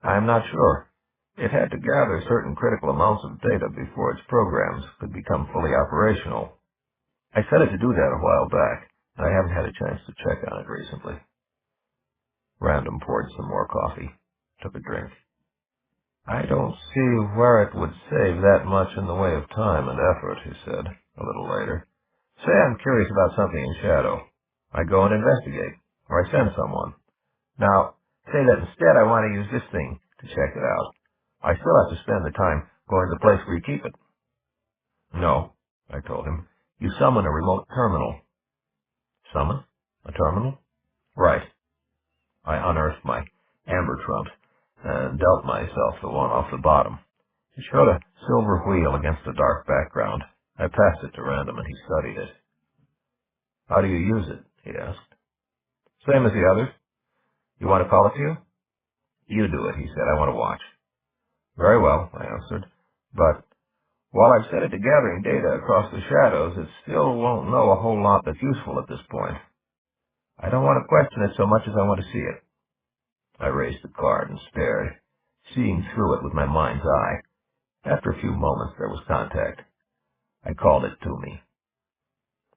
I'm not sure. It had to gather certain critical amounts of data before its programs could become fully operational. I set it to do that a while back, and I haven't had a chance to check on it recently. Random poured some more coffee, took a drink. I don't see where it would save that much in the way of time and effort, he said, a little later. Say I'm curious about something in shadow. I go and investigate, or I send someone. Now, say that instead I want to use this thing to check it out. I still have to spend the time going to the place where you keep it. No, I told him. You summon a remote terminal. Summon? A terminal? Right. I unearthed my amber trumps and dealt myself the one off the bottom. It showed a silver wheel against a dark background. I passed it to Random and he studied it. How do you use it? He asked. Same as the others. You want to call it to you? You do it, he said. I want to watch. Very well, I answered. But while I've set it to gathering data across the shadows, it still won't know a whole lot that's useful at this point. I don't want to question it so much as I want to see it. I raised the card and stared, seeing through it with my mind's eye. After a few moments, there was contact. I called it to me.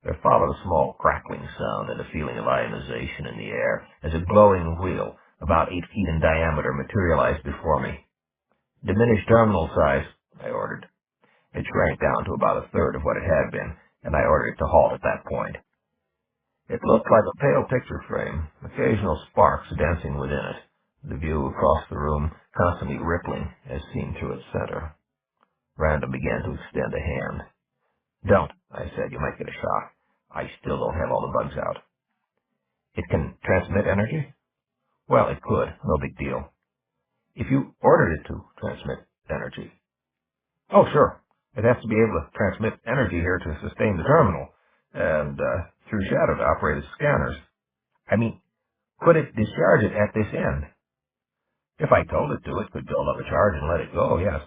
There followed a small crackling sound and a feeling of ionization in the air as a glowing wheel, about 8 feet in diameter, materialized before me. Diminish terminal size, I ordered. It shrank down to about a third of what it had been, and I ordered it to halt at that point. It looked like a pale picture frame, occasional sparks dancing within it, the view across the room constantly rippling as seen through its center. Random began to extend a hand. Don't, I said, you might get a shock. I still don't have all the bugs out. It can transmit energy? Well, it could, no big deal. If you ordered it to transmit energy. Oh, sure. It has to be able to transmit energy here to sustain the terminal, and through shadow to operate its scanners. I mean, could it discharge it at this end? If I told it to, it could build up a charge and let it go, yes.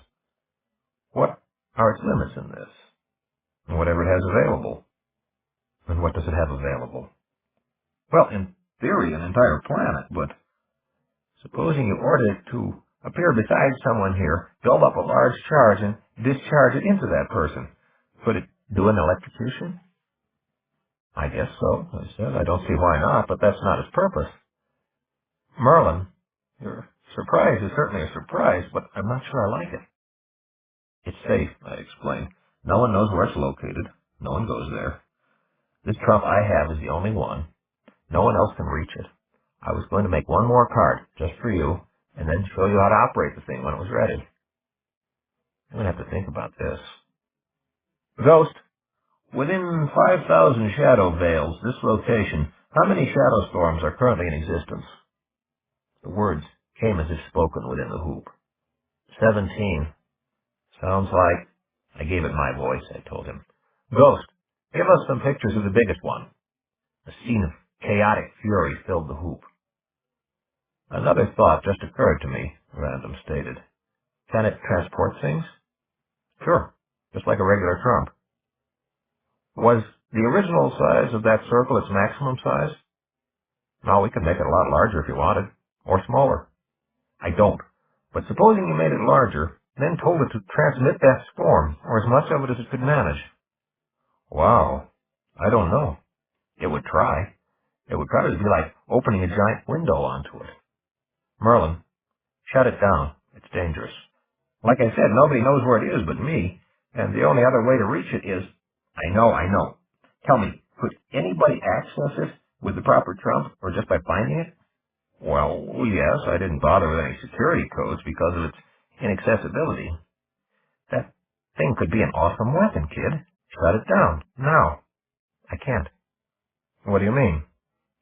What are its limits in this? Whatever it has available. And what does it have available? Well, in theory, an entire planet, but supposing you ordered it to appear beside someone here, build up a large charge, and discharge it into that person. Could it do an electrocution? I guess so, I said. I don't see why not, but that's not its purpose. Merlin, your surprise is certainly a surprise, but I'm not sure I like it. It's safe, I explained. No one knows where it's located. No one goes there. This trump I have is the only one. No one else can reach it. I was going to make one more card, just for you, and then show you how to operate the thing when it was ready. I'm going to have to think about this. Ghost, within 5,000 shadow veils, this location, how many shadow storms are currently in existence? The words came as if spoken within the hoop. 17. Sounds like... I gave it my voice, I told him. Ghost, give us some pictures of the biggest one. A scene of chaotic fury filled the hoop. Another thought just occurred to me, Random stated. Can it transport things? Sure, just like a regular trump. Was the original size of that circle its maximum size? No, we could make it a lot larger if you wanted, or smaller. I don't, but supposing you made it larger, then told it to transmit that storm, or as much of it as it could manage. Wow, I don't know. It would try. It would probably be like opening a giant window onto it. Merlin, shut it down. It's dangerous. Like I said, nobody knows where it is but me, and the only other way to reach it is... I know. Tell me, could anybody access it with the proper trump, or just by finding it? Well, yes, I didn't bother with any security codes because of its inaccessibility. That thing could be an awesome weapon, kid. Shut it down, now. I can't. What do you mean?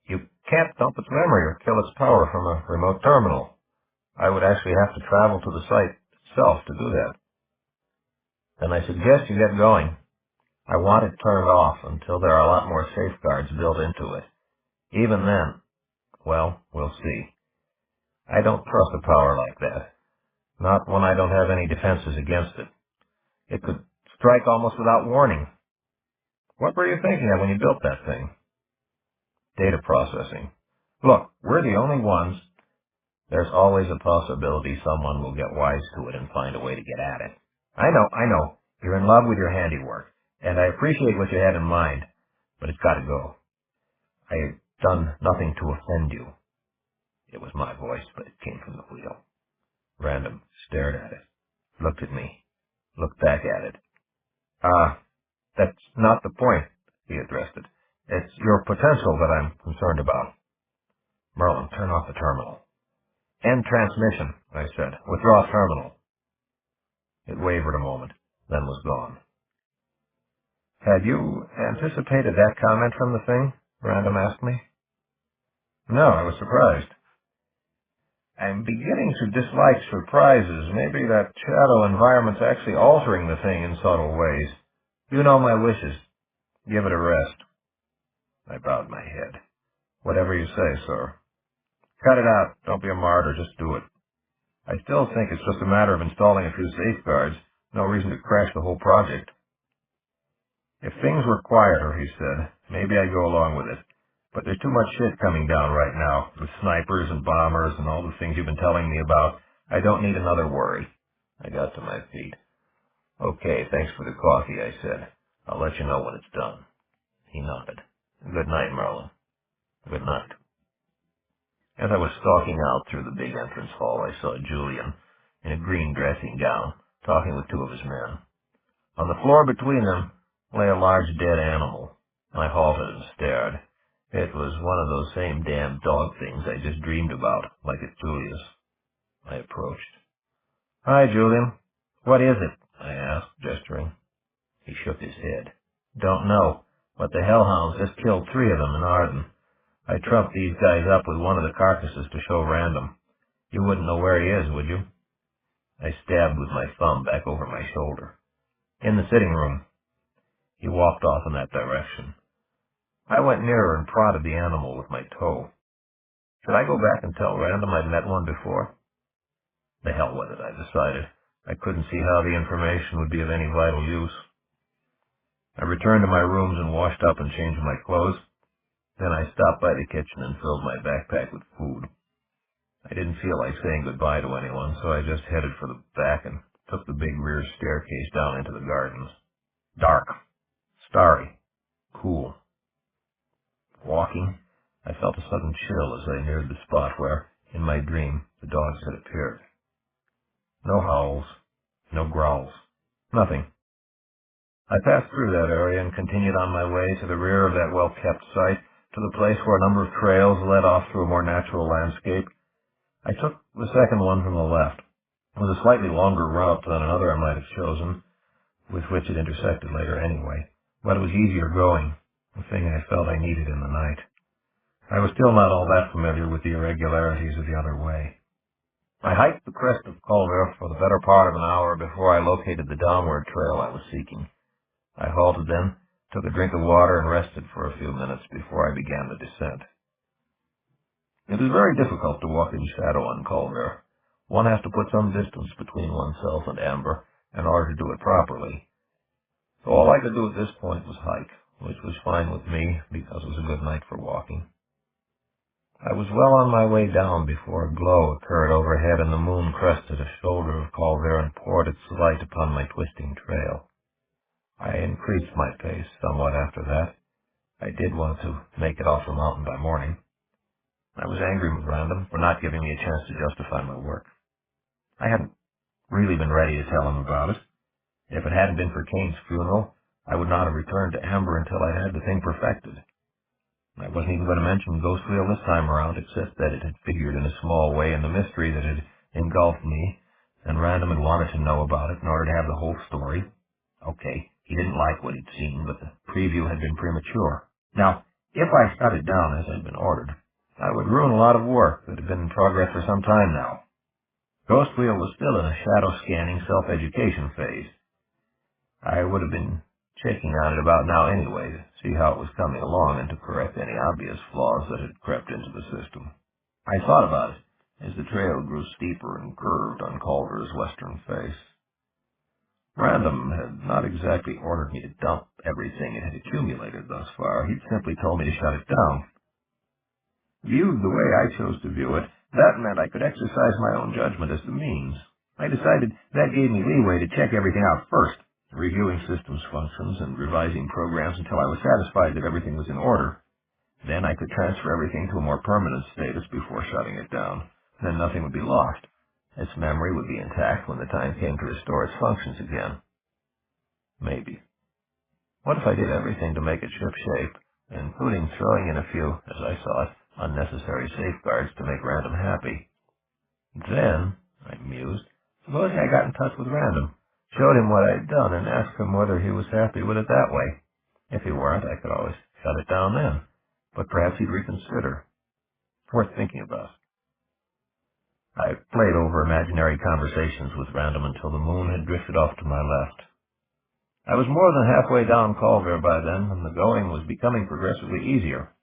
You can't dump its memory or kill its power from a remote terminal. I would actually have to travel to the site itself to do that. Then I suggest you get going. I want it turned off until there are a lot more safeguards built into it. Even then, well, we'll see. I don't trust a power like that. Not when I don't have any defenses against it. It could strike almost without warning. What were you thinking of when you built that thing? Data processing. Look, we're the only ones. There's always a possibility someone will get wise to it and find a way to get at it. I know. You're in love with your handiwork, and I appreciate what you had in mind, but it's got to go. I've done nothing to offend you. It was my voice, but it came from the wheel. Random stared at it, looked at me, looked back at it. That's not the point, he addressed it. It's your potential that I'm concerned about. Merlin, turn off the terminal. End transmission, I said. Withdraw terminal. It wavered a moment, then was gone. Had you anticipated that comment from the thing? Random asked me. No, I was surprised. I'm beginning to dislike surprises. Maybe that shadow environment's actually altering the thing in subtle ways. You know my wishes. Give it a rest. I bowed my head. Whatever you say, sir. Cut it out. Don't be a martyr. Just do it. I still think it's just a matter of installing a few safeguards. No reason to crash the whole project. If things were quieter, he said, maybe I'd go along with it. But there's too much shit coming down right now, with snipers and bombers and all the things you've been telling me about. I don't need another worry. I got to my feet. Okay, thanks for the coffee, I said. I'll let you know when it's done. He nodded. Good night, Merlin. Good night. As I was stalking out through the big entrance hall, I saw Julian, in a green dressing gown, talking with two of his men. On the floor between them lay a large dead animal. I halted and stared. It was one of those same damn dog things I just dreamed about, like at Julia's. I approached. Hi, Julian. What is it? I asked, gesturing. He shook his head. Don't know, but the hellhounds just killed 3 of them in Arden. I trumped these guys up with one of the carcasses to show Random. You wouldn't know where he is, would you? I stabbed with my thumb back over my shoulder. In the sitting room. He walked off in that direction. I went nearer and prodded the animal with my toe. Should I go back and tell Random I'd met one before? The hell with it, I decided. I couldn't see how the information would be of any vital use. I returned to my rooms and washed up and changed my clothes. Then I stopped by the kitchen and filled my backpack with food. I didn't feel like saying goodbye to anyone, so I just headed for the back and took the big rear staircase down into the gardens. Dark, starry, cool. Walking, I felt a sudden chill as I neared the spot where, in my dream, the dogs had appeared. No howls, no growls, nothing. I passed through that area and continued on my way to the rear of that well-kept site, to the place where a number of trails led off through a more natural landscape. I took the second one from the left. It was a slightly longer route than another I might have chosen, with which it intersected later anyway, but it was easier going, a thing I felt I needed in the night. I was still not all that familiar with the irregularities of the other way. I hiked the crest of Culver for the better part of an hour before I located the downward trail I was seeking. I halted then, took a drink of water, and rested for a few minutes before I began the descent. It is very difficult to walk in shadow on Culver. One has to put some distance between oneself and amber in order to do it properly. So all I could do at this point was hike, which was fine with me because it was a good night for walking. I was well on my way down before a glow occurred overhead and the moon crested a shoulder of Culver and poured its light upon my twisting trail. I increased my pace somewhat after that. I did want to make it off the mountain by morning. I was angry with Random for not giving me a chance to justify my work. I hadn't really been ready to tell him about it. If it hadn't been for Kane's funeral, I would not have returned to Amber until I had the thing perfected. I wasn't even going to mention Ghost Wheel this time around, except that it had figured in a small way in the mystery that had engulfed me, and Random had wanted to know about it in order to have the whole story. Okay, he didn't like what he'd seen, but the preview had been premature. Now, if I shut it down as I'd been ordered, I would ruin a lot of work that had been in progress for some time now. Ghost Wheel was still in a shadow-scanning, self-education phase. I would have been checking on it about now anyway to see how it was coming along and to correct any obvious flaws that had crept into the system. I thought about it as the trail grew steeper and curved on Culver's western face. Random had not exactly ordered me to dump everything it had accumulated thus far. He'd simply told me to shut it down. Viewed the way I chose to view it, that meant I could exercise my own judgment as the means. I decided that gave me leeway to check everything out first, reviewing systems functions and revising programs until I was satisfied that everything was in order. Then I could transfer everything to a more permanent status before shutting it down. Then nothing would be lost. Its memory would be intact when the time came to restore its functions again. Maybe. What if I did everything to make it ship-shape, including throwing in a few, as I saw it, unnecessary safeguards to make Random happy? Then, I mused, supposing I got in touch with Random, showed him what I'd done, and asked him whether he was happy with it that way. If he weren't, I could always shut it down then, but perhaps he'd reconsider. Worth thinking about. I played over imaginary conversations with Random until the moon had drifted off to my left. I was more than halfway down Culver by then, and the going was becoming progressively easier.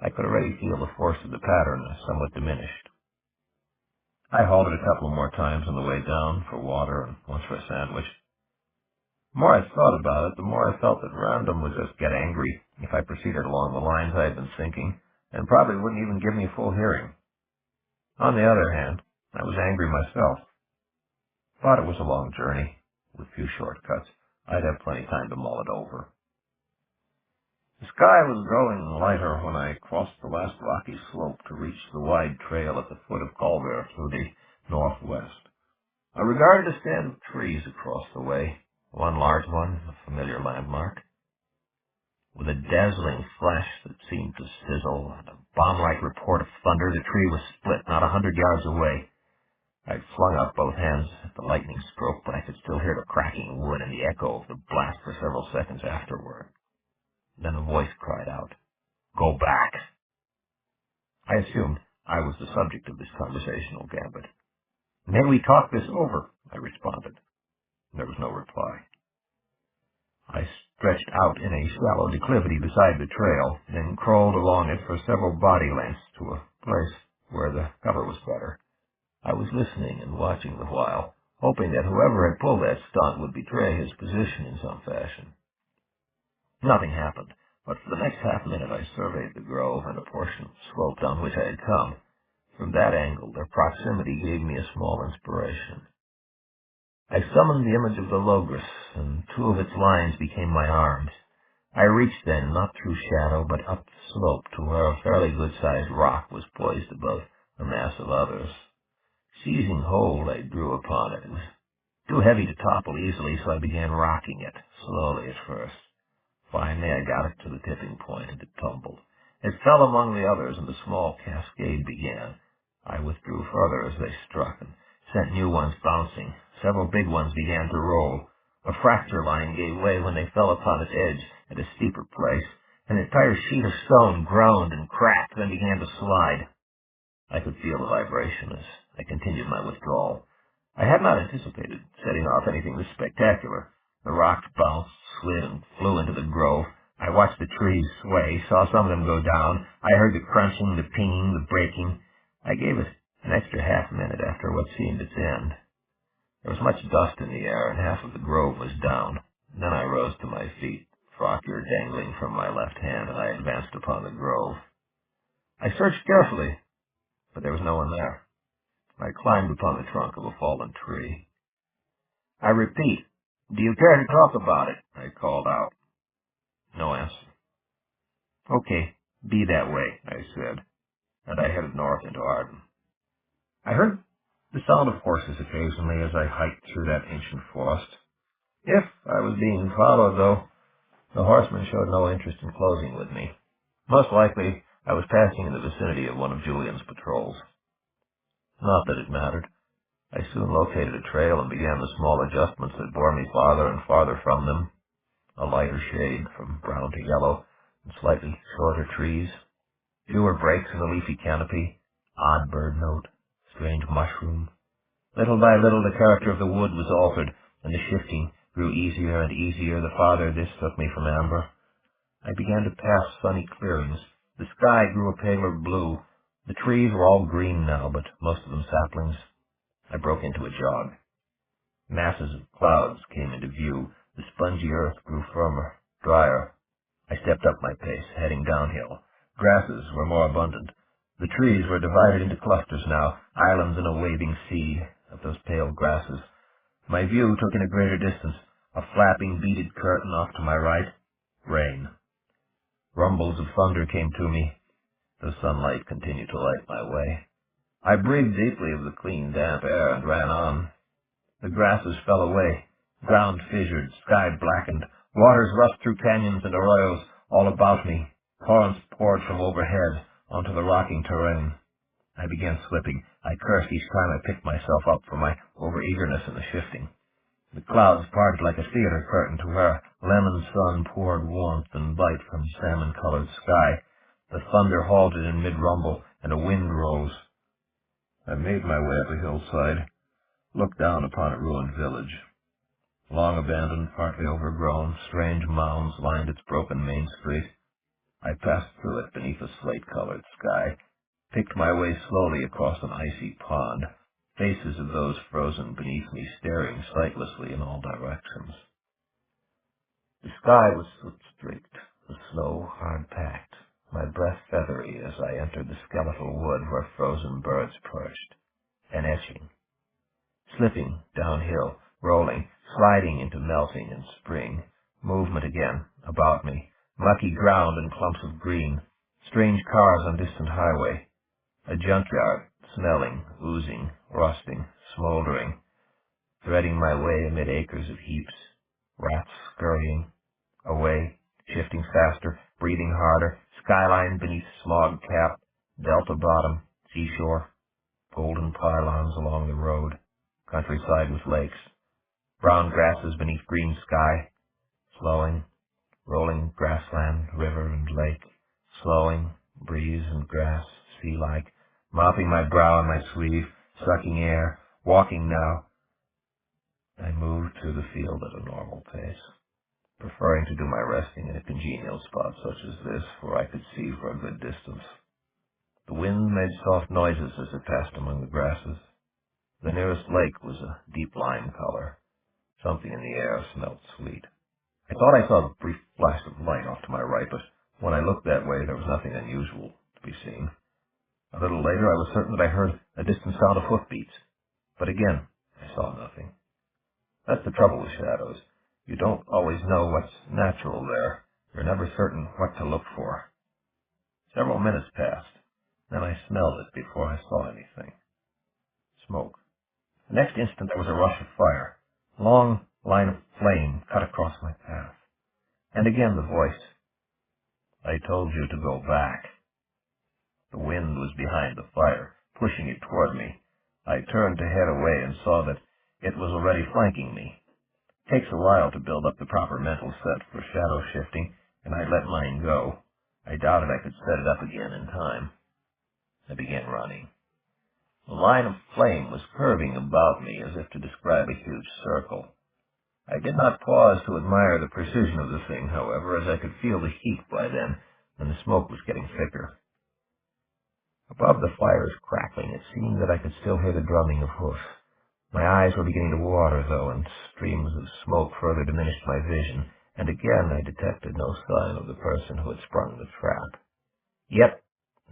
I could already feel the force of the pattern somewhat diminished. I halted a couple more times on the way down for water and once for a sandwich. The more I thought about it, the more I felt that Random would just get angry if I proceeded along the lines I had been thinking, and probably wouldn't even give me a full hearing. On the other hand, I was angry myself. Thought it was a long journey, with few shortcuts. I'd have plenty of time to mull it over. The sky was growing lighter when I crossed the last rocky slope to reach the wide trail at the foot of Culver to the northwest. I regarded a stand of trees across the way, one large one, a familiar landmark. With a dazzling flash that seemed to sizzle and a bomb-like report of thunder, the tree was split not 100 yards away. I flung out both hands at the lightning stroke, but I could still hear the cracking wood and the echo of the blast for several seconds afterward. Then a voice cried out, "Go back!" I assumed I was the subject of this conversational gambit. "May we talk this over?" I responded. There was no reply. I stretched out in a shallow declivity beside the trail, then crawled along it for several body lengths to a place where the cover was better. I was listening and watching the while, hoping that whoever had pulled that stunt would betray his position in some fashion. Nothing happened, but for the next half-minute I surveyed the grove and a portion of the slope down which I had come. From that angle, their proximity gave me a small inspiration. I summoned the image of the Logos, and two of its lines became my arms. I reached then, not through shadow, but up the slope to where a fairly good-sized rock was poised above a mass of others. Seizing hold, I drew upon it. It was too heavy to topple easily, so I began rocking it, slowly at first. Finally, I got it to the tipping point, and it tumbled. It fell among the others, and the small cascade began. I withdrew further as they struck, and sent new ones bouncing. Several big ones began to roll. A fracture line gave way when they fell upon its edge at a steeper place. An entire sheet of stone groaned and cracked, then began to slide. I could feel the vibration as I continued my withdrawal. I had not anticipated setting off anything this spectacular. The rocks bounced, slid, and flew into the grove. I watched the trees sway, saw some of them go down. I heard the crunching, the pinging, the breaking. I gave it an extra half-minute after what seemed its end. There was much dust in the air, and half of the grove was down. Then I rose to my feet, Frocker dangling from my left hand, and I advanced upon the grove. I searched carefully, but there was no one there. I climbed upon the trunk of a fallen tree. I repeat, do you care to talk about it? I called out. No answer. Okay, be that way, I said, and I headed north into Arden. I heard the sound of horses occasionally as I hiked through that ancient forest. If I was being followed, though, the horsemen showed no interest in closing with me. Most likely, I was passing in the vicinity of one of Julian's patrols. Not that it mattered. I soon located a trail and began the small adjustments that bore me farther and farther from them. A lighter shade from brown to yellow, and slightly shorter trees. Fewer breaks in the leafy canopy, odd bird note, strange mushroom. Little by little the character of the wood was altered, and the shifting grew easier and easier the farther this took me from amber. I began to pass sunny clearings. The sky grew a paler blue. The trees were all green now, but most of them saplings. I broke into a jog. Masses of clouds came into view. The spongy earth grew firmer, drier. I stepped up my pace, heading downhill. Grasses were more abundant. The trees were divided into clusters now, islands in a waving sea of those pale grasses. My view took in a greater distance, a flapping, beaded curtain off to my right. Rain. Rumbles of thunder came to me. The sunlight continued to light my way. I breathed deeply of the clean, damp air and ran on. The grasses fell away. Ground fissured, sky blackened. Waters rushed through canyons and arroyos all about me. Torrents poured from overhead onto the rocking terrain. I began slipping. I cursed each time I picked myself up for my overeagerness in the shifting. The clouds parted like a theater curtain to where a lemon sun poured warmth and light from salmon-colored sky. The thunder halted in mid-rumble, and a wind rose. I made my way up a hillside, looked down upon a ruined village. Long abandoned, partly overgrown, strange mounds lined its broken main street. I passed through it beneath a slate-colored sky, picked my way slowly across an icy pond, faces of those frozen beneath me staring sightlessly in all directions. The sky was soot-streaked, the snow hard-packed, my breath feathery as I entered the skeletal wood where frozen birds perched, and etching. Slipping downhill, rolling, sliding into melting and spring, movement again, about me, mucky ground and clumps of green, strange cars on distant highway, a junkyard, smelling, oozing, rusting, smoldering, threading my way amid acres of heaps, rats scurrying, away, shifting faster, breathing harder, skyline beneath smog cap, delta bottom, seashore, golden pylons along the road, countryside with lakes, brown grasses beneath green sky, slowing, rolling grassland, river and lake, slowing, breeze and grass, sea-like, mopping my brow and my sleeve, sucking air, walking now. I moved through the field at a normal pace, preferring to do my resting in a congenial spot such as this, where I could see for a good distance. The wind made soft noises as it passed among the grasses. The nearest lake was a deep lime color. Something in the air smelled sweet. I thought I saw a brief flash of light off to my right, but when I looked that way, there was nothing unusual to be seen. A little later, I was certain that I heard a distant sound of hoofbeats, but again, I saw nothing. That's the trouble with shadows. You don't always know what's natural there. You're never certain what to look for. Several minutes passed. Then I smelled it before I saw anything. Smoke. The next instant there was a rush of fire. A long line of flame cut across my path. And again the voice. I told you to go back. The wind was behind the fire, pushing it toward me. I turned to head away and saw that it was already flanking me. It takes a while to build up the proper mental set for shadow shifting, and I let mine go. I doubted I could set it up again in time. I began running. The line of flame was curving about me as if to describe a huge circle. I did not pause to admire the precision of the thing, however, as I could feel the heat by then, and the smoke was getting thicker. Above the fire's crackling, it seemed that I could still hear the drumming of hoofs. My eyes were beginning to water, though, and streams of smoke further diminished my vision, and again I detected no sign of the person who had sprung the trap. Yet,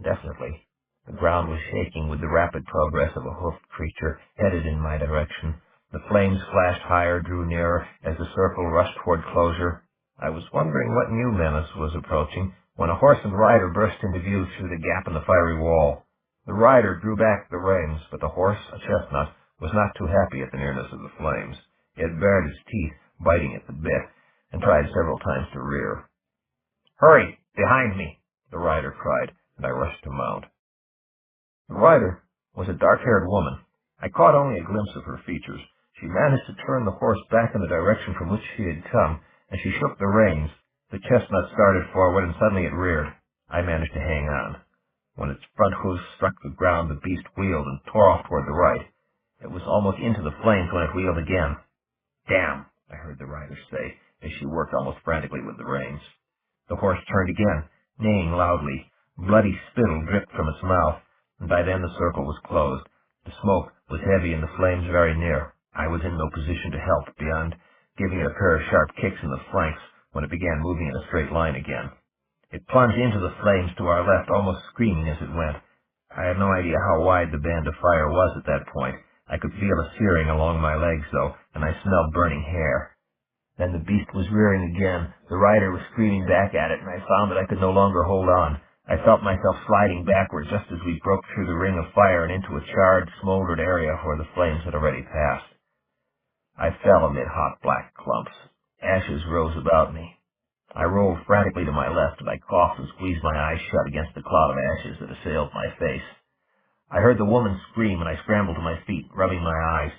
definitely, the ground was shaking with the rapid progress of a hoofed creature headed in my direction. The flames flashed higher, drew nearer, as the circle rushed toward closure. I was wondering what new menace was approaching, when a horse and rider burst into view through the gap in the fiery wall. The rider drew back the reins, but the horse, a chestnut, was not too happy at the nearness of the flames. It bared its teeth, biting at the bit, and tried several times to rear. "Hurry! Behind me!" the rider cried, and I rushed to mount. The rider was a dark-haired woman. I caught only a glimpse of her features. She managed to turn the horse back in the direction from which she had come, and she shook the reins. The chestnut started forward, and suddenly it reared. I managed to hang on. When its front hoofs struck the ground, the beast wheeled and tore off toward the right. It was almost into the flames when it wheeled again. "Damn," I heard the rider say, as she worked almost frantically with the reins. The horse turned again, neighing loudly. Bloody spittle dripped from its mouth, and by then the circle was closed. The smoke was heavy and the flames very near. I was in no position to help beyond giving it a pair of sharp kicks in the flanks when it began moving in a straight line again. It plunged into the flames to our left, almost screaming as it went. I had no idea how wide the band of fire was at that point. I could feel a searing along my legs, though, and I smelled burning hair. Then the beast was rearing again. The rider was screaming back at it, and I found that I could no longer hold on. I felt myself sliding backward just as we broke through the ring of fire and into a charred, smoldered area where the flames had already passed. I fell amid hot black clumps. Ashes rose about me. I rolled frantically to my left, and I coughed and squeezed my eyes shut against the cloud of ashes that assailed my face. I heard the woman scream, and I scrambled to my feet, rubbing my eyes.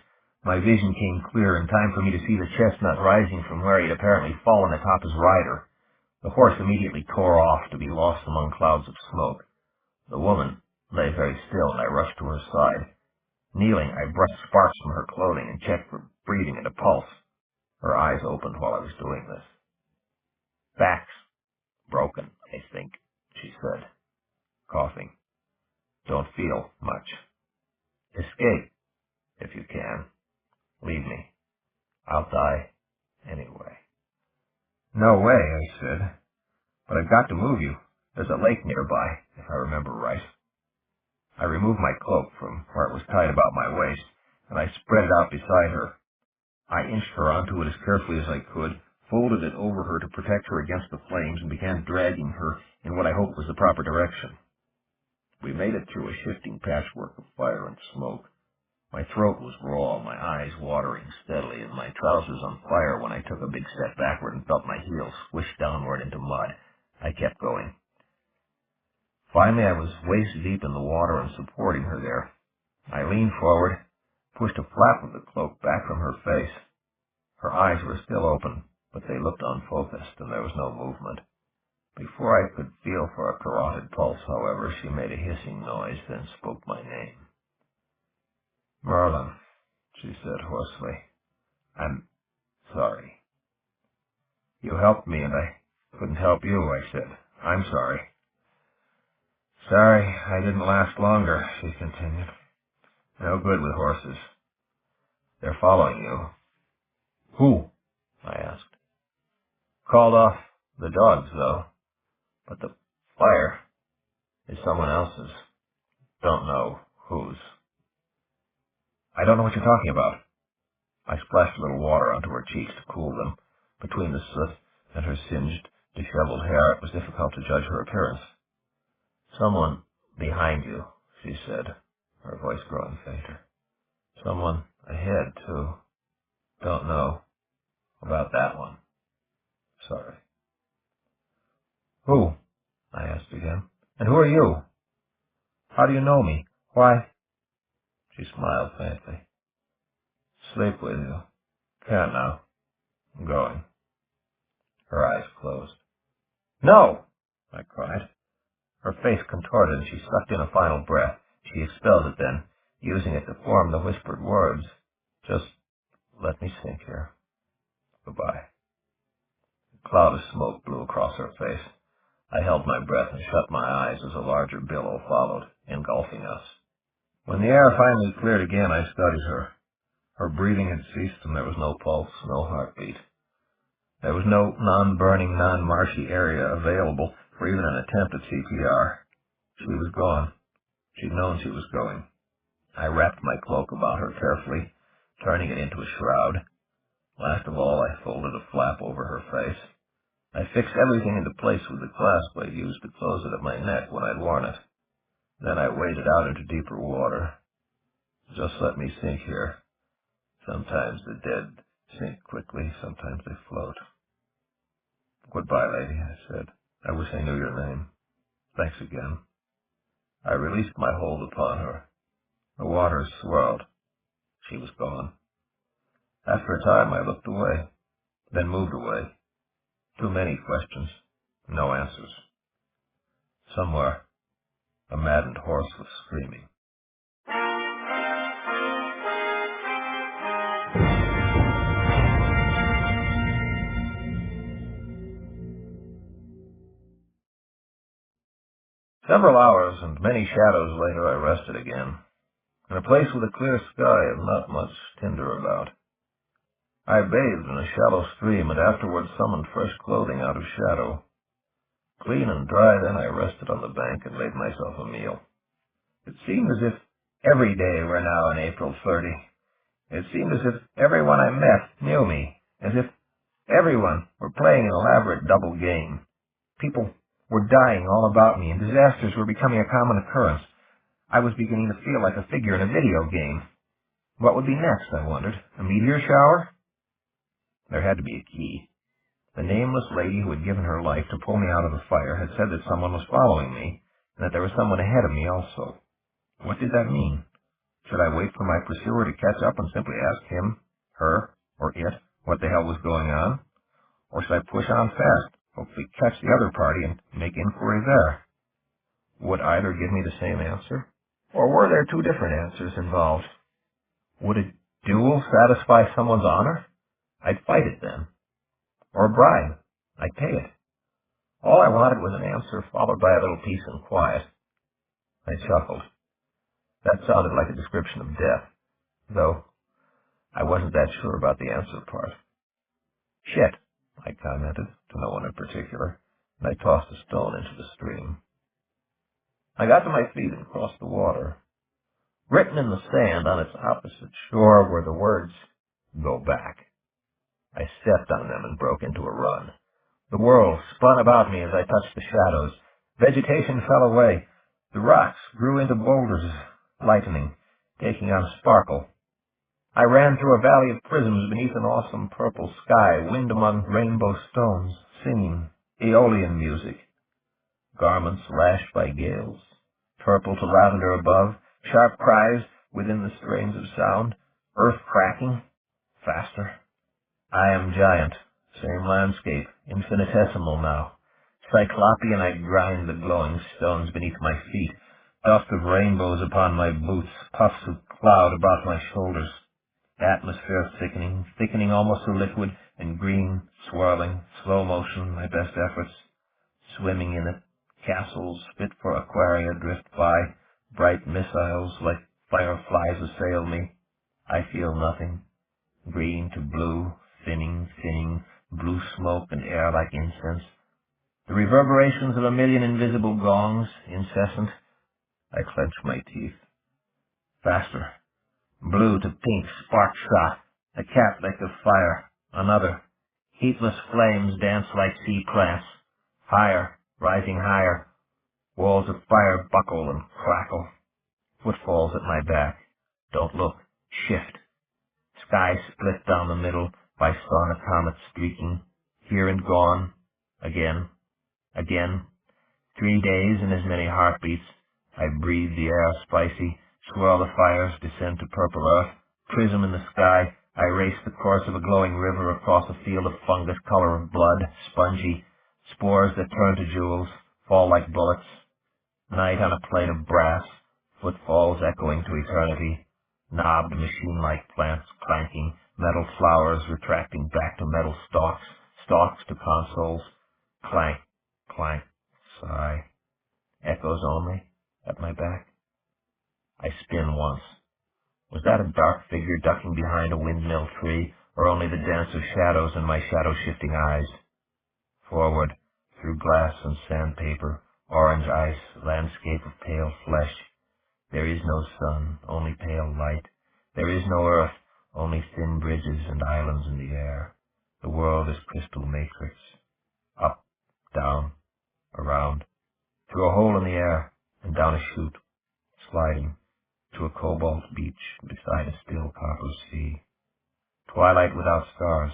My vision came clear in time for me to see the chestnut rising from where he had apparently fallen atop his rider. The horse immediately tore off to be lost among clouds of smoke. The woman lay very still, and I rushed to her side. Kneeling, I brushed sparks from her clothing and checked for breathing and a pulse. Her eyes opened while I was doing this. "Back's broken, I think," she said, coughing. "Don't feel much. Escape, if you can. Leave me. I'll die anyway." "No way," I said. "But I've got to move you. There's a lake nearby, if I remember right." I removed my cloak from where it was tied about my waist, and I spread it out beside her. I inched her onto it as carefully as I could, folded it over her to protect her against the flames, and began dragging her in what I hoped was the proper direction. We made it through a shifting patchwork of fire and smoke. My throat was raw, my eyes watering steadily, and my trousers on fire when I took a big step backward and felt my heels swish downward into mud. I kept going. Finally, I was waist deep in the water and supporting her there. I leaned forward, pushed a flap of the cloak back from her face. Her eyes were still open, but they looked unfocused, and there was no movement. Before I could feel for a carotid pulse, however, she made a hissing noise, then spoke my name. "Merlin," she said hoarsely. "I'm sorry." "You helped me, and I couldn't help you," I said. "I'm sorry." "Sorry I didn't last longer," she continued. "No good with horses. They're following you." "Who?" I asked. "Called off the dogs, though. But the fire is someone else's. Don't know whose." "I don't know what you're talking about." I splashed a little water onto her cheeks to cool them. Between the soot and her singed, disheveled hair, it was difficult to judge her appearance. "Someone behind you," she said, her voice growing fainter. "Someone ahead, too. Don't know about that one. Sorry." "Who?" I asked again. And who are you? How do you know me? Why? She smiled faintly. Sleep with you. Can't now. I'm going. Her eyes closed. No! I cried. Her face contorted and she sucked in a final breath. She expelled it then, using it to form the whispered words. Just let me sink here. Goodbye. A cloud of smoke blew across her face. I held my breath and shut my eyes as a larger billow followed, engulfing us. When the air finally cleared again, I studied her. Her breathing had ceased and there was no pulse, no heartbeat. There was no non-burning, non-marshy area available for even an attempt at CPR. She was gone. She'd known she was going. I wrapped my cloak about her carefully, turning it into a shroud. Last of all, I folded a flap over her face. I fixed everything into place with the clasp I'd used to close it at my neck when I'd worn it. Then I waded out into deeper water. Just let me sink here. Sometimes the dead sink quickly, sometimes they float. Goodbye, lady, I said. I wish I knew your name. Thanks again. I released my hold upon her. The waters swirled. She was gone. After a time, I looked away, then moved away. Too many questions, no answers. Somewhere, a maddened horse was screaming. Several hours and many shadows later, I rested again, in a place with a clear sky and not much tinder about. I bathed in a shallow stream and afterwards summoned fresh clothing out of shadow. Clean and dry, then I rested on the bank and made myself a meal. It seemed as if every day were now in April 30. It seemed as if everyone I met knew me, as if everyone were playing an elaborate double game. People were dying all about me, and disasters were becoming a common occurrence. I was beginning to feel like a figure in a video game. What would be next, I wondered? A meteor shower? There had to be a key. The nameless lady who had given her life to pull me out of the fire had said that someone was following me, and that there was someone ahead of me also. What did that mean? Should I wait for my pursuer to catch up and simply ask him, her, or it what the hell was going on? Or should I push on fast, hopefully catch the other party and make inquiry there? Would either give me the same answer? Or were there two different answers involved? Would a duel satisfy someone's honor? I'd fight it then. Or a bribe. I'd pay it. All I wanted was an answer followed by a little peace and quiet. I chuckled. That sounded like a description of death, though I wasn't that sure about the answer part. Shit, I commented, to no one in particular, and I tossed a stone into the stream. I got to my feet and crossed the water. Written in the sand on its opposite shore were the words, "Go back." I stepped on them and broke into a run. The world spun about me as I touched the shadows. Vegetation fell away. The rocks grew into boulders, lightening, taking on sparkle. I ran through a valley of prisms beneath an awesome purple sky, wind among rainbow stones, singing Aeolian music. Garments lashed by gales, purple to lavender above, sharp cries within the strains of sound, earth cracking, faster. I am giant, same landscape, infinitesimal now. Cyclopean I grind the glowing stones beneath my feet, dust of rainbows upon my boots, puffs of cloud about my shoulders. Atmosphere thickening, thickening almost to liquid, and green, swirling, slow motion, my best efforts. Swimming in it, castles fit for aquaria drift by, bright missiles like fireflies assail me. I feel nothing. Green to blue, thinning, blue smoke and air like incense. The reverberations of a million invisible gongs, incessant. I clench my teeth. Faster. Blue to pink, spark shot. A cat lick of fire. Another. Heatless flames dance like sea plants. Higher, rising higher. Walls of fire buckle and crackle. Footfalls at my back. Don't look. Shift. Sky split down the middle by sun a comet streaking. Here and gone. Again. 3 days and as many heartbeats. I breathe the air spicy, swirl the fires, descend to purple earth, prism in the sky. I race the course of a glowing river across a field of fungus, color of blood, spongy, spores that turn to jewels, fall like bullets. Night on a plate of brass, footfalls echoing to eternity, knobbed machine-like plants clanking, metal flowers retracting back to metal stalks, stalks to consoles, clank, clank, sigh, echoes only at my back. I spin once. Was that a dark figure ducking behind a windmill tree, or only the dance of shadows in my shadow-shifting eyes? Forward, through glass and sandpaper, orange ice, landscape of pale flesh. There is no sun, only pale light. There is no earth, only thin bridges and islands in the air. The world is crystal matrix. Up, down, around, through a hole in the air, and down a chute, sliding, to a cobalt beach beside a still copper sea. Twilight without stars,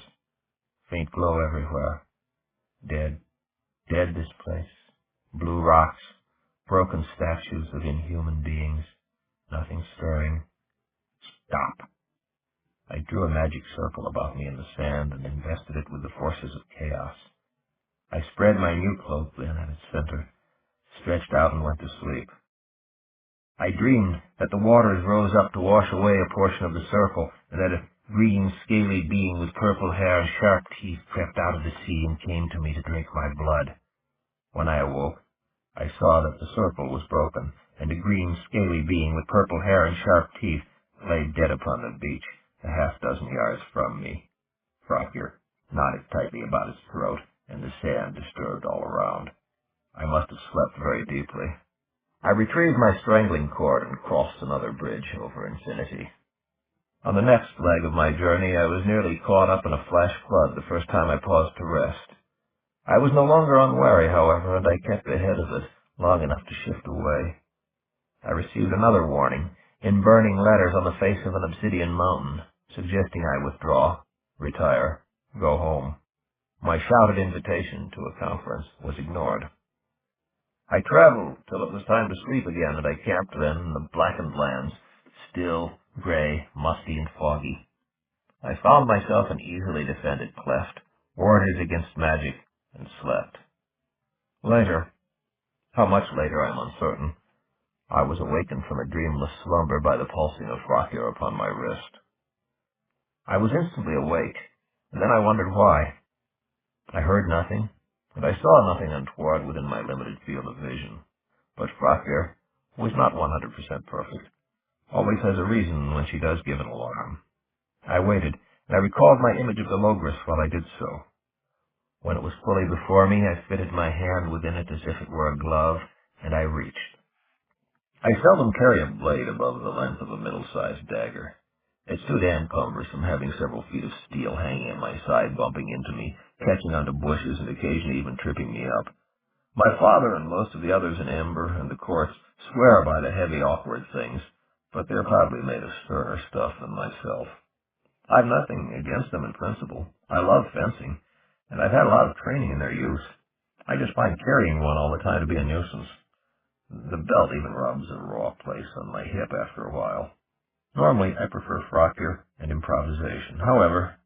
faint glow everywhere. Dead, dead this place. Blue rocks, broken statues of inhuman beings, nothing stirring. Stop. I drew a magic circle about me in the sand and invested it with the forces of chaos. I spread my new cloak then at its center, stretched out and went to sleep. I dreamed that the waters rose up to wash away a portion of the circle, and that a green, scaly being with purple hair and sharp teeth crept out of the sea and came to me to drink my blood. When I awoke, I saw that the circle was broken, and a green, scaly being with purple hair and sharp teeth lay dead upon the beach, a half-dozen yards from me. Frogger knotted tightly about his throat, and the sand disturbed all around. I must have slept very deeply. I retrieved my strangling cord and crossed another bridge over infinity. On the next leg of my journey, I was nearly caught up in a flash flood the first time I paused to rest. I was no longer unwary, however, and I kept ahead of it long enough to shift away. I received another warning, in burning letters on the face of an obsidian mountain, suggesting I withdraw, retire, go home. My shouted invitation to a conference was ignored. I traveled till it was time to sleep again, and I camped then in the blackened lands, still, gray, musty, and foggy. I found myself an easily defended cleft, warded against magic, and slept. Later, how much later I'm uncertain, I was awakened from a dreamless slumber by the pulsing of Frogger upon my wrist. I was instantly awake, and then I wondered why. I heard nothing, and I saw nothing untoward within my limited field of vision. But Frogger, who is not 100% perfect, always has a reason when she does give an alarm. I waited, and I recalled my image of the Logress while I did so. When it was fully before me, I fitted my hand within it as if it were a glove, and I reached. I seldom carry a blade above the length of a middle-sized dagger. It's too damn cumbersome having several feet of steel hanging at my side, bumping into me, catching onto bushes, and occasionally even tripping me up. My father and most of the others in Amber and the courts swear by the heavy, awkward things, but they're probably made of sterner stuff than myself. I've nothing against them in principle. I love fencing, and I've had a lot of training in their use. I just find carrying one all the time to be a nuisance. The belt even rubs a raw place on my hip after a while. Normally, I prefer Frogger and improvisation. However,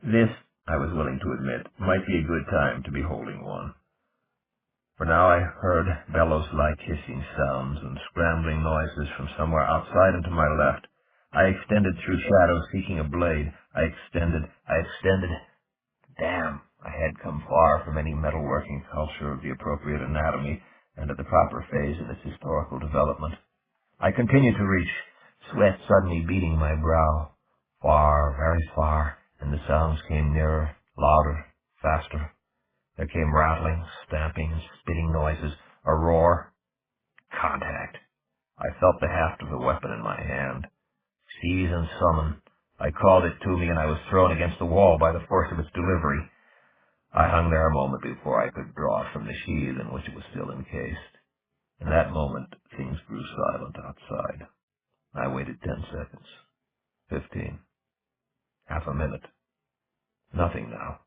this, I was willing to admit, might be a good time to be holding one. For now I heard bellows-like hissing sounds and scrambling noises from somewhere outside and to my left. I extended through shadows, seeking a blade. I extended. Damn, I had come far from any metalworking culture of the appropriate anatomy and at the proper phase in its historical development. I continued to reach, sweat suddenly beading my brow. Far, very far, and the sounds came nearer, louder, faster. There came rattling, stamping, and spitting noises, a roar. Contact. I felt the haft of the weapon in my hand. Seize and summon. I called it to me, and I was thrown against the wall by the force of its delivery. I hung there a moment before I could draw it from the sheath in which it was still encased. In that moment, things grew silent outside. I waited 10 seconds. 15. Half a minute. Nothing now.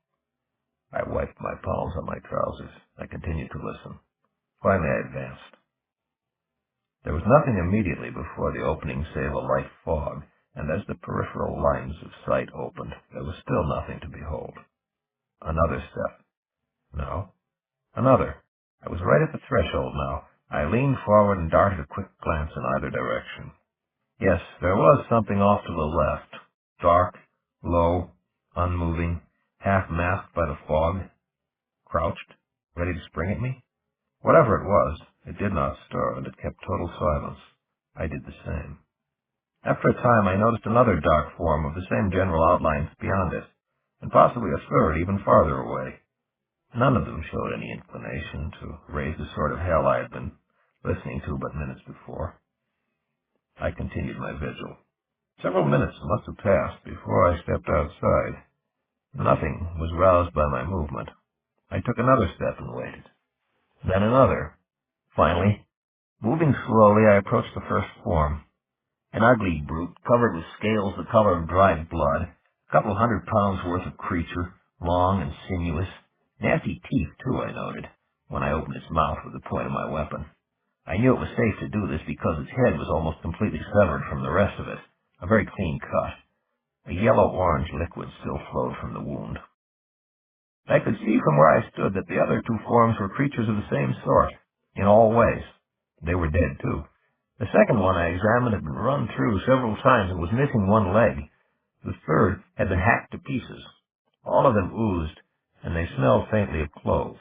I wiped my palms on my trousers. I continued to listen. Finally, I advanced. There was nothing immediately before the opening save a light fog, and as the peripheral lines of sight opened, there was still nothing to behold. Another step. No. Another. I was right at the threshold now. I leaned forward and darted a quick glance in either direction. Yes, there was something off to the left. Dark, low, unmoving, half masked by the fog. Crouched, ready to spring at me? Whatever it was, it did not stir, and it kept total silence. I did the same. After a time, I noticed another dark form of the same general outlines beyond it, and possibly a third even farther away. None of them showed any inclination to raise the sort of hell I had been listening to but minutes before. I continued my vigil. Several minutes must have passed before I stepped outside. Nothing was roused by my movement. I took another step and waited. Then another. Finally, moving slowly, I approached the first form. An ugly brute, covered with scales the color of dried blood, a couple 100 pounds worth of creature, long and sinuous. Nasty teeth, too, I noted, when I opened its mouth with the point of my weapon. I knew it was safe to do this because its head was almost completely severed from the rest of it, a very clean cut. A yellow-orange liquid still flowed from the wound. I could see from where I stood that the other two forms were creatures of the same sort, in all ways. They were dead, too. The second one I examined had been run through several times and was missing one leg. The third had been hacked to pieces. All of them oozed, and they smelled faintly of cloves.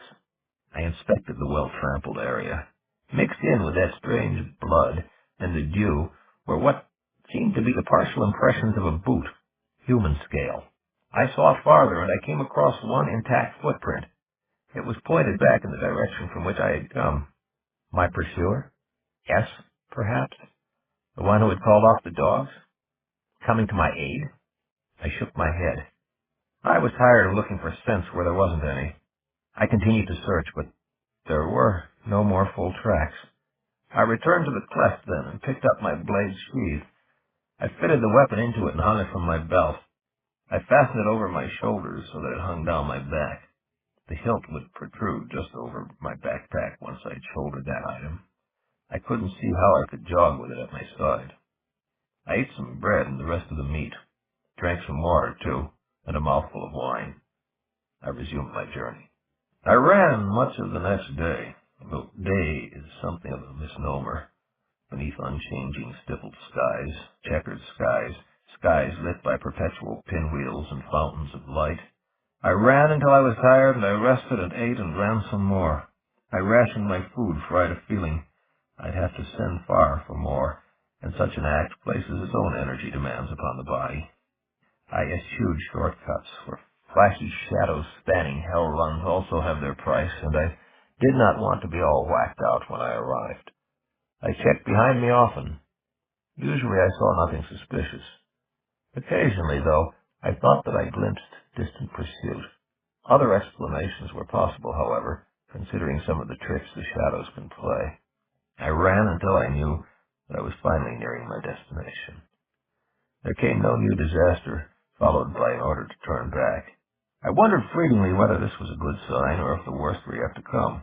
I inspected the well-trampled area. Mixed in with that strange blood and the dew were what seemed to be the partial impressions of a boot, human scale. I saw farther, and I came across one intact footprint. It was pointed back in the direction from which I had come. My pursuer? Yes, perhaps. The one who had called off the dogs? Coming to my aid? I shook my head. I was tired of looking for scents where there wasn't any. I continued to search, but there were no more full tracks. I returned to the cleft then and picked up my blade sheath. I fitted the weapon into it and hung it from my belt. I fastened it over my shoulders so that it hung down my back. The hilt would protrude just over my backpack once I'd shouldered that item. I couldn't see how I could jog with it at my side. I ate some bread and the rest of the meat, drank some water, too, and a mouthful of wine. I resumed my journey. I ran much of the next day, though day is something of a misnomer. Beneath unchanging stippled skies, checkered skies, skies lit by perpetual pinwheels and fountains of light. I ran until I was tired, and I rested and ate and ran some more. I rationed my food, for I had a feeling I'd have to send far for more, and such an act places its own energy demands upon the body. I eschewed shortcuts, for flashy shadows spanning hell runs also have their price, and I did not want to be all whacked out when I arrived. I checked behind me often. Usually I saw nothing suspicious. Occasionally, though, I thought that I glimpsed distant pursuit. Other explanations were possible, however, considering some of the tricks the shadows can play. I ran until I knew that I was finally nearing my destination. There came no new disaster, followed by an order to turn back. I wondered fleetingly whether this was a good sign or if the worst were yet to come.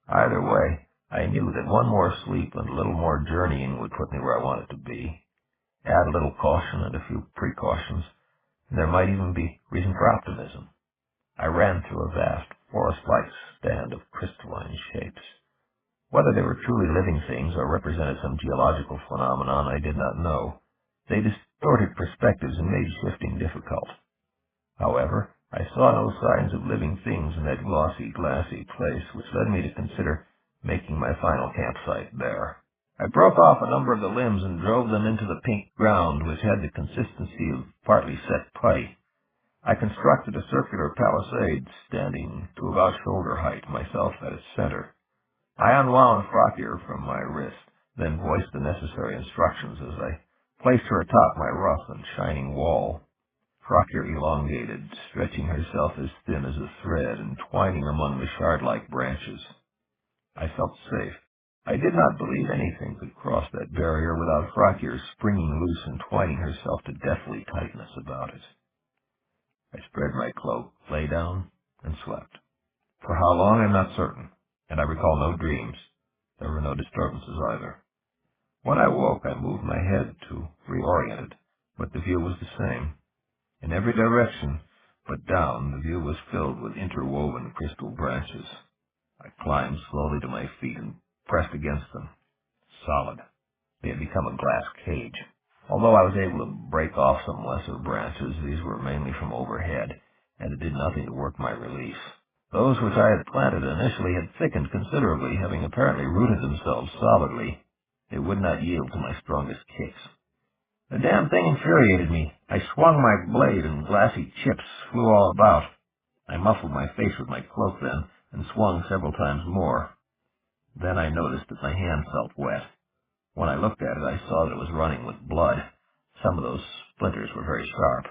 Either way, I knew that one more sleep and a little more journeying would put me where I wanted to be. Add a little caution and a few precautions, and there might even be reason for optimism. I ran through a vast, forest-like stand of crystalline shapes. Whether they were truly living things or represented some geological phenomenon, I did not know. They distorted perspectives and made shifting difficult. However, I saw no signs of living things in that glossy, glassy place, which led me to consider making my final campsite there. I broke off a number of the limbs and drove them into the pink ground, which had the consistency of partly set putty. I constructed a circular palisade standing to about shoulder height, myself at its center. I unwound Frockier from my wrist, then voiced the necessary instructions as I placed her atop my rough and shining wall. Frockier elongated, stretching herself as thin as a thread and twining among the shard-like branches. I felt safe. I did not believe anything could cross that barrier without Frockier springing loose and twining herself to deathly tightness about it. I spread my cloak, lay down, and slept. For how long, I'm not certain. and I recall no dreams. There were no disturbances either. When I woke, I moved my head to reorient it, but the view was the same. In every direction but down, the view was filled with interwoven crystal branches. I climbed slowly to my feet and pressed against them. Solid. They had become a glass cage. Although I was able to break off some lesser branches, these were mainly from overhead, and it did nothing to work my release. Those which I had planted initially had thickened considerably, having apparently rooted themselves solidly. They would not yield to my strongest kicks. The damn thing infuriated me. I swung my blade, and glassy chips flew all about. I muffled my face with my cloak then, and swung several times more. Then I noticed that my hand felt wet. When I looked at it, I saw that it was running with blood. Some of those splinters were very sharp.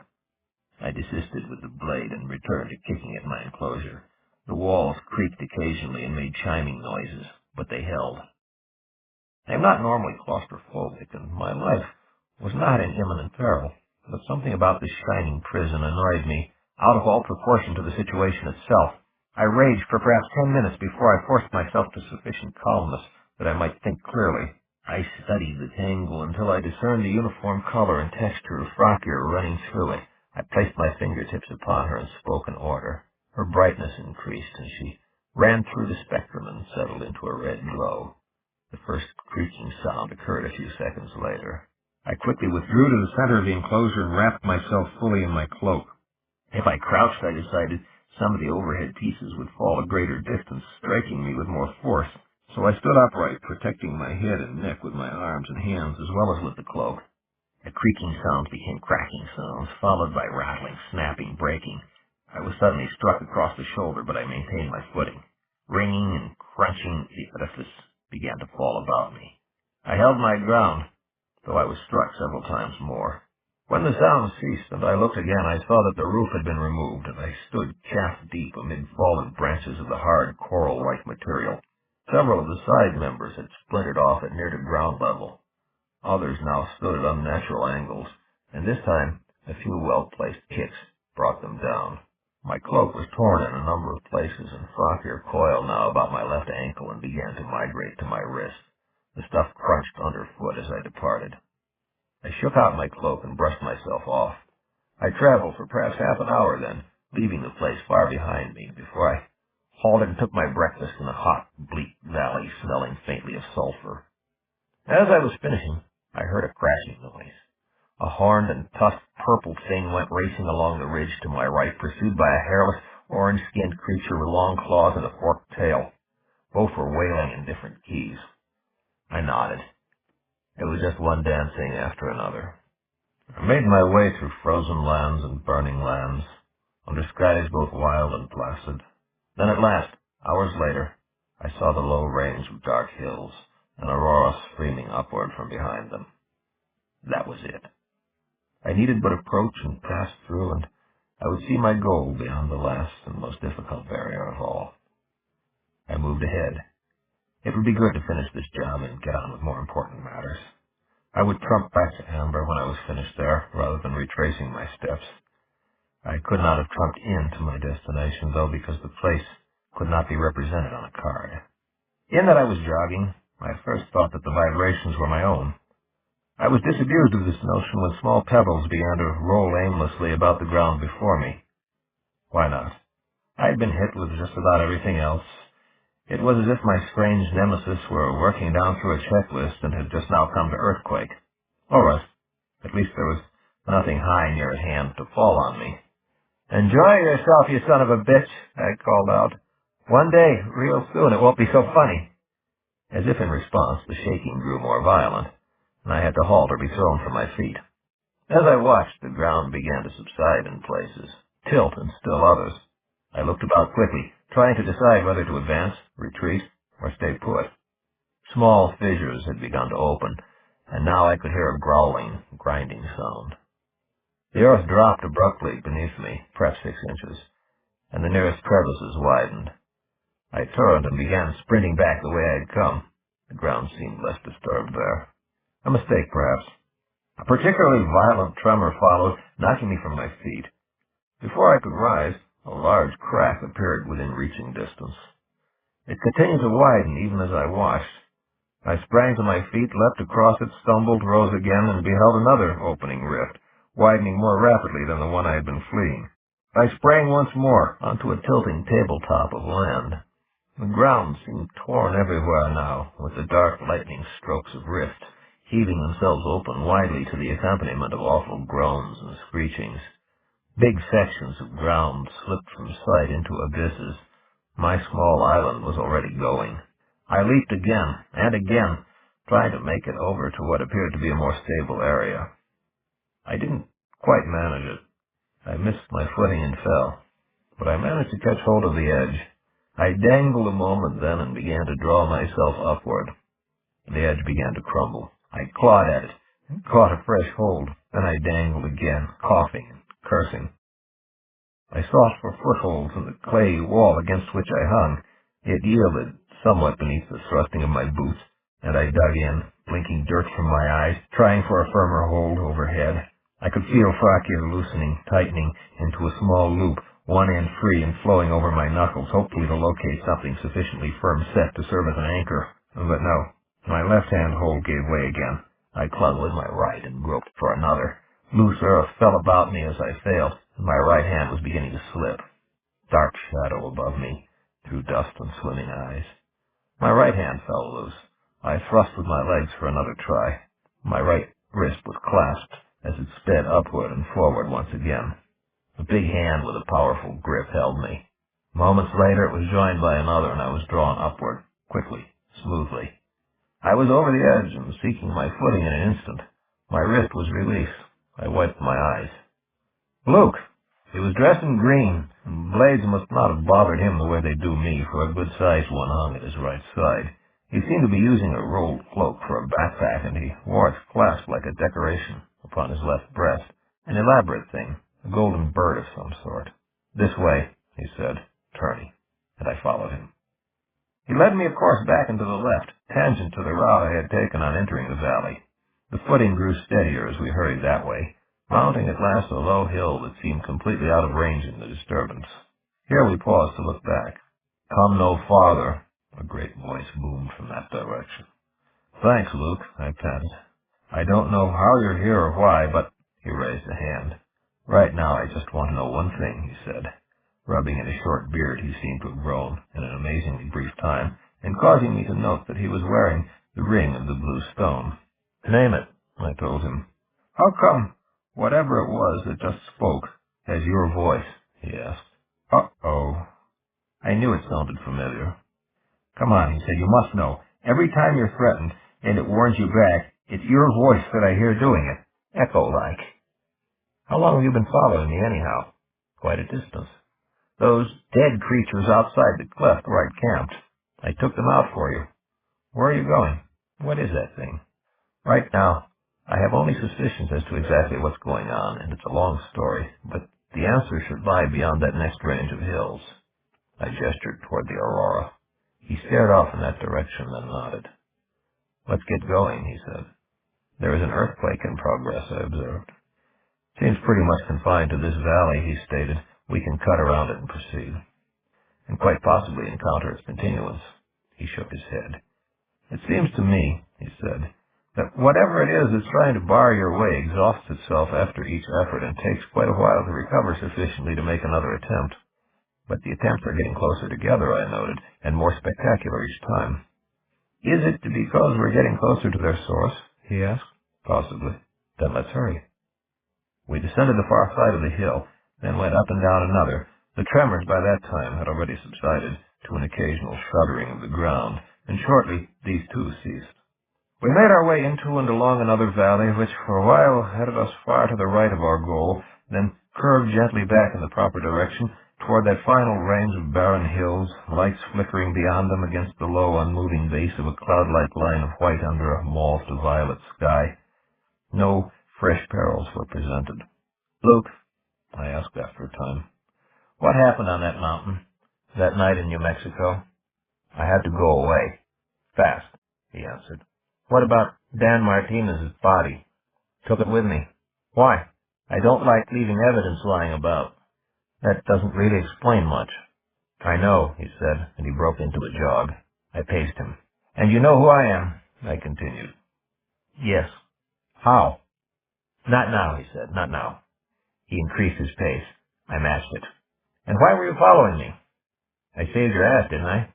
I desisted with the blade and returned to kicking at my enclosure. The walls creaked occasionally and made chiming noises, but they held. I am not normally claustrophobic, and my life was not in imminent peril, but something about this shining prison annoyed me, out of all proportion to the situation itself. I raged for perhaps 10 minutes before I forced myself to sufficient calmness that I might think clearly. I studied the tangle until I discerned the uniform color and texture of Frakir running through it. I placed my fingertips upon her and spoke an order. Her brightness increased, and she ran through the spectrum and settled into a red glow. The first creaking sound occurred a few seconds later. I quickly withdrew to the center of the enclosure and wrapped myself fully in my cloak. If I crouched, I decided, some of the overhead pieces would fall a greater distance, striking me with more force. So I stood upright, protecting my head and neck with my arms and hands as well as with the cloak. The creaking sounds became cracking sounds, followed by rattling, snapping, breaking. I was suddenly struck across the shoulder, but I maintained my footing. Ringing and crunching, the edifice began to fall about me. I held my ground, though I was struck several times more. When the sound ceased and I looked again, I saw that the roof had been removed, and I stood calf-deep amid fallen branches of the hard, coral-like material. Several of the side members had splintered off at near to ground level. Others now stood at unnatural angles, and this time a few well-placed kicks brought them down. My cloak was torn in a number of places, and Frakir coiled now about my left ankle and began to migrate to my wrist. The stuff crunched underfoot as I departed. I shook out my cloak and brushed myself off. I traveled for perhaps half an hour then, leaving the place far behind me, before I halted and took my breakfast in a hot, bleak valley smelling faintly of sulfur. As I was finishing, I heard a crashing noise. A horned and tusked purple thing went racing along the ridge to my right, pursued by a hairless, orange-skinned creature with long claws and a forked tail. Both were wailing in different keys. I nodded. It was just one damn thing after another. I made my way through frozen lands and burning lands, under skies both wild and placid. Then at last, hours later, I saw the low range of dark hills, and aurora streaming upward from behind them. That was it. I needed but approach and pass through, and I would see my goal beyond the last and most difficult barrier of all. I moved ahead. It would be good to finish this job and get on with more important matters. I would trump back to Amber when I was finished there, rather than retracing my steps. I could not have trumped into my destination, though, because the place could not be represented on a card. In that I was jogging, I first thought that the vibrations were my own. I was disabused of this notion when small pebbles began to roll aimlessly about the ground before me. Why not? I had been hit with just about everything else. It was as if my strange nemesis were working down through a checklist and had just now come to earthquake. All right. At least there was nothing high near at hand to fall on me. "Enjoy yourself, you son of a bitch," I called out. "One day, real soon, it won't be so funny." As if in response, the shaking grew more violent, and I had to halt or be thrown from my feet. As I watched, the ground began to subside in places, tilt in still others. I looked about quickly, trying to decide whether to advance, retreat, or stay put. Small fissures had begun to open, and now I could hear a growling, grinding sound. The earth dropped abruptly beneath me, perhaps 6 inches, and the nearest crevices widened. I turned and began sprinting back the way I had come. The ground seemed less disturbed there. A mistake, perhaps. A particularly violent tremor followed, knocking me from my feet. Before I could rise, a large crack appeared within reaching distance. It continued to widen even as I watched. I sprang to my feet, leapt across it, stumbled, rose again, and beheld another opening rift, widening more rapidly than the one I had been fleeing. I sprang once more onto a tilting tabletop of land. The ground seemed torn everywhere now, with the dark lightning strokes of rifts, heaving themselves open widely to the accompaniment of awful groans and screechings. Big sections of ground slipped from sight into abysses. My small island was already going. I leaped again and again, trying to make it over to what appeared to be a more stable area. I didn't quite manage it. I missed my footing and fell, but I managed to catch hold of the edge. I dangled a moment then and began to draw myself upward. The edge began to crumble. I clawed at it and caught a fresh hold. Then I dangled again, coughing and cursing. I sought for footholds in the clayey wall against which I hung. It yielded somewhat beneath the thrusting of my boots, and I dug in, blinking dirt from my eyes, trying for a firmer hold overhead. I could feel Fakir loosening, tightening into a small loop, one end free and flowing over my knuckles, hopefully to locate something sufficiently firm set to serve as an anchor. But no, my left-hand hold gave way again. I clung with my right and groped for another. Loose earth fell about me as I failed, and my right hand was beginning to slip. Dark shadow above me, through dust and swimming eyes. My right hand fell loose. I thrust with my legs for another try. My right wrist was clasped as it sped upward and forward once again. A big hand with a powerful grip held me. Moments later it was joined by another, and I was drawn upward, quickly, smoothly. I was over the edge and seeking my footing in an instant. My wrist was released. I wiped my eyes. Luke! He was dressed in green, and blades must not have bothered him the way they do me, for a good-sized one hung at his right side. He seemed to be using a rolled cloak for a backpack, and he wore its clasp like a decoration upon his left breast, an elaborate thing, a golden bird of some sort. This way, he said, turning, and I followed him. He led me, of course, back into the left, tangent to the route I had taken on entering the valley. The footing grew steadier as we hurried that way, mounting at last a low hill that seemed completely out of range in the disturbance. Here we paused to look back. "Come no farther," a great voice boomed from that direction. "Thanks, Luke," I panted. "I don't know how you're here or why, but—" He raised a hand. "Right now I just want to know one thing," he said, rubbing at a short beard he seemed to have grown in an amazingly brief time, and causing me to note that he was wearing the ring of the blue stone. "Name it," I told him. "How come whatever it was that just spoke has your voice?" he asked. "Uh-oh." I knew it sounded familiar. "Come on," he said, "you must know. Every time you're threatened, and it warns you back, it's your voice that I hear doing it, echo-like." "How long have you been following me, anyhow?" "Quite a distance." "Those dead creatures outside the cleft where I camped. I took them out for you." "Where are you going? What is that thing?" "Right now, I have only suspicions as to exactly what's going on, and it's a long story, but the answer should lie beyond that next range of hills." I gestured toward the aurora. He stared off in that direction, then nodded. "Let's get going," he said. "There is an earthquake in progress," I observed. "Seems pretty much confined to this valley," he stated. "We can cut around it and proceed, and quite possibly encounter its continuance." He shook his head. "It seems to me," he said, "that whatever it is that's trying to bar your way exhausts itself after each effort and takes quite a while to recover sufficiently to make another attempt. But the attempts are getting closer together," I noted, "and more spectacular each time." "Is it because we're getting closer to their source?" he asked. "Possibly." "Then let's hurry." We descended the far side of the hill, then went up and down another. The tremors by that time had already subsided to an occasional shuddering of the ground, and shortly these too ceased. We made our way into and along another valley, which for a while headed us far to the right of our goal, then curved gently back in the proper direction toward that final range of barren hills, lights flickering beyond them against the low, unmoving base of a cloud-like line of white under a mauve to violet sky. No fresh perils were presented. "Luke," I asked after a time, "what happened on that mountain, that night in New Mexico?" "I had to go away. Fast," he answered. "What about Dan Martinez's body?" "Took it with me." "Why?" "I don't like leaving evidence lying about." "That doesn't really explain much." I know, he said, and he broke into a jog. I paced him. And you know who I am, I continued. Yes. How? Not now, he said, not now. He increased his pace. I matched it. And why were you following me? I saved your ass, didn't I?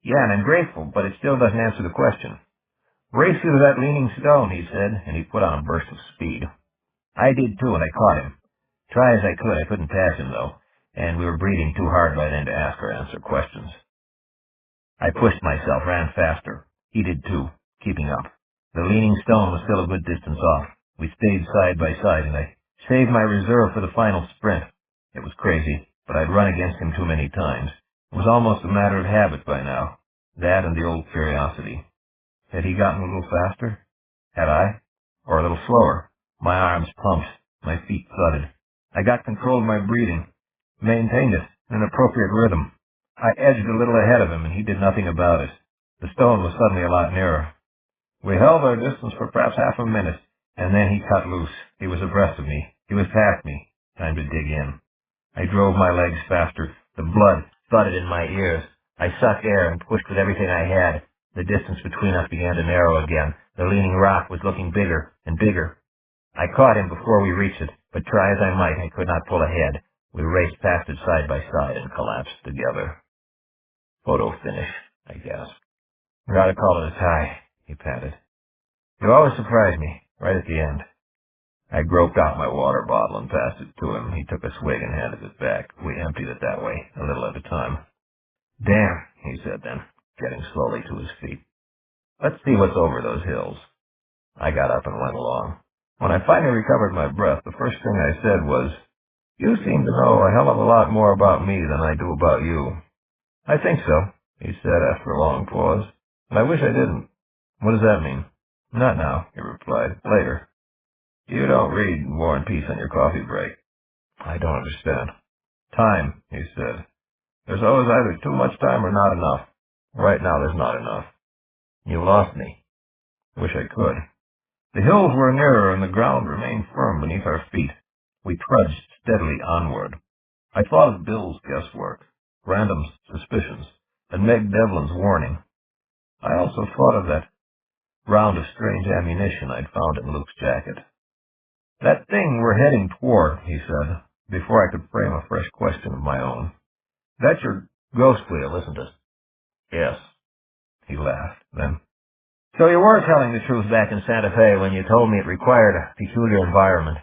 Yeah, and I'm grateful, but it still doesn't answer the question. Race you to that leaning stone, he said, and he put on a burst of speed. I did too, and I caught him. Try as I could, I couldn't pass him, though, and we were breathing too hard by then to ask or answer questions. I pushed myself, ran faster. He did too, keeping up. The leaning stone was still a good distance off. We stayed side by side, and I saved my reserve for the final sprint. It was crazy, but I'd run against him too many times. It was almost a matter of habit by now. That and the old curiosity. Had he gotten a little faster? Had I? Or a little slower? My arms pumped. My feet thudded. I got control of my breathing. Maintained it in an appropriate rhythm. I edged a little ahead of him, and he did nothing about it. The stone was suddenly a lot nearer. We held our distance for perhaps half a minute, and then he cut loose. He was abreast of me. He was past me. Time to dig in. I drove my legs faster. The blood thudded in my ears. I sucked air and pushed with everything I had. The distance between us began to narrow again. The leaning rock was looking bigger and bigger. I caught him before we reached it, but try as I might, I could not pull ahead. We raced past it side by side and collapsed together. Photo finish, I gasped. Gotta call it a tie, he panted. You always surprise me, right at the end. I groped out my water bottle and passed it to him. He took a swig and handed it back. We emptied it that way, a little at a time. Damn, he said then, getting slowly to his feet. Let's see what's over those hills. I got up and went along. When I finally recovered my breath, the first thing I said was, You seem to know a hell of a lot more about me than I do about you. I think so, he said after a long pause. And I wish I didn't. What does that mean? Not now, he replied. Later. You don't read War and Peace on your coffee break. I don't understand. Time, he said. There's always either too much time or not enough. Right now there's not enough. You lost me. Wish I could. The hills were nearer and the ground remained firm beneath our feet. We trudged steadily onward. I thought of Bill's guesswork, Random's suspicions, and Meg Devlin's warning. I also thought of that round of strange ammunition I'd found in Luke's jacket. That thing we're heading toward, he said, before I could frame a fresh question of my own. That's your ghost wheel, isn't it? Yes. He laughed, then. So you were telling the truth back in Santa Fe when you told me it required a peculiar environment.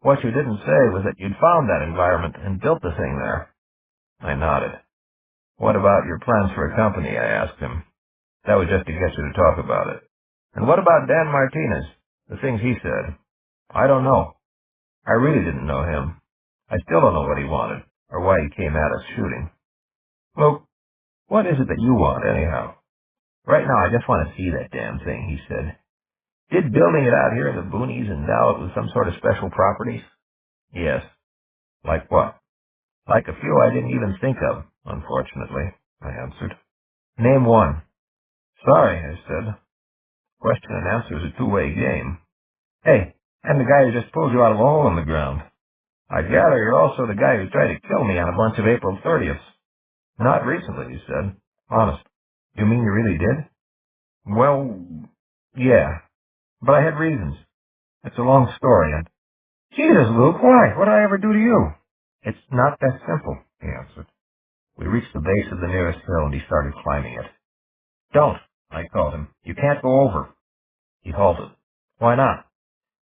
What you didn't say was that you'd found that environment and built the thing there. I nodded. What about your plans for a company, I asked him. That was just to get you to talk about it. And what about Dan Martinez? The things he said. I don't know. I really didn't know him. I still don't know what he wanted, or why he came at us shooting. Luke, what is it that you want, anyhow? Right now, I just want to see that damn thing, he said. Did building it out here in the boonies endow it with some sort of special properties? Yes. Like what? Like a few I didn't even think of, unfortunately, I answered. Name one. Sorry, I said. Question and answer is a two-way game. Hey, I'm the guy who just pulled you out of a hole in the ground. I gather you're also the guy who tried to kill me on a bunch of April 30ths. Not recently, he said. Honest. You mean you really did? Well, yeah. But I had reasons. It's a long story, and... Jesus, Luke, why? What did I ever do to you? It's not that simple, he answered. We reached the base of the nearest hill, and he started climbing it. Don't, I called him. You can't go over. He halted. Why not?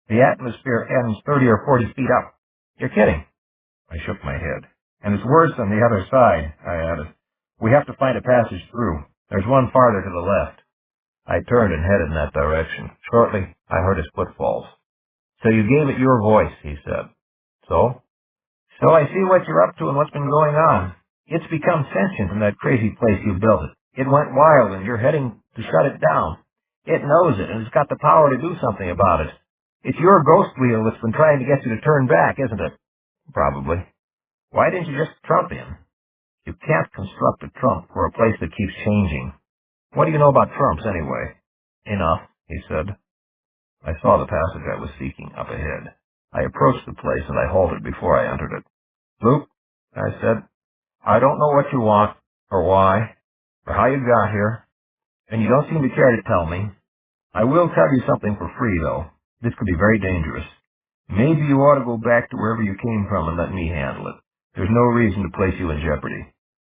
The atmosphere ends 30 or 40 feet up. You're kidding. I shook my head. And it's worse on the other side, I added. We have to find a passage through. There's one farther to the left. I turned and headed in that direction. Shortly, I heard his footfalls. So you gave it your voice, he said. So? So I see what you're up to and what's been going on. It's become sentient in that crazy place you built it. It went wild and you're heading to shut it down. It knows it and it's got the power to do something about it. It's your ghost wheel that's been trying to get you to turn back, isn't it? Probably. Why didn't you just trump in? You can't construct a trump for a place that keeps changing. What do you know about trumps, anyway? Enough, he said. I saw the passage I was seeking up ahead. I approached the place and I halted before I entered it. Luke, I said, I don't know what you want, or why, or how you got here, and you don't seem to care to tell me. I will tell you something for free, though. This could be very dangerous. Maybe you ought to go back to wherever you came from and let me handle it. There's no reason to place you in jeopardy.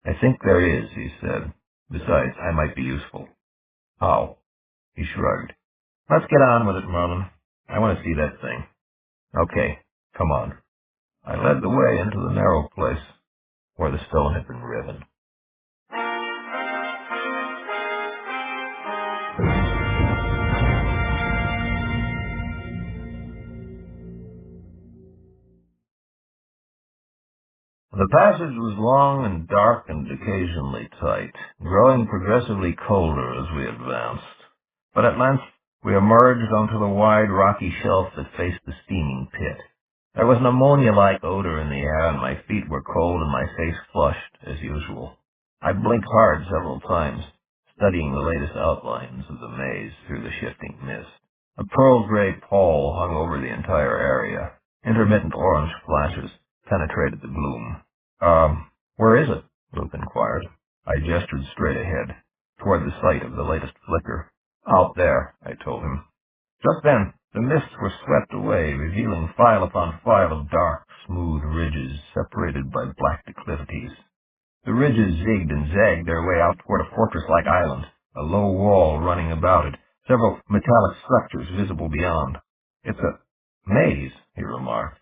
I think there is, he said. Besides, I might be useful. How? He shrugged. Let's get on with it, Merlin. I want to see that thing. Okay, come on. I led the way into the narrow place where the stone had been riven. The passage was long and dark and occasionally tight, growing progressively colder as we advanced. But at length we emerged onto the wide rocky shelf that faced the steaming pit. There was an ammonia-like odor in the air, and my feet were cold and my face flushed, as usual. I blinked hard several times, studying the latest outlines of the maze through the shifting mist. A pearl-gray pall hung over the entire area. Intermittent orange flashes penetrated the gloom. Where is it? Luke inquired. I gestured straight ahead, toward the site of the latest flicker. Out there, I told him. Just then, the mists were swept away, revealing file upon file of dark, smooth ridges separated by black declivities. The ridges zigged and zagged their way out toward a fortress-like island, a low wall running about it, several metallic structures visible beyond. It's a maze, he remarked.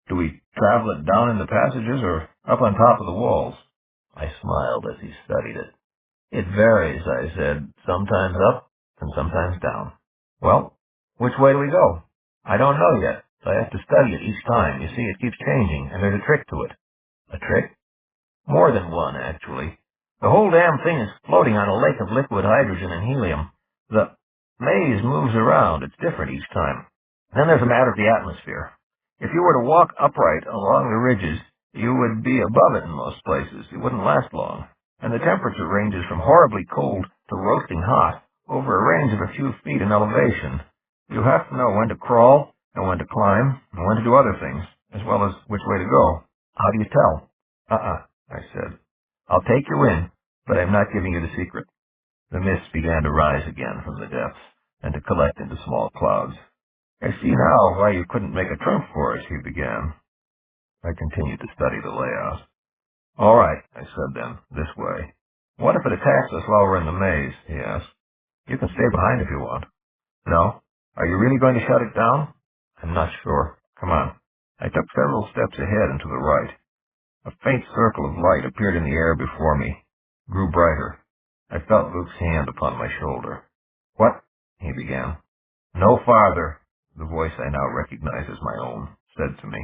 Do we travel it down in the passages or up on top of the walls? I smiled as he studied it. It varies, I said, sometimes up and sometimes down. Well, which way do we go? I don't know yet, so I have to study it each time. You see, it keeps changing, and there's a trick to it. A trick? More than one, actually. The whole damn thing is floating on a lake of liquid hydrogen and helium. The maze moves around. It's different each time. Then there's a matter of the atmosphere. If you were to walk upright along the ridges, you would be above it in most places. It wouldn't last long. And the temperature ranges from horribly cold to roasting hot, over a range of a few feet in elevation. You have to know when to crawl, and when to climb, and when to do other things, as well as which way to go. How do you tell? I said. I'll take you in, but I'm not giving you the secret. The mist began to rise again from the depths, and to collect into small clouds. I see now why you couldn't make a trunk for us, he began. I continued to study the layout. All right, I said then, this way. What if it attacks us while we're in the maze, he asked. You can stay behind if you want. No? Are you really going to shut it down? I'm not sure. Come on. I took several steps ahead and to the right. A faint circle of light appeared in the air before me, grew brighter. I felt Luke's hand upon my shoulder. What? He began. No farther, the voice I now recognize as my own, said to me.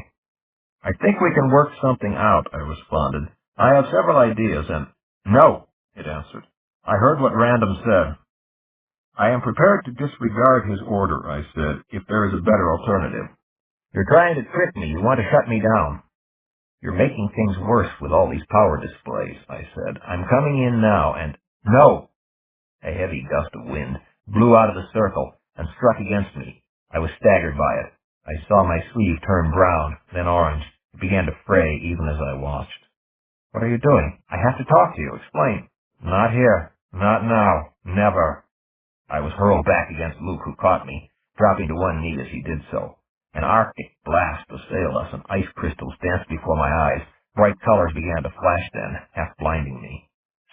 I think we can work something out, I responded. I have several ideas and... No, it answered. I heard what Random said. I am prepared to disregard his order, I said, if there is a better alternative. You're trying to trick me. You want to shut me down. You're making things worse with all these power displays, I said. I'm coming in now and... No! A heavy gust of wind blew out of the circle and struck against me. I was staggered by it. I saw my sleeve turn brown, then orange. It began to fray even as I watched. What are you doing? I have to talk to you. Explain. Not here. Not now. Never. I was hurled back against Luke, who caught me, dropping to one knee as he did so. An arctic blast assailed us, and ice crystals danced before my eyes. Bright colors began to flash then, half blinding me.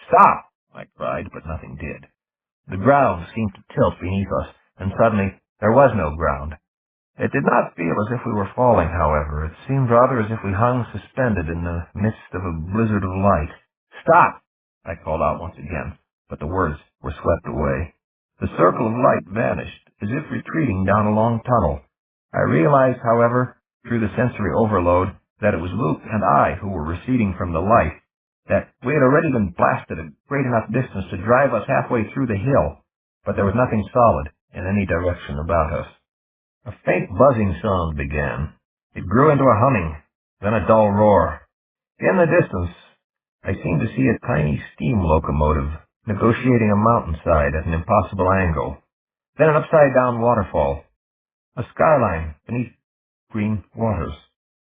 Stop! I cried, but nothing did. The ground seemed to tilt beneath us, and suddenly there was no ground. It did not feel as if we were falling, however. It seemed rather as if we hung suspended in the midst of a blizzard of light. Stop! I called out once again, but the words were swept away. The circle of light vanished, as if retreating down a long tunnel. I realized, however, through the sensory overload, that it was Luke and I who were receding from the light, that we had already been blasted a great enough distance to drive us halfway through the hill, but there was nothing solid in any direction about us. A faint buzzing sound began. It grew into a humming, then a dull roar. In the distance, I seemed to see a tiny steam locomotive negotiating a mountainside at an impossible angle, then an upside-down waterfall, a skyline beneath green waters.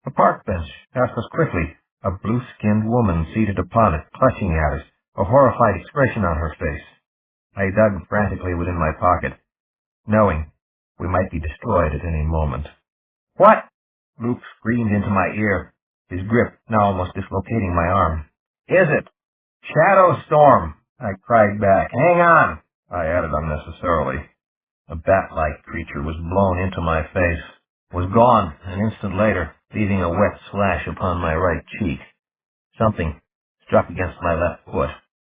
A park bench passed us quickly, A blue-skinned woman seated upon it, clutching at us, a horrified expression on her face. I dug frantically within my pocket, knowing we might be destroyed at any moment. "What?" Luke screamed into my ear, his grip now almost dislocating my arm. "Is it?" "Shadow storm," I cried back. "Hang on," I added unnecessarily. A bat-like creature was blown into my face, was gone an instant later, leaving a wet slash upon my right cheek. Something struck against my left foot.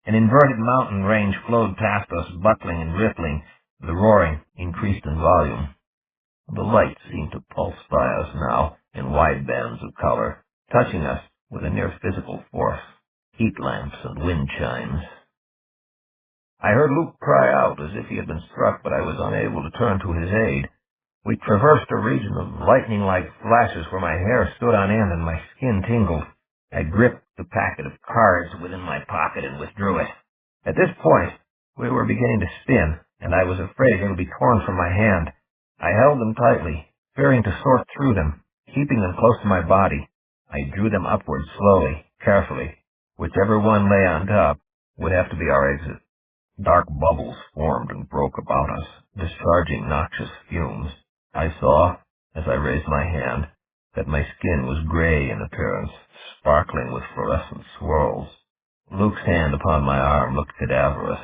An inverted mountain range flowed past us, buckling and rippling. The roaring increased in volume. The light seemed to pulse by us now in wide bands of color, touching us with a near physical force. Heat lamps and wind chimes. I heard Luke cry out as if he had been struck, but I was unable to turn to his aid. We traversed a region of lightning-like flashes where my hair stood on end and my skin tingled. I gripped the packet of cards within my pocket and withdrew it. At this point, we were beginning to spin, and I was afraid they would be torn from my hand. I held them tightly, fearing to sort through them, keeping them close to my body. I drew them upward slowly, carefully. Whichever one lay on top would have to be our exit. Dark bubbles formed and broke about us, discharging noxious fumes. I saw, as I raised my hand, that my skin was gray in appearance, sparkling with fluorescent swirls. Luke's hand upon my arm looked cadaverous,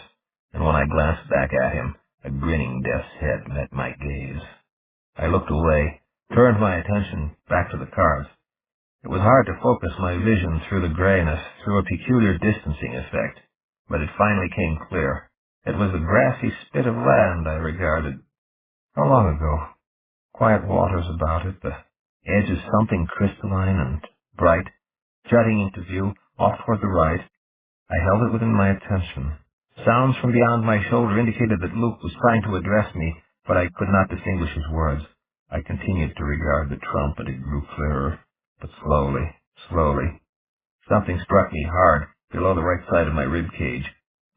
and when I glanced back at him, a grinning death's head met my gaze. I looked away, turned my attention back to the cards. It was hard to focus my vision through the grayness, through a peculiar distancing effect, but it finally came clear. It was the grassy spit of land I regarded. How long ago? Quiet waters about it, the edge of something crystalline and bright, jutting into view off toward the right. I held it within my attention. Sounds from beyond my shoulder indicated that Luke was trying to address me, but I could not distinguish his words. I continued to regard the trump, and it grew clearer, but slowly, slowly. Something struck me hard below the right side of my rib cage.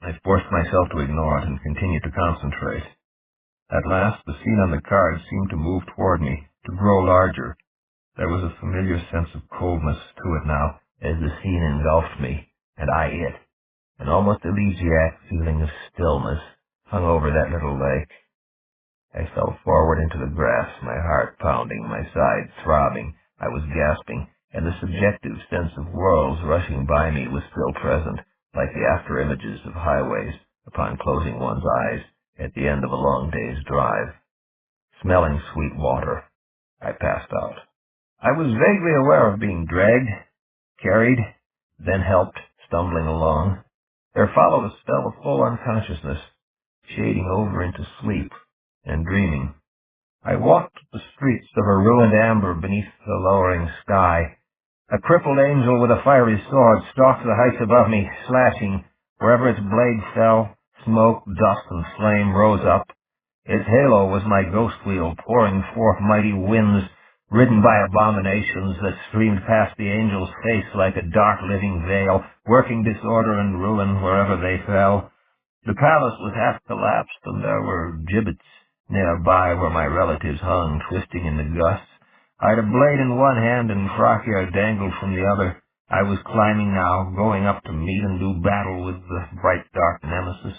I forced myself to ignore it and continued to concentrate. At last, the scene on the card seemed to move toward me, to grow larger. There was a familiar sense of coldness to it now, as the scene engulfed me, and I it. An almost elegiac feeling of stillness hung over that little lake. I fell forward into the grass, my heart pounding, my sides throbbing. I was gasping, and the subjective sense of worlds rushing by me was still present, like the after-images of highways upon closing one's eyes at the end of a long day's drive. Smelling sweet water, I passed out. I was vaguely aware of being dragged, carried, then helped, stumbling along. There followed a spell of full unconsciousness, shading over into sleep and dreaming. I walked the streets of a ruined amber beneath the lowering sky. A crippled angel with a fiery sword stalked the heights above me, slashing. Wherever its blade fell, smoke, dust, and flame rose up. Its halo was my ghost wheel, pouring forth mighty winds, ridden by abominations that streamed past the angel's face like a dark living veil, working disorder and ruin wherever they fell. The palace was half collapsed, and there were gibbets nearby where my relatives hung, twisting in the gusts. I had a blade in one hand and crockier dangled from the other. I was climbing now, going up to meet and do battle with the bright dark nemesis.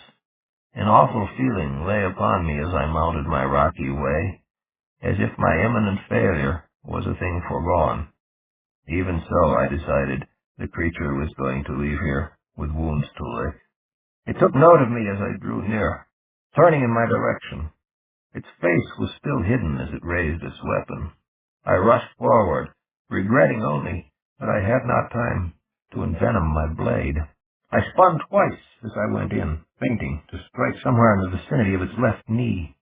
An awful feeling lay upon me as I mounted my rocky way, as if my imminent failure was a thing foregone. Even so, I decided, the creature was going to leave here with wounds to lick. It took note of me as I drew near, turning in my direction. Its face was still hidden as it raised its weapon. I rushed forward, regretting only that I had not time to envenom my blade. I spun twice as I went in, feinting to strike somewhere in the vicinity of its left knee.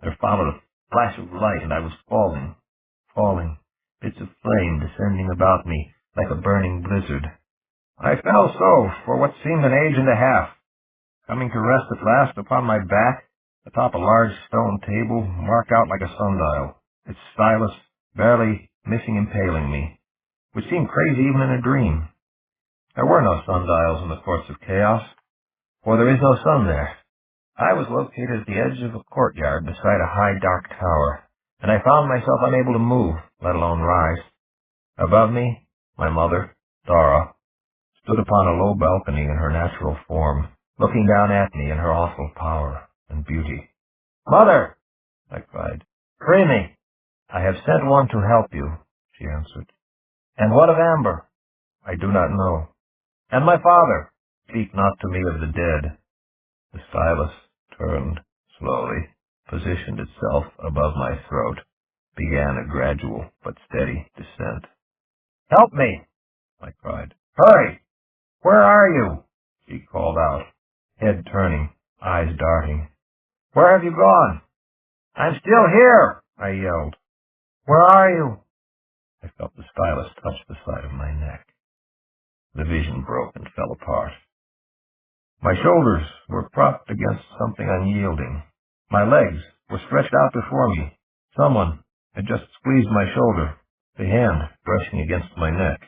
There followed a flash of light, and I was falling, bits of flame descending about me like a burning blizzard. I fell so for what seemed an age and a half, coming to rest at last upon my back atop a large stone table marked out like a sundial, its stylus barely missing impaling me, which seemed crazy even in a dream. There were no sundials in the courts of chaos, for there is no sun there. I was located at the edge of a courtyard beside a high dark tower, and I found myself unable to move, let alone rise. Above me, my mother, Dora, stood upon a low balcony in her natural form, looking down at me in her awful power and beauty. "Mother!" I cried. "Free me!" "I have sent one to help you," she answered. "And what of Amber?" "I do not know." "And my father?" "Speak not to me of the dead." The stylus turned slowly, positioned itself above my throat, began a gradual but steady descent. "Help me!" I cried. "Hurry! Where are you?" she called out, head turning, eyes darting. "Where have you gone?" "I'm still here!" I yelled. "Where are you?" I felt the stylus touch the side of my neck. The vision broke and fell apart. My shoulders were propped against something unyielding. My legs were stretched out before me. Someone had just squeezed my shoulder, the hand brushing against my neck.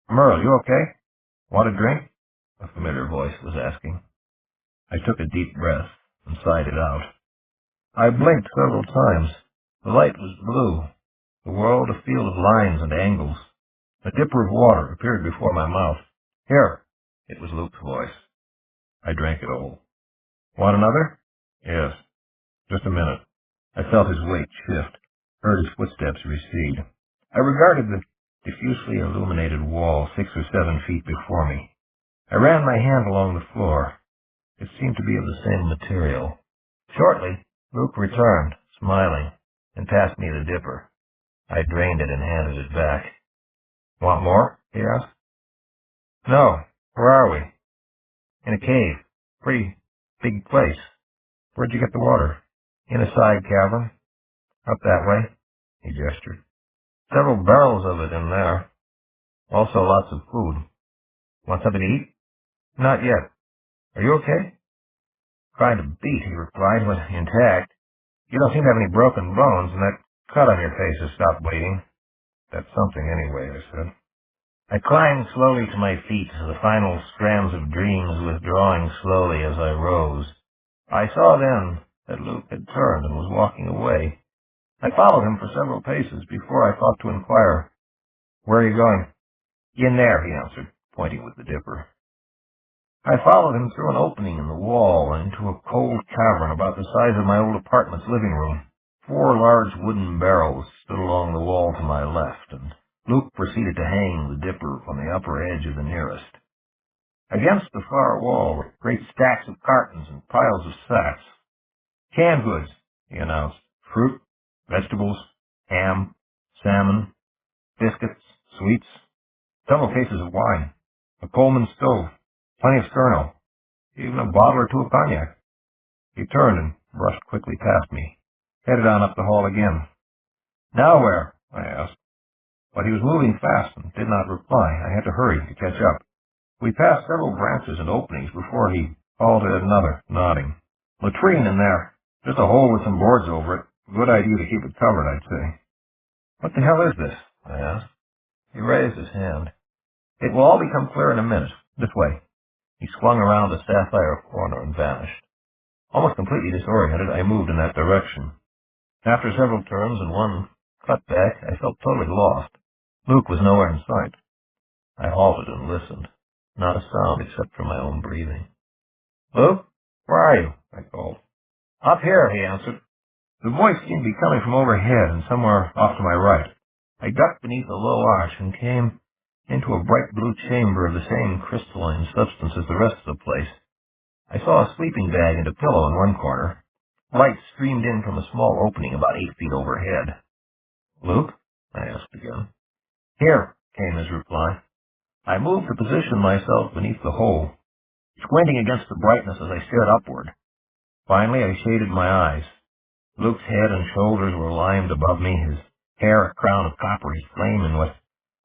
"Merle, you okay? Want a drink?" a familiar voice was asking. I took a deep breath and sighed it out. I blinked several times. The light was blue, the world a field of lines and angles. A dipper of water appeared before my mouth. "Here." It was Luke's voice. I drank it all. "Want another?" "Yes. Just a minute." I felt his weight shift, heard his footsteps recede. I regarded the diffusely illuminated wall 6 or 7 feet before me. I ran my hand along the floor. It seemed to be of the same material. Shortly, Luke returned, smiling, and passed me the dipper. I drained it and handed it back. "Want more?" he asked. "No. Where are we?" "In a cave. Pretty big place." "Where'd you get the water?" "In a side cavern. Up that way." He gestured. "Several barrels of it in there. Also lots of food. Want something to eat?" "Not yet. Are you okay?" "Kind of beat," he replied, "but intact. You don't seem to have any broken bones, and that cut on your face has stopped bleeding." "That's something anyway," I said. I climbed slowly to my feet, the final strands of dreams withdrawing slowly as I rose. I saw then that Luke had turned and was walking away. I followed him for several paces before I thought to inquire, "Where are you going?" "In there," he answered, pointing with the dipper. I followed him through an opening in the wall and into a cold cavern about the size of my old apartment's living room. 4 large wooden barrels stood along the wall to my left, and Luke proceeded to hang the dipper on the upper edge of the nearest. Against the far wall were great stacks of cartons and piles of sacks. "Canned goods," he announced. "Fruit, vegetables, ham, salmon, biscuits, sweets, several cases of wine, a Coleman stove, plenty of sterno, even a bottle or 2 of cognac." He turned and brushed quickly past me, headed on up the hall again. "Now where?" I asked. But he was moving fast and did not reply. I had to hurry to catch up. We passed several branches and openings before he halted at another, nodding. "Latrine in there. Just a hole with some boards over it. Good idea to keep it covered, I'd say." "What the hell is this?" I asked. He raised his hand. "It will all become clear in a minute. This way." He swung around the sapphire corner and vanished. Almost completely disoriented, I moved in that direction. After several turns and one cut back, I felt totally lost. Luke was nowhere in sight. I halted and listened. Not a sound except for my own breathing. "Luke, where are you?" I called. "Up here," he answered. The voice seemed to be coming from overhead and somewhere off to my right. I ducked beneath a low arch and came into a bright blue chamber of the same crystalline substance as the rest of the place. I saw a sleeping bag and a pillow in one corner. Light streamed in from a small opening about 8 feet overhead. "Luke?" I asked again. "Here," came his reply. I moved to position myself beneath the hole, squinting against the brightness as I stared upward. Finally, I shaded my eyes. Luke's head and shoulders were limned above me, his hair a crown of coppery flame in what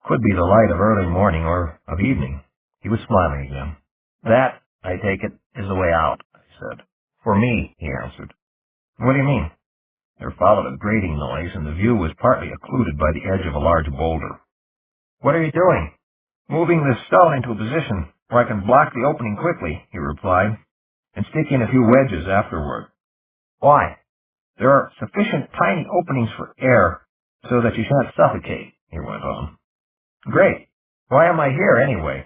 could be the light of early morning or of evening. He was smiling again. "That, I take it, is the way out," I said. "For me," he answered. "What do you mean?" There followed a grating noise, and the view was partly occluded by the edge of a large boulder. "What are you doing?" "Moving this stone into a position where I can block the opening quickly," he replied, "and stick in a few wedges afterward." "Why?" "There are sufficient tiny openings for air so that you shan't suffocate," he went on. "Great. Why am I here, anyway?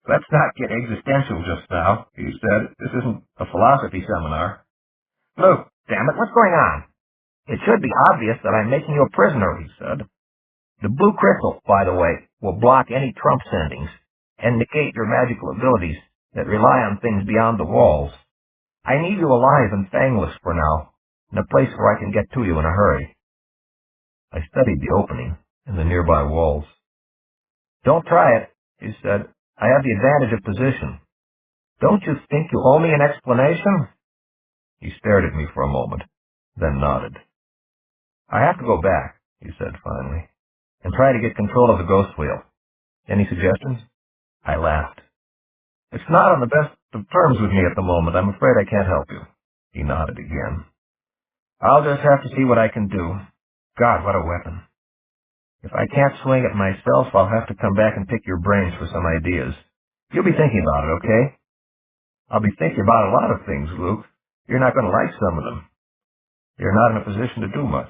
Let's not get existential just now, he said. This isn't a philosophy seminar. Luke, damn it, what's going on? It should be obvious that I'm making you a prisoner, he said. The blue crystal, by the way, will block any Trump sendings and negate your magical abilities that rely on things beyond the walls. I need you alive and fangless for now, in a place where I can get to you in a hurry. I studied the opening in the nearby walls. Don't try it, he said. I have the advantage of position. Don't you think you owe me an explanation? He stared at me for a moment, then nodded. I have to go back, he said finally, and try to get control of the ghost wheel. Any suggestions? I laughed. It's not on the best of terms with me at the moment. I'm afraid I can't help you. He nodded again. I'll just have to see what I can do. God, what a weapon. If I can't swing it myself, I'll have to come back and pick your brains for some ideas. You'll be thinking about it, okay? I'll be thinking about a lot of things, Luke. You're not going to like some of them. You're not in a position to do much.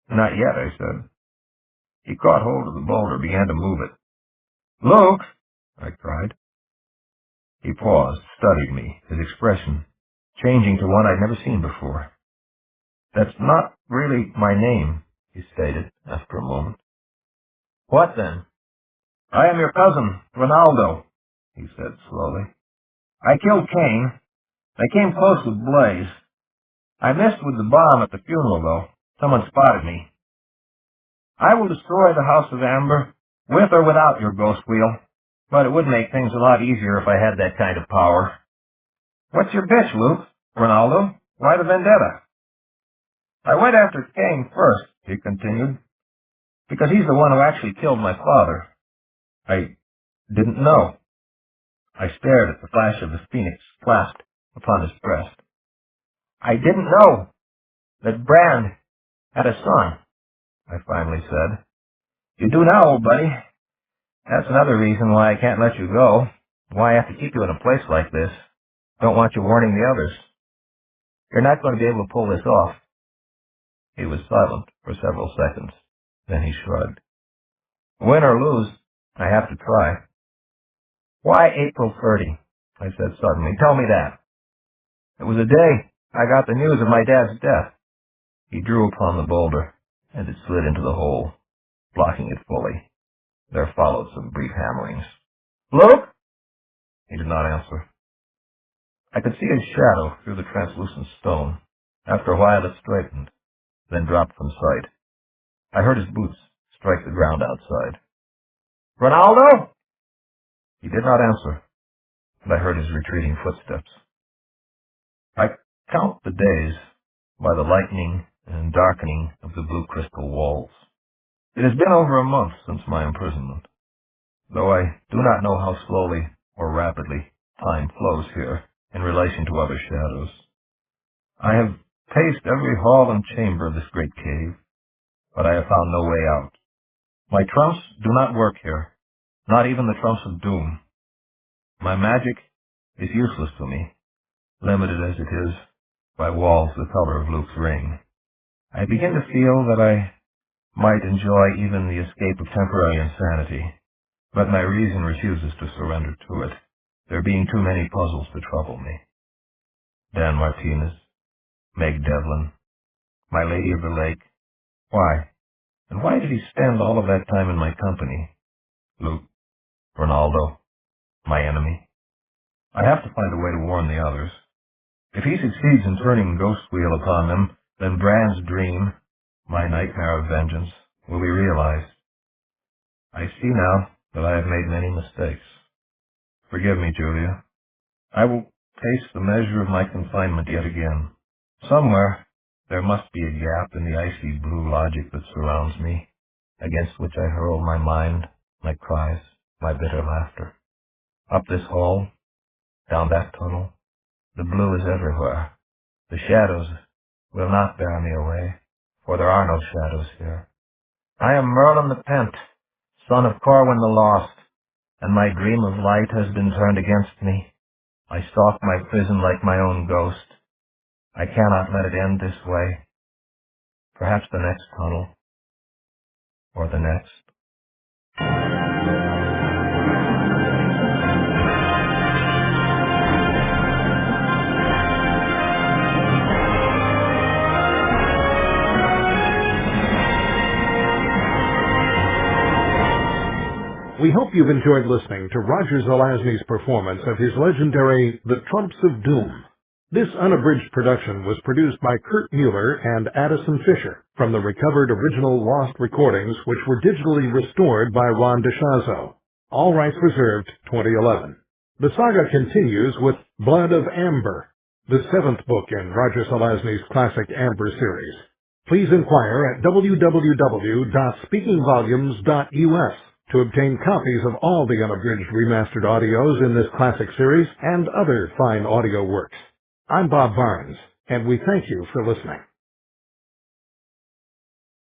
Not yet, I said. He caught hold of the boulder, began to move it. Luke! I cried. He paused, studied me, his expression changing to one I'd never seen before. That's not really my name, he stated after a moment. What then? I am your cousin, Ronaldo, he said slowly. I killed Kane. I came close with Blaze. I missed with the bomb at the funeral, though. Someone spotted me. I will destroy the House of Amber, with or without your ghost wheel, but it would make things a lot easier if I had that kind of power. What's your bitch, Luke? Ronaldo? Why the vendetta? I went after Kane first, he continued, because he's the one who actually killed my father. I didn't know. I stared at the flash of the phoenix clasped upon his breast. I didn't know that Brand had a son, I finally said. You do now, old buddy. That's another reason why I can't let you go, why I have to keep you in a place like this. Don't want you warning the others. You're not going to be able to pull this off. He was silent for several seconds. Then he shrugged. Win or lose, I have to try. Why April 30? I said suddenly. Tell me that. It was the day I got the news of my dad's death. He drew upon the boulder, and it slid into the hole, blocking it fully. There followed some brief hammerings. Luke? He did not answer. I could see his shadow through the translucent stone. After a while it straightened, then dropped from sight. I heard his boots strike the ground outside. Ronaldo? He did not answer, but I heard his retreating footsteps. I count the days by the lightening and darkening of the blue crystal walls. It has been over a month since my imprisonment, though I do not know how slowly or rapidly time flows here in relation to other shadows. I have paced every hall and chamber of this great cave, but I have found no way out. My trumps do not work here, not even the trumps of doom. My magic is useless to me, limited as it is by walls the color of Luke's ring. I begin to feel that I might enjoy even the escape of temporary insanity, but my reason refuses to surrender to it, there being too many puzzles to trouble me. Dan Martinez, Meg Devlin, my Lady of the Lake. Why? And why did he spend all of that time in my company? Luke, Ronaldo, my enemy. I have to find a way to warn the others. If he succeeds in turning Ghost Wheel upon them, then Brand's dream, my nightmare of vengeance, will be realized. I see now that I have made many mistakes. Forgive me, Julia. I will taste the measure of my confinement yet again. Somewhere there must be a gap in the icy blue logic that surrounds me, against which I hurl my mind, my cries, my bitter laughter. Up this hall, down that tunnel, the blue is everywhere. The shadows will not bear me away, for there are no shadows here. I am Merlin the Pent, son of Corwin the Lost, and my dream of light has been turned against me. I stalk my prison like my own ghost. I cannot let it end this way. Perhaps the next tunnel, or the next. We hope you've enjoyed listening to Roger Zelazny's performance of his legendary The Trumps of Doom. This unabridged production was produced by Kurt Mueller and Addison Fisher from the recovered original lost recordings, which were digitally restored by Ron DeShazo. All rights reserved, 2011. The saga continues with Blood of Amber, the 7th book in Roger Zelazny's classic Amber series. Please inquire at www.speakingvolumes.us to obtain copies of all the unabridged remastered audios in this classic series and other fine audio works. I'm Bob Barnes, and we thank you for listening.